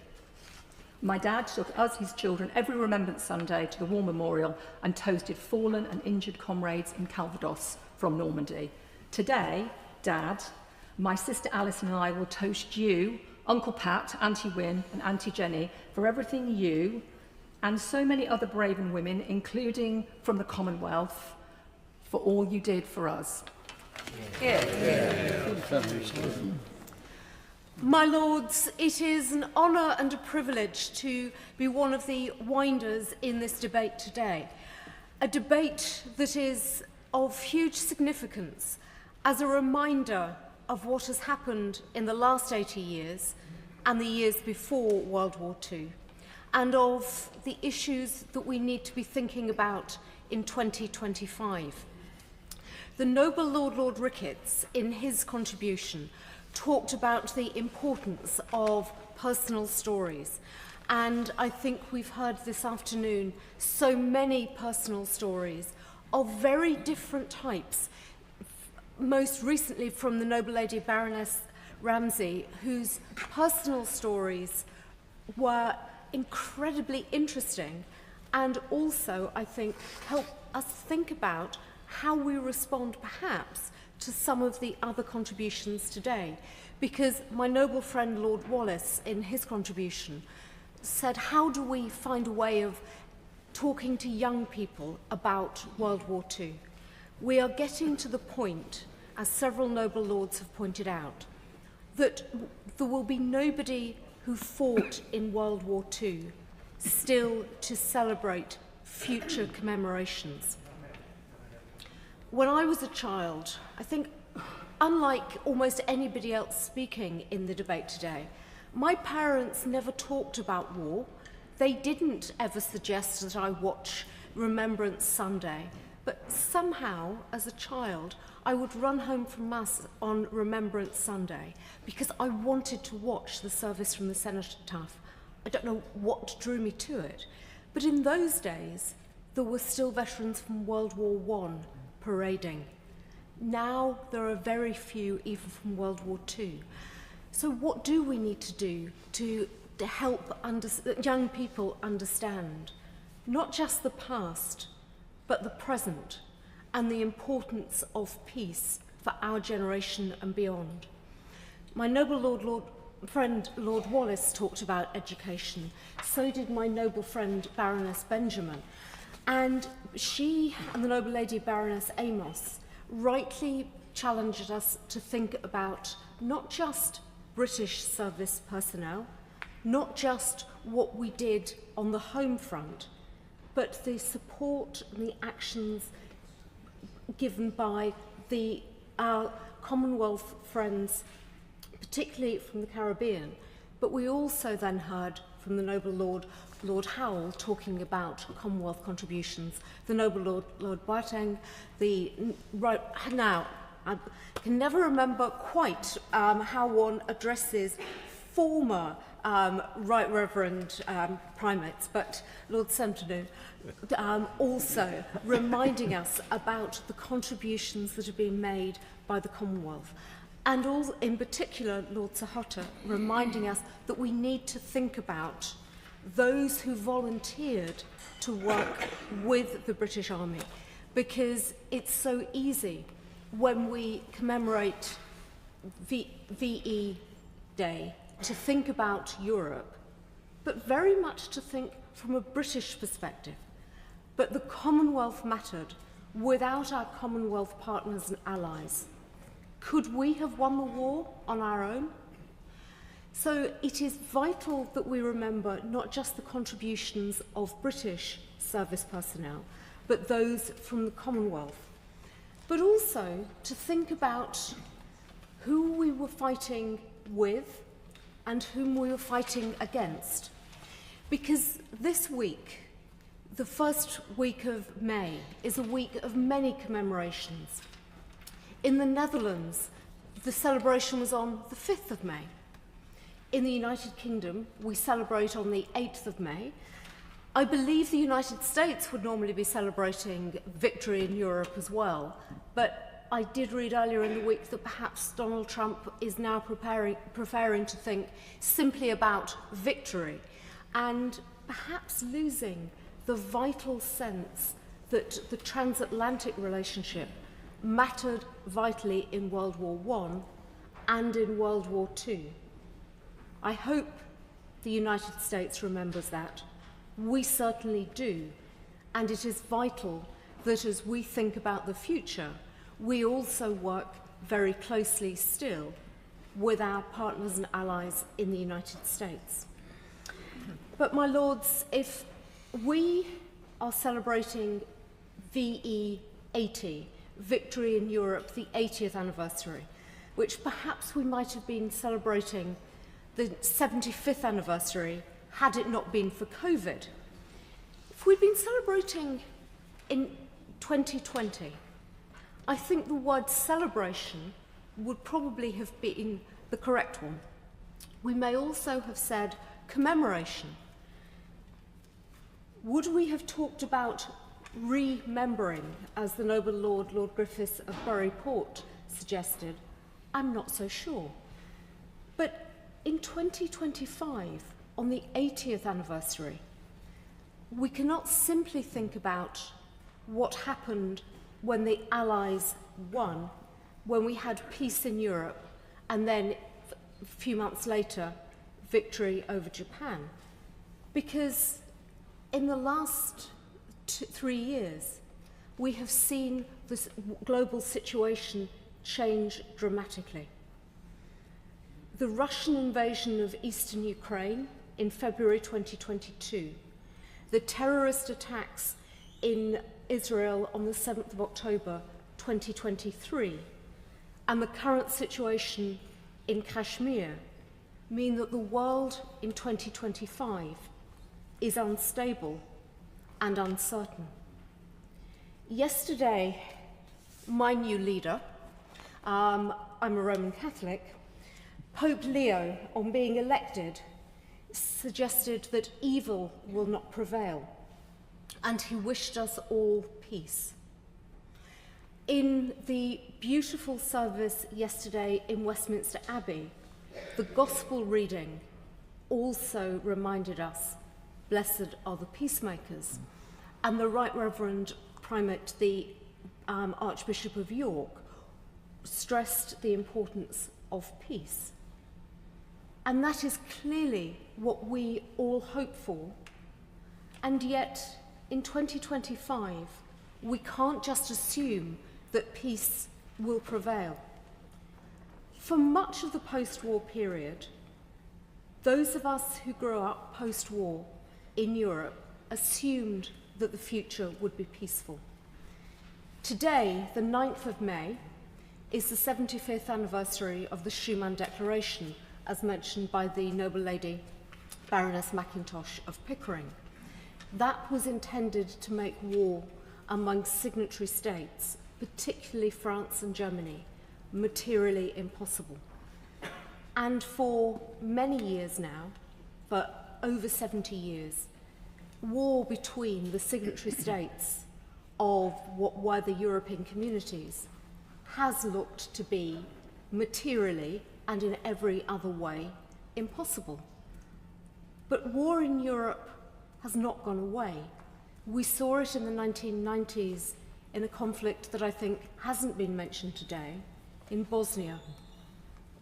My dad took us, his children, every Remembrance Sunday to the War Memorial and toasted fallen and injured comrades in Calvados from Normandy. Today, Dad, my sister Alison and I will toast you, Uncle Pat, Auntie Wynne and Auntie Jenny for everything you and so many other brave women, including from the Commonwealth, for all you did for us. My lords, it is an honour and a privilege to be one of the winders in this debate today. A debate that is of huge significance as a reminder of what has happened in the last 80 years and the years before World War II, and of the issues that we need to be thinking about in 2025. The noble Lord Ricketts, in his contribution, talked about the importance of personal stories. And I think we've heard this afternoon so many personal stories of very different types. Most recently from the noble lady Baroness Ramsay, whose personal stories were incredibly interesting and also, I think, help us think about how we respond perhaps to some of the other contributions today. Because my noble friend Lord Wallace, in his contribution, said, how do we find a way of talking to young people about World War II? We are getting to the point, as several noble lords have pointed out, that there will be nobody who fought in World War II still to celebrate future commemorations. When I was a child, I think, unlike almost anybody else speaking in the debate today, my parents never talked about war. They didn't ever suggest that I watch Remembrance Sunday, but somehow, as a child, I would run home from Mass on Remembrance Sunday because I wanted to watch the service from the cenotaph. I don't know what drew me to it, but in those days, there were still veterans from World War I parading. Now there are very few even from World War II. So what do we need to do to help young people understand not just the past, but the present and the importance of peace for our generation and beyond? My noble friend Lord Wallace talked about education. So did my noble friend Baroness Benjamin. And she and the noble lady Baroness Amos rightly challenged us to think about not just British service personnel, not just what we did on the home front, but the support and the actions given by our Commonwealth friends, particularly from the Caribbean. But we also then heard from the noble Lord Howell talking about Commonwealth contributions, the noble Lord Boateng, now I can never remember quite how one addresses former Right Reverend primates, but Lord Semptonu also reminding us about the contributions that have been made by the Commonwealth. And all, in particular, Lord Sahota reminding us that we need to think about those who volunteered to work with the British Army, because it's so easy when we commemorate VE Day to think about Europe, but very much to think from a British perspective. But the Commonwealth mattered without our Commonwealth partners and allies. Could we have won the war on our own? So it is vital that we remember not just the contributions of British service personnel, but those from the Commonwealth, but also to think about who we were fighting with and whom we were fighting against. Because this week, the first week of May, is a week of many commemorations. In the Netherlands, the celebration was on the 5th of May. In the United Kingdom, we celebrate on the 8th of May. I believe the United States would normally be celebrating victory in Europe as well, but I did read earlier in the week that perhaps Donald Trump is now preferring to think simply about victory and perhaps losing the vital sense that the transatlantic relationship mattered vitally in World War I and in World War II. I hope the United States remembers that. We certainly do. And it is vital that as we think about the future, we also work very closely still with our partners and allies in the United States. But my lords, if we are celebrating VE 80, Victory in Europe, the 80th anniversary, which perhaps we might have been celebrating the 75th anniversary had it not been for COVID. If we'd been celebrating in 2020, I think the word celebration would probably have been the correct one. We may also have said commemoration. Would we have talked about remembering, as the noble Lord Griffiths of Bury Port suggested? I'm not so sure. But in 2025, on the 80th anniversary, we cannot simply think about what happened when the Allies won, when we had peace in Europe, and then a few months later, victory over Japan. Because in the last 3 years, we have seen this global situation change dramatically. the Russian invasion of eastern Ukraine in February 2022, the terrorist attacks in Israel on the 7th of October 2023, and the current situation in Kashmir mean that the world in 2025 is unstable and uncertain. Yesterday, my new leader, I'm a Roman Catholic, Pope Leo, on being elected, suggested that evil will not prevail, and he wished us all peace. In the beautiful service yesterday in Westminster Abbey, the Gospel reading also reminded us, blessed are the peacemakers, and the Right Reverend Primate, the Archbishop of York, stressed the importance of peace. And that is clearly what we all hope for, and yet in 2025 we can't just assume that peace will prevail. For much of the post-war period, those of us who grew up post-war in Europe assumed that the future would be peaceful. Today, the 9th of May, is the 75th anniversary of the Schuman Declaration, as mentioned by the Noble Lady Baroness Mackintosh of Pickering. That was intended to make war among signatory states, particularly France and Germany, materially impossible. And for many years now, for over 70 years, war between the signatory states of what were the European communities has looked to be materially and in every other way impossible. But war in Europe has not gone away. We saw it in the 1990s in a conflict that I think hasn't been mentioned today, in Bosnia.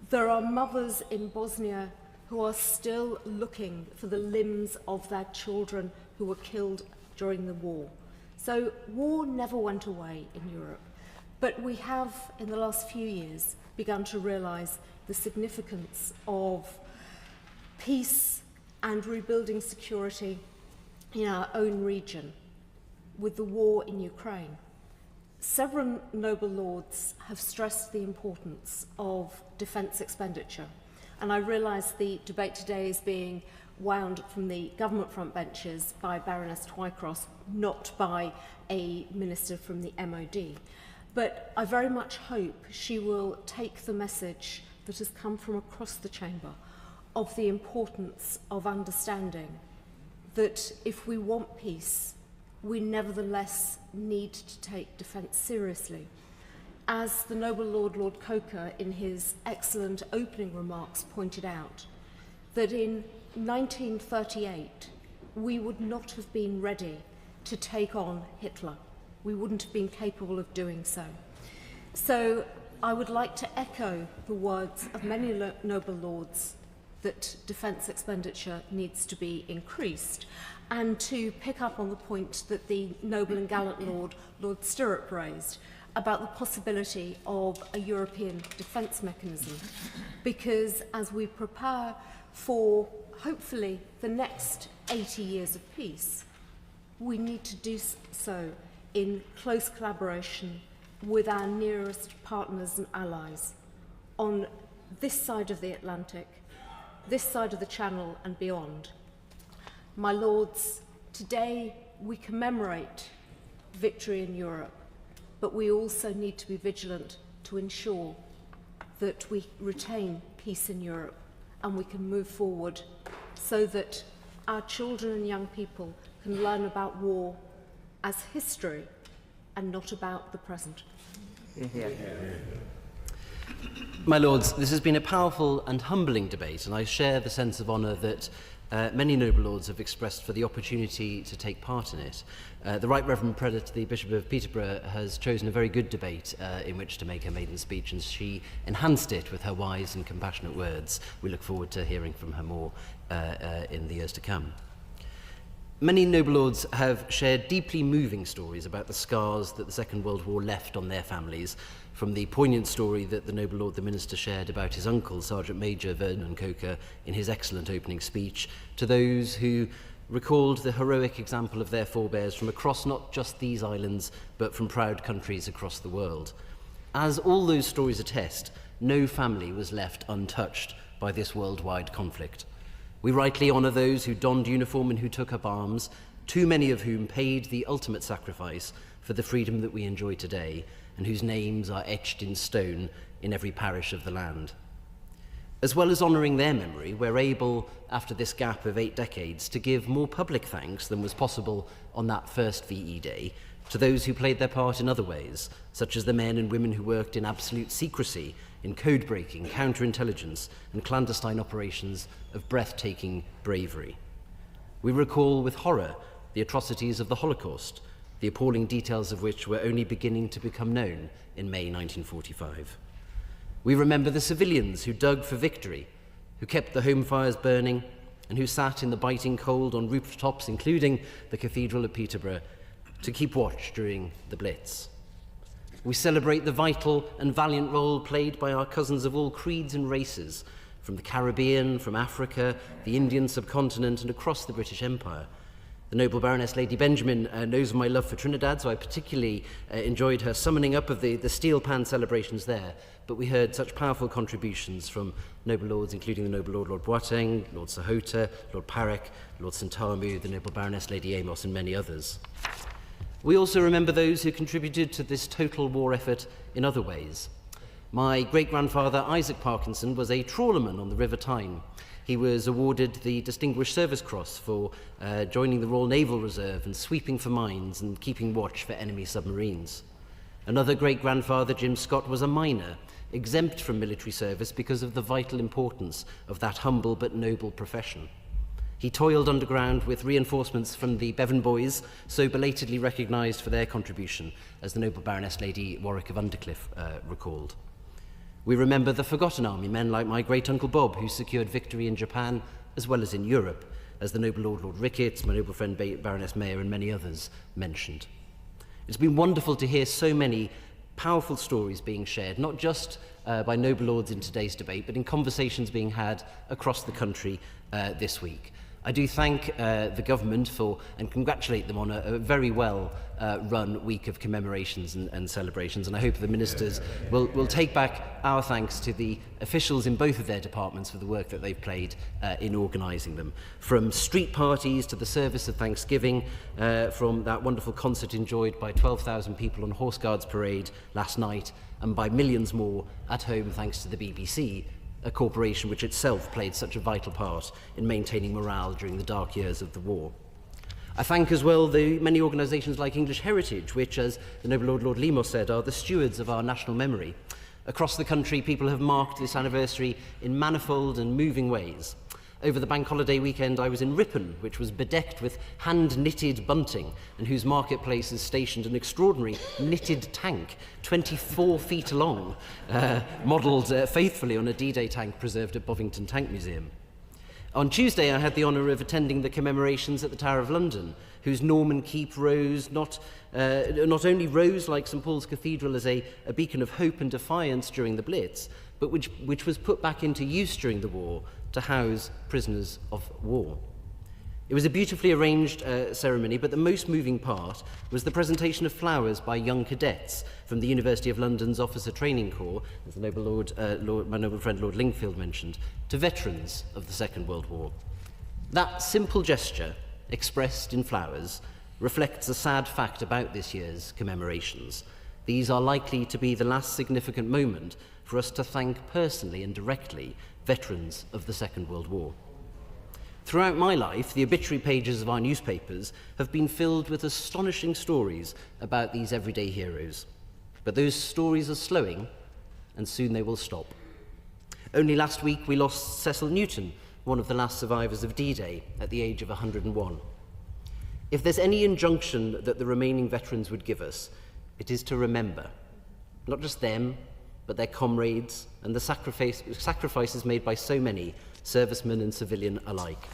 There are mothers in Bosnia who are still looking for the limbs of their children who were killed during the war. So war never went away in Europe, but we have, in the last few years, begun to realise the significance of peace and rebuilding security in our own region with the war in Ukraine. Several noble lords have stressed the importance of defence expenditure, and I realise the debate today is being wound from the government front benches by Baroness Twycross, not by a minister from the MOD. But I very much hope she will take the message that has come from across the chamber of the importance of understanding that if we want peace, we nevertheless need to take defence seriously. As the Noble Lord, Lord Coker, in his excellent opening remarks pointed out, that in 1938 we would not have been ready to take on Hitler. We wouldn't have been capable of doing so. So I would like to echo the words of many noble lords that defence expenditure needs to be increased, and to pick up on the point that the noble and gallant Lord, Lord Stirrup, raised about the possibility of a European defence mechanism, because as we prepare for, hopefully, the next 80 years of peace, we need to do so in close collaboration with our nearest partners and allies on this side of the Atlantic, this side of the Channel and beyond. My lords, today we commemorate victory in Europe, but we also need to be vigilant to ensure that we retain peace in Europe and we can move forward so that our children and young people can learn about war as history and not about the present. Yeah. My lords, this has been a powerful and humbling debate, and I share the sense of honour that many noble lords have expressed for the opportunity to take part in it. The Right Reverend Prelate, the Bishop of Peterborough, has chosen a very good debate in which to make her maiden speech, and she enhanced it with her wise and compassionate words. We look forward to hearing from her more in the years to come. Many noble lords have shared deeply moving stories about the scars that the Second World War left on their families, from the poignant story that the Noble Lord the Minister shared about his uncle, Sergeant Major Vernon Coker, in his excellent opening speech, to those who recalled the heroic example of their forebears from across not just these islands, but from proud countries across the world. As all those stories attest, no family was left untouched by this worldwide conflict. We rightly honour those who donned uniform and who took up arms, too many of whom paid the ultimate sacrifice for the freedom that we enjoy today, and whose names are etched in stone in every parish of the land. As well as honouring their memory, we're able, after this gap of 8 decades, to give more public thanks than was possible on that first VE Day to those who played their part in other ways, such as the men and women who worked in absolute secrecy, in code-breaking, counterintelligence, and clandestine operations of breathtaking bravery. We recall with horror the atrocities of the Holocaust, the appalling details of which were only beginning to become known in May 1945. We remember the civilians who dug for victory, who kept the home fires burning, and who sat in the biting cold on rooftops, including the Cathedral at Peterborough, to keep watch during the Blitz. We celebrate the vital and valiant role played by our cousins of all creeds and races, from the Caribbean, from Africa, the Indian subcontinent, and across the British Empire. The noble Baroness Lady Benjamin knows of my love for Trinidad, so I particularly enjoyed her summoning up of the steel pan celebrations there. But we heard such powerful contributions from noble lords, including the noble Lord Boateng, Lord Sahota, Lord Parrick, Lord Sentamu, the noble Baroness Lady Amos, and many others. We also remember those who contributed to this total war effort in other ways. My great-grandfather Isaac Parkinson was a trawlerman on the River Tyne. He was awarded the Distinguished Service Cross for joining the Royal Naval Reserve and sweeping for mines and keeping watch for enemy submarines. Another great-grandfather, Jim Scott, was a miner, exempt from military service because of the vital importance of that humble but noble profession. He toiled underground with reinforcements from the Bevan Boys, so belatedly recognised for their contribution, as the noble Baroness Lady Warwick of Undercliff recalled. We remember the forgotten army, men like my great-uncle Bob, who secured victory in Japan as well as in Europe, as the noble Lord Ricketts, my noble friend Baroness Mayer, and many others mentioned. It's been wonderful to hear so many powerful stories being shared, not just by noble lords in today's debate, but in conversations being had across the country this week. I do thank the government for and congratulate them on a very well run week of commemorations and celebrations, and I hope the ministers will take back our thanks to the officials in both of their departments for the work that they've played in organising them. From street parties to the service of Thanksgiving, from that wonderful concert enjoyed by 12,000 people on Horse Guards Parade last night, and by millions more at home thanks to the BBC, a corporation which itself played such a vital part in maintaining morale during the dark years of the war. I thank as well the many organisations like English Heritage, which, as the noble Lord Lemos said, are the stewards of our national memory. Across the country, people have marked this anniversary in manifold and moving ways. Over the bank holiday weekend, I was in Ripon, which was bedecked with hand-knitted bunting, and whose marketplace has stationed an extraordinary knitted tank, 24 feet long, modelled faithfully on a D-Day tank preserved at Bovington Tank Museum. On Tuesday, I had the honour of attending the commemorations at the Tower of London, whose Norman keep rose not only rose like St Paul's Cathedral as a beacon of hope and defiance during the Blitz, but which was put back into use during the war to house prisoners of war. It was a beautifully arranged ceremony, but the most moving part was the presentation of flowers by young cadets from the University of London's Officer Training Corps, as the noble my noble friend Lord Lingfield mentioned, to veterans of the Second World War. That simple gesture, expressed in flowers, reflects a sad fact about this year's commemorations. These are likely to be the last significant moment for us to thank personally and directly veterans of the Second World War. Throughout my life, the obituary pages of our newspapers have been filled with astonishing stories about these everyday heroes. But those stories are slowing, and soon they will stop. Only last week we lost Cecil Newton, one of the last survivors of D-Day, at the age of 101. If there's any injunction that the remaining veterans would give us, it is to remember, not just them, but their comrades and the sacrifices made by so many, servicemen and civilian alike.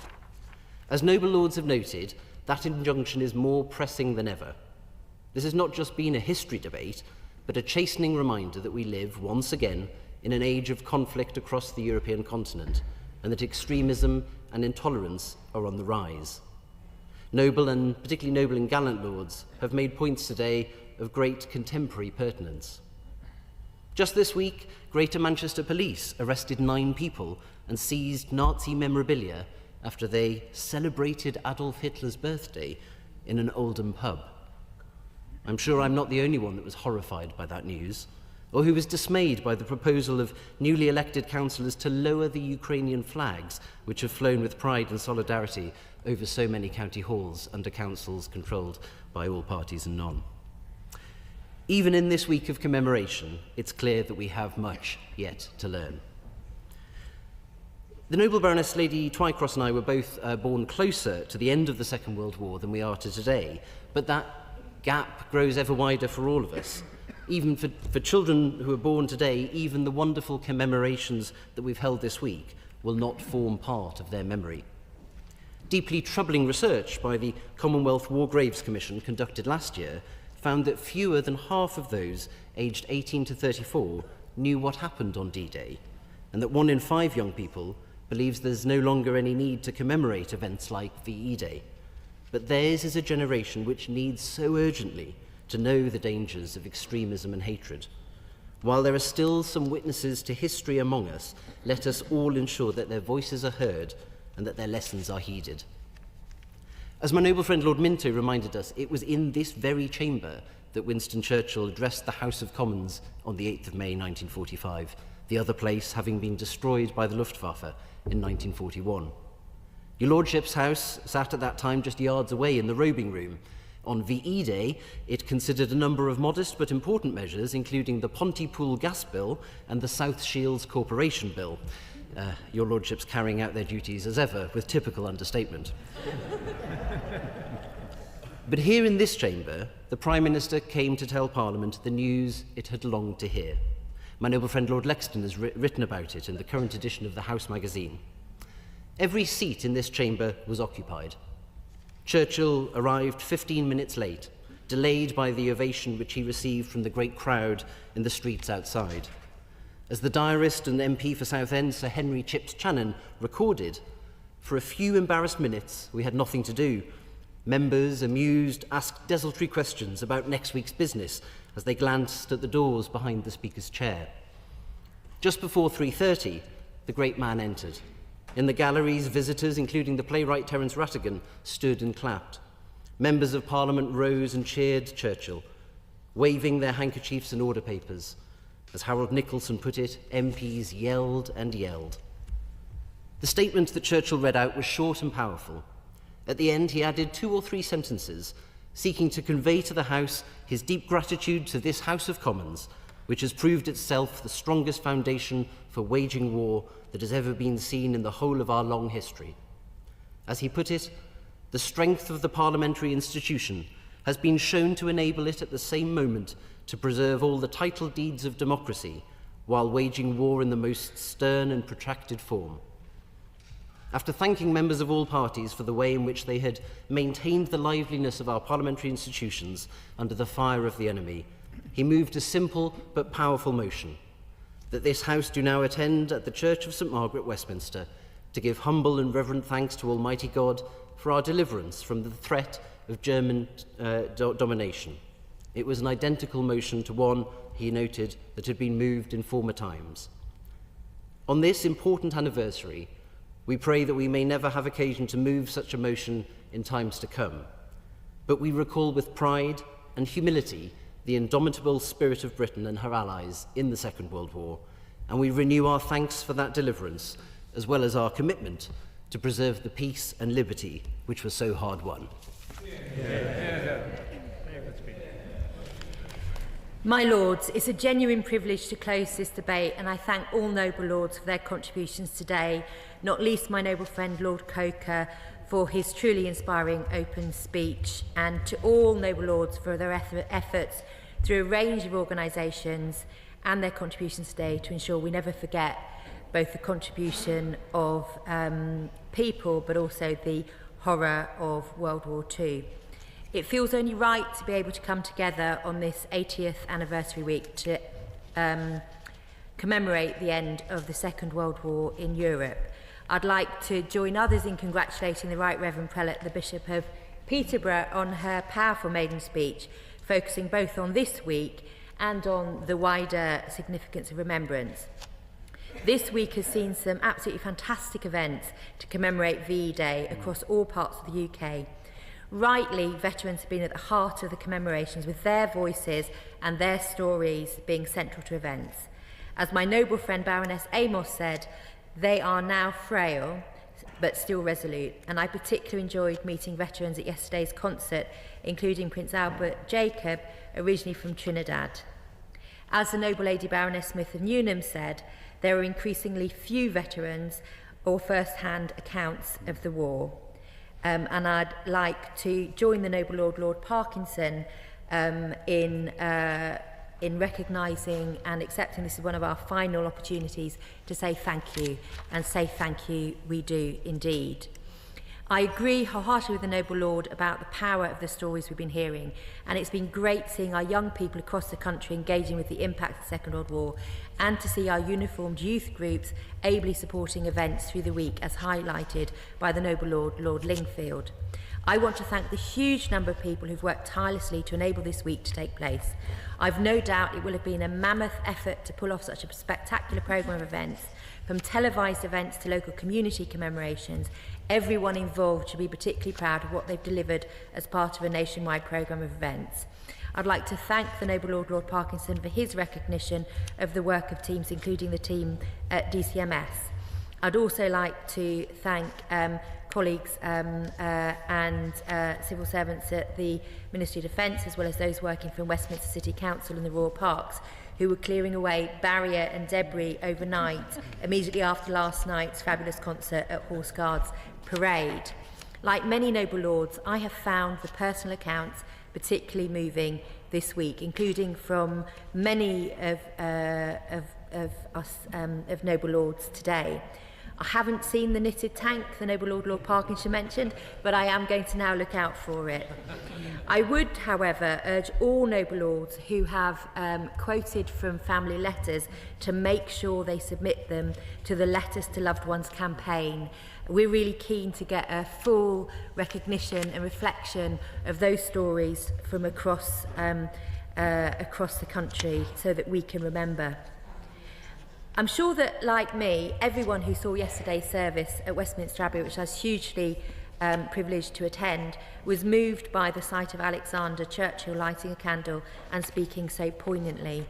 As noble lords have noted, that injunction is more pressing than ever. This has not just been a history debate, but a chastening reminder that we live, once again, in an age of conflict across the European continent, and that extremism and intolerance are on the rise. Noble, and particularly noble and gallant lords, have made points today of great contemporary pertinence. Just this week, Greater Manchester Police arrested 9 people and seized Nazi memorabilia after they celebrated Adolf Hitler's birthday in an Oldham pub. I'm sure I'm not the only one that was horrified by that news, or who was dismayed by the proposal of newly elected councillors to lower the Ukrainian flags, which have flown with pride and solidarity over so many county halls under councils controlled by all parties and none. Even in this week of commemoration, it's clear that we have much yet to learn. The noble Baroness Lady Twycross and I were both born closer to the end of the Second World War than we are to today, but that gap grows ever wider for all of us. Even for children who are born today, even the wonderful commemorations that we've held this week will not form part of their memory. Deeply troubling research by the Commonwealth War Graves Commission conducted last year found that fewer than half of those aged 18 to 34 knew what happened on D-Day, and that 1 in 5 young people believes there's no longer any need to commemorate events like VE Day. But theirs is a generation which needs so urgently to know the dangers of extremism and hatred. While there are still some witnesses to history among us, let us all ensure that their voices are heard and that their lessons are heeded. As my noble friend Lord Minto reminded us, it was in this very chamber that Winston Churchill addressed the House of Commons on the 8th of May 1945, the other place having been destroyed by the Luftwaffe in 1941. Your Lordship's house sat at that time just yards away in the robing room. On VE Day, it considered a number of modest but important measures, including the Pontypool Gas Bill and the South Shields Corporation Bill. Your Lordships carrying out their duties as ever, with typical understatement. But here in this chamber, the Prime Minister came to tell Parliament the news it had longed to hear. My noble friend Lord Lexton has written about it in the current edition of the House magazine. Every seat in this chamber was occupied. Churchill arrived 15 minutes late, delayed by the ovation which he received from the great crowd in the streets outside. As the diarist and MP for Southend, Sir Henry Chips Channon, recorded, for a few embarrassed minutes we had nothing to do. Members, amused, asked desultory questions about next week's business as they glanced at the doors behind the Speaker's chair. Just before 3:30, the great man entered. In the galleries, visitors, including the playwright Terence Rattigan, stood and clapped. Members of Parliament rose and cheered Churchill, waving their handkerchiefs and order papers. As Harold Nicholson put it, MPs yelled and yelled. The statement that Churchill read out was short and powerful. At the end, he added 2 or 3 sentences, seeking to convey to the House his deep gratitude to this House of Commons, which has proved itself the strongest foundation for waging war that has ever been seen in the whole of our long history. As he put it, the strength of the parliamentary institution has been shown to enable it at the same moment to preserve all the title deeds of democracy while waging war in the most stern and protracted form. After thanking members of all parties for the way in which they had maintained the liveliness of our parliamentary institutions under the fire of the enemy, he moved a simple but powerful motion that this House do now attend at the Church of St. Margaret, Westminster, to give humble and reverent thanks to Almighty God for our deliverance from the threat of German domination. It was an identical motion to one, he noted, that had been moved in former times. On this important anniversary, we pray that we may never have occasion to move such a motion in times to come, but we recall with pride and humility the indomitable spirit of Britain and her allies in the Second World War, and we renew our thanks for that deliverance, as well as our commitment to preserve the peace and liberty which was so hard won. My Lords, it's a genuine privilege to close this debate, and I thank all noble Lords for their contributions today, not least my noble friend Lord Coker for his truly inspiring open speech, and to all noble Lords for their efforts through a range of organisations and their contributions today to ensure we never forget both the contribution of people but also the horror of World War II. It feels only right to be able to come together on this 80th anniversary week to commemorate the end of the Second World War in Europe. I'd like to join others in congratulating the Right Reverend Prelate, the Bishop of Peterborough, on her powerful maiden speech, focusing both on this week and on the wider significance of remembrance. This week has seen some absolutely fantastic events to commemorate VE Day across all parts of the UK. Rightly, veterans have been at the heart of the commemorations, with their voices and their stories being central to events. As my noble friend Baroness Amos said, they are now frail but still resolute, and I particularly enjoyed meeting veterans at yesterday's concert, including Prince Albert Jacob, originally from Trinidad. As the noble Lady Baroness Smith of Newnham said, there are increasingly few veterans or first-hand accounts of the war. And I'd like to join the noble Lord Parkinson in recognising and accepting this is one of our final opportunities to say thank you, and say thank you we do indeed. I agree wholeheartedly with the noble Lord about the power of the stories we've been hearing, and it's been great seeing our young people across the country engaging with the impact of the Second World War, and to see our uniformed youth groups ably supporting events through the week, as highlighted by the noble Lord, Lord Lingfield. I want to thank the huge number of people who've worked tirelessly to enable this week to take place. I've no doubt it will have been a mammoth effort to pull off such a spectacular programme of events. From televised events to local community commemorations, everyone involved should be particularly proud of what they've delivered as part of a nationwide programme of events. I'd like to thank the noble Lord Parkinson for his recognition of the work of teams, including the team at DCMS. I'd also like to thank colleagues and civil servants at the Ministry of Defence, as well as those working from Westminster City Council and the Royal Parks, who were clearing away barrier and debris overnight, immediately after last night's fabulous concert at Horse Guards Parade. Like many noble lords, I have found the personal accounts particularly moving this week, including from many of noble lords today. I haven't seen the knitted tank the noble Lord Parkinson mentioned, but I am going to now look out for it. I would, however, urge all noble lords who have quoted from family letters to make sure they submit them to the Letters to Loved Ones campaign. We're really keen to get a full recognition and reflection of those stories from across the country so that we can remember. I'm sure that, like me, everyone who saw yesterday's service at Westminster Abbey, which I was hugely privileged to attend, was moved by the sight of Alexander Churchill lighting a candle and speaking so poignantly.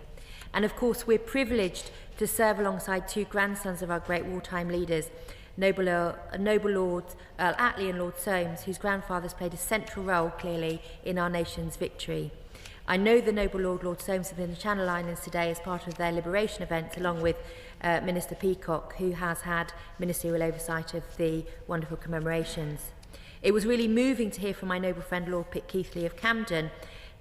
And of course, we're privileged to serve alongside two grandsons of our great wartime leaders, Noble Lords Earl Attlee and Lord Soames, whose grandfathers played a central role, clearly, in our nation's victory. I know the noble Lord Soames have been in the Channel Islands today as part of their liberation events, along with Minister Peacock, who has had ministerial oversight of the wonderful commemorations. It was really moving to hear from my noble friend Lord Pitt Keithley of Camden,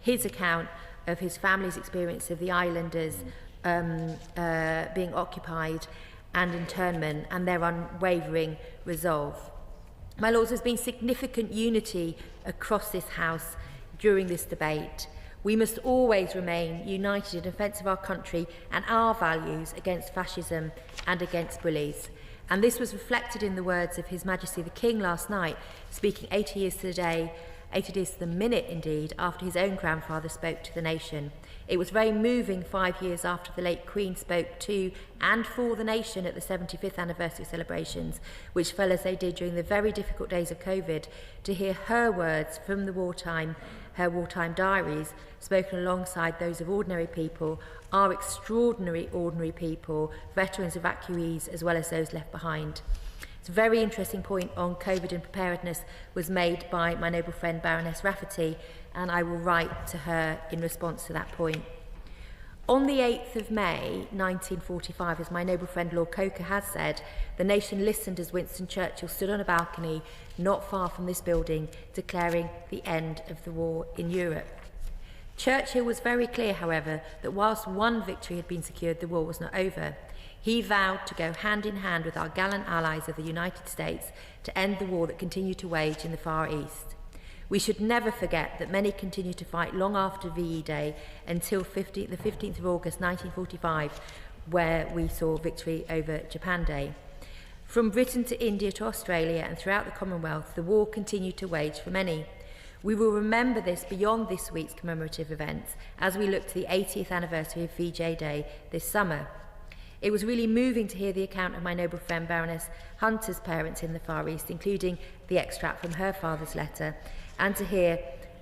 his account of his family's experience of the islanders being occupied and internment, and their unwavering resolve. My lords, there's been significant unity across this House during this debate. We must always remain united in defence of our country and our values against fascism and against bullies. And this was reflected in the words of His Majesty the King last night, speaking 80 years to the day, 80 days to the minute indeed, after his own grandfather spoke to the nation. It was very moving 5 years after the late Queen spoke to and for the nation at the 75th anniversary celebrations, which fell as they did during the very difficult days of COVID, to hear her words from the wartime, her wartime diaries, spoken alongside those of ordinary people, our extraordinary ordinary people, veterans, evacuees, as well as those left behind. It's a very interesting point on COVID and preparedness was made by my noble friend Baroness Rafferty, and I will write to her in response to that point. On the 8th of May 1945, as my noble friend Lord Coker has said, the nation listened as Winston Churchill stood on a balcony not far from this building, declaring the end of the war in Europe. Churchill was very clear, however, that whilst one victory had been secured, the war was not over. He vowed to go hand in hand with our gallant allies of the United States to end the war that continued to wage in the Far East. We should never forget that many continued to fight long after VE Day until the 15th of August 1945, where we saw victory over Japan Day. From Britain to India to Australia and throughout the Commonwealth, the war continued to wage for many. We will remember this beyond this week's commemorative events as we look to the 80th anniversary of VJ Day this summer. It was really moving to hear the account of my noble friend Baroness Hunter's parents in the Far East, including the extract from her father's letter, and to hear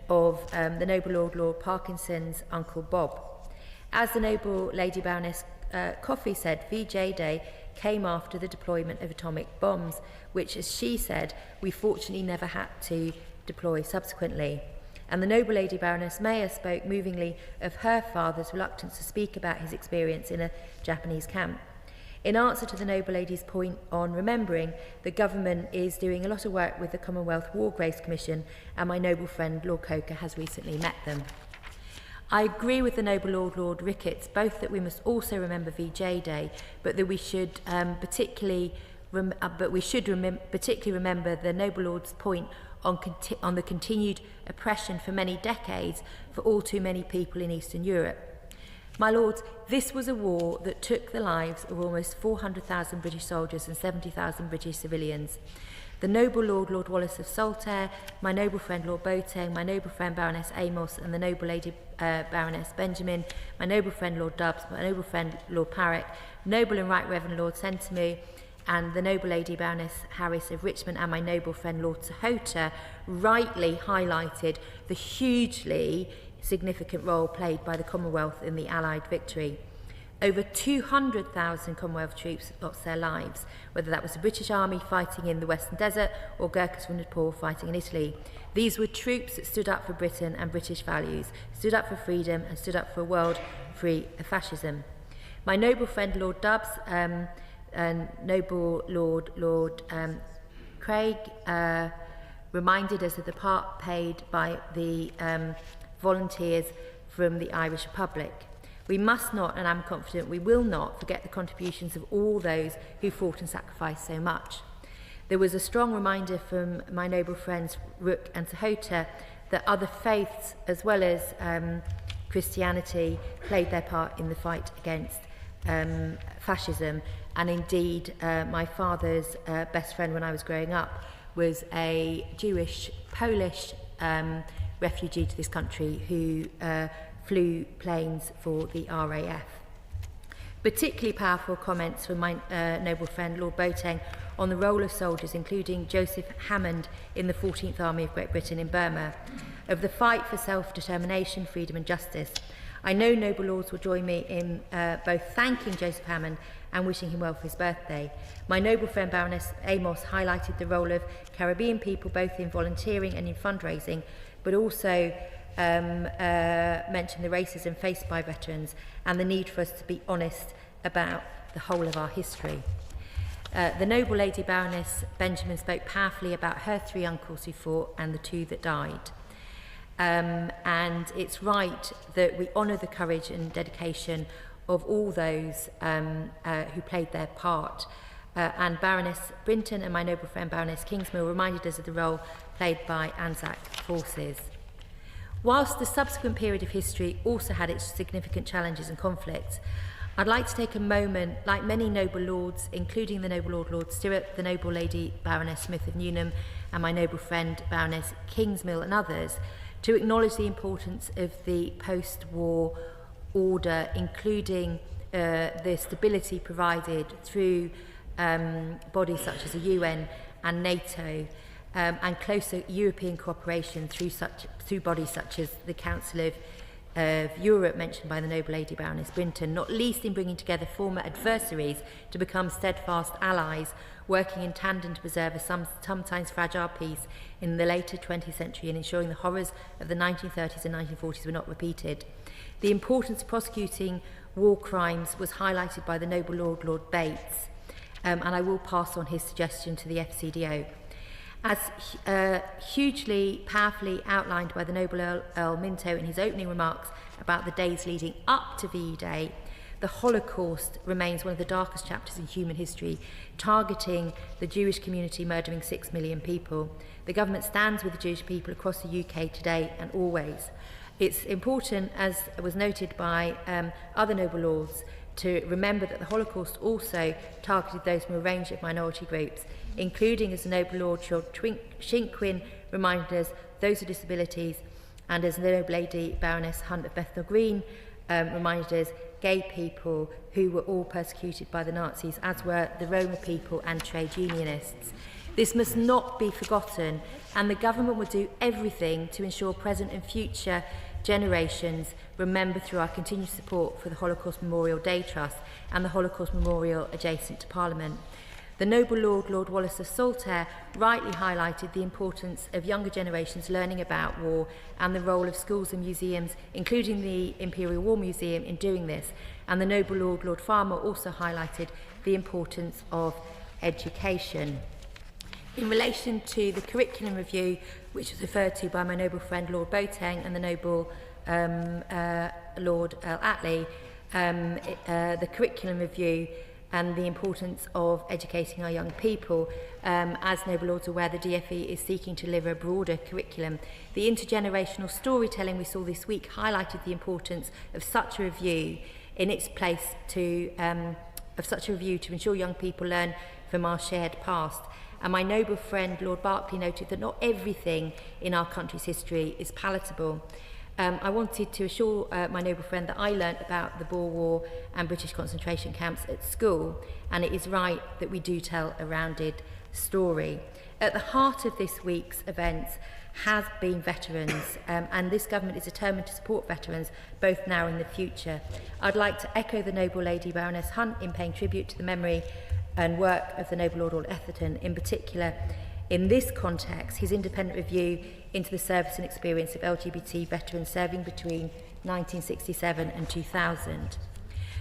of the noble Lord Parkinson's uncle Bob. As the noble Lady Baroness Coffey said, VJ Day came after the deployment of atomic bombs, which, as she said, we fortunately never had to deploy subsequently. And the noble Lady Baroness Mayer spoke movingly of her father's reluctance to speak about his experience in a Japanese camp. In answer to the noble lady's point on remembering, the government is doing a lot of work with the Commonwealth War Graves Commission, and my noble friend Lord Coker has recently met them. I agree with the noble Lord Ricketts, both that we must also remember VJ Day, but that we should particularly remember the noble Lord's point on the continued oppression for many decades for all too many people in Eastern Europe. My lords, this was a war that took the lives of almost 400,000 British soldiers and 70,000 British civilians. The noble Lord Wallace of Saltaire, my noble friend Lord Boateng, my noble friend Baroness Amos, and the noble Lady Baroness Benjamin, my noble friend Lord Dubbs, my noble friend Lord Parrott, noble and right Reverend Lord Sentamu, and the noble Lady Baroness Harris of Richmond, and my noble friend Lord Sahota rightly highlighted the hugely significant role played by the Commonwealth in the Allied victory. Over 200,000 Commonwealth troops lost their lives, whether that was the British Army fighting in the Western Desert or Gurkhas from Nepal fighting in Italy. These were troops that stood up for Britain and British values, stood up for freedom and stood up for a world free of fascism. My noble friend Lord Dubbs and noble Lord Craig reminded us of the part played by the volunteers from the Irish Republic. We must not, and I'm confident we will not, forget the contributions of all those who fought and sacrificed so much. There was a strong reminder from my noble friends Rook and Sahota that other faiths, as well as Christianity, played their part in the fight against fascism. And indeed, my father's best friend when I was growing up was a Jewish, Polish refugee to this country who flew planes for the RAF. Particularly powerful comments from my noble friend Lord Boateng on the role of soldiers, including Joseph Hammond in the 14th Army of Great Britain in Burma, of the fight for self-determination, freedom and justice. I know noble lords will join me in both thanking Joseph Hammond and wishing him well for his birthday. My noble friend Baroness Amos highlighted the role of Caribbean people both in volunteering and in fundraising, but also mentioned the racism faced by veterans and the need for us to be honest about the whole of our history. The noble Lady Baroness Benjamin spoke powerfully about her 3 uncles who fought and the 2 that died. And it's right that we honour the courage and dedication of all those who played their part. And Baroness Brinton and my noble friend Baroness Kingsmill reminded us of the role played by Anzac forces. Whilst the subsequent period of history also had its significant challenges and conflicts, I'd like to take a moment, like many noble lords, including the noble Lord Stewart, the noble Lady Baroness Smith of Newnham, and my noble friend Baroness Kingsmill and others, to acknowledge the importance of the post-war order, including the stability provided through bodies such as the UN and NATO, and closer European cooperation through bodies such as the Council of Europe, mentioned by the noble Lady Baroness Brinton, not least in bringing together former adversaries to become steadfast allies, working in tandem to preserve a sometimes fragile peace in the later 20th century and ensuring the horrors of the 1930s and 1940s were not repeated. The importance of prosecuting war crimes was highlighted by the noble Lord Bates, and I will pass on his suggestion to the FCDO. As hugely powerfully outlined by the noble Earl Minto in his opening remarks about the days leading up to VE Day, the Holocaust remains one of the darkest chapters in human history, targeting the Jewish community, murdering 6 million people. The government stands with the Jewish people across the UK today and always. It's important, as was noted by other noble lords, to remember that the Holocaust also targeted those from a range of minority groups, including, as the noble lord Shinkwin reminded us, those with disabilities, and as the noble lady Baroness Hunt of Bethnal Green reminded us, gay people who were all persecuted by the Nazis, as were the Roma people and trade unionists. This must not be forgotten, and the government will do everything to ensure present and future generations remember through our continued support for the Holocaust Memorial Day Trust and the Holocaust Memorial adjacent to Parliament. The noble Lord, Lord Wallace of Saltaire, rightly highlighted the importance of younger generations learning about war and the role of schools and museums, including the Imperial War Museum, in doing this. And the noble Lord, Lord Farmer, also highlighted the importance of education. In relation to the curriculum review, which was referred to by my noble friend Lord Boateng and the noble Lord Earl Attlee, the curriculum review and the importance of educating our young people. As noble lords are aware, the DFE is seeking to deliver a broader curriculum. The intergenerational storytelling we saw this week highlighted the importance of such a review in its place to ensure young people learn from our shared past. And my noble friend Lord Berkeley noted that not everything in our country's history is palatable. I wanted to assure my noble friend that I learnt about the Boer War and British concentration camps at school, and it is right that we do tell a rounded story. At the heart of this week's events has been veterans, and this government is determined to support veterans both now and in the future. I'd like to echo the noble lady Baroness Hunt in paying tribute to the memory and work of the noble Lord Etherton, in particular. In this context, his independent review into the service and experience of LGBT veterans serving between 1967 and 2000.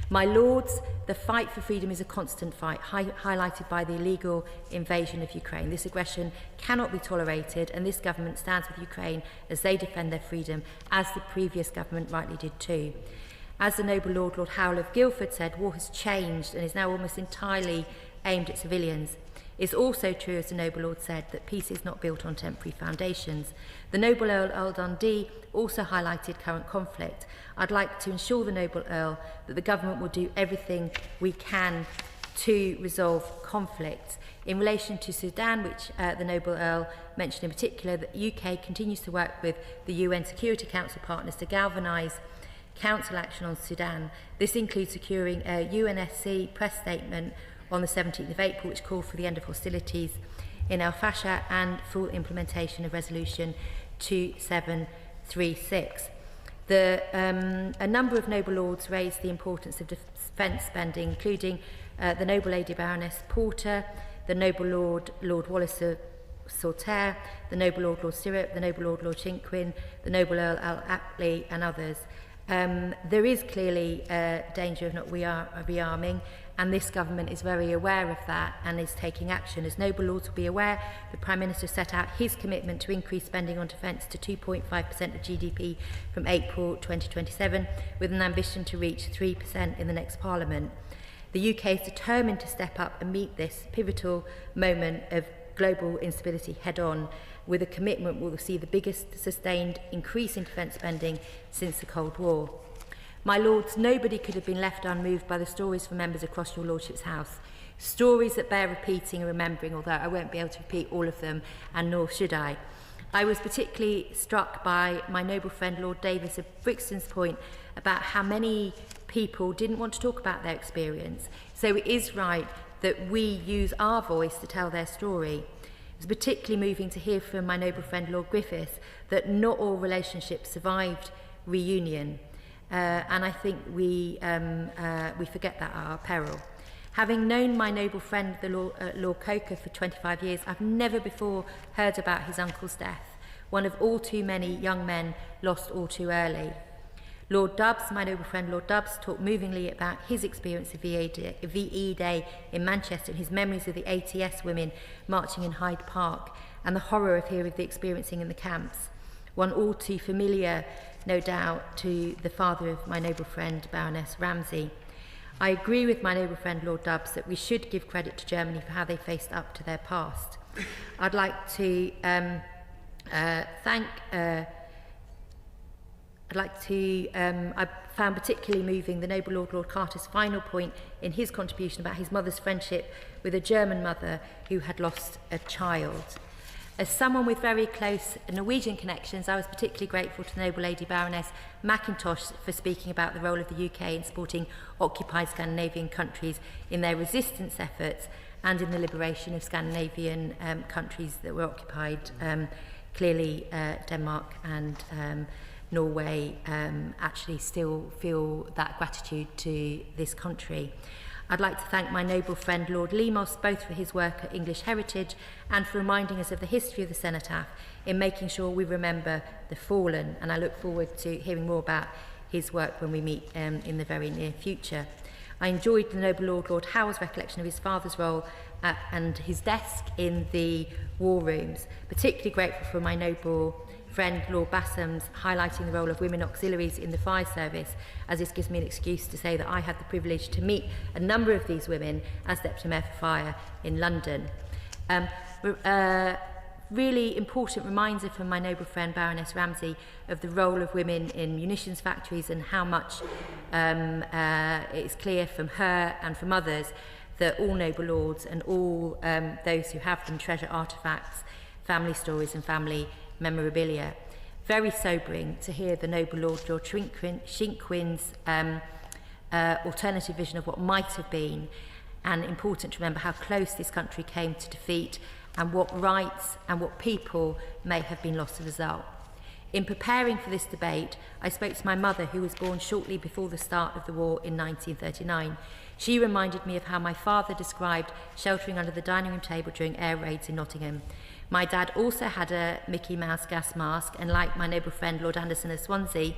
My lords, the fight for freedom is a constant fight, highlighted by the illegal invasion of Ukraine. This aggression cannot be tolerated, and this government stands with Ukraine as they defend their freedom, as the previous government rightly did too. As the noble Lord, Lord Howell of Guildford said, war has changed and is now almost entirely aimed at civilians. It's also true, as the noble Lord said, that peace is not built on temporary foundations. The noble Earl Dundee also highlighted current conflict. I'd like to ensure the noble Earl that the government will do everything we can to resolve conflicts. In relation to Sudan, which the noble Earl mentioned in particular, the UK continues to work with the UN Security Council partners to galvanise council action on Sudan. This includes securing a UNSC press statement on the 17th of April, which called for the end of hostilities in El Fasher and full implementation of Resolution 2736. A number of noble lords raised the importance of defence spending, including the noble lady Baroness Porter, the noble Lord Wallace of Saltaire, the noble Lord Stirrup, the noble Lord Shinkwin, the noble Earl Attlee, and others. There is clearly a danger of not rearming, and this government is very aware of that and is taking action. As noble lords will be aware, the Prime Minister set out his commitment to increase spending on defence to 2.5% of GDP from April 2027, with an ambition to reach 3% in the next Parliament. The UK is determined to step up and meet this pivotal moment of global instability head-on, with a commitment will see the biggest sustained increase in defence spending since the Cold War. My lords, nobody could have been left unmoved by the stories from members across your lordship's house. Stories that bear repeating and remembering, although I won't be able to repeat all of them, and nor should I. I was particularly struck by my noble friend Lord Davis of Brixton's point about how many people didn't want to talk about their experience. So it is right that we use our voice to tell their story. It was particularly moving to hear from my noble friend Lord Griffith that not all relationships survived reunion. And I think we forget that at our peril. Having known my noble friend, the Lord Coker, for 25 years, I've never before heard about his uncle's death, one of all too many young men lost all too early. Lord Dubbs, my noble friend Lord Dubbs, talked movingly about his experience of VE Day in Manchester and his memories of the ATS women marching in Hyde Park and the horror of hearing the experiencing in the camps, one all too familiar, no doubt, to the father of my noble friend Baroness Ramsay. I agree with my noble friend Lord Dubbs that we should give credit to Germany for how they faced up to their past. I'd like to I found particularly moving the noble Lord Carter's final point in his contribution about his mother's friendship with a German mother who had lost a child. As someone with very close Norwegian connections, I was particularly grateful to the noble Lady Baroness Mackintosh for speaking about the role of the UK in supporting occupied Scandinavian countries in their resistance efforts and in the liberation of Scandinavian countries that were occupied. Clearly, Denmark and Norway actually still feel that gratitude to this country. I'd like to thank my noble friend Lord Lemos both for his work at English Heritage and for reminding us of the history of the cenotaph in making sure we remember the fallen, and I look forward to hearing more about his work when we meet in the very near future. I enjoyed the noble Lord Howe's recollection of his father's role and his desk in the war rooms, particularly grateful for my noble friend Lord Bassam's highlighting the role of women auxiliaries in the fire service, as this gives me an excuse to say that I had the privilege to meet a number of these women as Deputy Mayor for Fire in London. Really important reminder from my noble friend Baroness Ramsay of the role of women in munitions factories and how much it's clear from her and from others that all noble lords and all those who have them treasure artefacts, family stories and family memorabilia. Very sobering to hear the noble Lord George Shinkwin's alternative vision of what might have been, and important to remember how close this country came to defeat and what rights and what people may have been lost as a result. In preparing for this debate, I spoke to my mother, who was born shortly before the start of the war in 1939. She reminded me of how my father described sheltering under the dining room table during air raids in Nottingham. My dad also had a Mickey Mouse gas mask, and like my noble friend Lord Anderson of Swansea,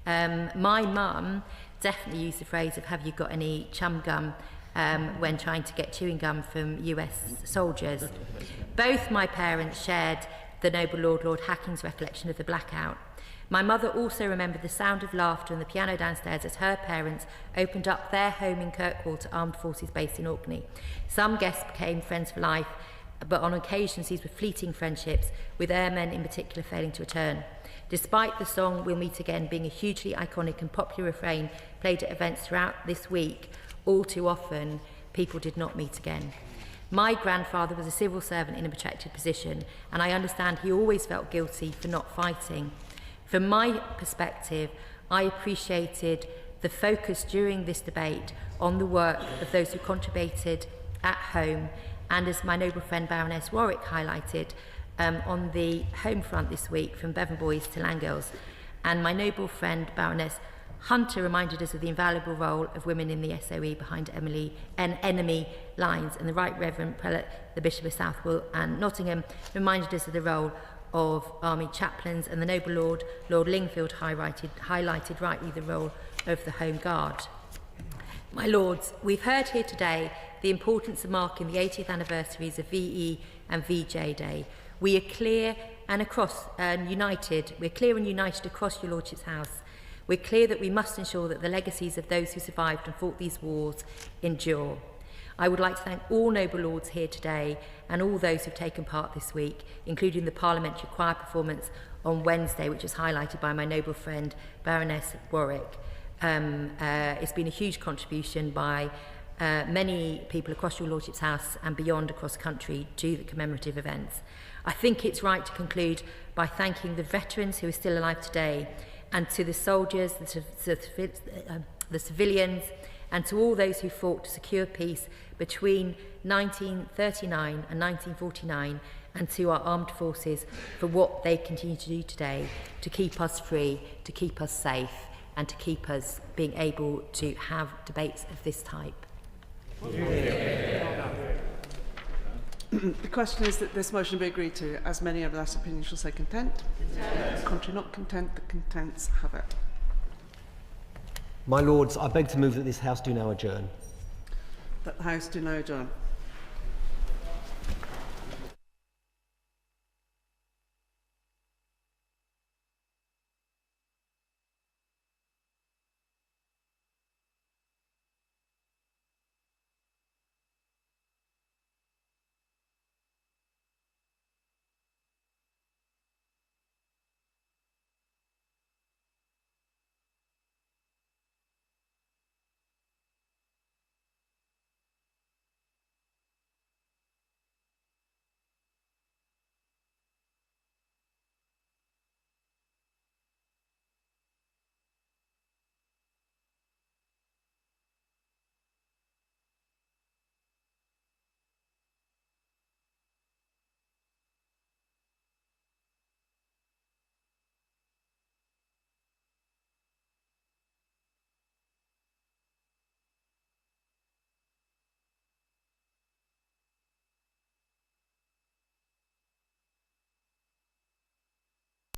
my mum definitely used the phrase of "have you got any chum gum" when trying to get chewing gum from US soldiers. Both my parents shared the noble Lord Hacking's recollection of the blackout. My mother also remembered the sound of laughter on the piano downstairs as her parents opened up their home in Kirkwall to armed forces based in Orkney. Some guests became friends for life, but on occasions these were fleeting friendships, with airmen in particular failing to return. Despite the song "We'll Meet Again" being a hugely iconic and popular refrain played at events throughout this week, all too often people did not meet again. My grandfather was a civil servant in a protected position, and I understand he always felt guilty for not fighting. From my perspective, I appreciated the focus during this debate on the work of those who contributed at home, and as my noble friend Baroness Warwick highlighted, on the home front this week from Bevan Boys to Langills. And my noble friend Baroness Hunter reminded us of the invaluable role of women in the SOE behind enemy lines, and the Right Reverend Prelate, the Bishop of Southwell and Nottingham, reminded us of the role of army chaplains, and the noble Lord Lingfield highlighted rightly the role of the Home Guard. My lords, we've heard here today the importance of marking the 80th anniversaries of VE and VJ Day. We are clear and united across your Lordship's house. We're clear that we must ensure that the legacies of those who survived and fought these wars endure. I would like to thank all noble lords here today and all those who've taken part this week, including the parliamentary choir performance on Wednesday, which was highlighted by my noble friend Baroness Warwick. It's been a huge contribution by many people across your Lordship's house and beyond across the country to the commemorative events. I think it's right to conclude by thanking the veterans who are still alive today, and to the soldiers, the civilians, and to all those who fought to secure peace between 1939 and 1949, and to our armed forces for what they continue to do today to keep us free, to keep us safe, and to keep us being able to have debates of this type. The question is that this motion be agreed to. As many of that opinion shall say content. Content. Contrary not content, the contents have it. My Lords, I beg to move that this House do now adjourn. That the House do now adjourn.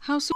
House